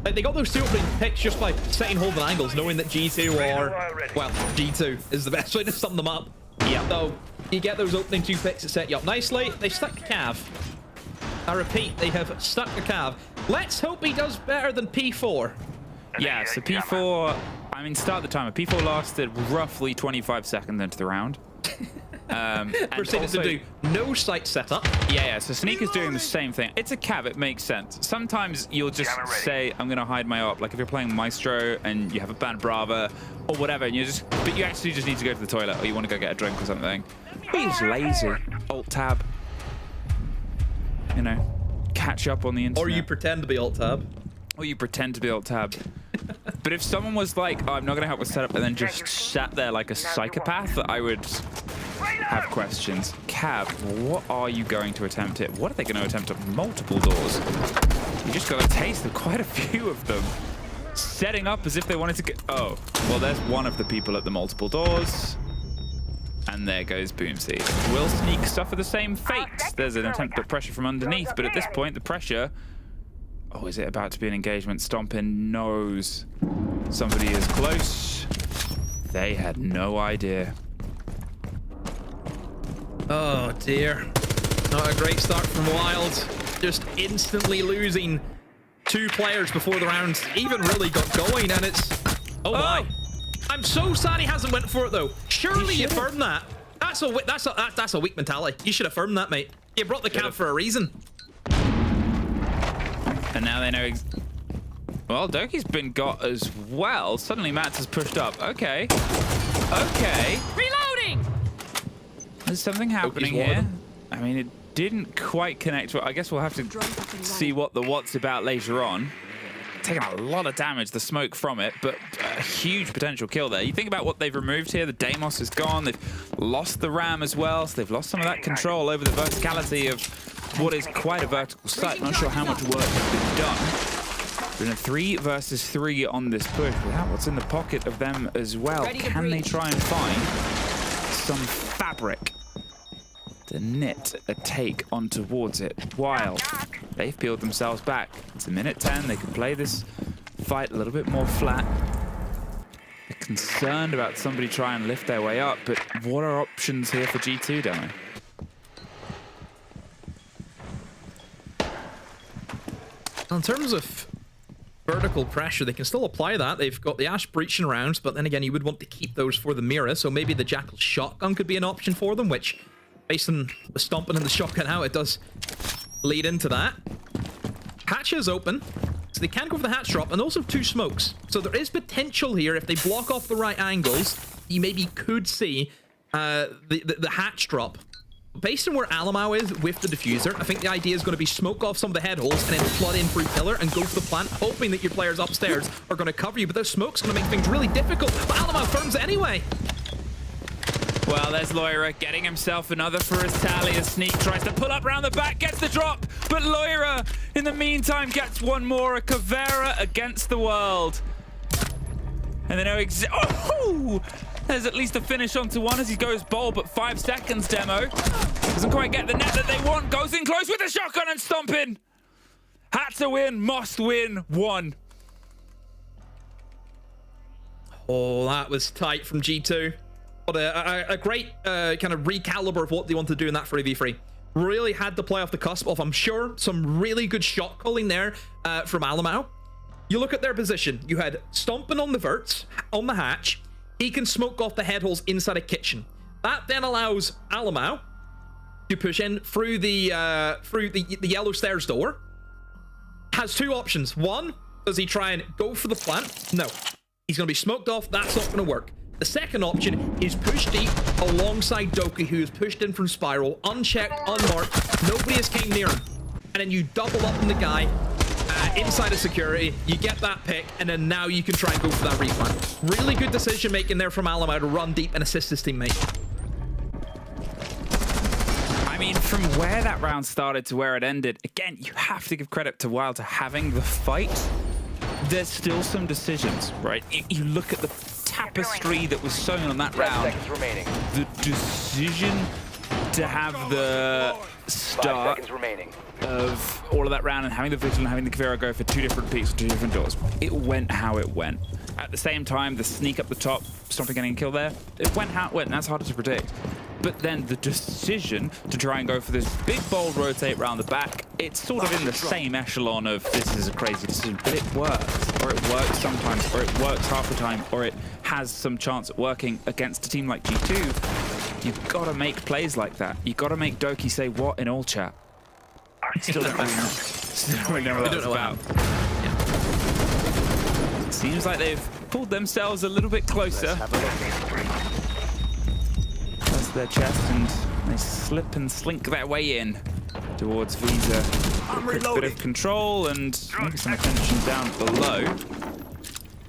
like, they got those 2 opening picks just by setting hold and angles, knowing that G2 or, well, G2 is the best way to sum them up. Yeah. So you get those opening 2 picks that set you up nicely. They stuck the Cav. I repeat, they have stuck the Cav. Let's hope he does better than P4. Yeah, so P4, I mean, start the timer. P4 lasted roughly 25 seconds into the round. Proceeded to do no site setup. Yeah, so Sneak is doing the same thing. It's a Cav, it makes sense. Sometimes you'll just say, I'm going to hide my op. Like if you're playing Maestro and you have a band Brava or whatever, and but you actually just need to go to the toilet or you want to go get a drink or something. Or you're just lazy. Alt-tab. You know, catch up on the internet. Or you pretend to be Alt-tab. Or you pretend to be Alt-tab. But if someone was like, oh, I'm not going to help with setup, and then just sat there like a psychopath, I would have questions. Cav, what are you going to attempt it? What are they going to attempt at multiple doors? You just got a taste of quite a few of them. Setting up as if they wanted to get... Oh, well, there's one of the people at the multiple doors. And there goes Boomsy. Will Sneak suffer the same fate? There's an attempt at pressure from underneath, but at this point, the pressure... Oh, is it about to be an engagement? Stompin knows somebody is close. They had no idea. Oh, dear. Not a great start from Wild. Just instantly losing 2 players before the round even really got going, and it's... Oh, my. I'm so sad he hasn't went for it, though. Surely you firm that. That's a weak mentality. You should have firmed that, mate. You brought the Cav for a reason. And now they know... Well, Doki's been got as well. Suddenly Mats has pushed up. Okay. Okay. Reloading! There's something happening here. I mean, it didn't quite connect. I guess we'll have to see what the what's about later on. Taking a lot of damage, the smoke from it, but a huge potential kill there. You think about what they've removed here. The Deimos is gone. They've lost the Ram as well, so they've lost some of that control over the verticality of what is quite a vertical site. Not sure how much work has been done. We're in a 3 versus 3 on this push. Without what's in the pocket of them as well. Can they try and find some fabric to knit a take on towards it? Wild. They've peeled themselves back. It's a minute 10. They can play this fight a little bit more flat. They're concerned about somebody trying to lift their way up, but what are options here for G2, Demo? In terms of vertical pressure, they can still apply that. They've got the Ash breaching rounds, but then again, you would want to keep those for the mirror, so maybe the Jackal shotgun could be an option for them, which, based on the stomping and the shotgun out, it does lead into that. Hatch is open. they can go for the hatch drop, and also 2 smokes. So there is potential here. If they block off the right angles, you maybe could see the hatch drop. Based on where Alamau is with the diffuser, I think the idea is going to be smoke off some of the head holes and then flood in through pillar and go for the plant, hoping that your players upstairs are going to cover you. But those smoke's going to make things really difficult. But Alamau firms it anyway. Well, there's Loira getting himself another for his tally as Sneak tries to pull up round the back, gets the drop, but Loira, in the meantime, gets one more. A Caveira against the world. And they know there's at least a finish onto one as he goes bold, but 5 seconds, Demo. Doesn't quite get the net that they want. Goes in close with a shotgun and stomping. Had to win, must win, won. Oh, that was tight from G2. What a great kind of recaliber of what they want to do in that 3v3. Really had to play off the cusp of, I'm sure, some really good shot calling there from Alamau. You look at their position. You had stomping on the verts, on the hatch. He can smoke off the head holes inside a kitchen. That then allows Alamau to push in through the yellow stairs door. Has 2 options. One, does he try and go for the plant? No. He's going to be smoked off. That's not going to work. The second option is push deep alongside Doki, who is pushed in from Spiral, unchecked, unmarked. Nobody has came near him. And then you double up on the guy inside of security. You get that pick, and then now you can try and go for that replant. Really good decision making there from Alamau to run deep and assist his teammate. I mean, from where that round started to where it ended, again, you have to give credit to Wild to having the fight. There's still some decisions, right? You look at the tapestry that was shown on that round. The decision to have the start of all of that round and having the Vigil and having the Caveira go for 2 different peaks or 2 different doors. It went how it went. At the same time, the sneak up the top, stopping getting a kill there, it went how it went, and that's harder to predict. But then the decision to try and go for this big, bold rotate round the back, it's sort of in the same echelon of this is a crazy decision, but it works. Or it works sometimes, or it works half the time, or it has some chance at working against a team like G2. You've got to make plays like that. You've got to make Doki say what in all chat. Still don't really know. Still don't really know what that's about. Yeah. Seems like they've pulled themselves a little bit closer. That's their chest, and they slip and slink their way in towards Visa. A bit of control and maybe some attention down below.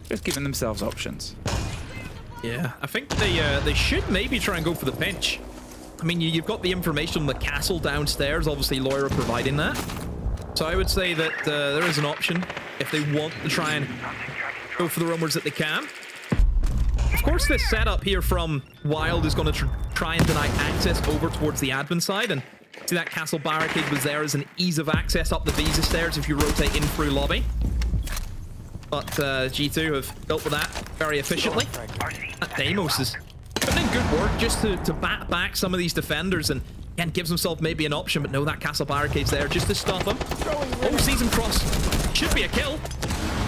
Just giving themselves options. Yeah, I think they should maybe try and go for the pinch. I mean, you've got the information on the castle downstairs, obviously Loira providing that. So I would say that there is an option if they want to try and go for the rumors that they can. Of course, this setup here from Wild is going to try and deny access over towards the admin side, and see that castle barricade was there as an ease of access up the Visa stairs if you rotate in through lobby. But G2 have dealt with that very efficiently. That Deimos is putting in good work just to bat back some of these defenders, and again gives himself maybe an option, but no, that castle barricade's there just to stop him. Oh, sees him cross. Should be a kill.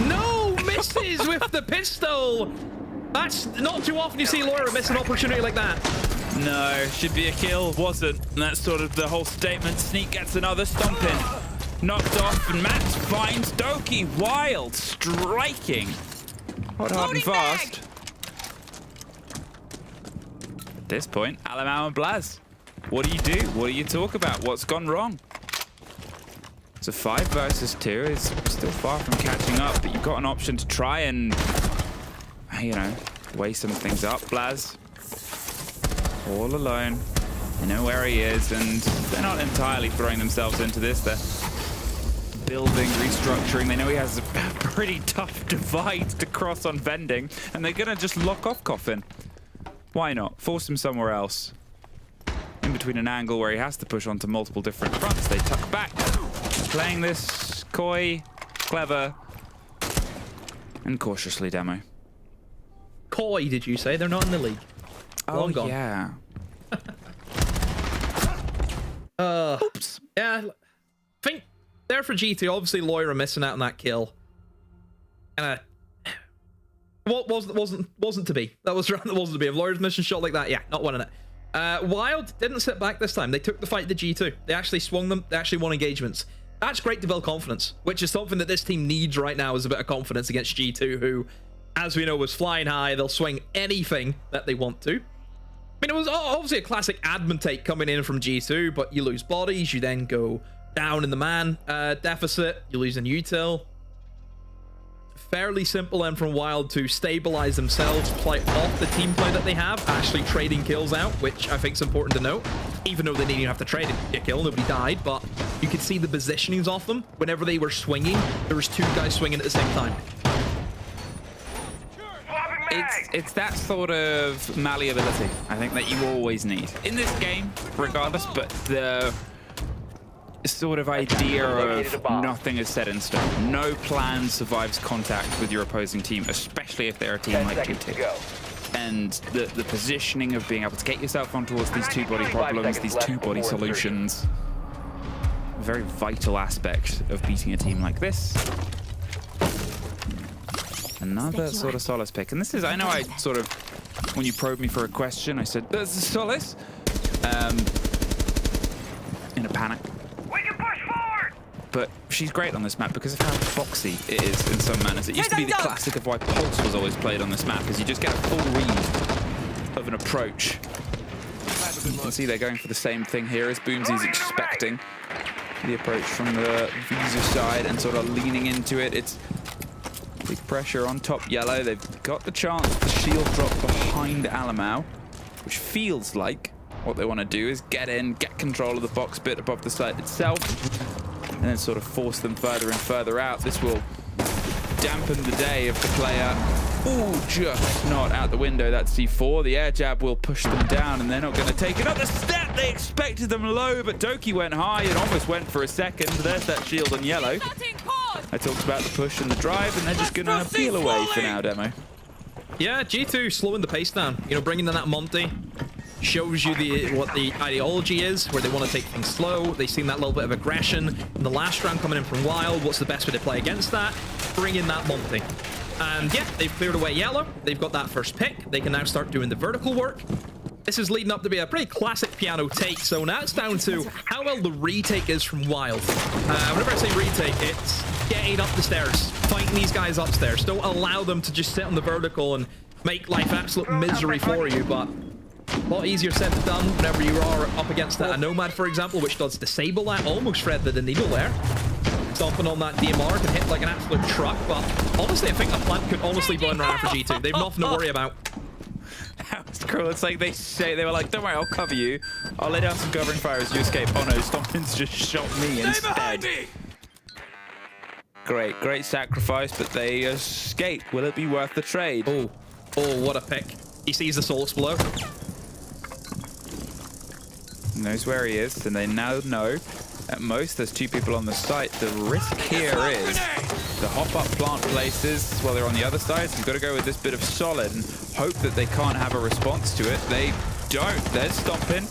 No, misses with the pistol. That's not too often you see Loira miss an opportunity like that. No, should be a kill, wasn't. And that's sort of the whole statement. Sneak gets another stomping. Knocked off, and Matt finds Doki. Wild striking. Hard and fast. At this point, Alamau and Blaz. What do you do? What do you talk about? What's gone wrong? So 5 versus 2 is still far from catching up, but you've got an option to try and, you know, weigh some things up. Blaz, all alone. They know where he is, and they're not entirely throwing themselves into this. They're building, restructuring. They know he has a pretty tough divide to cross on vending, and they're gonna just lock off Coffin. Why not? Force him somewhere else. In between an angle where he has to push onto multiple different fronts, they tuck back. Playing this coy, clever, and cautiously, Demo. Coy, did you say? They're not in the league. Oh, yeah. Oops. Yeah, I think there for GT, obviously Loira missing out on that kill. And what wasn't to be. That was that wasn't to be. If Loira's missing shot like that, yeah, not winning it. Wild didn't sit back this time. They took the fight to G2. They actually swung them. They actually won engagements. That's great to build confidence, which is something that this team needs right now, is a bit of confidence against G2, who, as we know, was flying high. They'll swing anything that they want to. I mean, it was obviously a classic admin take coming in from G2, but you lose bodies, you then go down in the man deficit, you lose an util. Fairly simple then from Wild to stabilize themselves, play off the team play that they have, actually trading kills out, which I think is important to note. Even though they didn't even have to trade a kill, nobody died, but you could see the positionings off them. Whenever they were swinging, there was 2 guys swinging at the same time. It's that sort of malleability, I think, that you always need in this game, regardless, but the sort of idea of nothing is set in stone. No plan survives contact with your opposing team, especially if they're a team like G2. And the positioning of being able to get yourself on towards these 2-body problems, these 2-body solutions, a very vital aspect of beating a team like this. Another sort of Solace pick. And this is, I know I sort of, when you probed me for a question, I said, there's a Solace. In a panic. But she's great on this map because of how foxy it is in some manners. It used to be the classic of why Pulse was always played on this map, is you just get a full read of an approach. You can see they're going for the same thing here as Boomsy's expecting the approach from the Visa side and sort of leaning into it. It's big pressure on top yellow. They've got the chance to shield drop behind Alamau, which feels like what they want to do is get in, get control of the box bit above the site itself, and then sort of force them further and further out. This will dampen the day of the player. Ooh, just not out the window. That's C4. The air jab will push them down, and they're not going to take another step. They expected them low, but Doki went high and almost went for a second. There's that shield on yellow. I talked about the push and the drive, and they're just going to peel away for now, Demo. Yeah, G2 slowing the pace down. You know, bringing in that Monty shows you what the ideology is, where they want to take things slow. They've seen that little bit of aggression in the last round coming in from Wild. What's the best way to play against that? Bring in that Monty. And yeah, they've cleared away yellow. They've got that first pick. They can now start doing the vertical work. This is leading up to be a pretty classic piano take. So now it's down to how well the retake is from Wild. Whenever I say retake, it's getting up the stairs, fighting these guys upstairs. Don't allow them to just sit on the vertical and make life absolute misery for you. But a lot easier said than done whenever you are up against a Nomad, for example, which does disable that, almost threaded the needle there. Stomping on that DMR can hit like an absolute truck, but honestly, I think the plant could honestly burn around for G2. They've nothing to worry about. That was cool. It's like they were like, don't worry, I'll cover you. I'll lay down some covering fire as you escape. Oh no, Stompin's just shot me instead. Great sacrifice, but they escape. Will it be worth the trade? Oh, what a pick. He sees the Soul Explode. Knows where he is, and they now know at most there's 2 people on the site. The risk here is the hop-up plant places while they're on the other side. So you've got to go with this bit of solid and hope that they can't have a response to it. They don't. They're stomping,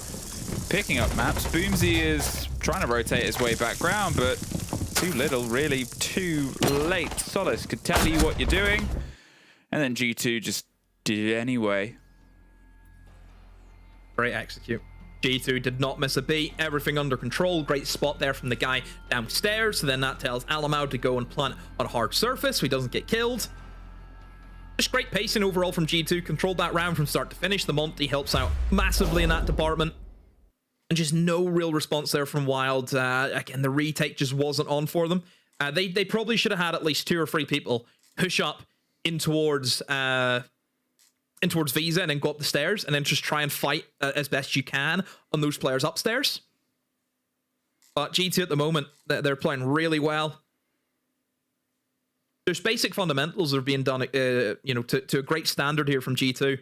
picking up maps. Boomsy is trying to rotate his way back round, but too little, really too late. Solace could tell you what you're doing, and then G2 just did it anyway. Great execute. G2 did not miss a beat. Everything under control. Great spot there from the guy downstairs. So then that tells Alamau to go and plant on a hard surface so he doesn't get killed. Just great pacing overall from G2. Controlled that round from start to finish. The Monty helps out massively in that department. And just no real response there from Wild. Again, the retake just wasn't on for them. They probably should have had at least 2 or 3 people push up in towards Visa and then go up the stairs and then just try and fight as best you can on those players upstairs. But G2 at the moment, they're playing really well. There's basic fundamentals that are being done, to a great standard here from G2.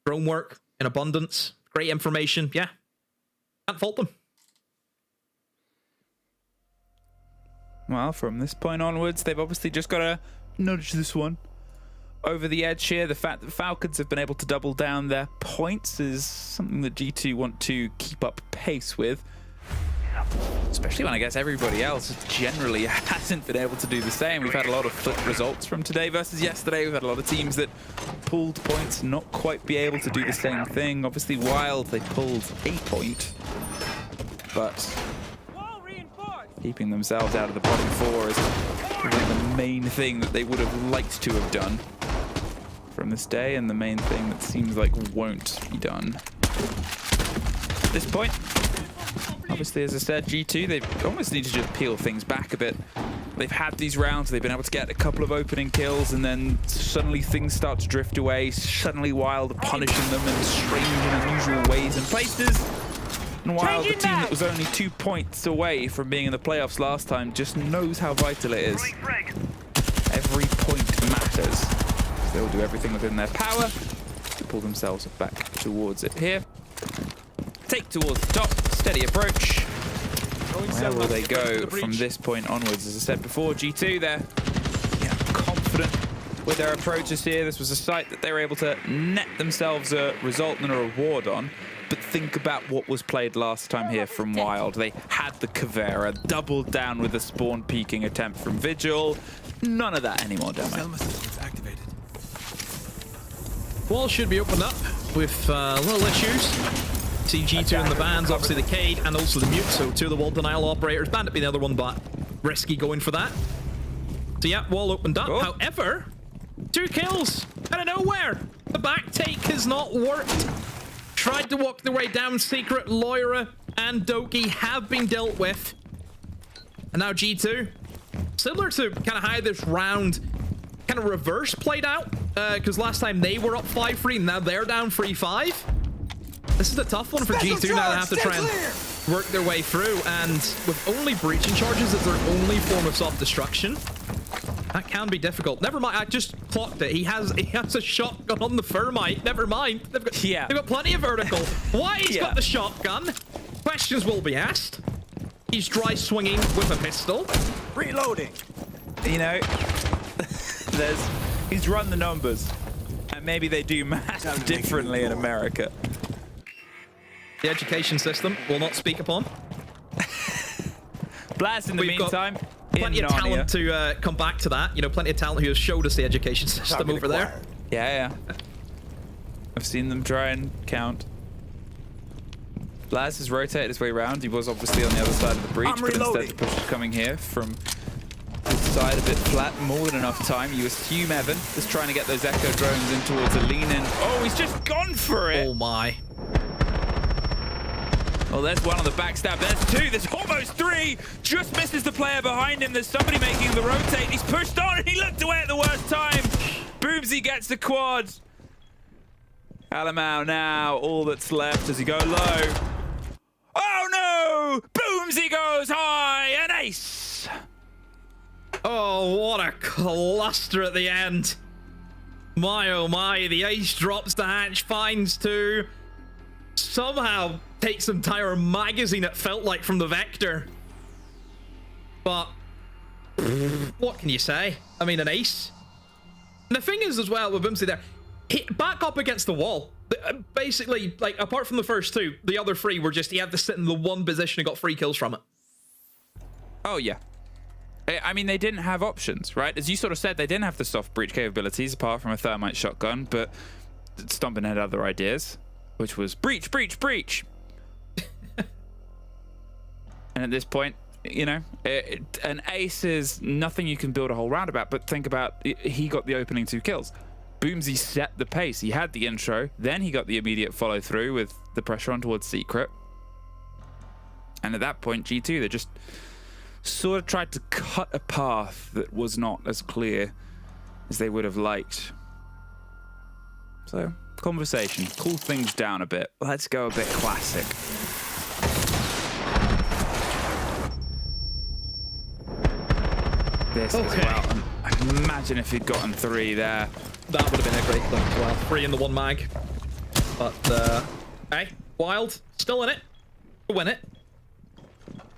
Drone work in abundance, great information. Yeah, can't fault them. Well, from this point onwards, they've obviously just got to nudge this one over the edge here. The fact that Falcons have been able to double down their points is something that G2 want to keep up pace with. Especially when I guess everybody else generally hasn't been able to do the same. We've had a lot of flip results from today versus yesterday. We've had a lot of teams that pulled points, not quite be able to do the same thing. Obviously Wild, they pulled a point. But Keeping themselves out of the bottom four is probably the main thing that they would have liked to have done from this day, and the main thing that seems like won't be done. At this point, obviously, as I said, G2, they almost need to just peel things back a bit. They've had these rounds, they've been able to get a couple of opening kills, and then suddenly things start to drift away. Suddenly Wild are punishing them in strange and unusual ways and places. And Wild, the team that was only 2 points away from being in the playoffs last time, just knows how vital it is. Every point matters. They'll do everything within their power to pull themselves back towards it here. Take towards the top, steady approach. Where will they go from this point onwards? As I said before, G2, they're confident with their approaches here. This was a site that they were able to net themselves a result and a reward on. But think about what was played last time here from Wild. They had the Caveira, doubled down with a spawn peeking attempt from Vigil. None of that anymore, Demo. Wall should be opened up with little issues. See G2 in the bans, obviously the Cade and also the Mute, so two of the wall denial operators. Bandit being the other one, but risky going for that. So yeah, wall opened up. However, 2 kills out of nowhere. The back take has not worked. Tried to walk their way down. Secret, Loira, and Doki have been dealt with. And now G2, similar to kind of how this round kind of reverse played out, because last time they were up 5-3, now they're down 3-5. This is a tough one for G2 now. They have to try and work their way through, and with only breaching charges as their only form of self-destruction, that can be difficult. Never mind, I just clocked it. He has a shotgun on the Thermite. Never mind. They've got plenty of vertical. Why he's got the shotgun? Questions will be asked. He's dry swinging with a pistol. Reloading. You know, he's run the numbers, and maybe they do math differently in America. The education system will not speak upon. Blast in the meantime. Plenty of talent to come back to that. You know, plenty of talent who has showed us the education system over there. Yeah. I've seen them try and count. Blaz has rotated his way around. He was obviously on the other side of the breach, but instead the push is coming here from this side a bit flat. More than enough time. You assume Evan is trying to get those echo drones in towards a lean in. Oh, he's just gone for it. Oh my. Well, there's one on the backstab. There's 2. There's almost 3. Just misses the player behind him. There's somebody making the rotate. He's pushed on and he looked away at the worst time. Boomsy gets the quad. Alamau now. All that's left as he go low. Oh no! Boomsy goes high. An ace. Oh, what a cluster at the end. My oh my. The ace drops the hatch, finds 2. Somehow takes an entire magazine, it felt like, from the Vector. But what can you say? I mean, an ace. And the thing is as well with Boomsy there, back up against the wall. Basically, like, apart from the first 2, the other 3 were just, he had to sit in the one position and got 3 kills from it. Oh, yeah. I mean, they didn't have options, right? As you sort of said, they didn't have the soft breach capabilities apart from a Thermite shotgun, but Stompin had other ideas, which was breach, breach, breach. And at this point, you know, an ace is nothing you can build a whole round about, but think about, he got the opening 2 kills. Boomsy set the pace. He had the intro, then he got the immediate follow through with the pressure on towards Secret. And at that point, G2, they just sort of tried to cut a path that was not as clear as they would have liked. So, conversation, cool things down a bit. Let's go a bit classic. This as well. Imagine if he'd gotten 3 there. That would have been a great clip as well. 3 in the 1 mag. But, hey, Wild, still in it. Win it.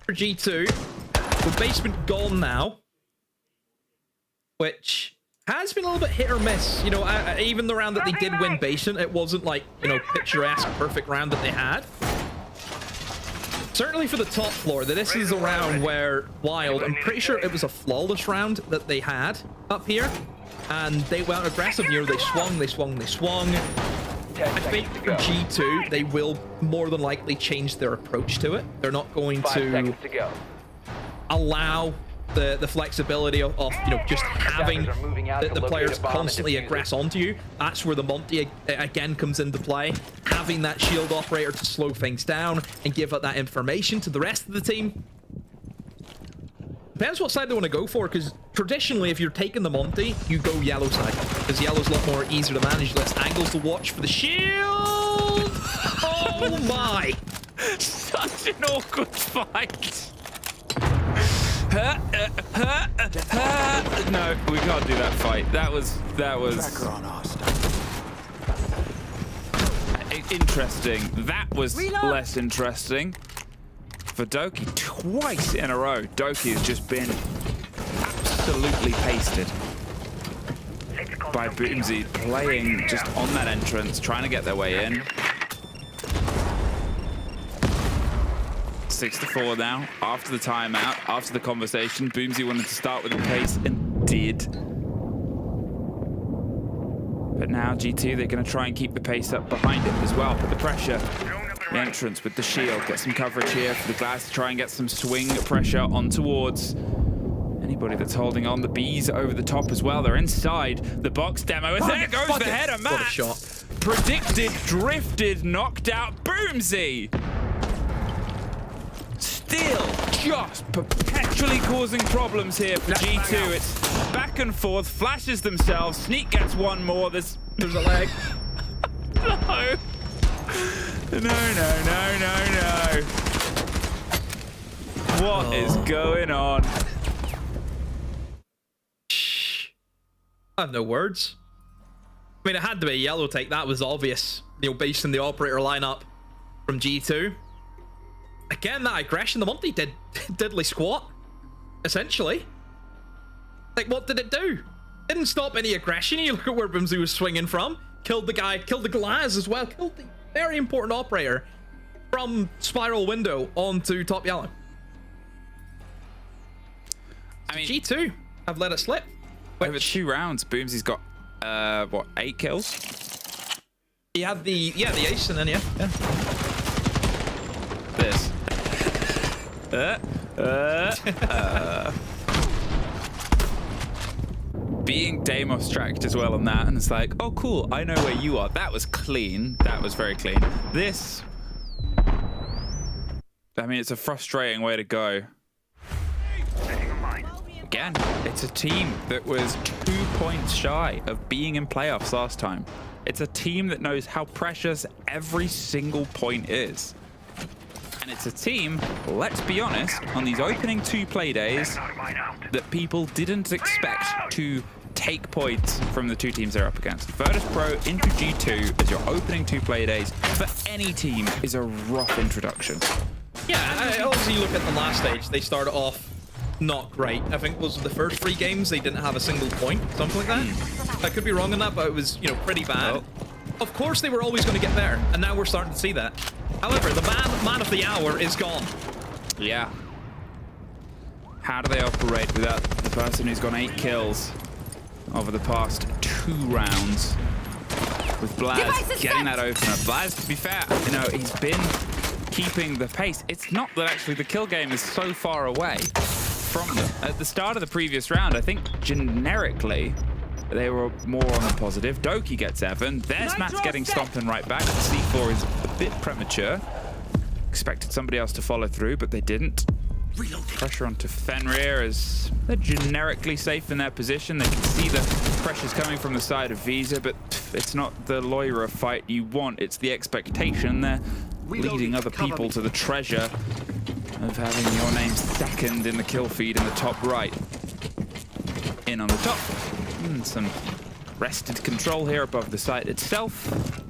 For G2, with basement gone now, which has been a little bit hit or miss. You know, even the round that they did win basement, it wasn't like, you know, picturesque, perfect round that they had. Certainly for the top floor, that this is a round where Wild, I'm pretty sure it was a flawless round that they had up here. And they went aggressive, you know, they swung, they swung, they swung. I think for G2, they will more than likely change their approach to it. They're not going to allow the flexibility of you know, just having the players constantly aggress onto you. That's where the Monty again comes into play. Having that shield operator to slow things down and give out that information to the rest of the team. Depends what side they want to go for, because traditionally, if you're taking the Monty, you go yellow side, because yellow's a lot more easier to manage, less angles to watch for the shield. Oh my! Such an awkward fight. No, we can't do that fight. That was interesting. That was less interesting. For Doki, twice in a row, Doki has just been absolutely pasted by Boomsy, playing just on that entrance, trying to get their way in. 6-4 now, after the timeout, after the conversation. Boomsy wanted to start with the pace and did. But now G2, they're going to try and keep the pace up behind it as well. Put the pressure. The entrance with the shield. Get some coverage here for the Glass to try and get some swing pressure on towards anybody that's holding on. The Bees over the top as well. They're inside the box demo. And there goes the header, Matt. What a shot. Predicted, drifted, knocked out Boomsy. Still just perpetually causing problems here for G2. It's back and forth, flashes themselves. Sneak gets one more. There's a leg. No. No. What is going on? I have no words. I mean, it had to be a yellow take. That was obvious, you know, based on the operator lineup from G2. Again, that aggression, the Monty did diddly squat, essentially. Like, what did it do? Didn't stop any aggression. You look at where Boomsy was swinging from. Killed the guy, killed the Glass as well. Killed the very important operator from Spiral Window onto top yellow. I mean, G2 have let it slip. Over 2 rounds, Boomsy's got, what, 8 kills? He had the ace and then, yeah. This. Being Deimos tracked as well on that, and it's like, oh cool, I know where you are. That was clean. That was very clean. This, I mean, it's a frustrating way to go. Again, it's a team that was 2 points shy of being in playoffs last time. It's a team that knows how precious every single point is. And it's a team, let's be honest, on these opening 2 play days, that people didn't expect to take points from the 2 teams they're up against. Virtus Pro into G2 as your opening 2 play days for any team is a rough introduction. Yeah, obviously you look at the last stage, they started off not great. I think those were the first 3 games they didn't have a single point, something like that. I could be wrong on that, but it was, you know, pretty bad. Well, of course they were always going to get there, and now we're starting to see that. However, the man of the hour is gone. Yeah. How do they operate without the person who's got 8 kills over the past 2 rounds? With Blaz getting that opener. Blaz, to be fair, you know, he's been keeping the pace. It's not that actually the kill game is so far away from them. At the start of the previous round, I think generically they were more on the positive. Doki gets Evan. There's Matt's getting stomping right back. The C4 is a bit premature. Expected somebody else to follow through, but they didn't. Pressure onto Fenrir as they're generically safe in their position. They can see the pressures coming from the side of Visa, but it's not the Loira fight you want. It's the expectation. They're leading other people to the treasure of having your name second in the kill feed in the top right. In on the top. And some rested control here above the site itself.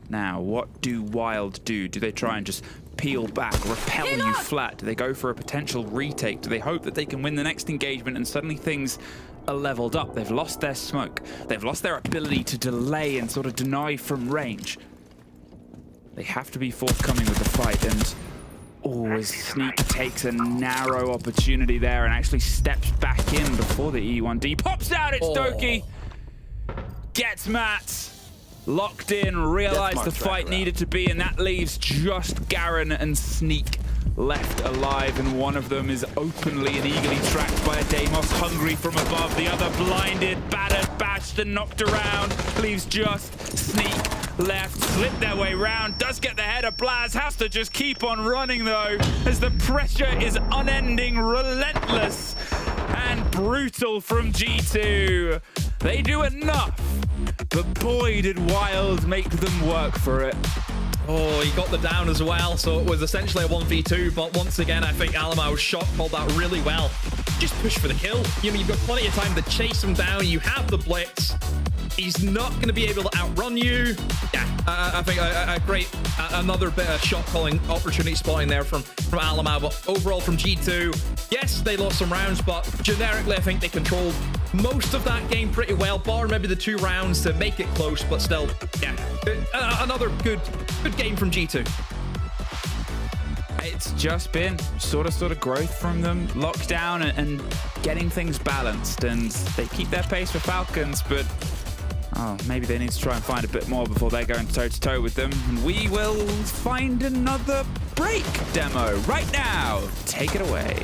Now, what do Wild do? Do they try and just peel back, repel you flat? Do they go for a potential retake? Do they hope that they can win the next engagement and suddenly things are leveled up? They've lost their smoke. They've lost their ability to delay and sort of deny from range. They have to be forthcoming with the fight, and as Sneak takes a narrow opportunity there and actually steps back in before the E1D pops out. It's Doki. Gets Matt. Locked in, realized the fight needed to be, and that leaves just Garen and Sneak left alive, and one of them is openly and eagerly tracked by a Deimos, hungry from above. The other blinded, battered, bashed, and knocked around. Leaves just Sneak left, slip their way round, does get the head of Blaz, has to just keep on running though, as the pressure is unending, relentless, and brutal from G2. They do enough, but boy did Wild make them work for it. Oh, he got the down as well, so it was essentially a 1v2, but once again, I think Alamau's shot called that really well. Just push for the kill. You know, you've got plenty of time to chase him down, you have the blitz. He's not going to be able to outrun you. Yeah, I think a great, another bit of shot calling opportunity spotting there from Alamau, but overall from G2, yes, they lost some rounds, but generically, I think they controlled most of that game pretty well, bar maybe the 2 rounds to make it close, but still, yeah, another good game from G2. It's just been sort of growth from them, lockdown and getting things balanced, and they keep their pace for Falcons, but maybe they need to try and find a bit more before they're going toe-to-toe with them. And we will find another break demo right now. Take it away.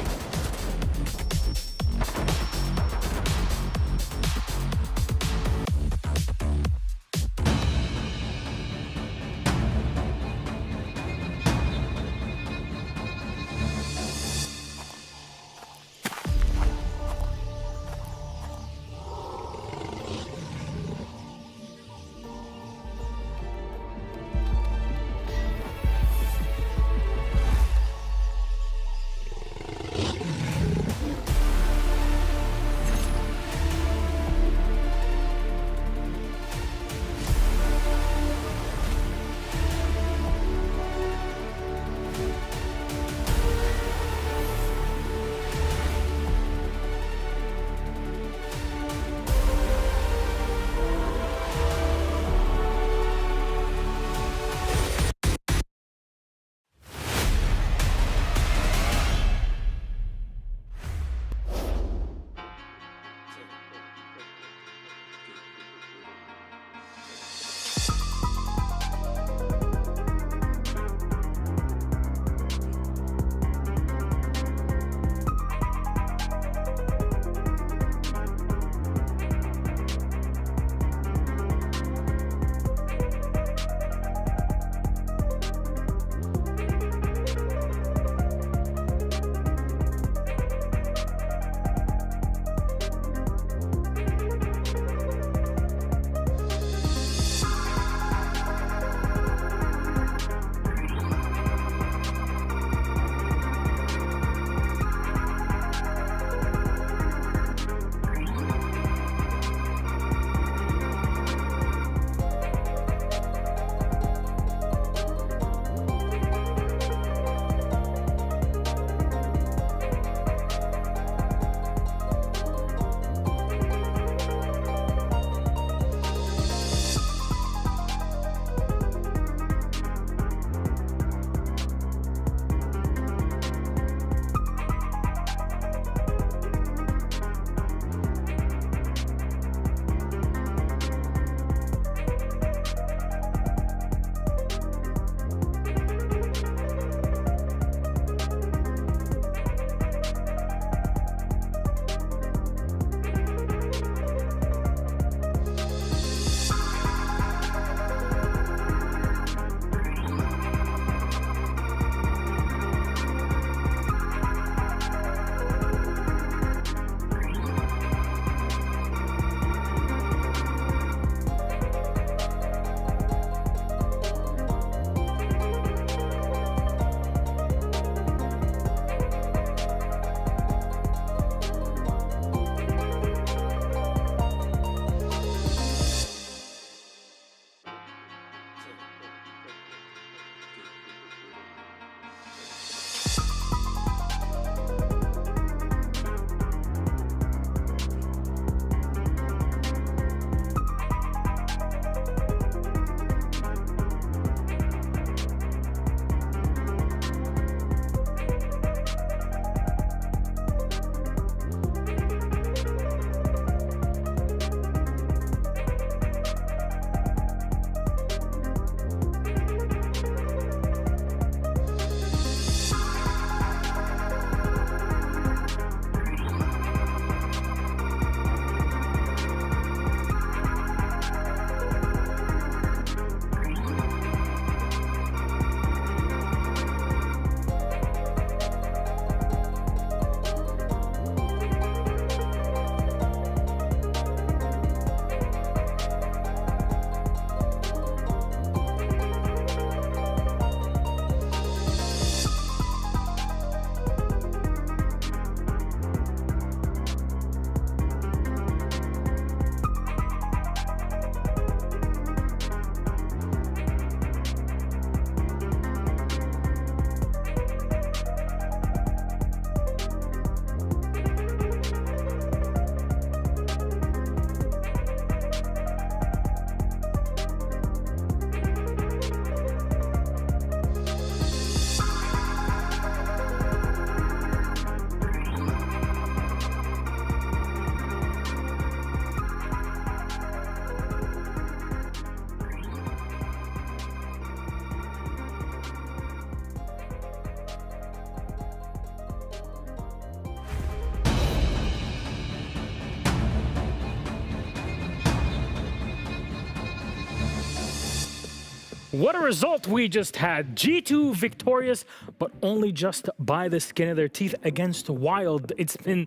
What a result we just had. G2 victorious, but only just by the skin of their teeth against Wild. It's been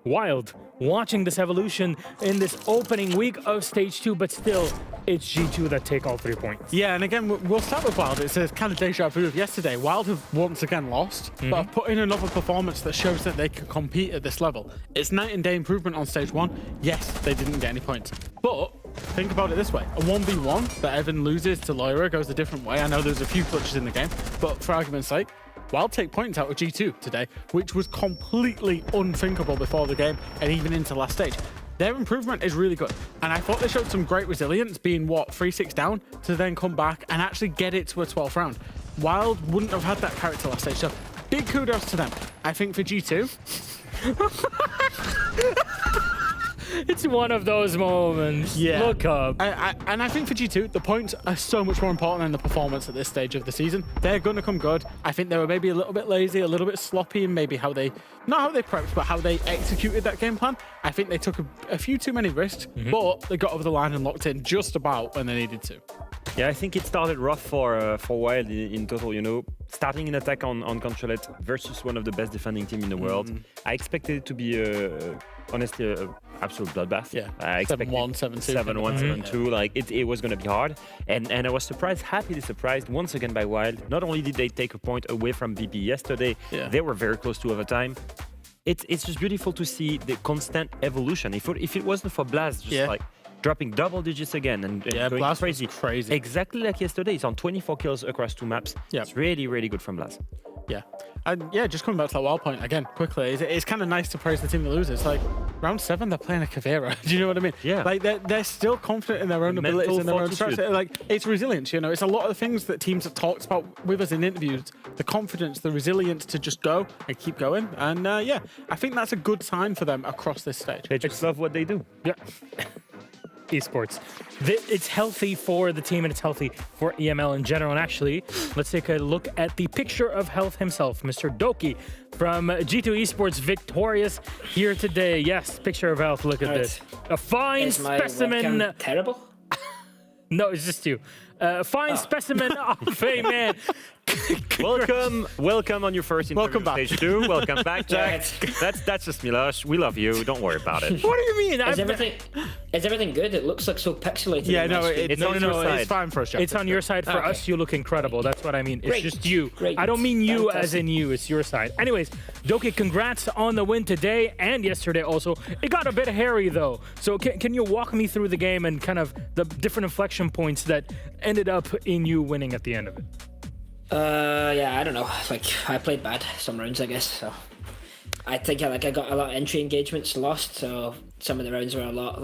wild watching this evolution in this opening week of Stage 2, but still, it's G2 that take all 3 points. Yeah, and again, we'll start with Wild. It's a kind of deja vu of yesterday. Wild have once again lost, but have put in another performance that shows that they can compete at this level. It's night and day improvement on Stage 1. Yes, they didn't get any points, but think about it this way. A 1v1 that Evan loses to Lyra goes a different way. I know there's a few glitches in the game, but for argument's sake, Wild take points out of G2 today, which was completely unthinkable before the game and even into last stage. Their improvement is really good, and I thought they showed some great resilience, being, 3-6 down, to then come back and actually get it to a 12th round. Wild wouldn't have had that character last stage, so big kudos to them. I think for G2... It's one of those moments. Yeah. Look up. And I think for G2, the points are so much more important than the performance at this stage of the season. They're going to come good. I think they were maybe a little bit lazy, a little bit sloppy in maybe how they, not how they prepped, but how they executed that game plan. I think they took a few too many risks, but they got over the line and locked in just about when they needed to. Yeah, I think it started rough for Wild in total, you know. Starting an attack on Controlette versus one of the best defending team in the world. I expected it to be, honestly, an absolute bloodbath. Yeah, I expected 7-1, 7-2. 7-1, 7-2. Like, it was going to be hard. And I was surprised, happily surprised, once again by Wild. Not only did they take a point away from VP yesterday, they were very close to overtime. It's just beautiful to see the constant evolution. If it wasn't for Blast, just like dropping double digits again and going Blast crazy. was crazy. Exactly like yesterday. It's on 24 kills across 2 maps. Yeah. It's really, really good from Blast. Yeah. And yeah, just coming back to that Wild point again, quickly, it's kind of nice to praise the team that loses. Like, round 7, they're playing a Caveira. Do you know what I mean? Yeah. Like, they're still confident in their own abilities and their own strategy. Like, it's resilience, you know? It's a lot of the things that teams have talked about with us in interviews. The confidence, the resilience to just go and keep going. And yeah, I think that's a good sign for them across this stage. They just love what they do. Yeah. Esports. It's healthy for the team and it's healthy for EML in general. And actually, let's take a look at the picture of health himself, Mr. Doki from G2 Esports, victorious here today. Yes, picture of health. Look at this. A fine specimen. Terrible? No, it's just you. Fine specimen of a man. Welcome on your first interview. Welcome back. Stage 2. Welcome back, Jack. That's just Milosh. We love you. Don't worry about it. What do you mean? Is everything good? It looks like so pixelated. Yeah, no, it's on your side. It's fine for us, Jack. It's on your side. For us, you look incredible. That's what I mean. Great. It's just you. Great. I don't mean you Fantastic. as in you. It's your side. Anyways, Doki, congrats on the win today and yesterday also. It got a bit hairy, though. So can you walk me through the game and kind of the different inflection points that ended up in you winning at the end of it? Yeah, I don't know. Like, I played bad some rounds, I guess. So I think I got a lot of entry engagements lost. So some of the rounds were a lot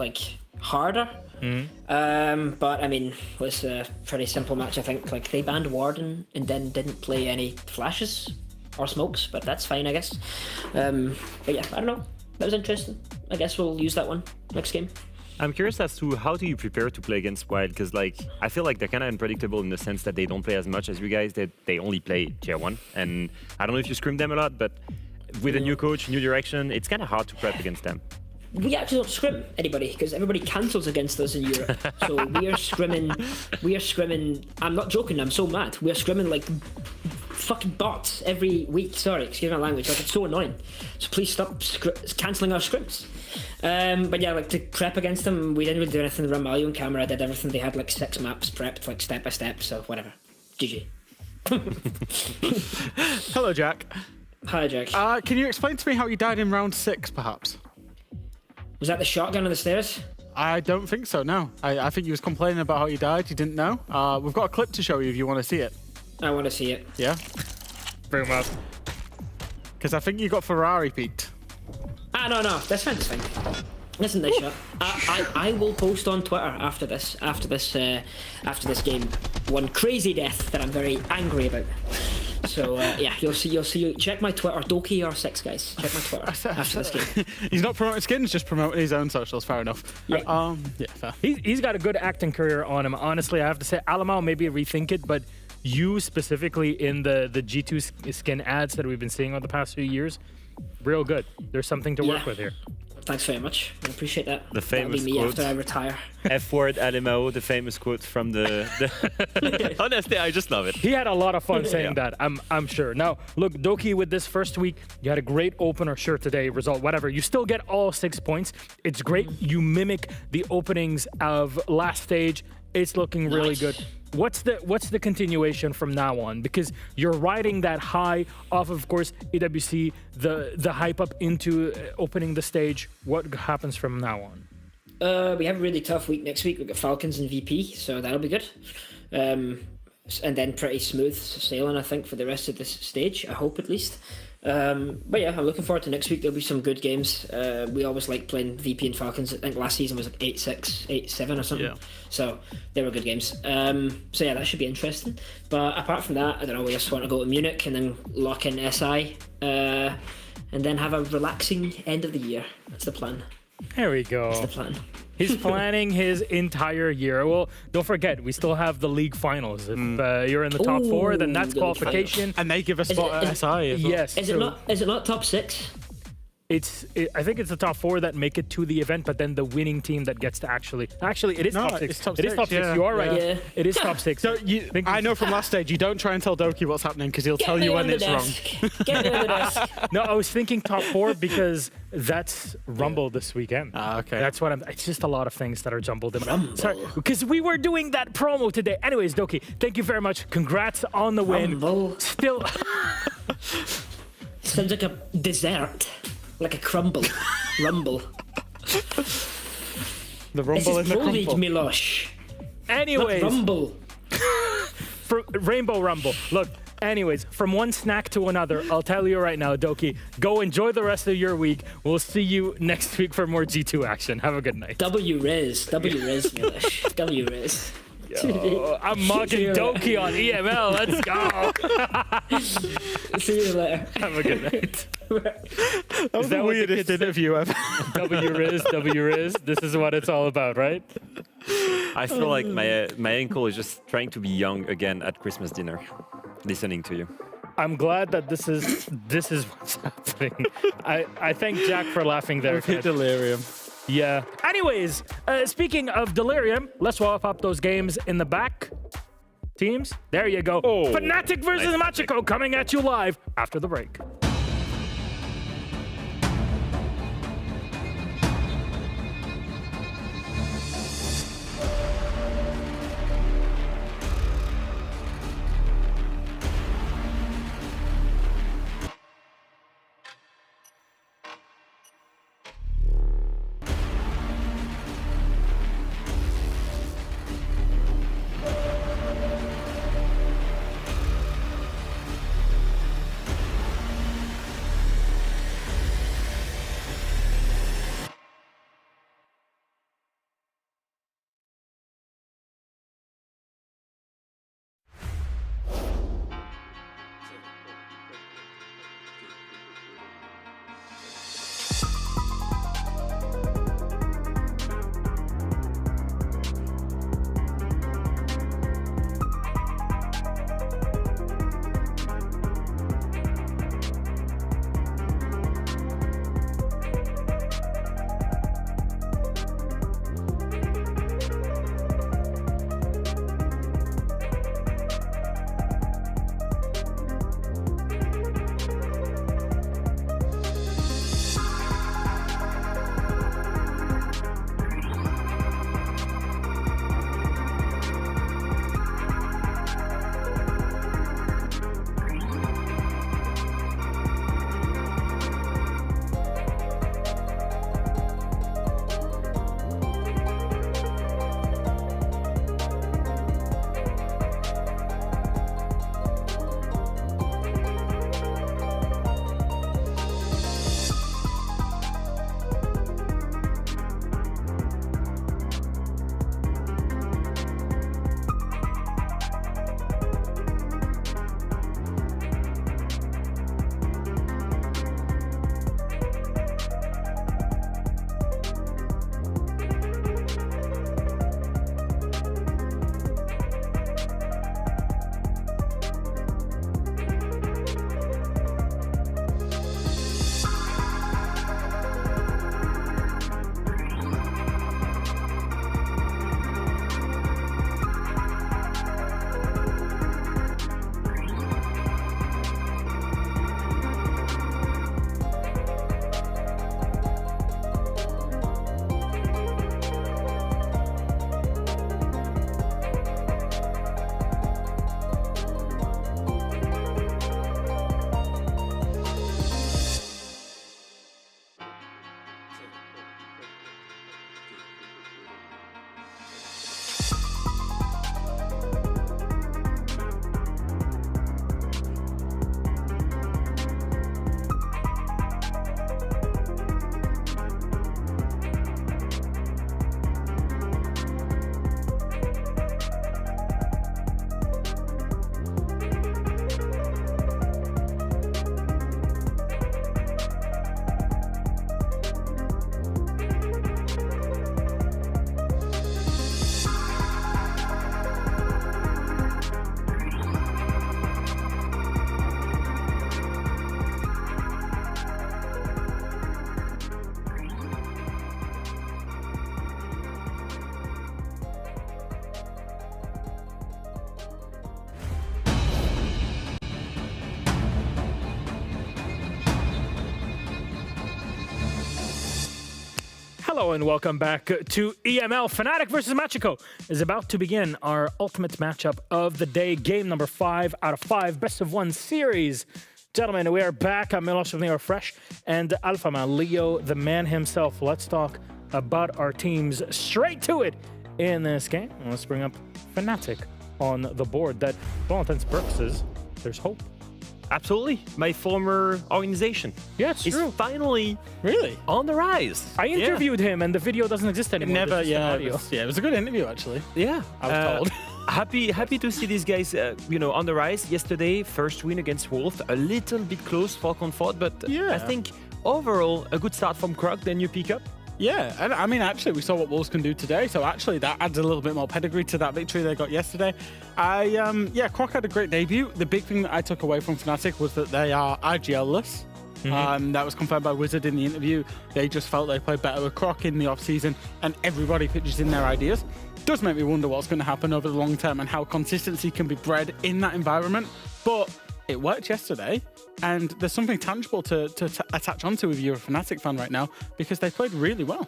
harder. But I mean, it was a pretty simple match. I think they banned Warden and then didn't play any flashes or smokes, but that's fine, I guess. But yeah, I don't know. That was interesting. I guess we'll use that one next game. I'm curious as to how do you prepare to play against Wild, because I feel like they're kind of unpredictable in the sense that they don't play as much as you guys. They only play tier 1, and I don't know if you scrim them a lot, but with a new coach, new direction, it's kind of hard to prep against them. We actually don't scrim anybody because everybody cancels against us in Europe. So we are scrimming. I'm not joking. I'm so mad. We are scrimming like fucking bots every week. Sorry, excuse my language. It's so annoying. So please stop cancelling our scrims. But yeah, to prep against them, we didn't really do anything. Ramalho and Camera did everything. They had 6 maps prepped step by step. So whatever. GG. Hello, Jack. Hi, Jack. Can you explain to me how you died in round 6, perhaps? Was that the shotgun on the stairs? I don't think so, no. I think you was complaining about how you died. You didn't know. We've got a clip to show you if you want to see it. I want to see it. Yeah? Bring him up. Because I think you got Ferrari peaked. No, that's fine, that's fine. Listen, this shot. I will post on Twitter after this game one crazy death that I'm very angry about. So yeah, you'll see. Check my Twitter, Doki6, guys. Check my Twitter after this game. He's not promoting skins, just promoting his own socials. Fair enough. Yeah. Yeah, fair. He's got a good acting career on him. Honestly, I have to say, Alamau, maybe rethink it, but you specifically in the G2 skin ads that we've been seeing over the past few years, real good. There's something to work with here. thanks very much. I appreciate that. The famous That'll be me quote. after I retire. F-word LMAO, the famous quote from the honestly, I just love it. He had a lot of fun saying that, I'm sure. Now, look, Doki, with this first week, you had a great opener, sure, today, result, whatever. You still get all 6 points. It's great. You mimic the openings of last stage. It's looking really good. What's the continuation from now on? Because you're riding that high off, of course, EWC, the hype up into opening the stage. What happens from now on? We have a really tough week next week. We've got Falcons and VP, so that'll be good. And then pretty smooth sailing, I think, for the rest of this stage. I hope, at least. But yeah, I'm looking forward to next week. There'll be some good games. We always like playing VP and Falcons. I think last season was like 8-6, 8-7 or something. Yeah. So they were good games. So yeah, that should be interesting. But apart from that, I don't know, we just want to go to Munich and then lock in SI. And then have a relaxing end of the year. That's the plan. There we go. That's the plan. He's planning his entire year. Well, don't forget, we still have the league finals. If you're in the top 4, then that's the league qualification. And they give a spot at SI as well. Yes. Is it not top 6? I think it's the top 4 that make it to the event, but then the winning team that gets to actually it is top 6. It's top It is 6, top 6. yeah. You are right. Yeah. It is top 6. So I know from last stage, you don't try and tell Doki what's happening because he'll tell you when it's wrong. Get me on the desk. No, I was thinking top 4 because that's Rumble this weekend. Okay. That's what it's just a lot of things that are jumbled in. Sorry, because we were doing that promo today. Anyways, Doki, thank you very much. Congrats on the win. Rumble. Still. Sounds like a dessert. Like a crumble. Rumble. The rumble in the crumble. Milosh. Anyways. Not rumble. Rainbow Rumble. Look, anyways, from one snack to another, I'll tell you right now, Doki, go enjoy the rest of your week. We'll see you next week for more G2 action. Have a good night. W-Riz, Milosh. W-Riz. Yo, I'm mocking Doki on EML. Let's go. See you later. Have a good night. That was the weirdest interview ever. W-Riz. This is what it's all about, right? I feel like my ankle is just trying to be young again at Christmas dinner, listening to you. I'm glad that this is what's happening. I thank Jack for laughing there. Hit delirium. Yeah. Anyways, speaking of delirium, let's swap up those games in the back. Teams, there you go. Oh, Fnatic versus Machiko coming at you live after the break. Hello and welcome back to EML. Fnatic versus Machiko is about to begin our ultimate matchup of the day. Game number 5 out of 5, best of 1 series. Gentlemen, we are back. I'm Milos with Neo Fresh and Alpha Man, Leo, the man himself. Let's talk about our teams straight to it in this game. Let's bring up Fnatic on the board. That, for all intents and purposes, there's hope. Absolutely. My former organization. Yeah, it's true. Finally really on the rise. I interviewed him and the video doesn't exist anymore. Never, yeah. It was a good interview, actually. Yeah. I was told. Happy to see these guys, on the rise. Yesterday, first win against Wolf. A little bit close for comfort, but I think overall, a good start from Croc, then you pick up. Yeah, and I mean, actually, we saw what Wolves can do today, so actually that adds a little bit more pedigree to that victory they got yesterday. Croc had a great debut. The big thing that I took away from Fnatic was that they are IGL-less. That was confirmed by Wizard in the interview. They just felt they played better with Croc in the off-season, and everybody pitches in their ideas. Does make me wonder what's going to happen over the long term and how consistency can be bred in that environment, but it worked yesterday. And there's something tangible to attach onto if you're a Fnatic fan right now, because they played really well.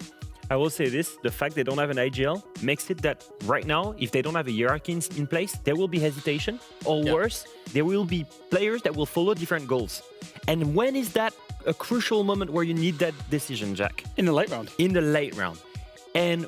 I will say this, the fact they don't have an IGL makes it that right now, if they don't have a hierarchy in place, there will be hesitation, or worse, there will be players that will follow different goals. And when is that a crucial moment where you need that decision, Jack? In the late round. In the late round. And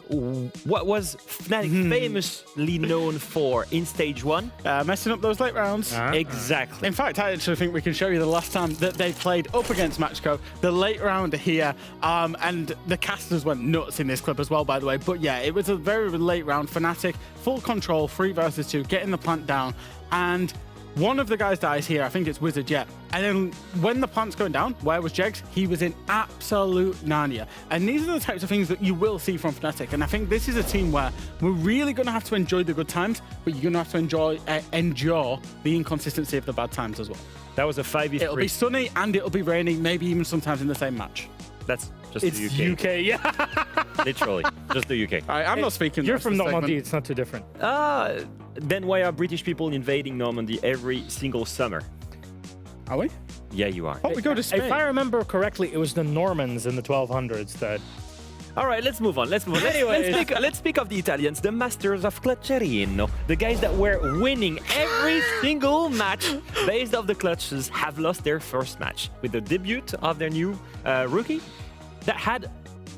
what was Fnatic famously known for in stage 1? Messing up those late rounds. Exactly. In fact, I actually think we can show you the last time that they played up against Machiko, the late round here, and the casters went nuts in this clip as well, by the way. But yeah, it was a very late round. Fnatic, full control, 3 versus 2, getting the plant down, and one of the guys dies here. I think it's Wizard, yeah. And then when the plant's going down, where was Jegs? He was in absolute Narnia. And these are the types of things that you will see from Fnatic. And I think this is a team where we're really going to have to enjoy the good times, but you're going to have to endure the inconsistency of the bad times as well. That was a 5v3. It'll be sunny and it'll be rainy, maybe even sometimes in the same match. That's just it's the UK, yeah. Literally, just the UK. I'm not speaking. You're from Normandy, it's not too different. Then why are British people invading Normandy every single summer? Are we? Yeah, you are. Oh, we go to Spain. If I remember correctly, it was the Normans in the 1200s that... All right, let's move on. Anyway, let's speak of the Italians, the masters of Clutcherino. The guys that were winning every single match based off the clutches have lost their first match with the debut of their new rookie that had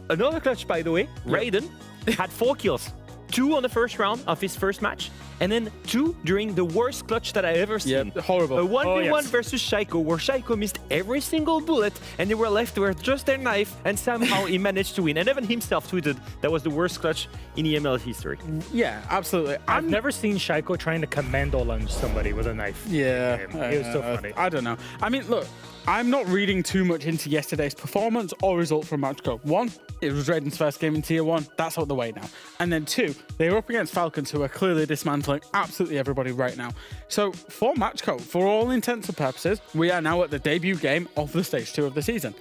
another clutch, by the way. Raiden had 4 kills. 2 on the first round of his first match, and then 2 during the worst clutch that I ever seen. Horrible. A 1v1 versus Shaiko, where Shaiko missed every single bullet, and they were left with just their knife, and somehow he managed to win. And even himself tweeted that was the worst clutch in EML history. Yeah, absolutely. I've never seen Shaiko trying to commando lunge somebody with a knife. Yeah. It was so funny. I don't know. I mean, look, I'm not reading too much into yesterday's performance or result from Machiko. 1, it was Raiden's first game in Tier 1. That's out the way now. And then 2, they were up against Falcons, who are clearly dismantling absolutely everybody right now. So for Machiko, for all intents and purposes, we are now at the debut game of the Stage 2 of the season.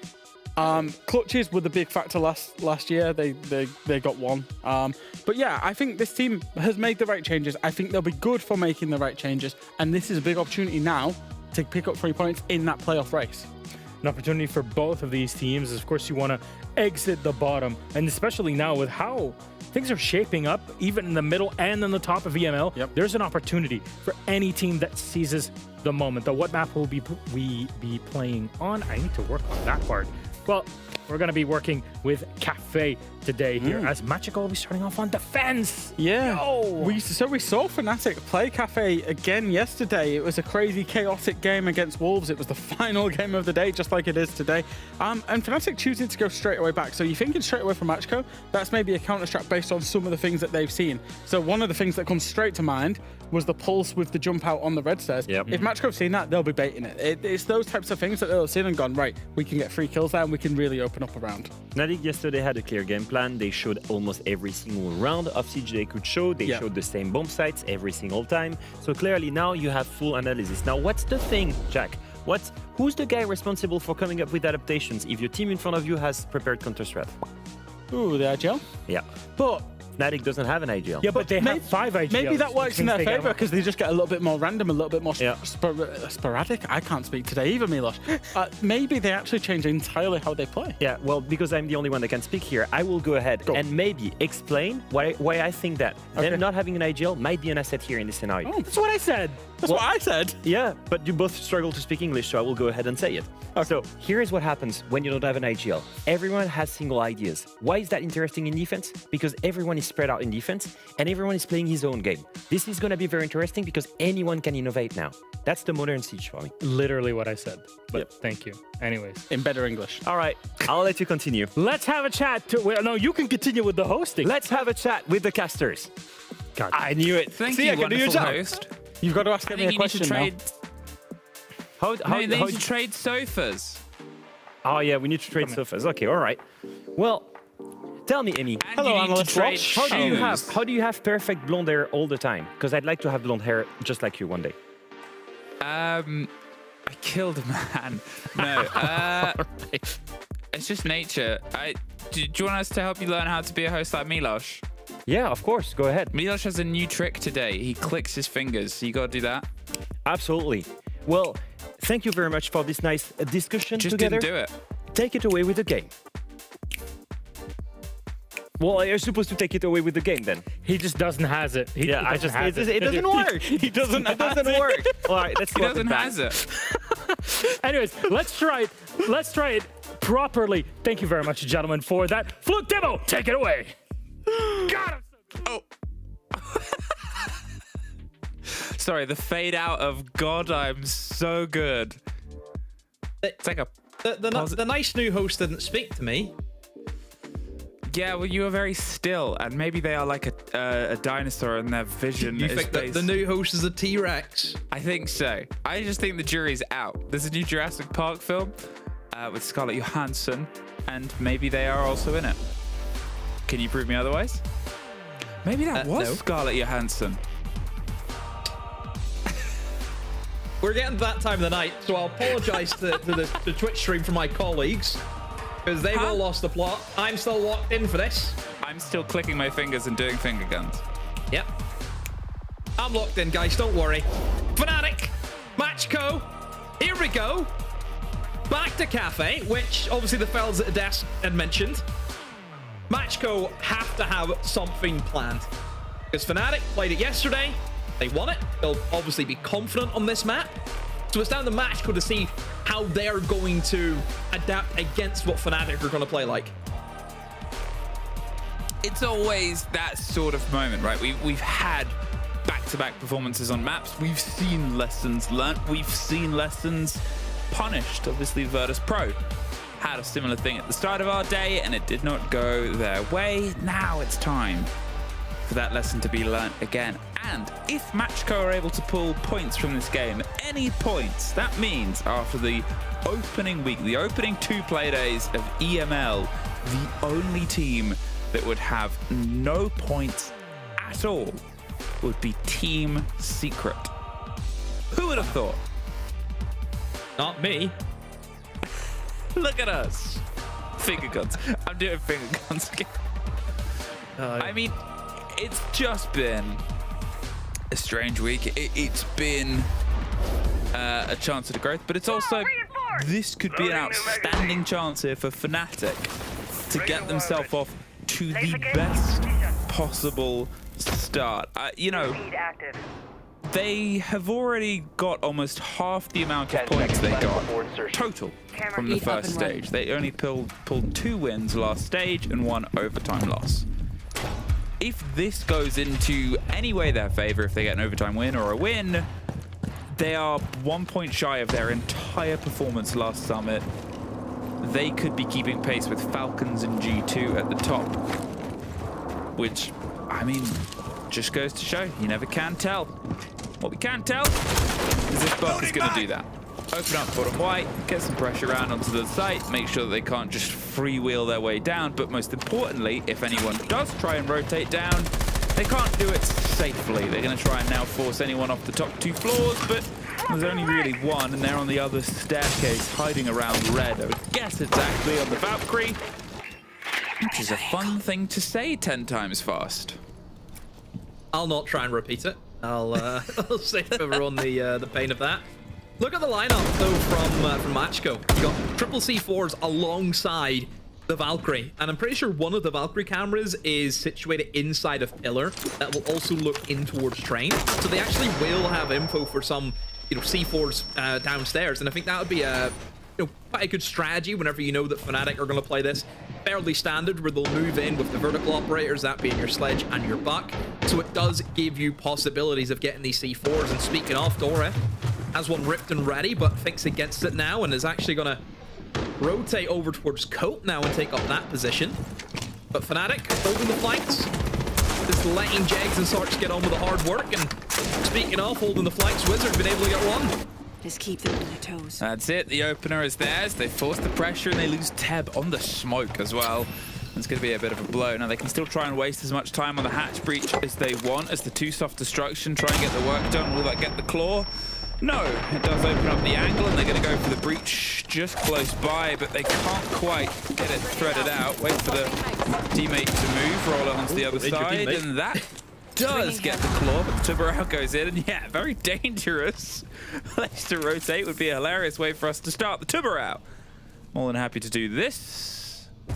Clutches were the big factor last year. They got 1. But yeah, I think this team has made the right changes. I think they'll be good for making the right changes. And this is a big opportunity now to pick up 3 points in that playoff race. An opportunity for both of these teams. Of course, you want to exit the bottom, and especially now with how things are shaping up, even in the middle and in the top of EML, there's an opportunity for any team that seizes the moment. Though, what map will we be playing on? I need to work on that part. Well, we're going to be working with Cafe today here, as Machiko will be starting off on defense. Yeah. We saw Fnatic play Cafe again yesterday. It was a crazy, chaotic game against Wolves. It was the final game of the day, just like it is today. And Fnatic choosing to go straight away back. So you're thinking straight away from Machiko, that's maybe a counter-strat based on some of the things that they've seen. So one of the things that comes straight to mind was the pulse with the jump out on the red stairs. If Machiko have seen that, they'll be baiting it. It's those types of things that they'll have seen and gone, right, we can get 3 kills there and we can really open up a round. Fnatic yesterday had a clear game plan. They showed almost every single round of siege they could show. They showed the same bomb sites every single time. So clearly now you have full analysis. Now what's the thing, Jack? Who's the guy responsible for coming up with adaptations if your team in front of you has prepared counter-strat? Ooh, the IGL? Yeah. But Fnatic doesn't have an IGL. Yeah, but they have 5 IGLs. Maybe that works in their They got- favor because they just get a little bit more random, a little bit more sporadic. I can't speak today either, Milos. Maybe they actually change entirely how they play. Yeah, well, because I'm the only one that can speak here, I will go ahead and maybe explain why I think that them not having an IGL might be an asset here in this scenario. Oh, that's what I said. That's what I said. Yeah, but you both struggle to speak English, so I will go ahead and say it. So here is what happens when you don't have an IGL. Everyone has single ideas. Why is that interesting in defense? Because everyone is spread out in defense and everyone is playing his own game. This is going to be very interesting because anyone can innovate now. That's the modern Siege for me. Literally what I said. But thank you. Anyways. In better English. All right, I'll let you continue. Let's have a chat. No, you can continue with the hosting. Let's have a chat with the casters. God, I knew it. Thank See, you, I can do your wonderful job. host. You've got to ask I me a think you need to question now. trade. How They need to trade sofas. Oh yeah, we need to trade sofas. Okay, all right. Well, tell me, Emmy. And you need to trade How shoes. do you have perfect blonde hair all the time? Because I'd like to have blonde hair just like you one day. I killed a man. No, it's just nature. Do you want us to help you learn how to be a host like Milos? Yeah, of course. Go ahead. Milos has a new trick today. He clicks his fingers. So you got to do that. Absolutely. Well, thank you very much for this nice discussion Just together. didn't do it. Take it away with the game. Well, you're supposed to take it away with the game then. He just doesn't has it. It doesn't work. It doesn't work. All right, let's He go doesn't back. has it. Anyways, let's try it. Let's try it properly. Thank you very much, gentlemen, for that fluke demo. Take it away. Got him. Oh. Sorry, the fade out of God, I'm so good. It's like a the nice new host didn't speak to me. Yeah, well, you are very still, and maybe they are like a dinosaur, and their vision You is think that based... the new host is a T-Rex? I think so. I just think the jury's out. There's a new Jurassic Park film with Scarlett Johansson, and maybe they are also in it. Can you prove me otherwise? Maybe that was no. Scarlett Johansson. We're getting to that time of the night, so I'll apologise to the Twitch stream for my colleagues, because they've all lost the plot. I'm still locked in for this. I'm still clicking my fingers and doing finger guns. Yep. I'm locked in, guys, don't worry. Fnatic, Matchco, here we go. Back to Cafe, which obviously the fellas at the desk had mentioned. Matchco have to have something planned, because Fnatic played it yesterday. They won it. They'll obviously be confident on this map. So it's down to Matchco to see how they're going to adapt against what Fnatic are going to play like. It's always that sort of moment, right? We've had back-to-back performances on maps. We've seen lessons learnt. We've seen lessons punished. Obviously, Virtus Pro had a similar thing at the start of our day, and it did not go their way. Now it's time for that lesson to be learnt again. And if Matchco are able to pull points from this game, any points, that means after the opening week, the opening 2 play days of EML, the only team that would have no points at all would be Team Secret. Who would have thought? Not me. Look at us. Finger guns. I'm doing finger guns again. I mean, it's just been a strange week. It's been a chance at growth, but it's also, this could be an outstanding chance here for Fnatic to get themselves off to the best possible start. You know, they have already got almost half the amount of points they got total from the first stage. They only pulled 2 wins last stage and 1 overtime loss. If this goes into any way their favor, if they get an overtime win or a win, they are 1 point shy of their entire performance last summit. They could be keeping pace with Falcons and G2 at the top, which, I mean, just goes to show you never can tell. What we can tell is if Buck is going to do that. Open up bottom white, get some pressure around onto the site, make sure that they can't just freewheel their way down, but most importantly, if anyone does try and rotate down, they can't do it safely. They're going to try and now force anyone off the top 2 floors, but there's only really one, and they're on the other staircase hiding around red. I would guess it's actually on the Valkyrie. Which is a fun thing to say 10 times fast. I'll not try and repeat it. I'll save everyone the pain of that. Look at the lineup though from Matchco. You got triple C4s alongside the Valkyrie, and I'm pretty sure one of the Valkyrie cameras is situated inside of Pillar that will also look in towards Train. So they actually will have info for some, C4s downstairs, and I think that would be a quite a good strategy whenever you know that Fnatic are going to play this fairly standard, where they'll move in with the vertical operators, that being your Sledge and your Buck. So it does give you possibilities of getting these C4s. And speaking of, Dora has one ripped and ready, but thinks against it now and is actually going to rotate over towards Cope now and take up that position. But Fnatic holding the flanks, just letting Jegs and Sarks get on with the hard work. And speaking of holding the flanks, Wizard been able to get one. Just keep them on their toes. That's it. The opener is theirs. They force the pressure and they lose Teb on the smoke as well. It's going to be a bit of a blow. Now they can still try and waste as much time on the hatch breach as they want, as the two soft destruction try and get the work done. Will that get the claw? No, it does open up the angle and they're going to go for the breach just close by, but they can't quite get it threaded out. Wait for the teammate to move, roll it onto the other side, and that does get the claw, but the Tubarão goes in, and yeah, very dangerous. Place to rotate would be a hilarious way for us to start the Tubarão. More than happy to do this. I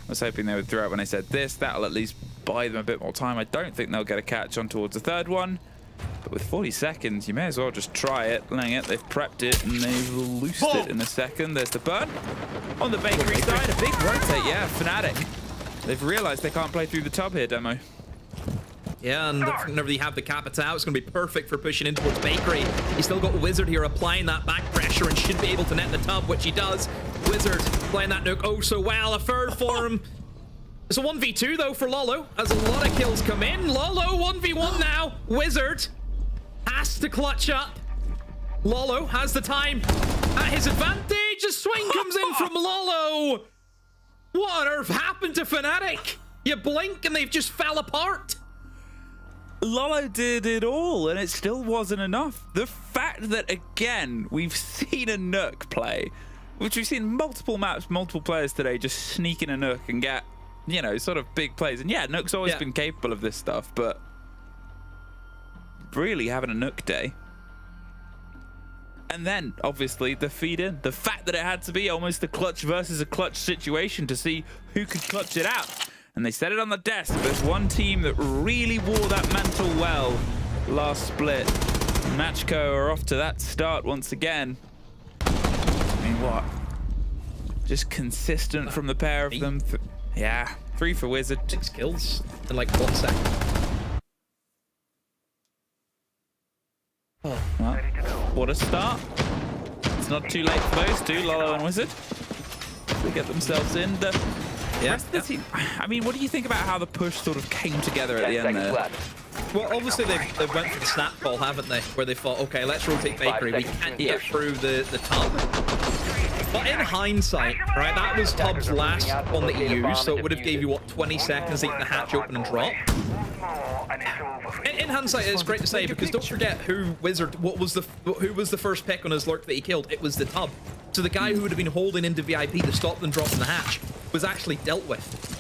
was hoping they would throw it when I said this. That'll at least buy them a bit more time. I don't think they'll get a catch on towards the third one. But with 40 seconds, you may as well just try it. They've prepped it and they've loosed it in a second. There's the burn. On the bakery side, a big rotate. Yeah, Fnatic. They've realized they can't play through the tub here, Demo. Yeah, and whenever you have the Capitao, it's going to be perfect for pushing in towards Bakery. He's still got Wizard here applying that back pressure and should be able to net the tub, which he does. Wizard playing that nuke oh so well. A third for him. It's a 1v2 though for Lolo, as a lot of kills come in. Lolo 1v1 now. Wizard has to clutch up. Lolo has the time at his advantage. A swing comes in from Lolo. What on earth happened to Fnatic? You blink and they've just fell apart. Lolo did it all and it still wasn't enough. The fact that, again, we've seen a Nook play, which we've seen multiple maps, multiple players today just sneak in a Nook and get, you know, sort of big plays. And yeah, Nook's always been capable of this stuff, but really having a Nook day. And then, obviously, the feed in. The fact that it had to be almost a clutch versus a clutch situation to see who could clutch it out. And they set it on the desk. There's one team that really wore that mantle well last split. Matchco are off to that start once again. I mean, what? Just consistent from the pair of them. Yeah, 3 for Wizard. 6 kills in like 1 second. Oh, well, what a start. It's not too late for those two, Lolo and Wizard. They get themselves in. The rest of the team, I mean, what do you think about how the push sort of came together at the end there? Well, obviously they went for the snap call, haven't they? Where they thought, okay, let's rotate Bakery. We can't get through the tub. But in hindsight, right, that was Tub's last on the EU, so it would have gave you, what, 20 seconds to get the hatch open and drop. In hindsight, it's great to say, because don't forget who Wizard, who was the first pick on his lurk that he killed. It was the Tub. So the guy who would have been holding into VIP to stop them dropping the hatch was actually dealt with.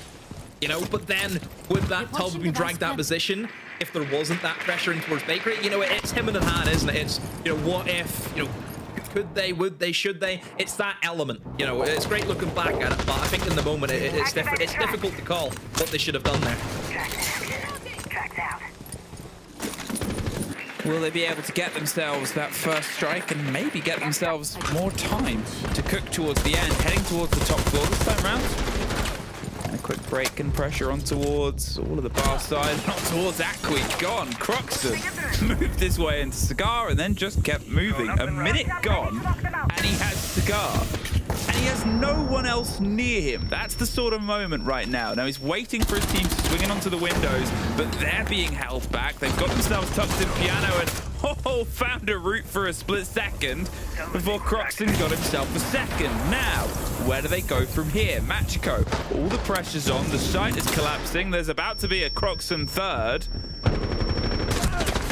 You know, but then would that Tub have been dragged that position if there wasn't that pressure in towards Bakery? You know, it's him and the hand, isn't it? It's, you know, what if, you know, could they, would they, should they? It's that element. You know, it's great looking back at it, but I think in the moment it's difficult to call what they should have done there. Will they be able to get themselves that first strike and maybe get themselves more time to cook towards the end, heading towards the top floor this time round? And a quick break and pressure on towards all of the bar side, not towards Aqui, gone. Croxton moved his way into Cigar and then just kept moving. A minute gone and he has Cigar. And he has no one else near him. That's the sort of moment right now. Now he's waiting for his team to swing in onto the windows, but they're being held back. They've got themselves tucked in piano and found a route for a split second before Croxton got himself a second. Now, where do they go from here? Matchco, all the pressure's on. The site is collapsing. There's about to be a Croxton third.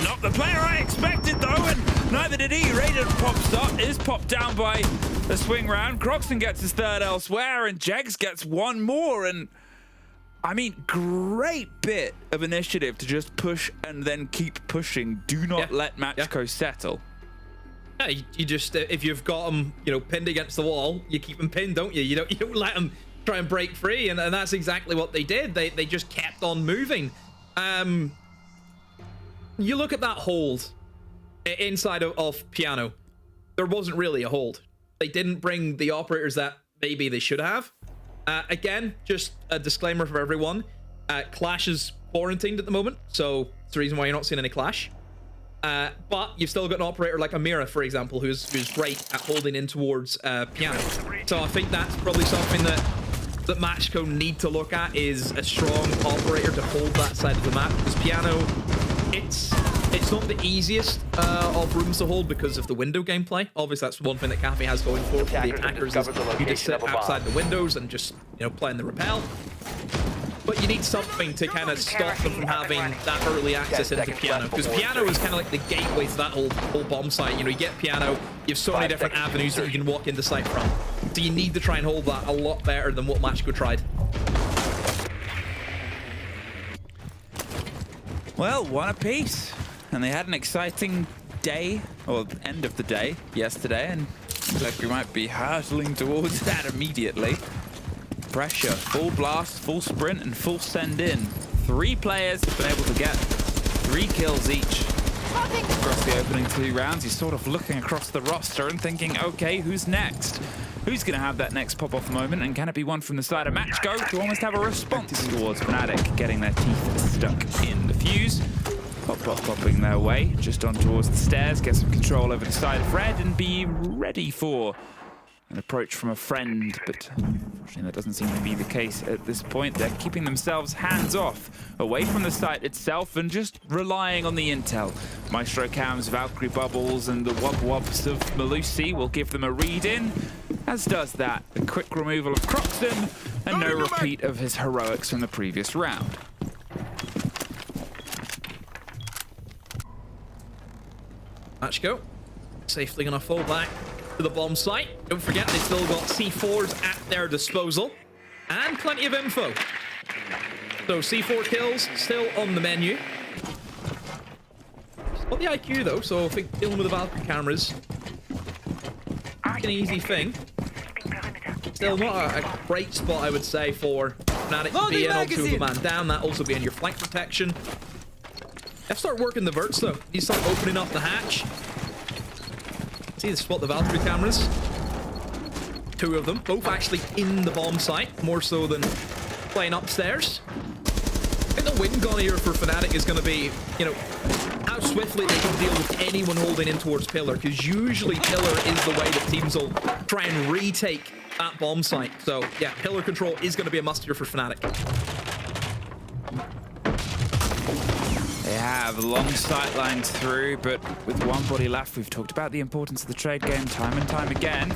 Not the player I expected, though, and Neither did he. Raiden pops up, is popped down by the swing round. Croxton gets his third elsewhere, and Jegs gets one more. And I mean, great bit of initiative to just push and then keep pushing. Do not let Matchco settle. Yeah, you just if you've got them, you know, pinned against the wall, you keep them pinned, don't you? You don't let them try and break free, and that's exactly what they did. They just kept on moving. You look at that hold inside of Piano. There wasn't really a hold. They didn't bring the operators that maybe they should have. Again, just a disclaimer for everyone. Clash is quarantined at the moment, so it's the reason why you're not seeing any Clash. But you've still got an operator like Amira, for example, who's great at holding in towards Piano. So I think that's probably something that Matchco need to look at, is a strong operator to hold that side of the map. Because Piano, it's not the easiest of rooms to hold because of the window gameplay. Obviously, that's one thing that Cafe has going for the attackers. Is you just sit outside the windows and just, you know, play in the rappel. But you need something to kind of stop them from having that early access into Piano, because Piano is kind of like the gateway to that whole bomb site. You know, you get Piano, you have so many different avenues that you can walk into site from. So you need to try and hold that a lot better than what Matchco tried. Well, one apiece, and they had an exciting day, or end of the day, yesterday, and looks like we might be hurtling towards that immediately. Pressure, full blast, full sprint, and full send in. 3 players have been able to get 3 kills each across the opening 2 rounds. He's sort of looking across the roster and thinking, okay, who's next? Who's going to have that next pop-off moment? And can it be one from the side of Matchco to almost have a response towards Fnatic, getting their teeth stuck in the fuse? Popping their way just on towards the stairs, get some control over the side of Red, and be ready for an approach from a friend, but unfortunately that doesn't seem to be the case at this point. They're keeping themselves hands off, away from the site itself, and just relying on the intel. Maestro Cam's Valkyrie bubbles and the wobs of Malusi will give them a read in, as does that. A quick removal of Croxton, and no repeat of his heroics from the previous round. Matchco safely gonna fall back to the bomb site. Don't forget, they've still got C4s at their disposal and plenty of info. So C4 kills still on the menu. Got the IQ though, so I think dealing with the Valkyrie cameras not an easy thing. Still not a great spot, I would say, for Fnatic being able to move a man down. That also being your flank protection. They have to start working the verts though. You start opening up the hatch. See, spot the Valkyrie cameras. 2 of them, both actually in the bomb site, more so than playing upstairs. I think the win gun here for Fnatic is going to be, you know, how swiftly they can deal with anyone holding in towards Pillar, because usually Pillar is the way that teams will try and retake that bomb site. So, yeah, Pillar control is going to be a must here for Fnatic. They have long sight lines through, but with one body left, we've talked about the importance of the trade game time and time again.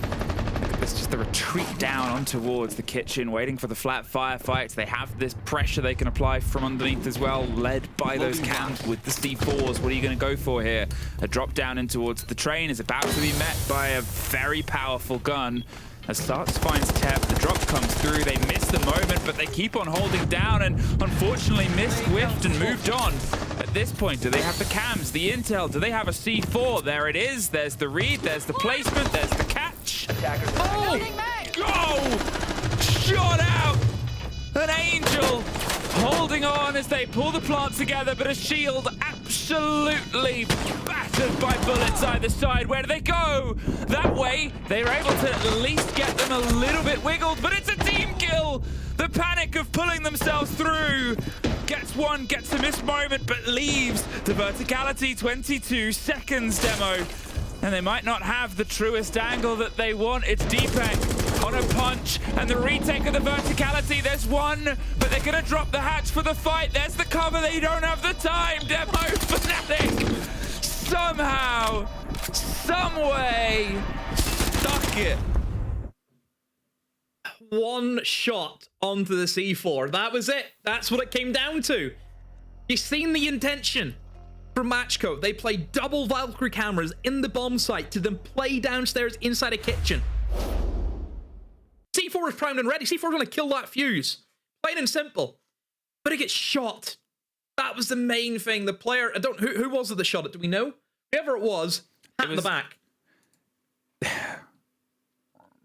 It's just the retreat down on towards the kitchen, waiting for the flat firefights. They have this pressure they can apply from underneath as well, led by those cams with the C4s. What are you going to go for here? A drop down in towards the train is about to be met by a very powerful gun. As Starts finds Teb, the drop comes through. They miss the moment, but they keep on holding down and unfortunately missed, whiffed, and moved on. At this point, do they have the cams, the intel? Do they have a C4? There it is. There's the read, there's the placement, there's the catch. Oh! Oh! Shot out! An Angel holding on as they pull the plant together, but a shield absolutely battered by bullets either side. Where do they go? That way, they were able to at least get them a little bit wiggled, but it's a team kill! The panic of pulling themselves through. Gets one, gets a missed moment, but leaves the verticality. 22 seconds demo. And they might not have the truest angle that they want. It's Deepak on a punch, and the retake of the verticality. There's one, but they're gonna drop the hatch for the fight. There's the cover. They don't have the time. Demo Fnatic somehow, some way, stuck it. One shot onto the C4. That was it. That's what it came down to. You've seen the intention. from Matchco. They play double Valkyrie cameras in the bomb site to then play downstairs inside a kitchen. C4 is primed and ready. C4 is going to kill that fuse. Plain and simple. But it gets shot. That was the main thing. The player, who was it that shot it? Do we know? Whoever it was, in the back.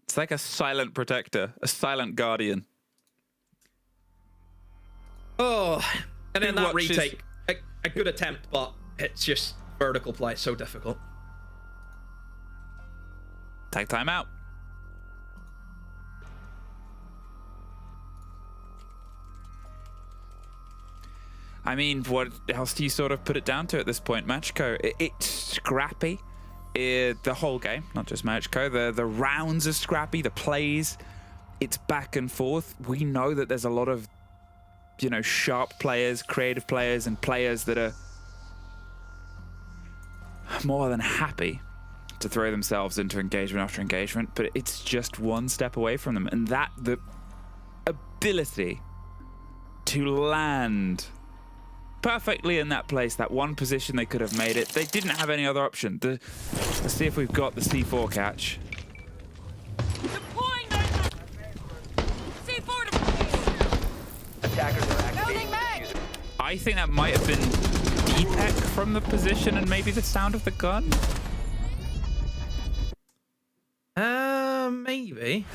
It's like a silent protector, a silent guardian. Oh, and then that retake. A good attempt, but it's just vertical play. So difficult. Take time out. I mean, what else do you sort of put it down to at this point? Matchco, it's scrappy. The whole game, not just Matchco. The rounds are scrappy. The plays, it's back and forth. We know that there's a lot of, you know, sharp players, creative players, and players that are more than happy to throw themselves into engagement after engagement, but it's just one step away from them. And that, the ability to land perfectly in that place, that one position they could have made it. They didn't have any other option. Let's see if we've got the C4 catch. I think that might have been Deepak from the position and maybe the sound of the gun. Maybe.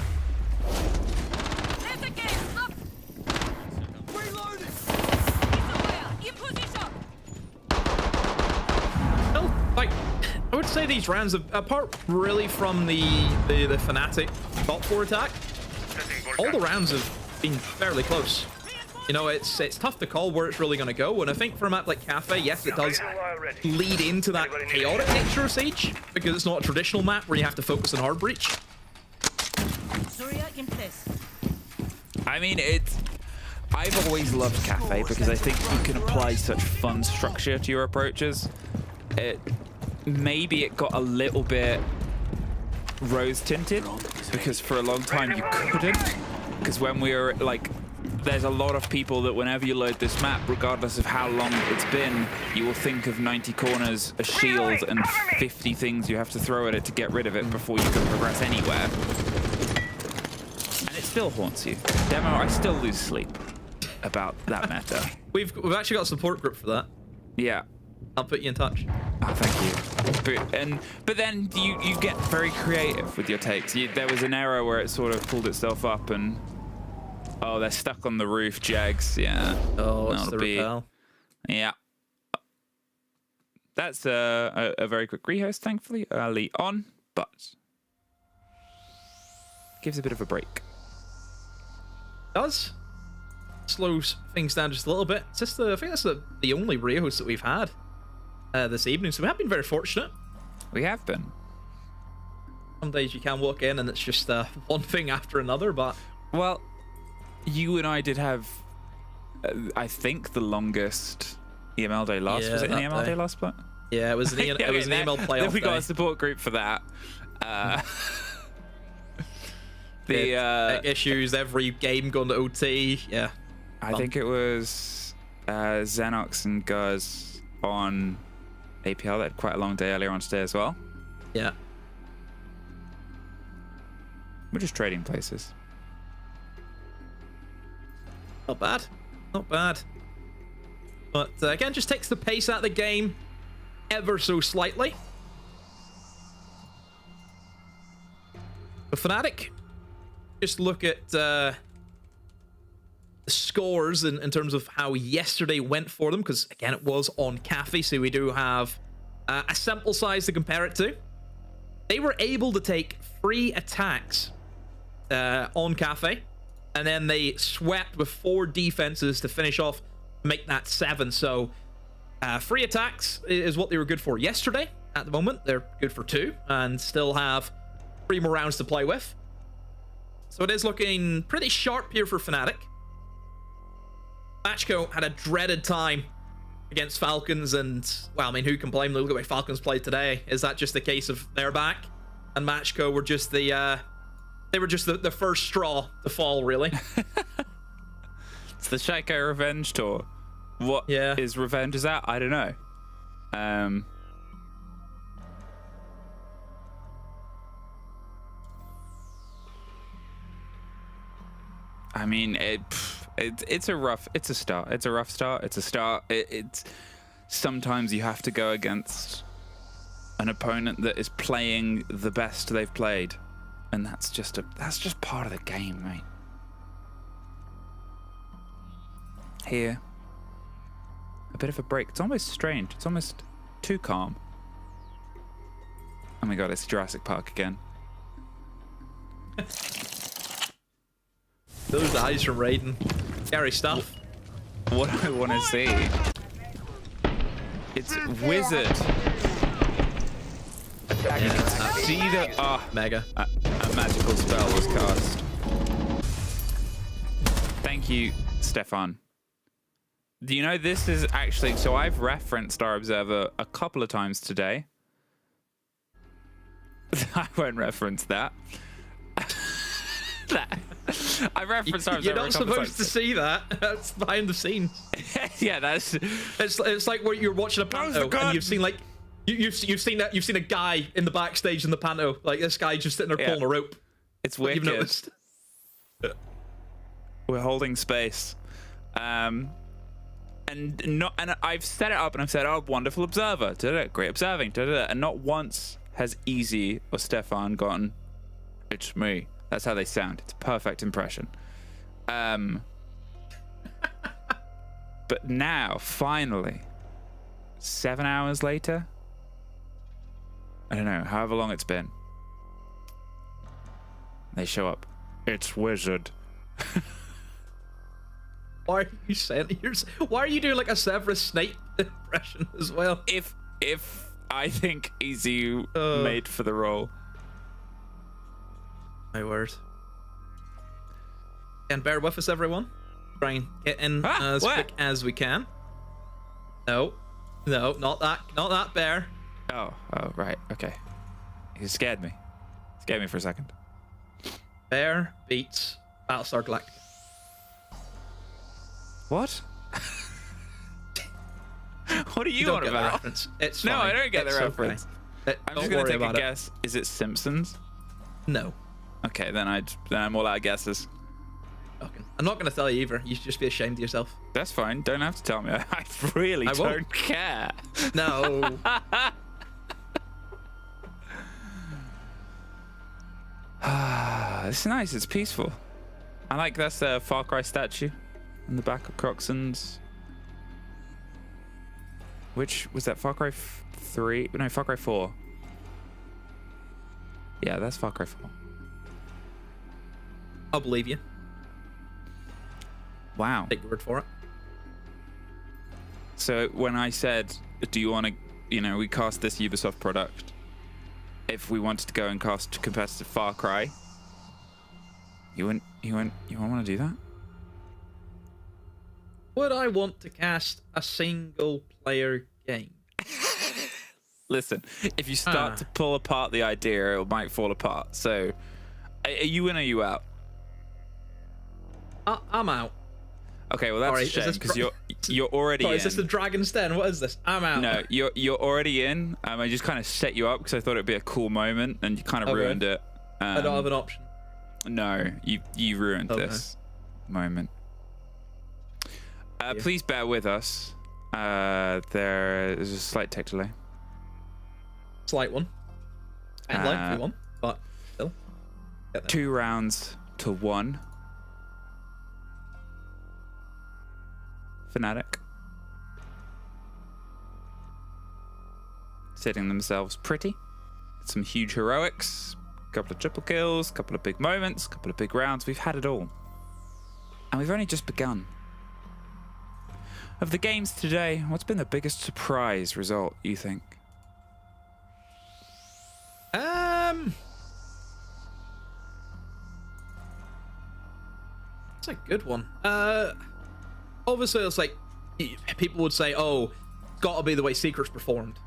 Like, I would say these rounds, apart really from the Fnatic top 4 attack, all the rounds have been fairly close. You know, it's tough to call where it's really going to go, and I think for a map like Cafe, yes, it does lead into that chaotic nature of Siege, because it's not a traditional map where you have to focus on hard breach. I mean, I've always loved Cafe because I think you can apply such fun structure to your approaches. Maybe it got a little bit rose tinted because for a long time you couldn't, because when we were like, there's a lot of people that whenever you load this map, regardless of how long it's been, you will think of 90 corners, a shield, and 50 things you have to throw at it to get rid of it before you can progress anywhere. And it still haunts you. Demo, I still lose sleep about that meta. We've actually got a support group for that. Yeah. I'll put you in touch. Oh, thank you. But then you get very creative with your takes. There was an era where it sort of pulled itself up and oh, they're stuck on the roof, Jags. Yeah. Oh, it's the repel. Yeah. That's a very quick rehost, thankfully, early on, but gives a bit of a break. Does slows things down just a little bit. It's just I think that's the only rehost that we've had this evening, so we have been very fortunate. We have been. Some days you can walk in and it's just one thing after another, but well, you and I did have, I think, the longest EML day last. Yeah, was it an EML day last play? Yeah, it was an EML playoff. Then we got day. a support group for that. The issues, every game going to OT. Yeah, I think it was Xenox and Guz on APL. They had quite a long day earlier on today as well. Yeah, we're just trading places. Not bad, not bad. But again, just takes the pace out of the game ever so slightly. The Fnatic, just look at the scores in terms of how yesterday went for them, because again, it was on Cafe, so we do have a sample size to compare it to. They were able to take 3 attacks on Cafe, and then they swept with 4 defenses to finish off, make that 7. So 3 attacks is what they were good for yesterday. At the moment, they're good for 2 and still have 3 more rounds to play with. So it is looking pretty sharp here for Fnatic. Matchco had a dreaded time against Falcons, and well, I mean, who can blame them? Look at the way Falcons played today. Is that just the case of they're back and Matchco were just the the first straw to fall, really? It's the Shaiko Revenge Tour. What is Revenge is that? I don't know. I mean, it's a rough start. It's a rough start. It's a start. It's sometimes you have to go against an opponent that is playing the best they've played, and that's just part of the game, mate. Here, a bit of a break. It's almost strange. It's almost too calm. Oh my god, it's Jurassic Park again. Those eyes from Raiden. Scary stuff. What I want to see. It's Wizard. See the mega. A magical spell was cast. Thank you, Stefan. Do you know this is actually, so I've referenced our observer a couple of times today. I won't reference that. I referenced our observer. You're not supposed to see that. That's behind the scenes. Yeah, that's. It's like where you're watching a panto and you've seen like you've seen a guy in the backstage in the panto, like this guy just sitting there pulling a rope. It's What wicked. you've noticed. We're holding space. And I've set it up and I've said, oh, wonderful observer, great observing, and not once has Easy or Stefan gone, it's me. That's how they sound. It's a perfect impression. But now, finally, 7 hours later, I don't know, however long it's been, they show up. It's Wizard. Why are you saying yours? Why are you doing like a Severus Snape impression as well? If I think Easy made for the role. My word. And bear with us, everyone. Try and get in as quick as we can. No, not that bear. Oh, right, okay. You scared me. Scared me for a second. Bear beats Battlestar Galactica. What? What are you on about? Reference. It's no, fine. I don't get the reference. Okay. I'm just gonna take a guess. Is it Simpsons? No. Okay, then I'm all out of guesses. Okay. I'm not gonna tell you either. You should just be ashamed of yourself. That's fine. Don't have to tell me. I really don't care. No. It's nice. It's peaceful. I like that's the Far Cry statue in the back of Croxon's. Which was that? Far Cry 3? No, Far Cry 4. Yeah, that's Far Cry 4. I'll believe you. Wow. Take your word for it. So when I said, do you want to, we cast this Ubisoft product, if we wanted to go and cast competitive Far Cry, you wouldn't want to do that? Would I want to cast a single player game? Listen, if you start to pull apart the idea, it might fall apart. So, are you in or are you out? I'm out. Okay, well that's a shame because you're already in. Is this the Dragon's Den? What is this? I'm out. No, you're already in. I just kind of set you up because I thought it'd be a cool moment, and you kind of ruined it. I don't have an option. No, you ruined this moment. Please bear with us. There is a slight tech delay. Slight one. And lengthy one, but still. 2 rounds to 1. Fnatic. Setting themselves pretty. Some huge heroics. Couple of triple kills. Couple of big moments. Couple of big rounds. We've had it all. And we've only just begun. Of the games today, what's been the biggest surprise result, you think? That's a good one. Obviously, it's like people would say, "Oh, it's got to be the way Secret's performed."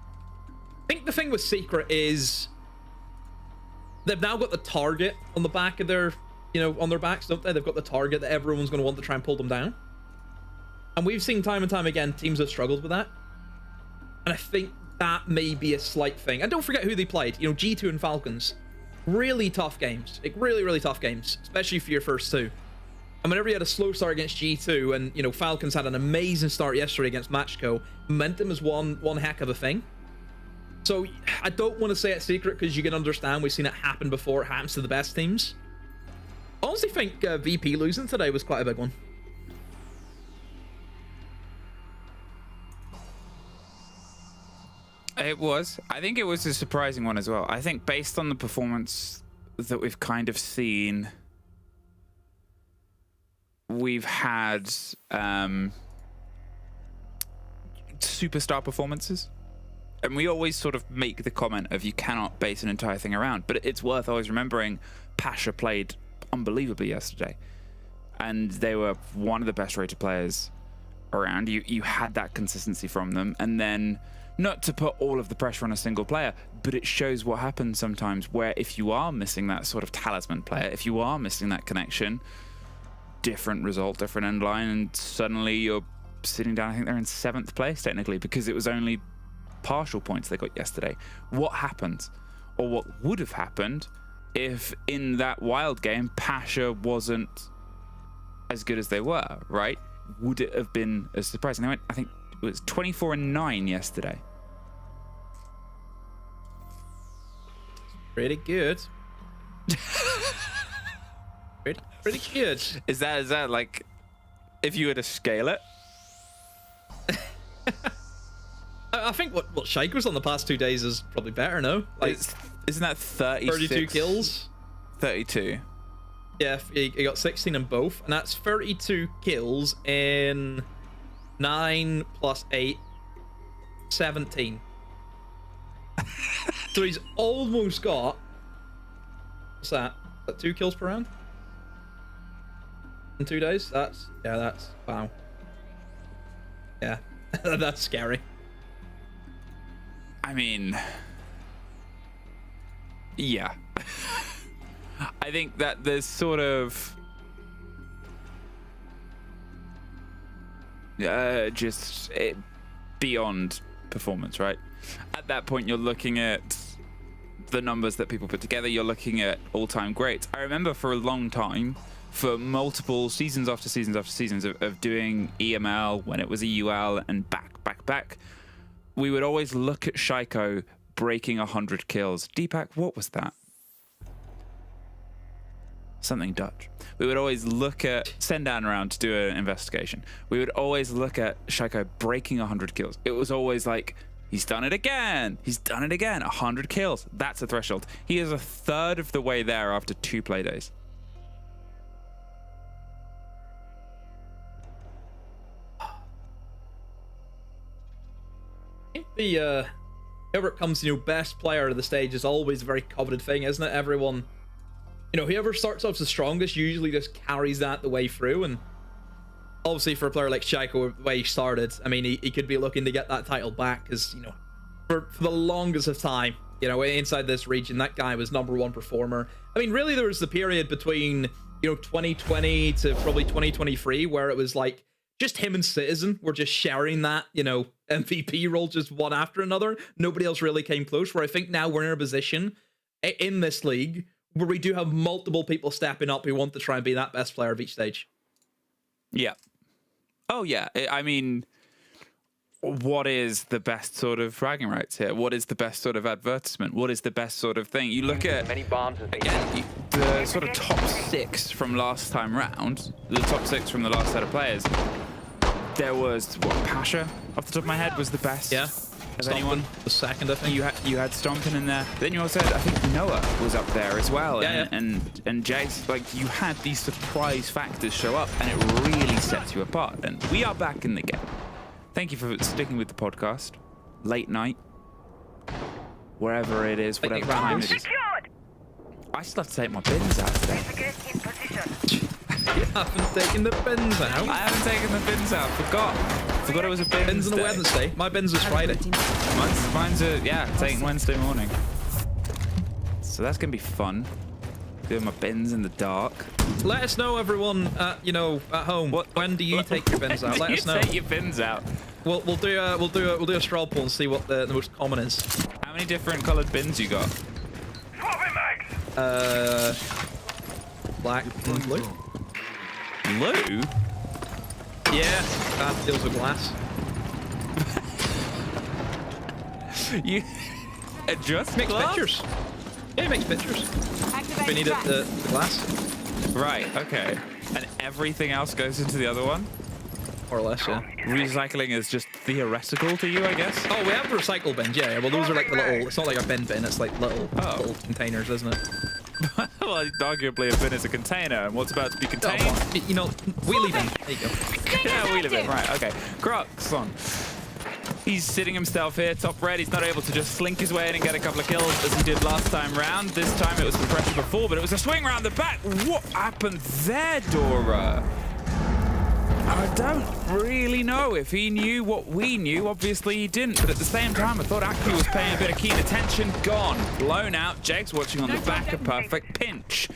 I think the thing with Secret is they've now got the target on the back of their, on their backs, don't they? They've got the target that everyone's going to want to try and pull them down. And we've seen time and time again teams have struggled with that. And I think that may be a slight thing. And don't forget who they played. You know, G2 and Falcons. Really tough games. Like, really, really tough games. Especially for your first two. And whenever you had a slow start against G2, and, you know, Falcons had an amazing start yesterday against Matchco, momentum is one heck of a thing. So, I don't want to say it's secret, because you can understand we've seen it happen before. It happens to the best teams. I honestly think VP losing today was quite a big one. It was. I think it was a surprising one as well. I think based on the performance that we've kind of seen, we've had superstar performances. And we always sort of make the comment of you cannot base an entire thing around. But it's worth always remembering Pasha played unbelievably yesterday. And they were one of the best rated players around. You had that consistency from them. And then, not to put all of the pressure on a single player, but it shows what happens sometimes where if you are missing that sort of talisman player, if you are missing that connection, different result, different end line, and suddenly you're sitting down. I think they're in 7th place technically because it was only partial points they got yesterday. What happens, or what would have happened if in that wild game Pasha wasn't as good as they were, right? Would it have been as surprising? They went, I think it was 24-9 yesterday. Pretty good. pretty good. Is that like, if you were to scale it? I think what Shaker's on the past 2 days is probably better, no? Like, isn't that 32 kills? 32. Yeah, he got 16 in both, and that's 32 kills in 9 plus 8, 17. So he's almost got, what's that? Is that 2 kills per round? In 2 days? That's wow. Yeah, that's scary. I mean, yeah. I think that there's sort of just beyond performance, right? At that point, you're looking at the numbers that people put together. You're looking at all-time greats. I remember for a long time, for multiple seasons after seasons after seasons of doing EML when it was EUL and back, we would always look at Shaiko breaking 100 kills. Deepak, what was that? Something Dutch. We would always look at, send down around to do an investigation. We would always look at Shaiko breaking 100 kills. It was always like, he's done it again. He's done it again. 100 kills. That's a threshold. He is a third of the way there after 2 play days. The whoever it comes to, best player of the stage is always a very coveted thing, isn't it? Everyone, whoever starts off the strongest usually just carries that the way through. And obviously for a player like Shaiko, the way he started, I mean, he could be looking to get that title back because, for the longest of time, inside this region, that guy was #1 performer. I mean, really, there was the period between, 2020 to probably 2023 where it was like, just him and Citizen were just sharing that, MVP role just one after another. Nobody else really came close, where I think now we're in a position in this league where we do have multiple people stepping up who want to try and be that best player of each stage. Yeah. Oh, yeah. I mean, what is the best sort of bragging rights here? What is the best sort of advertisement? What is the best sort of thing? You look at, again, the sort of top 6 from last time round, the top 6 from the last set of players. There was, Pasha, off the top of my head, was the best. Yeah. Of anyone. The second, I think. You had Stompin in there. Then you also had, I think Noah was up there as well. Yeah, and Jace, like, you had these surprise factors show up, and it really sets you apart. And we are back in the game. Thank you for sticking with the podcast. Late night. Wherever it is, whatever time it is. I still have to take my bins out today. You haven't taken the bins out? I haven't taken the bins out. Forgot it was a bins Bins on a Wednesday. My bins is Friday. Mine's taking Wednesday morning. So that's going to be fun. Doing my bins in the dark. Let us know, everyone, at home. When do you take your bins out? Let us know. Take your bins out. We'll do a straw poll and see what the most common is. How many different coloured bins you got? Black and blue. Blue? Yeah, that deals with glass. You adjust makes glass? pictures. Yeah, he makes pictures. If we need it, the glass. Right, okay. And everything else goes into the other one? More or less, yeah. Recycling is just theoretical to you, I guess? Oh, we have the recycle bins, yeah. Well, those are like the little... It's not like a bin, it's like little containers, isn't it? Well, arguably a bin is a container, and what's about to be contained? Oh, you know, wheelie bin. There you go. Yeah, wheelie bin, right, okay. Crux on. He's sitting himself here, top red. He's not able to just slink his way in and get a couple of kills as he did last time round. This time it was the pressure before, but it was a swing round the back. What happened there, Dora? I don't really know if he knew what we knew. Obviously he didn't, but at the same time I thought Aki was paying a bit of keen attention. Gone. Blown out. Jake's watching on the back, a perfect pinch.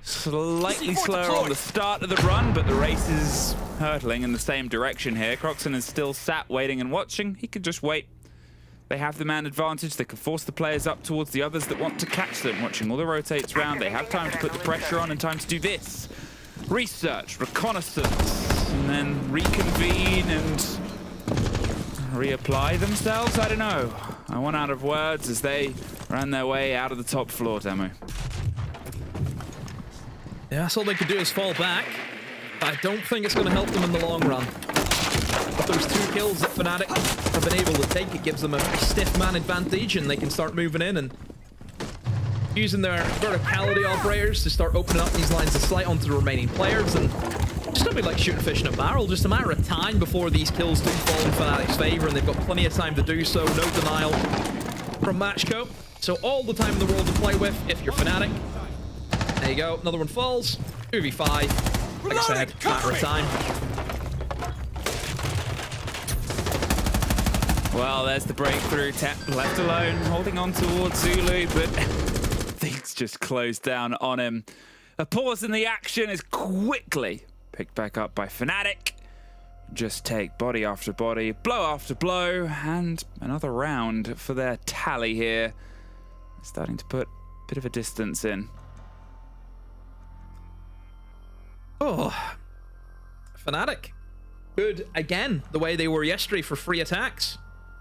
Slightly slower on the start of the run, but the race is hurtling in the same direction here. Croxon is still sat waiting and watching. He could just wait. They have the man advantage. They can force the players up towards the others that want to catch them. Watching all the rotates round, they have time to put the pressure on and time to do this. Research, reconnaissance, and then reconvene and reapply themselves. I don't know. I went out of words as they ran their way out of the top floor, Demo. Yeah, that's all they could do is fall back. I don't think it's going to help them in the long run. But those 2 kills that Fnatic have been able to take, it gives them a stiff man advantage, and they can start moving in and using their verticality operators to start opening up these lines of sight onto the remaining players. And it's going to be like shooting fish in a barrel, just a matter of time before these kills do fall in Fnatic's favor, and they've got plenty of time to do so. No denial from Matchco. So all the time in the world to play with if you're Fnatic. There you go, another one falls. 2v5. Like I said, matter of time. Well, there's the breakthrough. Tap left alone, holding on towards Zulu, but things just closed down on him. A pause in the action is quickly picked back up by Fnatic. Just take body after body, blow after blow, and another round for their tally here. Starting to put a bit of a distance in. Oh, Fnatic. Good again, the way they were yesterday for free attacks.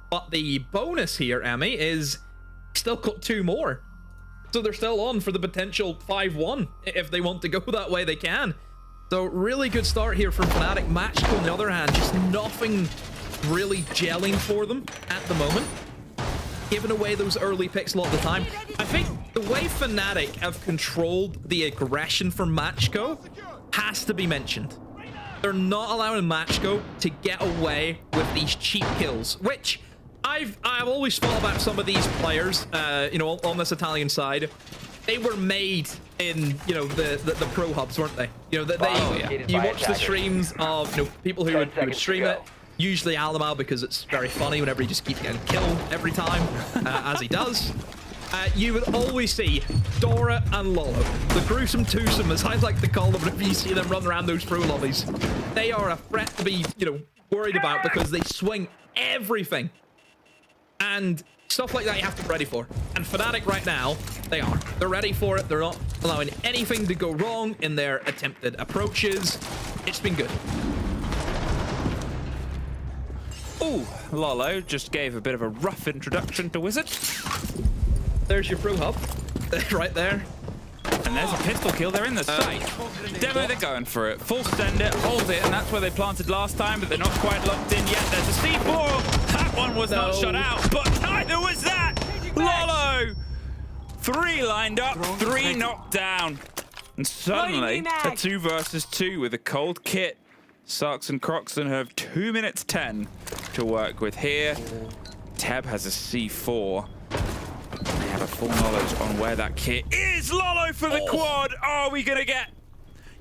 But the bonus here, Emmy, is still got 2 more. So they're still on for the potential 5-1. If they want to go that way, they can. So really good start here from Fnatic. Matchco, on the other hand, just nothing really gelling for them at the moment. Giving away those early picks a lot of the time. I think the way Fnatic have controlled the aggression from Matchco has to be mentioned. They're not allowing Matchco to get away with these cheap kills, which I've always thought about some of these players, you know, on this Italian side. They were made in, you know, the pro hubs, weren't they? You know, you watch the streams of, you know, people who would stream it. Usually Alamal, because it's very funny whenever he just keeps getting killed every time, as he does. You would always see Dora and Lolo, the gruesome twosome, as I like to call them, if you see them run around those pro lobbies. They are a threat to be, you know, worried about because they swing everything. And stuff like that you have to be ready for. And Fnatic right now, they are. They're ready for it. They're not allowing anything to go wrong in their attempted approaches. It's been good. Ooh, Lolo just gave a bit of a rough introduction to Wizard. There's your pro hub, right there. And there's a pistol kill. They're in the sight. Demo, they're going for it. Full send it, hold it, and that's where they planted last time, but they're not quite locked in yet. There's a C4. That one was not shut out, but neither was that. Lolo. 3 lined up, 3 knocked down. And suddenly, a 2 versus 2 with a cold kit. Sarks and Croxon have 2 minutes 10 to work with here. Teb has a C4. They have a full knowledge on where that kit is. Lolo for the quad. Are we going to get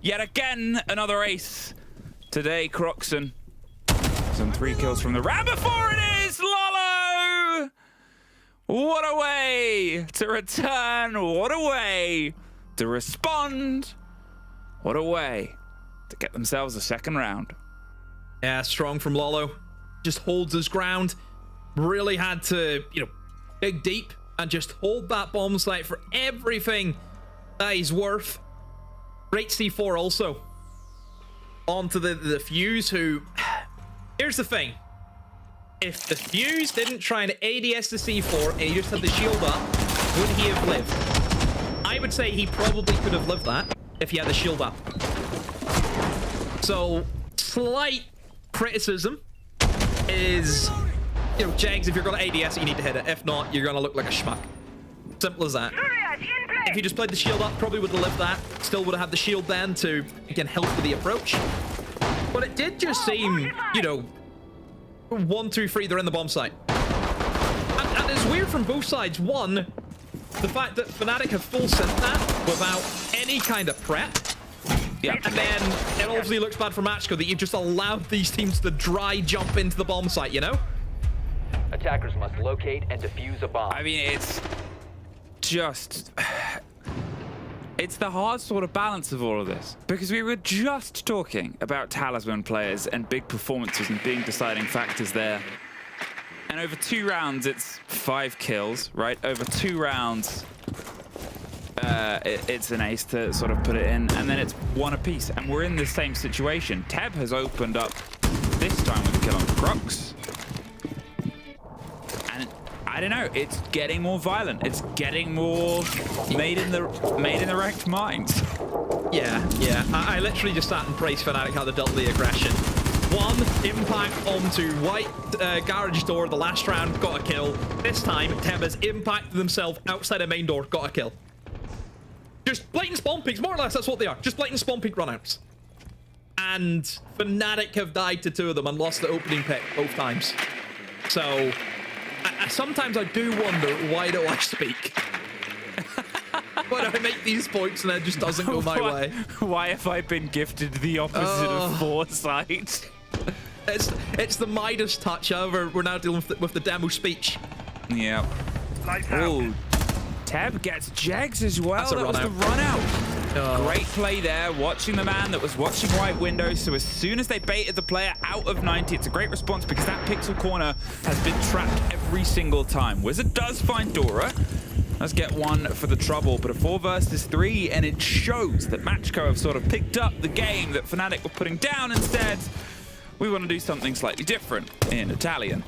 yet again another ace today, Croxon? Some 3 kills from the round before it is Lolo. What a way to return. What a way to respond. What a way to get themselves a second round. Yeah, strong from Lolo. just holds his ground. Really had to, you know, dig deep and just hold that bomb site for everything that he's worth. Great C4 also. Onto the Fuse, who... Here's the thing. If the Fuse didn't try and ADS the C4 and he just had the shield up, would he have lived? I would say he probably could have lived that if he had the shield up. So, slight criticism is, you know, Jags, if you're going to ADS it, you need to hit it. If not, you're going to look like a schmuck. Simple as that. If you just played the shield up, probably would have lived that. Still would have had the shield then to, again, help with the approach. But it did just seem, you know, 1, 2, 3, they're in the bomb site. And it's weird from both sides. One, the fact that Fnatic have full sent that without any kind of prep. Yeah. And then it obviously looks bad for Matchco that you've just allowed these teams to dry jump into the bomb site, you know? Attackers must locate and defuse a bomb. I mean, it's just... It's the hard sort of balance of all of this. Because we were just talking about Talisman players and big performances and being deciding factors there. And over 2 rounds, it's 5 kills, right? Over 2 rounds, it's an ace to sort of put it in, and then it's 1 apiece. And we're in the same situation. Teb has opened up this time with a kill on Crux. And I don't know, it's getting more violent. It's getting more made in the right minds. Yeah. I literally just sat and praised Fnatic how they dealt with the aggression. 1 impact onto white garage door the last round, got a kill. This time, Teb has impacted themselves outside a main door, got a kill. Just blatant spawn peeks, more or less, that's what they are. Just blatant spawn peek runouts. And Fnatic have died to 2 of them and lost the opening pick both times. So, sometimes I do wonder, why do I speak? When I make these points and it just doesn't go my way. Why have I been gifted the opposite of foresight? It's the Midas touch, however, we're now dealing with the demo speech. Yeah. Oh, Teb gets Jags as well. That's a that was the run out. Great play there, watching the man that was watching right window. So as soon as they baited the player out of 90, it's a great response because that pixel corner has been trapped every single time. Wizard does find Dora. Let's get 1 for the trouble, but a 4 versus 3, and it shows that Matchco have sort of picked up the game that Fnatic were putting down. Instead, we want to do something slightly different in Italian.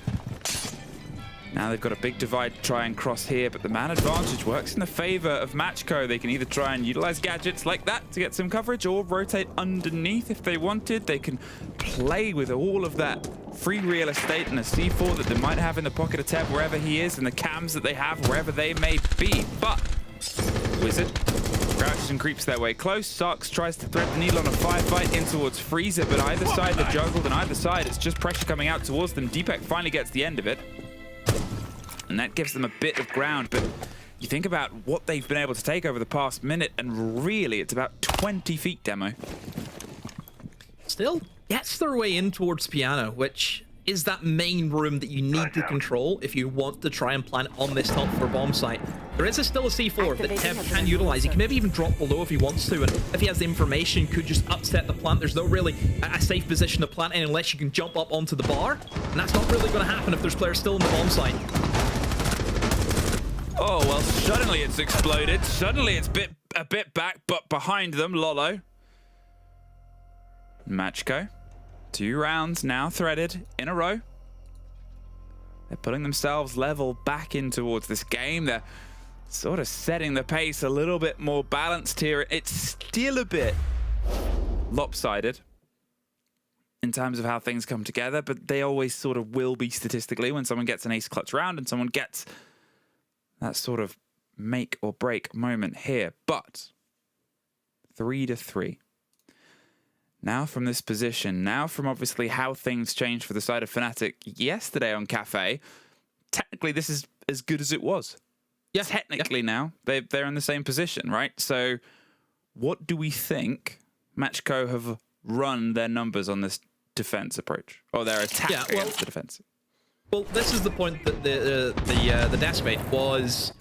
Now they've got a big divide to try and cross here, but the man advantage works in the favor of Matchco. They can either try and utilize gadgets like that to get some coverage or rotate underneath if they wanted. They can play with all of that free real estate and a C4 that they might have in the pocket of Teb wherever he is and the cams that they have wherever they may be. But Wizard crouches and creeps their way close. Sox tries to thread the needle on a firefight in towards Freezer, but either side they're juggled, and either side it's just pressure coming out towards them. Deepak finally gets the end of it. And that gives them a bit of ground, but you think about what they've been able to take over the past minute, and really it's about 20 feet, Demo. Still gets their way in towards Piano, which is that main room that you need to control if you want to try and plant on this top floor bomb site. There is still a C4 that Teb can utilize. He can maybe even drop below if he wants to, and if he has the information, could just upset the plant. There's no really a safe position to plant in unless you can jump up onto the bar, and that's not really going to happen if there's players still in the bomb site. Oh, well, suddenly it's exploded. Suddenly it's a bit back, but behind them, Lolo. Matchco. 2 rounds now threaded in a row. They're putting themselves level back in towards this game. They're sort of setting the pace a little bit more balanced here. It's still a bit lopsided in terms of how things come together, but they always sort of will be statistically when someone gets an ace clutch round and someone gets that sort of make or break moment here. But 3-3. Now from this position, now from obviously how things changed for the side of Fnatic yesterday on Cafe, technically this is as good as it was. Yeah. Technically now, they're in the same position, right? So what do we think Matchco have run their numbers on this defense approach? Or their attack against the defense? Well, this is the point that the decimate was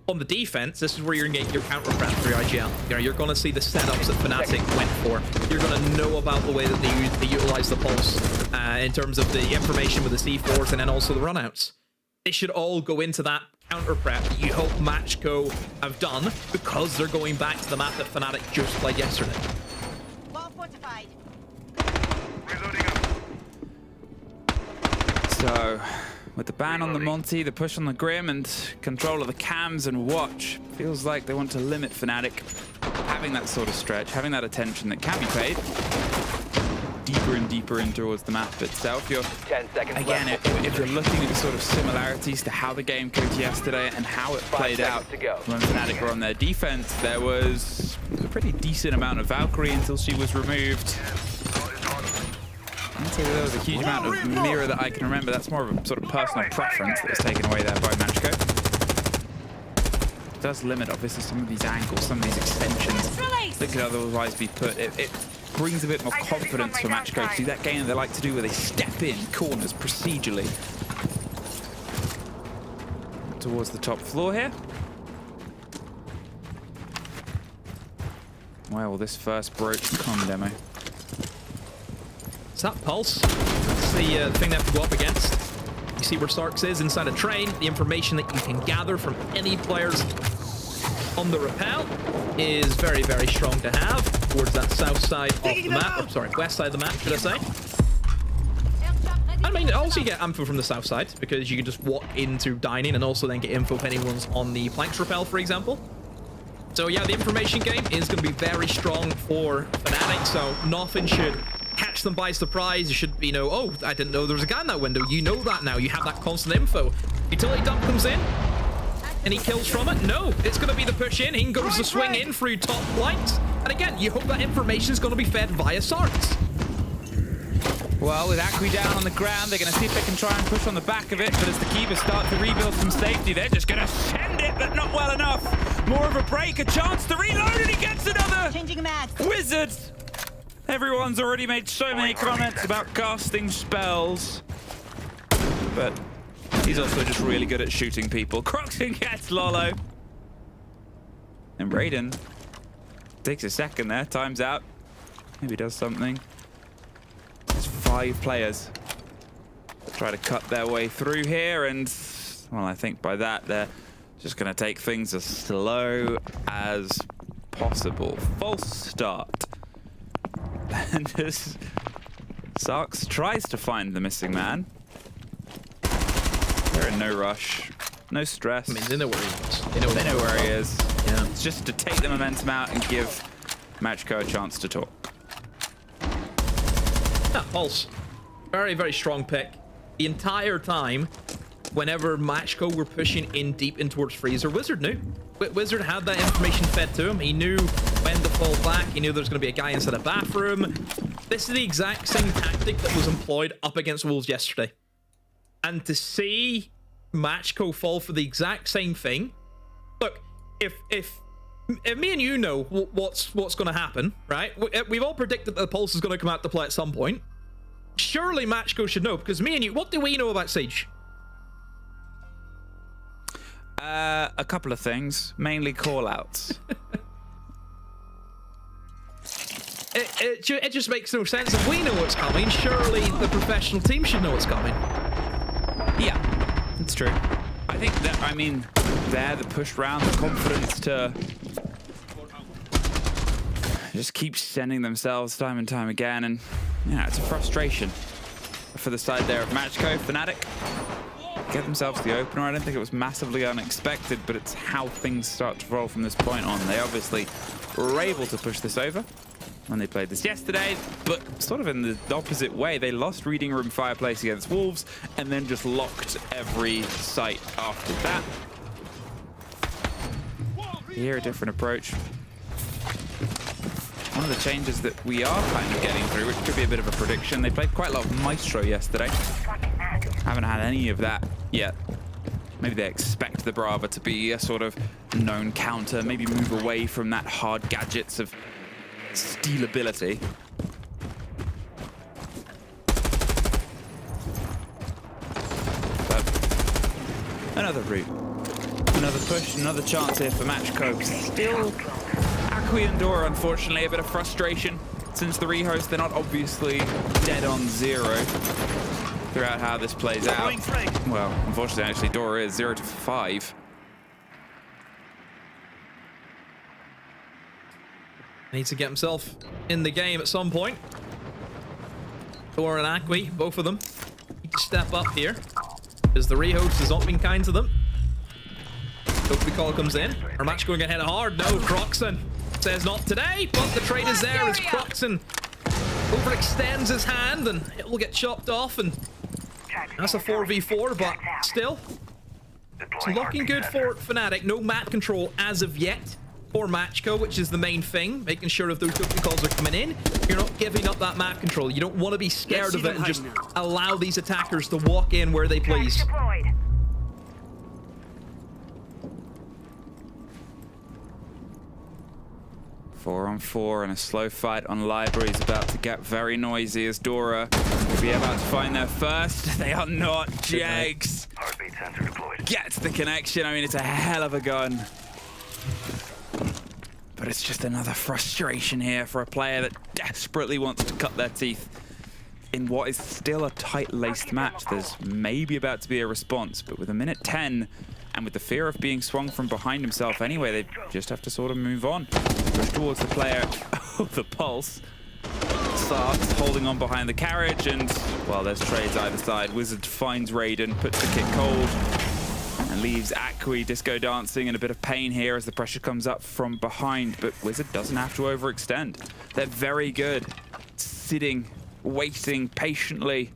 On the defense, this is where you're going to get your counter prep for your IGL. You know, you're going to see the setups that Fnatic went for. You're going to know about the way that they utilize the pulse in terms of the information with the C4s and then also the runouts. They should all go into that counter prep that you hope Matchco have done because they're going back to the map that Fnatic just played yesterday. Well fortified. So, with the ban on the Monty, the push on the Grim, and control of the cams and watch, feels like they want to limit Fnatic having that sort of stretch, having that attention that can be paid deeper and deeper in towards the map itself. You're, 10 seconds again, if you're looking at the sort of similarities to how the game coached yesterday and how it played out when Fnatic were on their defense, there was a pretty decent amount of Valkyrie until she was removed. I'd say there was a huge amount of mirror that I can remember. That's more of a sort of personal preference that was taken away there by Matchco. It does limit, obviously, some of these angles, some of these extensions that could otherwise be put. It brings a bit more confidence for Matchco to do that game they like to do where they step in corners procedurally. Towards the top floor here. Where will this first broach come, Demo? It's that pulse. That's the thing they have to go up against. You see where Starks is inside a train. The information that you can gather from any players on the rappel is very, very strong to have towards that south side of the map. Oh, sorry, west side of the map, should I say. I mean, also you get info from the south side because you can just walk into dining and also then get info if anyone's on the planks rappel, for example. So yeah, the information game is going to be very strong for Fnatic, so nothing should catch them by surprise. You should, you know, oh, I didn't know there was a guy in that window. You know that now. You have that constant info. Utility dump comes in. Any kills from it? No. It's going to be the push in. He goes the swing in through top flight. And again, you hope that information is going to be fed via Sarks. Well, with Akwi down on the ground, they're going to see if they can try and push on the back of it. But as the Keepers start to rebuild some safety, they're just going to send it, but not well enough. More of a break, a chance to reload, and he gets another. Changing mag. Wizard. Everyone's already made so many comments about casting spells. But he's also just really good at shooting people. Croxton gets Lolo. And Raiden takes a second there, time's out. Maybe does something. There's 5 players try to cut their way through here, and well, I think by that they're just going to take things as slow as possible. False start. And as Sarks tries to find the missing man, they're in no rush, no stress. I mean, they know where he is. They know where he is. Yeah. It's just to take the momentum out and give Matchco a chance to talk. That pulse. Very, very strong pick. The entire time, whenever Matchco were pushing in deep in towards Freezer, Wizard knew. Wizard had that information fed to him. He knew when to fall back. He knew there was going to be a guy inside a bathroom. This is the exact same tactic that was employed up against Wolves yesterday. And to see Matchco fall for the exact same thing. Look, if me and you know what's going to happen, right? We've all predicted that the Pulse is going to come out to play at some point. Surely Matchco should know, because me and you, what do we know about Siege? A couple of things, mainly call-outs. It just makes no sense. If we know what's coming, surely the professional team should know what's coming. Yeah, it's true. I think that, I mean, the push round, the confidence to just keep sending themselves time and time again, and yeah, it's a frustration for the side there of Matchco. Fnatic get themselves the opener. I don't think it was massively unexpected, but it's how things start to roll from this point on. They obviously were able to push this over when they played this yesterday, but sort of in the opposite way. They lost Reading Room Fireplace against Wolves and then just locked every site after that. Here, a different approach. One of the changes that we are kind of getting through, which could be a bit of a prediction. They played quite a lot of Maestro yesterday. Haven't had any of that yet. Maybe they expect the Brava to be a sort of known counter, maybe move away from that hard gadgets of stealability. But another route. Another push, another chance here for Matchco. Still, Akui and Dora, unfortunately, a bit of frustration. Since the rehost, they're not obviously dead on 0 throughout how this plays out. Well, unfortunately, actually, Dora is 0 to 5. Needs to get himself in the game at some point. Dora and Akui, both of them, need to step up here, because the rehost has not been kind to them. Hope the call comes in. Our match going ahead hard. No, Croxon says not today, but the trade is there as Croxon overextends his hand and it will get chopped off, and that's a 4v4, but still, it's looking good for Fnatic. No map control as of yet for Matchco, which is the main thing, making sure if those token calls are coming in, you're not giving up that map control. You don't want to be scared of it and just allow these attackers to walk in where they please. 4-on-4 and a slow fight on Library is about to get very noisy as Dora will be about to find their first. They are not. Jags gets the connection. I mean, it's a hell of a gun. But it's just another frustration here for a player that desperately wants to cut their teeth in what is still a tight-laced match. There's maybe about to be a response, but with a minute 10, and with the fear of being swung from behind himself anyway, they just have to sort of move on. Push towards the player. Oh, the pulse. Starts holding on behind the carriage, and, well, there's trades either side. Wizard finds Raiden, puts the kick cold, and leaves Akui disco dancing in a bit of pain here as the pressure comes up from behind. But Wizard doesn't have to overextend. They're very good. Sitting, waiting patiently.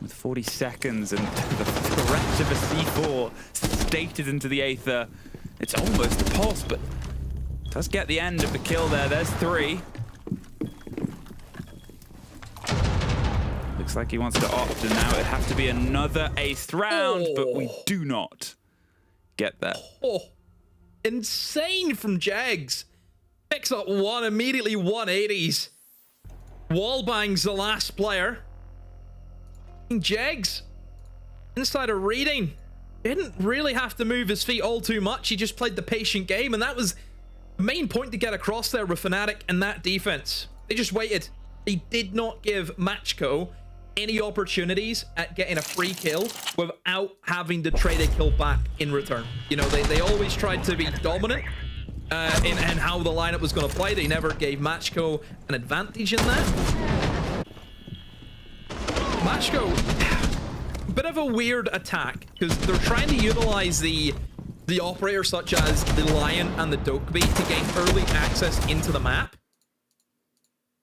With 40 seconds and the threat of a C4 stated into the aether, it's almost a pulse, but does get the end of the kill there. There's 3. Looks like he wants to opt, and now it'd have to be another 8th round, but we do not get that. Oh, insane from Jags. Picks up one, immediately 180s. Wallbangs the last player. Jags, inside of reading, didn't really have to move his feet all too much. He just played the patient game, and that was the main point to get across there with Fnatic and that defense. They just waited. They did not give Matchco any opportunities at getting a free kill without having to trade a kill back in return. You know, they always tried to be dominant in how the lineup was going to play. They never gave Matchco an advantage in that. Matchco, bit of a weird attack, because they're trying to utilize the operators such as the Lion and the Dokkaebi to gain early access into the map,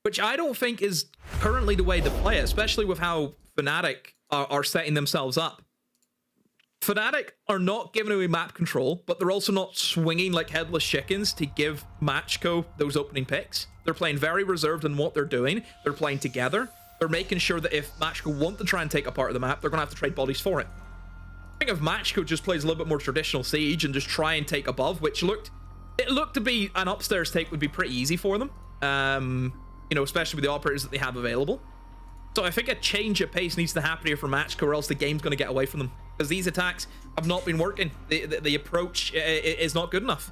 which I don't think is currently the way to play it, especially with how Fnatic are setting themselves up. Fnatic are not giving away map control, but they're also not swinging like headless chickens to give Matchco those opening picks. They're playing very reserved in what they're doing. They're playing together. They're making sure that if Matchco want to try and take a part of the map, they're going to have to trade bodies for it. I think if Matchco just plays a little bit more traditional Siege and just try and take above, which looked to be an upstairs take would be pretty easy for them, you know, especially with the operators that they have available. So I think a change of pace needs to happen here for Matchco, or else the game's going to get away from them, because these attacks have not been working. The approach is not good enough.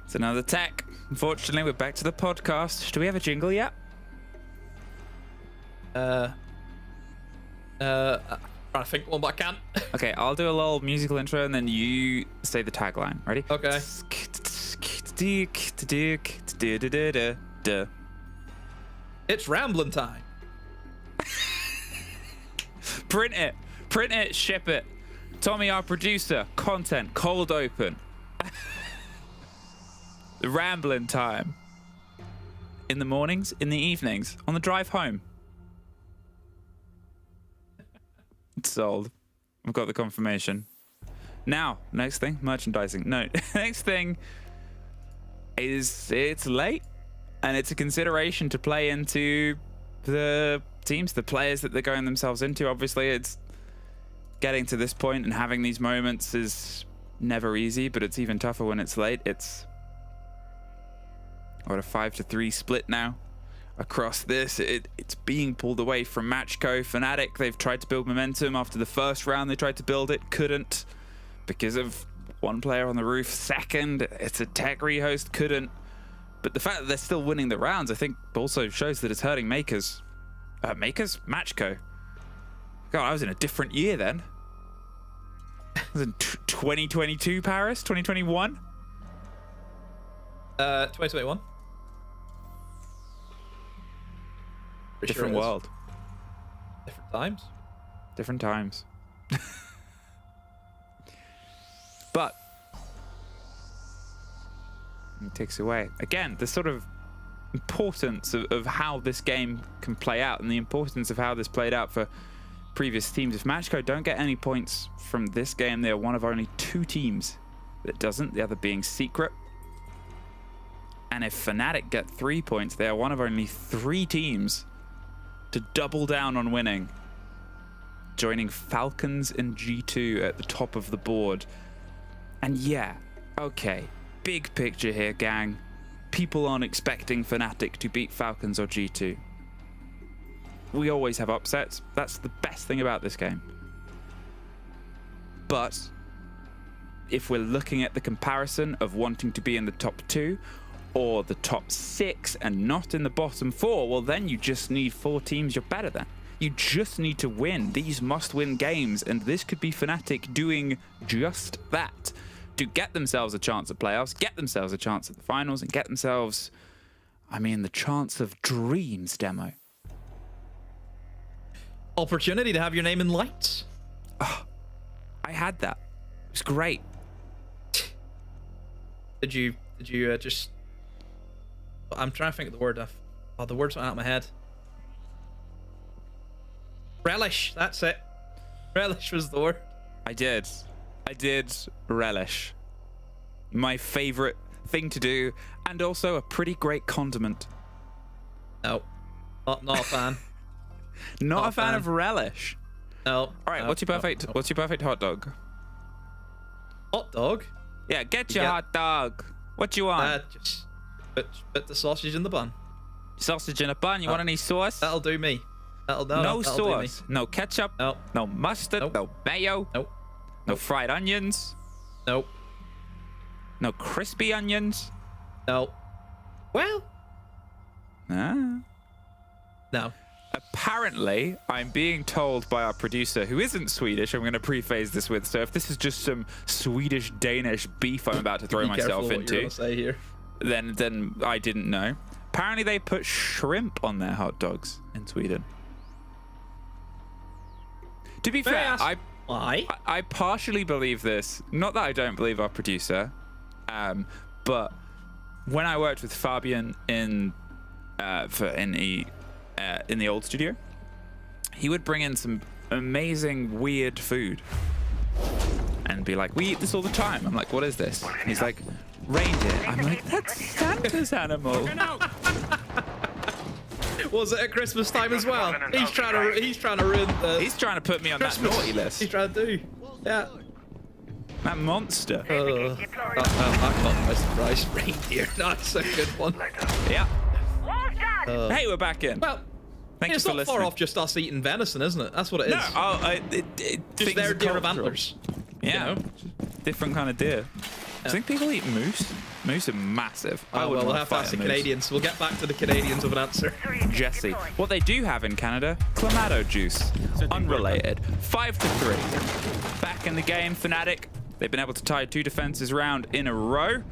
It's another tech. Unfortunately, we're back to the podcast. Do we have a jingle yet? Trying to think one, but I can't. Okay, I'll do a little musical intro, and then you say the tagline. Ready? Okay. It's rambling time. Print it, ship it. Tommy, our producer, content, cold open. The rambling time. In the mornings, in the evenings, on the drive home. It's sold. I've got the confirmation. Now, next thing, merchandising. No, next thing is it's late, and it's a consideration to play into the teams, the players that they're going themselves into. Obviously, it's getting to this point and having these moments is never easy, but it's even tougher when it's late. It's a 5-3 split now across this. It's being pulled away from Matchco. Fnatic, they've tried to build momentum after the first round. They tried to build it, couldn't because of one player on the roof. Second, it's a tech rehost, couldn't. But the fact that they're still winning the rounds, I think also shows that it's hurting Makers. Matchco. God, I was in a different year then. I was in 2022 Paris, 2021. 2021. Different world. Different times. Different times. But it takes away again the sort of importance of how this game can play out, and the importance of how this played out for previous teams. If Matchco don't get any points from this game, they are one of only 2 teams that doesn't, the other being Secret. And if Fnatic get 3 points, they are one of only 3 teams to double down on winning, joining Falcons and G2 at the top of the board. And yeah, okay, big picture here, gang. People aren't expecting Fnatic to beat Falcons or G2. We always have upsets. That's the best thing about this game. But if we're looking at the comparison of wanting to be in the top 2 or the top 6 and not in the bottom 4, well, then you just need 4 teams you're better than. You just need to win. These must-win games, and this could be Fnatic doing just that to get themselves a chance at playoffs, get themselves a chance at the finals, and get themselves, I mean, the chance of dreams, Demo. Opportunity to have your name in lights. Oh, I had that. It was great. Did you just... I'm trying to think of the word. Oh, the words went out of my head. Relish. That's it. Relish was the word. I did relish. My favorite thing to do, and also a pretty great condiment. No, not a fan. Not a fan of relish. No. All right. What's your perfect hot dog? Hot dog? Yeah. Get your hot dog. What you want? Just put the sausage in the bun. Sausage in a bun. You want any sauce? That'll do me. No sauce. No ketchup. Nope. No mustard. Nope. No mayo. Nope. No fried onions. Nope. No crispy onions. No. Well. No. Apparently, I'm being told by our producer, who isn't Swedish, I'm going to preface this with, so if this is just some Swedish-Danish beef I'm about to throw myself into, say here. then I didn't know. Apparently they put shrimp on their hot dogs in Sweden. To be fair, I partially believe this. Not that I don't believe our producer, but when I worked with Fabian in the old studio, he would bring in some amazing weird food and be like, we eat this all the time. I'm like, what is this? And he's like, reindeer. I'm like, that's Santa's animal. Was it at Christmas time as well? He's trying to ruin the... He's trying to put me on Christmas. that naughty list. He's trying to do. Yeah. That monster. I'm not my surprise. Reindeer. That's a good one. Yeah. Hey, we're back in. Well, Thank you it's for not listening. far off just us eating venison, isn't it? That's what it is. No, just their deer of antlers. Yeah, You know? different kind of deer. I think people eat moose. Moose are massive. Oh, well, we'll have to ask the Canadians. We'll get back to the Canadians with an answer. Jesse. What they do have in Canada, Clamato juice. Unrelated. 5-3. Back in the game, Fnatic. They've been able to tie 2 defenses round in a row.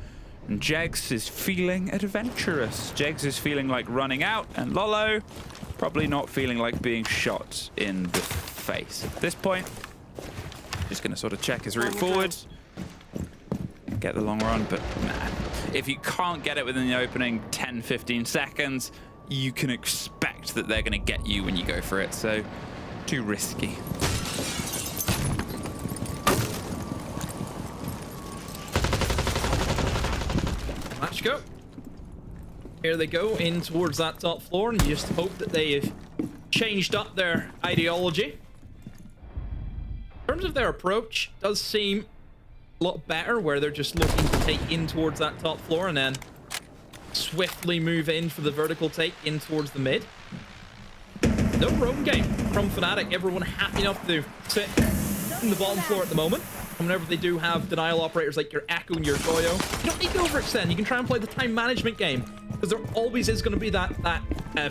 And Jegs is feeling adventurous. Jegs is feeling like running out. And Lolo, probably not feeling like being shot in the face. At this point, just going to sort of check his route forward. Get the long run, but nah. If you can't get it within the opening 10-15 seconds, you can expect that they're going to get you when you go for it. So, too risky. Match go. Here they go in towards that top floor, and you just hope that they have changed up their ideology. In terms of their approach, it does seem a lot better, where they're just looking to take in towards that top floor and then swiftly move in for the vertical take in towards the mid. No roam game from Fnatic. Everyone happy enough to sit in the bottom floor at the moment. Whenever they do have denial operators like your Echo and your Goyo, you don't need to overextend. You can try and play the time management game, because there always is going to be that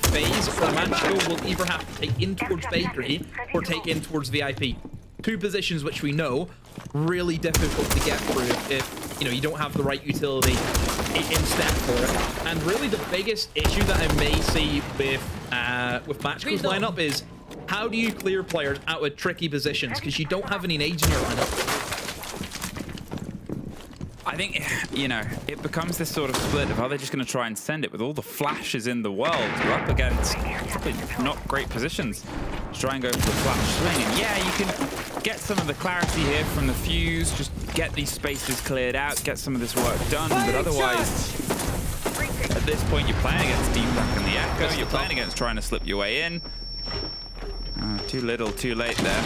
phase where Manchko will either have to take in towards Bakery or take in towards VIP. Two positions which we know really difficult to get through if you don't have the right utility in step for it. And really the biggest issue that I may see with Manchko's lineup is, how do you clear players out of tricky positions, because you don't have any nades in your lineup. I think, it becomes this sort of split of, are they just going to try and send it with all the flashes in the world? You're up against probably not great positions to try and go for the flash swing. And yeah, you can get some of the clarity here from the fuse, just get these spaces cleared out, get some of this work done, but otherwise, at this point, you're playing against Deepak and the Echo, you're playing against trying to slip your way in. Too little, too late there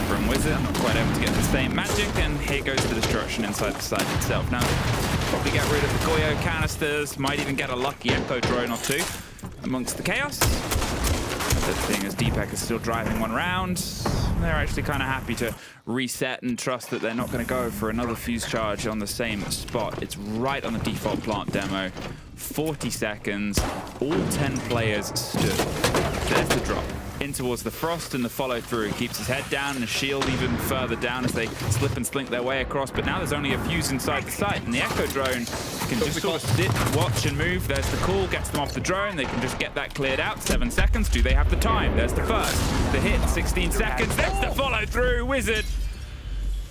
from Wizard, not quite able to get the same magic, and here goes the destruction inside the site itself. Now, probably get rid of the Goyo canisters, might even get a lucky Echo drone or two amongst the chaos. But seeing as Deepak is still driving one round, they're actually kind of happy to reset and trust that they're not going to go for another fuse charge on the same spot. It's right on the default plant demo. 40 seconds, all 10 players stood. There's the drop in towards the Frost, and the follow through. He keeps his head down and his shield even further down as they slip and slink their way across. But now there's only a fuse inside the site, and the Echo drone can just sort of sit, watch and move. There's the call, gets them off the drone. They can just get that cleared out. 7 seconds. Do they have the time? There's the first. The hit, 16 seconds. There's the follow through. Wizard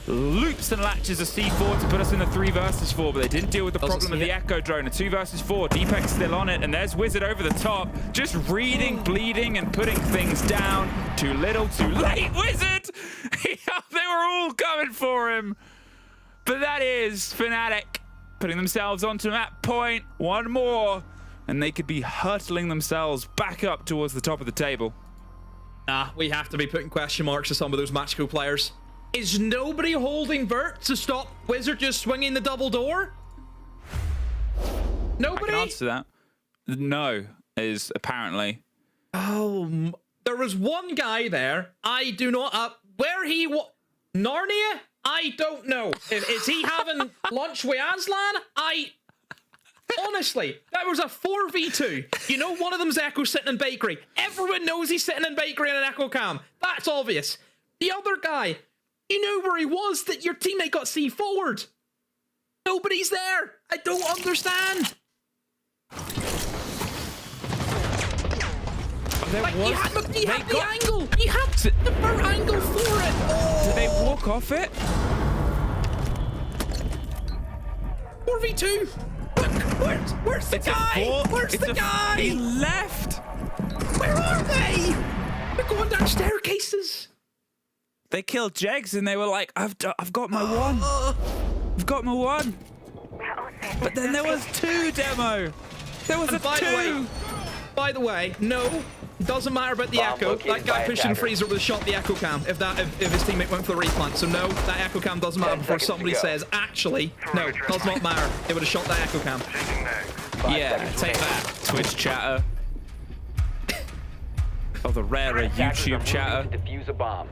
loops and latches a C4 to put us in the 3 versus 4, but they didn't deal with the problem of the Echo drone. A 2 versus 4. Deepak's still on it, and there's Wizard over the top, just reading, bleeding, and putting things down. Too little, too late. Wizard! They were all coming for him. But that is Fnatic putting themselves onto that point. One more, and they could be hurtling themselves back up towards the top of the table. We have to be putting question marks to some of those Matchco players. Is nobody holding Vert to stop Wizard just swinging the double door? Nobody? I can answer that. No, is apparently. Oh, there was one guy there. I do not... where he... Narnia? I don't know. Is he having lunch with Aslan? Honestly, that was a 4v2. You know one of them's Echo sitting in Bakery. Everyone knows he's sitting in Bakery in an Echo cam. That's obvious. The other guy... You knew where he was, that your teammate got C forward. Nobody's there. I don't understand. You had the angle. You had the Vert angle for it. Oh. Did they walk off it? 4v2. Look, where's the guy? Where's the guy? He left. Where are they? They're going down staircases. They killed Jegs and they were like, I've got my one. I've got my one. But then there was 2 demo. There was By the way, no, doesn't matter about the Echo. That guy pushing Freezer would have shot the Echo cam if his teammate went for the replant. So no, that Echo cam doesn't matter before somebody says, actually, no, does not matter. They would have shot that Echo cam. Yeah, take that, Twitch chatter. Or the rarer YouTube chatter. Defuse a bomb.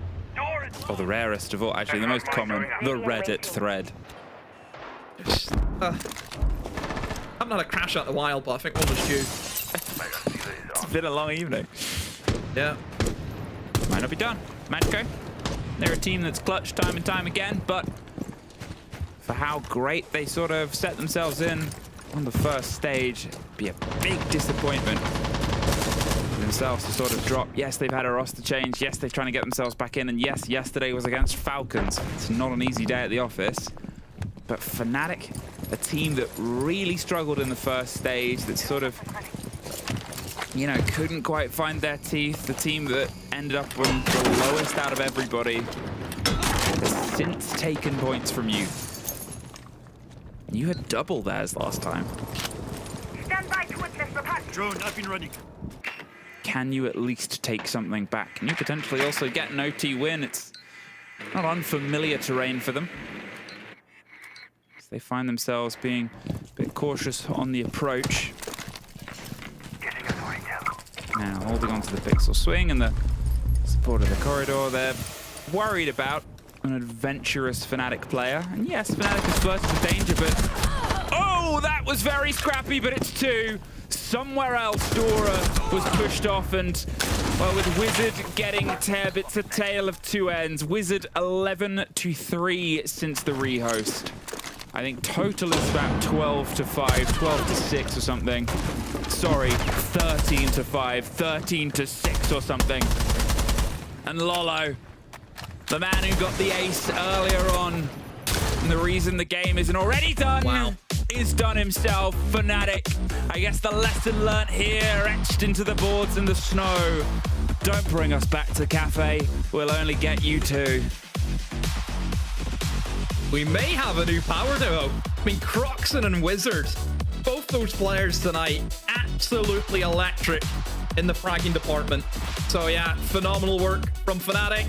Or the rarest of all, actually the most common, the Reddit thread. I haven't had a crash out in a while, but I think one was due. It's been a long evening. Yeah. Might not be done. Manchko, they're a team that's clutched time and time again, but for how great they sort of set themselves in on the first stage, it'd be a big disappointment themselves to sort of drop. Yes, they've had a roster change. Yes, they're trying to get themselves back in. And yes, yesterday was against Falcons. It's not an easy day at the office. But Fnatic, a team that really struggled in the first stage, that sort of, couldn't quite find their teeth. The team that ended up on the lowest out of everybody has since taken points from you. You had double theirs last time. Stand by to witness the punch. Drone, I've been running. Can you at least take something back? Can you potentially also get an OT win? It's not unfamiliar terrain for them. So they find themselves being a bit cautious on the approach. Now holding onto the pixel swing and the support of the corridor. They're worried about an adventurous Fnatic player. And yes, Fnatic is flirting with danger, but... Oh, that was very scrappy, but it's 2. Somewhere else, Dora was pushed off, and, well, with Wizard getting Teb, it's a tale of 2 ends. Wizard 11-3 since the rehost. I think total is about 12-5, 12-6 or something. Sorry, 13-5, 13-6 or something. And Lolo, the man who got the ace earlier on, and the reason the game isn't already done, is done himself. Fnatic, I guess the lesson learnt here, etched into the boards in the snow. Don't bring us back to Cafe, we'll only get you 2. We may have a new power duo. I mean, Croxon and Wizard, both those players tonight, absolutely electric in the fragging department. So yeah, phenomenal work from Fnatic.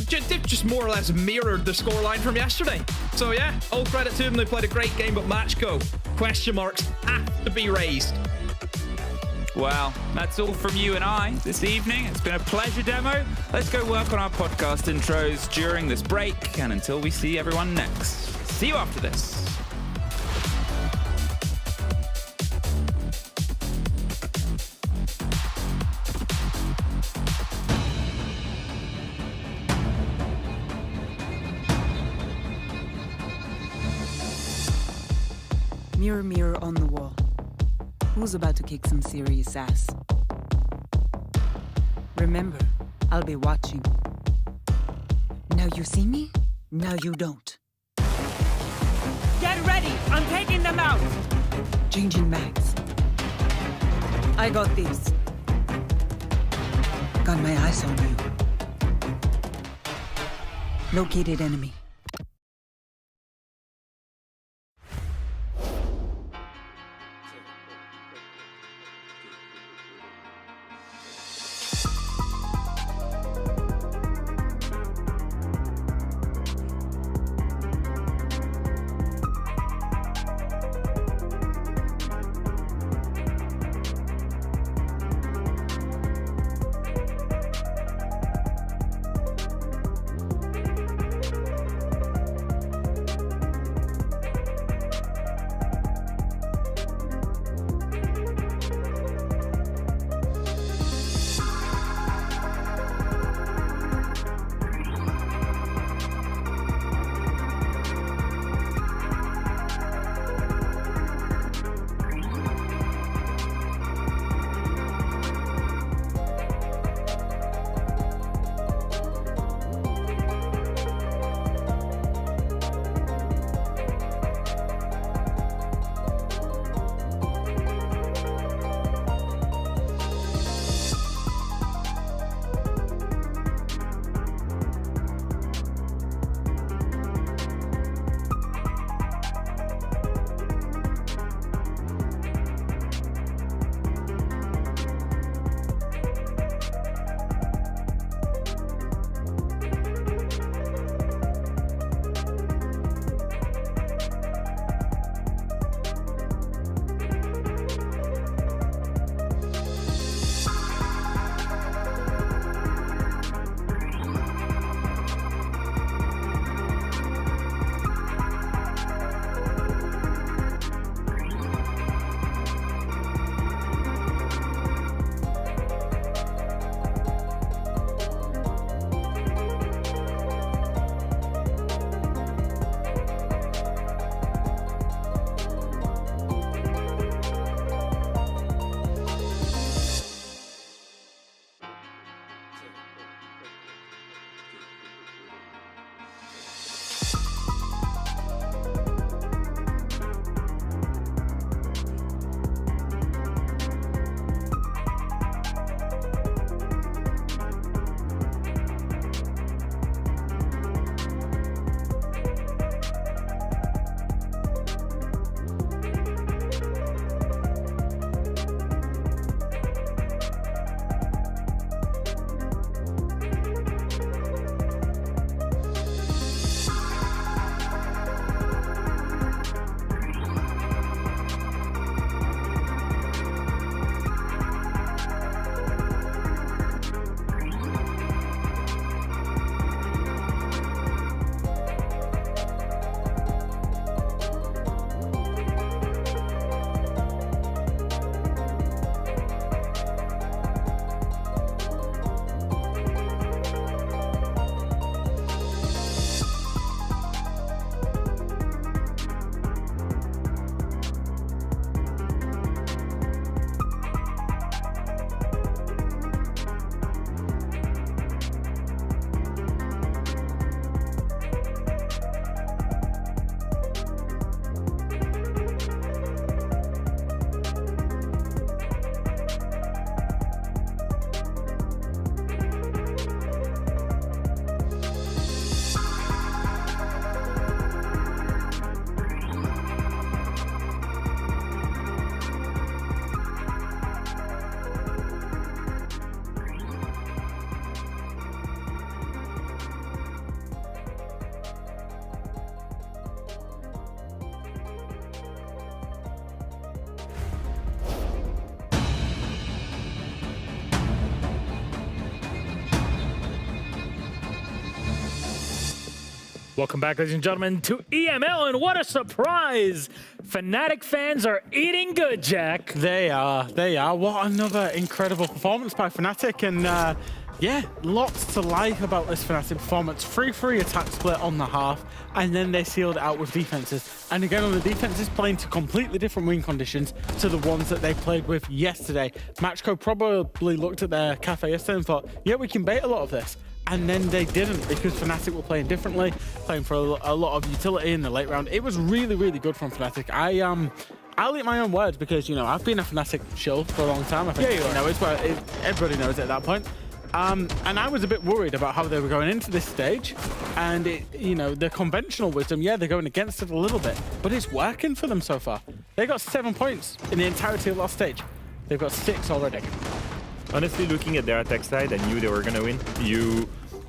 Just more or less mirrored the scoreline from yesterday. So yeah, all credit to them. They played a great game, but Matchco, question marks have to be raised. Well, that's all from you and I this evening. It's been a pleasure, Demo. Let's go work on our podcast intros during this break, and until we see everyone next. See you after this. Mirror, mirror on the wall. Who's about to kick some serious ass? Remember, I'll be watching. Now you see me, now you don't. Get ready! I'm taking them out! Changing mags. I got this. Got my eyes on you. Located enemy. Welcome back, ladies and gentlemen, to EML, and what a surprise! Fnatic fans are eating good, Jack. They are. What another incredible performance by Fnatic, and yeah, lots to like about this Fnatic performance. 3-3 attack split on the half, and then they sealed it out with defenses. And again, on the defenses, playing to completely different win conditions to the ones that they played with yesterday. Matchco probably looked at their cafe yesterday and thought, yeah, we can bait a lot of this. And then they didn't, because Fnatic were playing differently, playing for a lot of utility in the late round. It was really, really good from Fnatic. I'll eat my own words because, you know, I've been a Fnatic shill for a long time. I think everybody knows it at that point. And I was a bit worried about how they were going into this stage. And, you know, the conventional wisdom, yeah, they're going against it a little bit, but it's working for them so far. They got 7 points in the entirety of last stage. They've got 6 already. Honestly, looking at their attack side, I knew they were going to win. You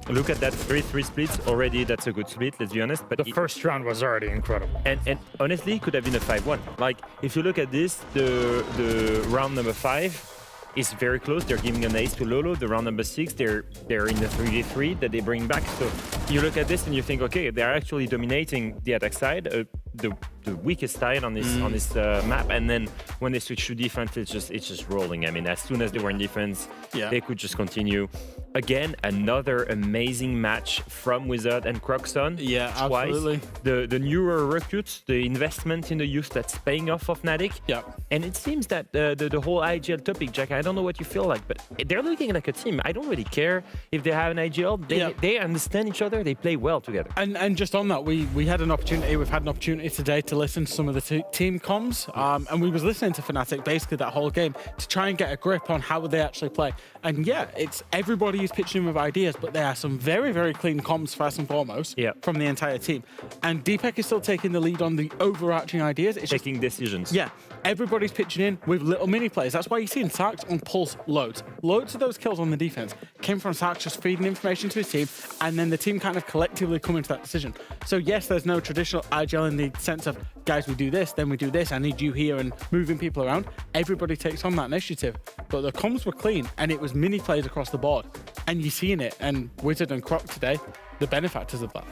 look at that 3-3 split, already that's a good split, let's be honest. But the first round was already incredible. And honestly, it could have been a 5-1. Like, if you look at this, the round number 5 is very close. They're giving an ace to Lolo. The round number 6, they're in the 3v3 that they bring back. So you look at this and you think, okay, they're actually dominating the attack side, the weakest side on this map. And then when they switch to defense, it's just rolling. I mean, as soon as they were in defense, they could just continue. Again, another amazing match from Wizard and Croxon. Yeah, twice. absolutely. The newer recruits, the investment in the youth that's paying off of Fnatic. Yeah. And it seems that the whole IGL topic, Jack, I don't know what you feel like, but they're looking like a team. I don't really care if they have an IGL. They understand each other. They play well together. And just on that, we've had an opportunity today to listen to some of the team comms, and we was listening to Fnatic basically that whole game to try and get a grip on how they actually play. And yeah, it's everybody is pitching in with ideas, but there are some very, very clean comms first and foremost from the entire team. And Deepak is still taking the lead on the overarching ideas. It's taking decisions. Yeah, everybody's pitching in with little mini plays. That's why you're seeing Sarks on Pulse loads. Loads of those kills on the defense came from Sarks just feeding information to his team, and then the team kind of collectively coming to that decision. So yes, there's no traditional IGL in the sense of, guys, we do this, then we do this, I need you here, and moving people around. Everybody takes on that initiative. But the comms were clean, and it was mini plays across the board. And you're seeing it, and Wizard and Croc today, the benefactors of that.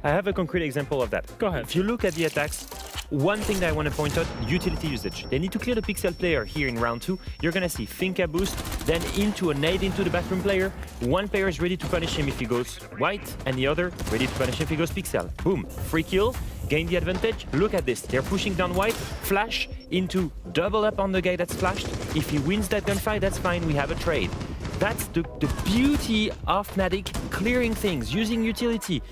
I have a concrete example of that. Go ahead. If you look at the attacks, one thing that I want to point out, utility usage. They need to clear the Pixel player here in round 2. You're going to see Finka boost, then into a nade into the bathroom player. One player is ready to punish him if he goes white, and the other ready to punish him if he goes Pixel. Boom, free kill, gain the advantage. Look at this, they're pushing down white, flash into double up on the guy that's flashed. If he wins that gunfight, that's fine, we have a trade. That's the beauty of Fnatic, clearing things, using utility.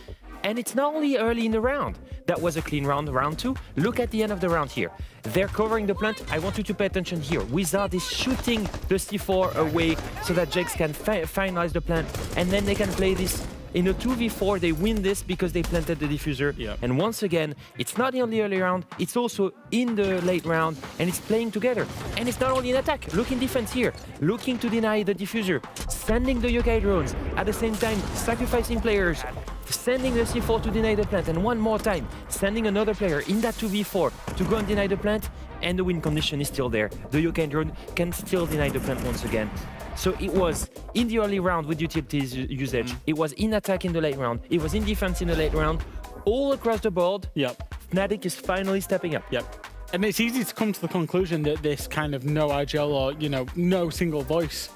And it's not only early in the round. That was a clean round, round 2. Look at the end of the round here. They're covering the plant. I want you to pay attention here. Wizard is shooting the C4 away so that Jax can finalize the plant. And then they can play this in a 2v4. They win this because they planted the diffuser. Yeah. And once again, it's not in the early round, it's also in the late round, and it's playing together. And it's not only in attack. Look in defense here. Looking to deny the diffuser. Sending the yokai drones. At the same time, sacrificing players. Sending the C4 to deny the plant, and one more time, sending another player in that 2v4 to go and deny the plant, and the win condition is still there. The yokai drone can still deny the plant once again. So it was in the early round with utilities usage, it was in attack in the late round, it was in defense in the late round, all across the board. Fnatic is finally stepping up. And it's easy to come to the conclusion that this kind of no IGL or, you know, no single voice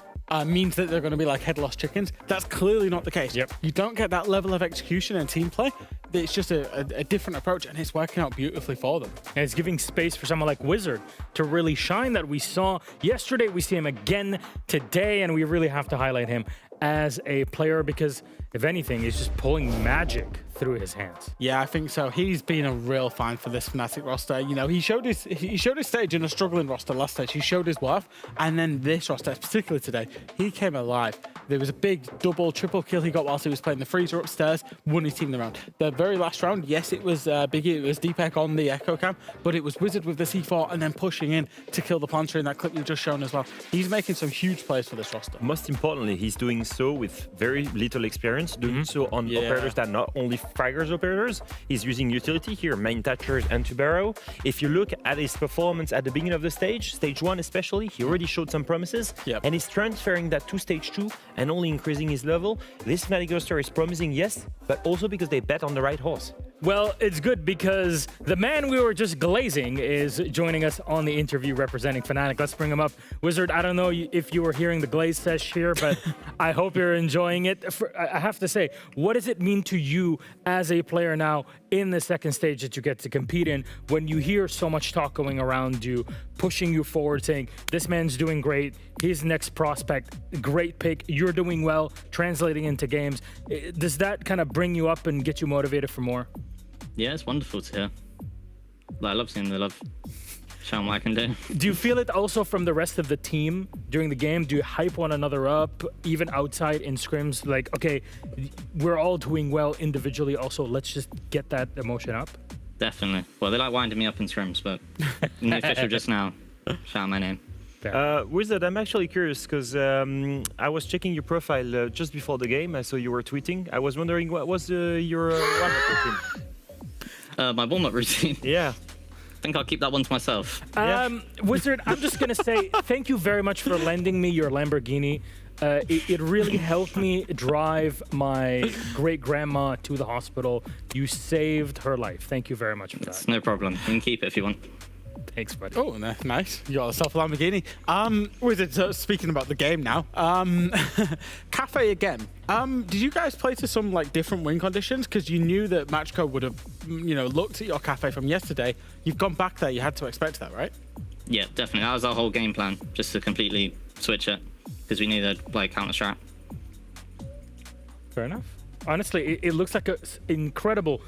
means that they're going to be like head lost chickens. That's clearly not the case. You don't get that level of execution and team play. It's just a different approach, and it's working out beautifully for them. And it's giving space for someone like Wizard to really shine that we saw yesterday. We see him again today, and we really have to highlight him as a player because, if anything, he's just pulling magic through his hands. Yeah, I think so. He's been a real find for this Fnatic roster. You know, he showed his stage in a struggling roster last stage. He showed his worth, and then this roster, particularly today, he came alive. There was a big double, triple kill he got whilst he was playing the freezer upstairs, won his team the round. The very last round, yes, it was Biggie, it was Deepak on the Echo Cam, but it was Wizard with the C4 and then pushing in to kill the planter in that clip you've just shown as well. He's making some huge plays for this roster. Most importantly, he's doing so with very little experience. difference, doing so on operators that are not only fraggers operators. He's using utility here, main touchers and to barrow. If you look at his performance at the beginning of the stage 1 especially, he already showed some promises, and he's transferring that to stage 2 and only increasing his level. This Fnatic roster is promising, yes, but also because they bet on the right horse. Well, it's good because the man we were just glazing is joining us on the interview representing Fnatic. Let's bring him up. Wizard, I don't know if you were hearing the glaze sesh here, but I hope you're enjoying it. I have to say, what does it mean to you as a player now in the second stage that you get to compete in when you hear so much talk going around you, pushing you forward, saying, this man's doing great, he's next prospect, great pick, you're doing well, translating into games. Does that kind of bring you up and get you motivated for more? Yeah, it's wonderful to hear. I love seeing the love. Show them what I can do. Do you feel it also from the rest of the team during the game? Do you hype one another up, even outside in scrims? Like, okay, we're all doing well individually. Also, let's just get that emotion up. Definitely. Well, they like winding me up in scrims, but in the official just now, shout out my name. Wizard, I'm actually curious because I was checking your profile just before the game. I saw you were tweeting. I was wondering what was your warm-up routine? My warm-up routine? Yeah. I think I'll keep that one to myself. Wizard, I'm just going to say thank you very much for lending me your Lamborghini. It really helped me drive my great-grandma to the hospital. You saved her life. Thank you very much for that. It's no problem. You can keep it if you want. Thanks, buddy. Oh, nice. You got yourself a Lamborghini. Wizard, speaking about the game now. Cafe again. Did you guys play to some like different win conditions? Because you knew that Matchco would have, looked at your Cafe from yesterday. You've gone back there. You had to expect that, right? Yeah, definitely. That was our whole game plan, just to completely switch it, because we needed like counter-strat. Fair enough. Honestly, it looks like an incredible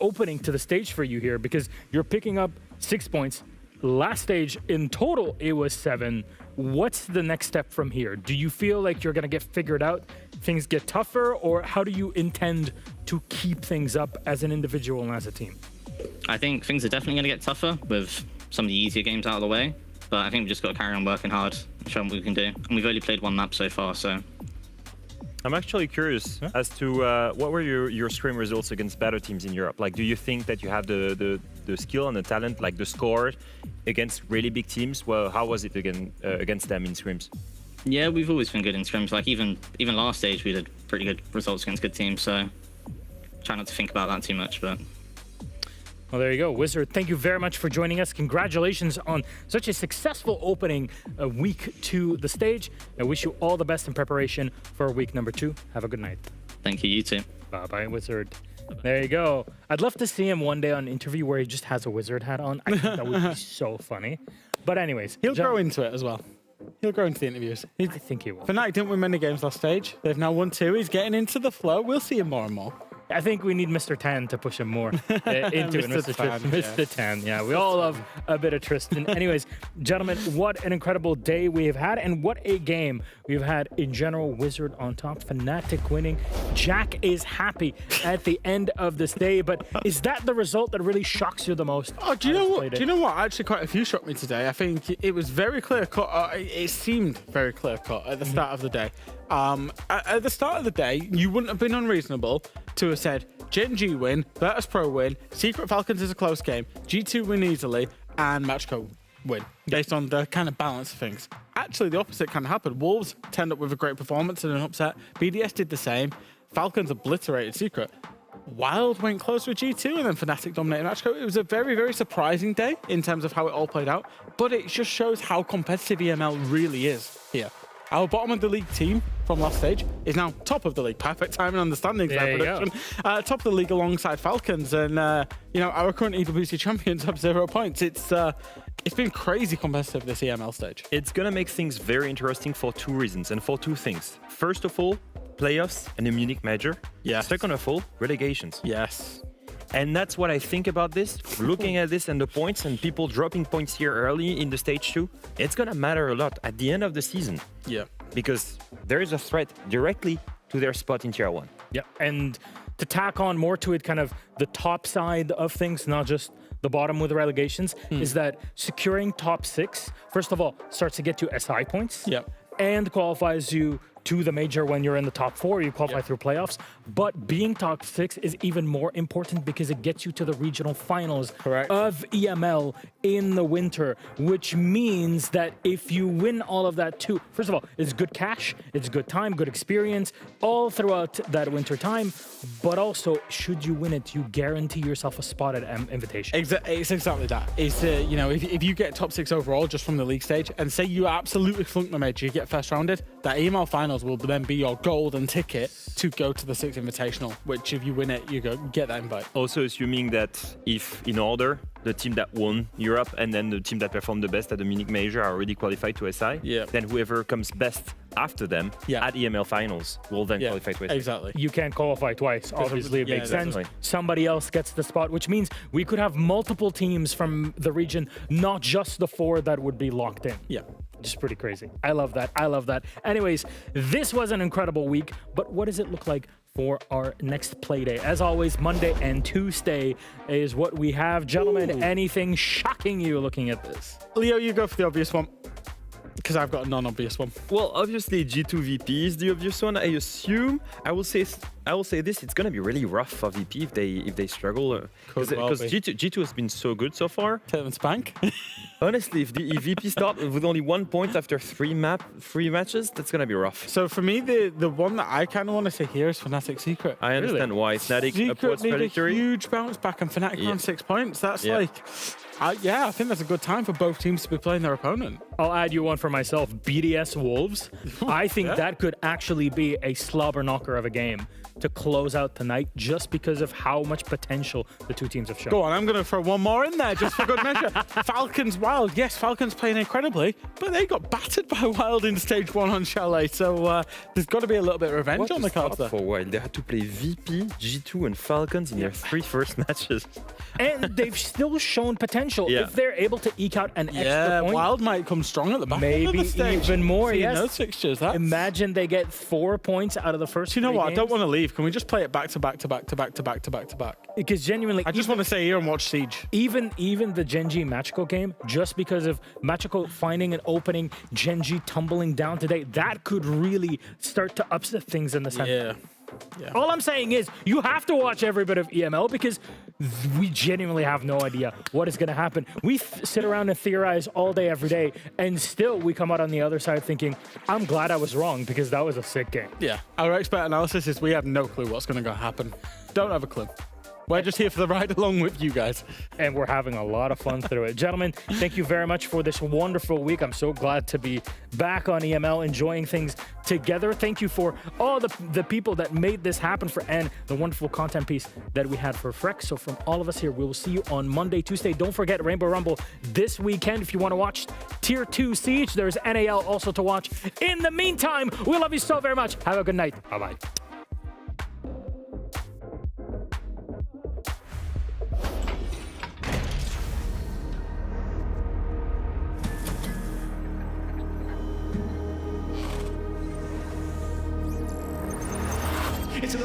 opening to the stage for you here because you're picking up 6 points. Last stage, in total, it was 7. What's the next step from here? Do you feel like you're going to get figured out, things get tougher, or how do you intend to keep things up as an individual and as a team? I think things are definitely going to get tougher with some of the easier games out of the way, but I think we've just got to carry on working hard and show what we can do. And we've only played one map so far, so... I'm actually curious as to what were your scrim results against better teams in Europe? Like, do you think that you have the skill and the talent, like the score against really big teams? Well, how was it against them in scrims? Yeah, we've always been good in scrims. Like even last stage, we did pretty good results against good teams. So try not to think about that too much, but. Well, there you go. Wizard, thank you very much for joining us. Congratulations on such a successful opening week to the stage. I wish you all the best in preparation for week number 2. Have a good night. Thank you, you too. Bye-bye, Wizard. There you go. I'd love to see him one day on an interview where he just has a Wizard hat on. I think that would be so funny. But anyways. He'll grow into it as well. He'll go into the interviews. I think he will. Fnatic didn't win many games last stage. They've now won 2. He's getting into the flow. We'll see him more and more. I think we need Mr. Tan to push him more into it. Mr. Tan, yeah. We all love a bit of Tristan. Anyways, gentlemen, what an incredible day we have had, and what a game we've had in general. Wizard on top, Fnatic winning. Jack is happy at the end of this day, but is that the result that really shocks you the most? Oh, do you know what? Do you know what? Actually, quite a few shocked me today. I think it was very clear cut. It seemed very clear cut at the start of the day. At the start of the day, you wouldn't have been unreasonable to have said Gen G win, Virtus Pro win, Secret Falcons is a close game, G2 win easily, and Matchco win, based on the kind of balance of things. Actually, the opposite kind of happened. Wolves turned up with a great performance and an upset. BDS did the same. Falcons obliterated Secret. Wild went close with G2, and then Fnatic dominated Matchco. It was a very, very surprising day in terms of how it all played out, but it just shows how competitive EML really is here. Our bottom of the league team from last stage is now top of the league. Perfect timing on the standings there, production. Top of the league alongside Falcons, and our current EWC champions have 0 points. It's been crazy competitive this EML stage. It's gonna make things very interesting for 2 reasons and for 2 things. First of all, playoffs and a Munich major. Yes. Second of all, relegations. Yes. And that's what I think about this. Looking at this and the points and people dropping points here early in the stage 2, it's gonna matter a lot at the end of the season. Yeah. Because there is a threat directly to their spot in tier 1. Yeah, and to tack on more to it, kind of the top side of things, not just the bottom with the relegations, is that securing top 6, first of all, starts to get you SI points. Yep. And qualifies you to the major when you're in the top 4, you qualify through playoffs. But being top 6 is even more important because it gets you to the regional finals of EML in the winter, which means that if you win all of that too, first of all, it's good cash, it's good time, good experience all throughout that winter time. But also, should you win it, you guarantee yourself a spot at Invitation. It's exactly that. It's you know, if you get top 6 overall just from the league stage, and say you absolutely flunk the major, you get first rounded, that EML finals will then be your golden ticket to go to the 6th Invitational, which if you win it, you get that invite. Also assuming that if in order, the team that won Europe and then the team that performed the best at the Munich Major are already qualified to SI, then whoever comes best after them at EML finals will then qualify to SI. Exactly. You can't qualify twice. Obviously, it makes sense. Definitely. Somebody else gets the spot, which means we could have multiple teams from the region, not just the 4 that would be locked in. Yeah. Just pretty crazy. I love that. I love that. Anyways, this was an incredible week, but what does it look like for our next play day? As always, Monday and Tuesday is what we have. Gentlemen, anything shocking you looking at this? Leo, you go for the obvious one, because I've got a non-obvious one. Well, obviously G2 VP is the obvious one. I assume I will say this. It's gonna be really rough for VP if they struggle because G2 has been so good so far. Take them spank. Honestly, if VP start with only 1 point after 3 matches, that's gonna be rough. So for me, the one that I kind of want to say here is Fnatic Secret. I understand why. Fnatic Secret upwards need trajectory. a huge bounce back, and Fnatic on 6 points. That's like, I think that's a good time for both teams to be playing their opponent. I'll add you one for myself. BDS Wolves. I think that could actually be a slobber knocker of a game to close out tonight, just because of how much potential the two teams have shown. Go on, I'm going to throw one more in there just for good measure. Falcons Wild. Yes, Falcons playing incredibly, but they got battered by Wild in stage 1 on Chalet. So there's got to be a little bit of revenge on the cards there. For Wild, they had to play VP, G2, and Falcons in their 3 first matches. And they've still shown potential if they're able to eke out an extra point. Wild might come strong at the back maybe end of the stage. Even more. Seeing Yes. those fixtures. Imagine they get 4 points out of the first. You know 3 what? games. I don't want to leave. Can we just play it back to back to back to back to back to back to back? Because genuinely, I just want to stay here and watch Siege. Even the Genji Machiko game, just because of Machiko finding an opening, Genji tumbling down today, that could really start to upset things in the center. Yeah. All I'm saying is you have to watch every bit of EML because we genuinely have no idea what is going to happen. We sit around and theorize all day, every day, and still we come out on the other side thinking, I'm glad I was wrong because that was a sick game. Yeah. Our expert analysis is we have no clue what's going to happen. Don't have a clue. We're just here for the ride along with you guys. And we're having a lot of fun through it. Gentlemen, thank you very much for this wonderful week. I'm so glad to be back on EML, enjoying things together. Thank you for all the people that made this happen and the wonderful content piece that we had for Freck. So from all of us here, we will see you on Monday, Tuesday. Don't forget Rainbow Rumble this weekend. If you want to watch Tier 2 Siege, there's NAL also to watch. In the meantime, we love you so very much. Have a good night. Bye-bye. It's a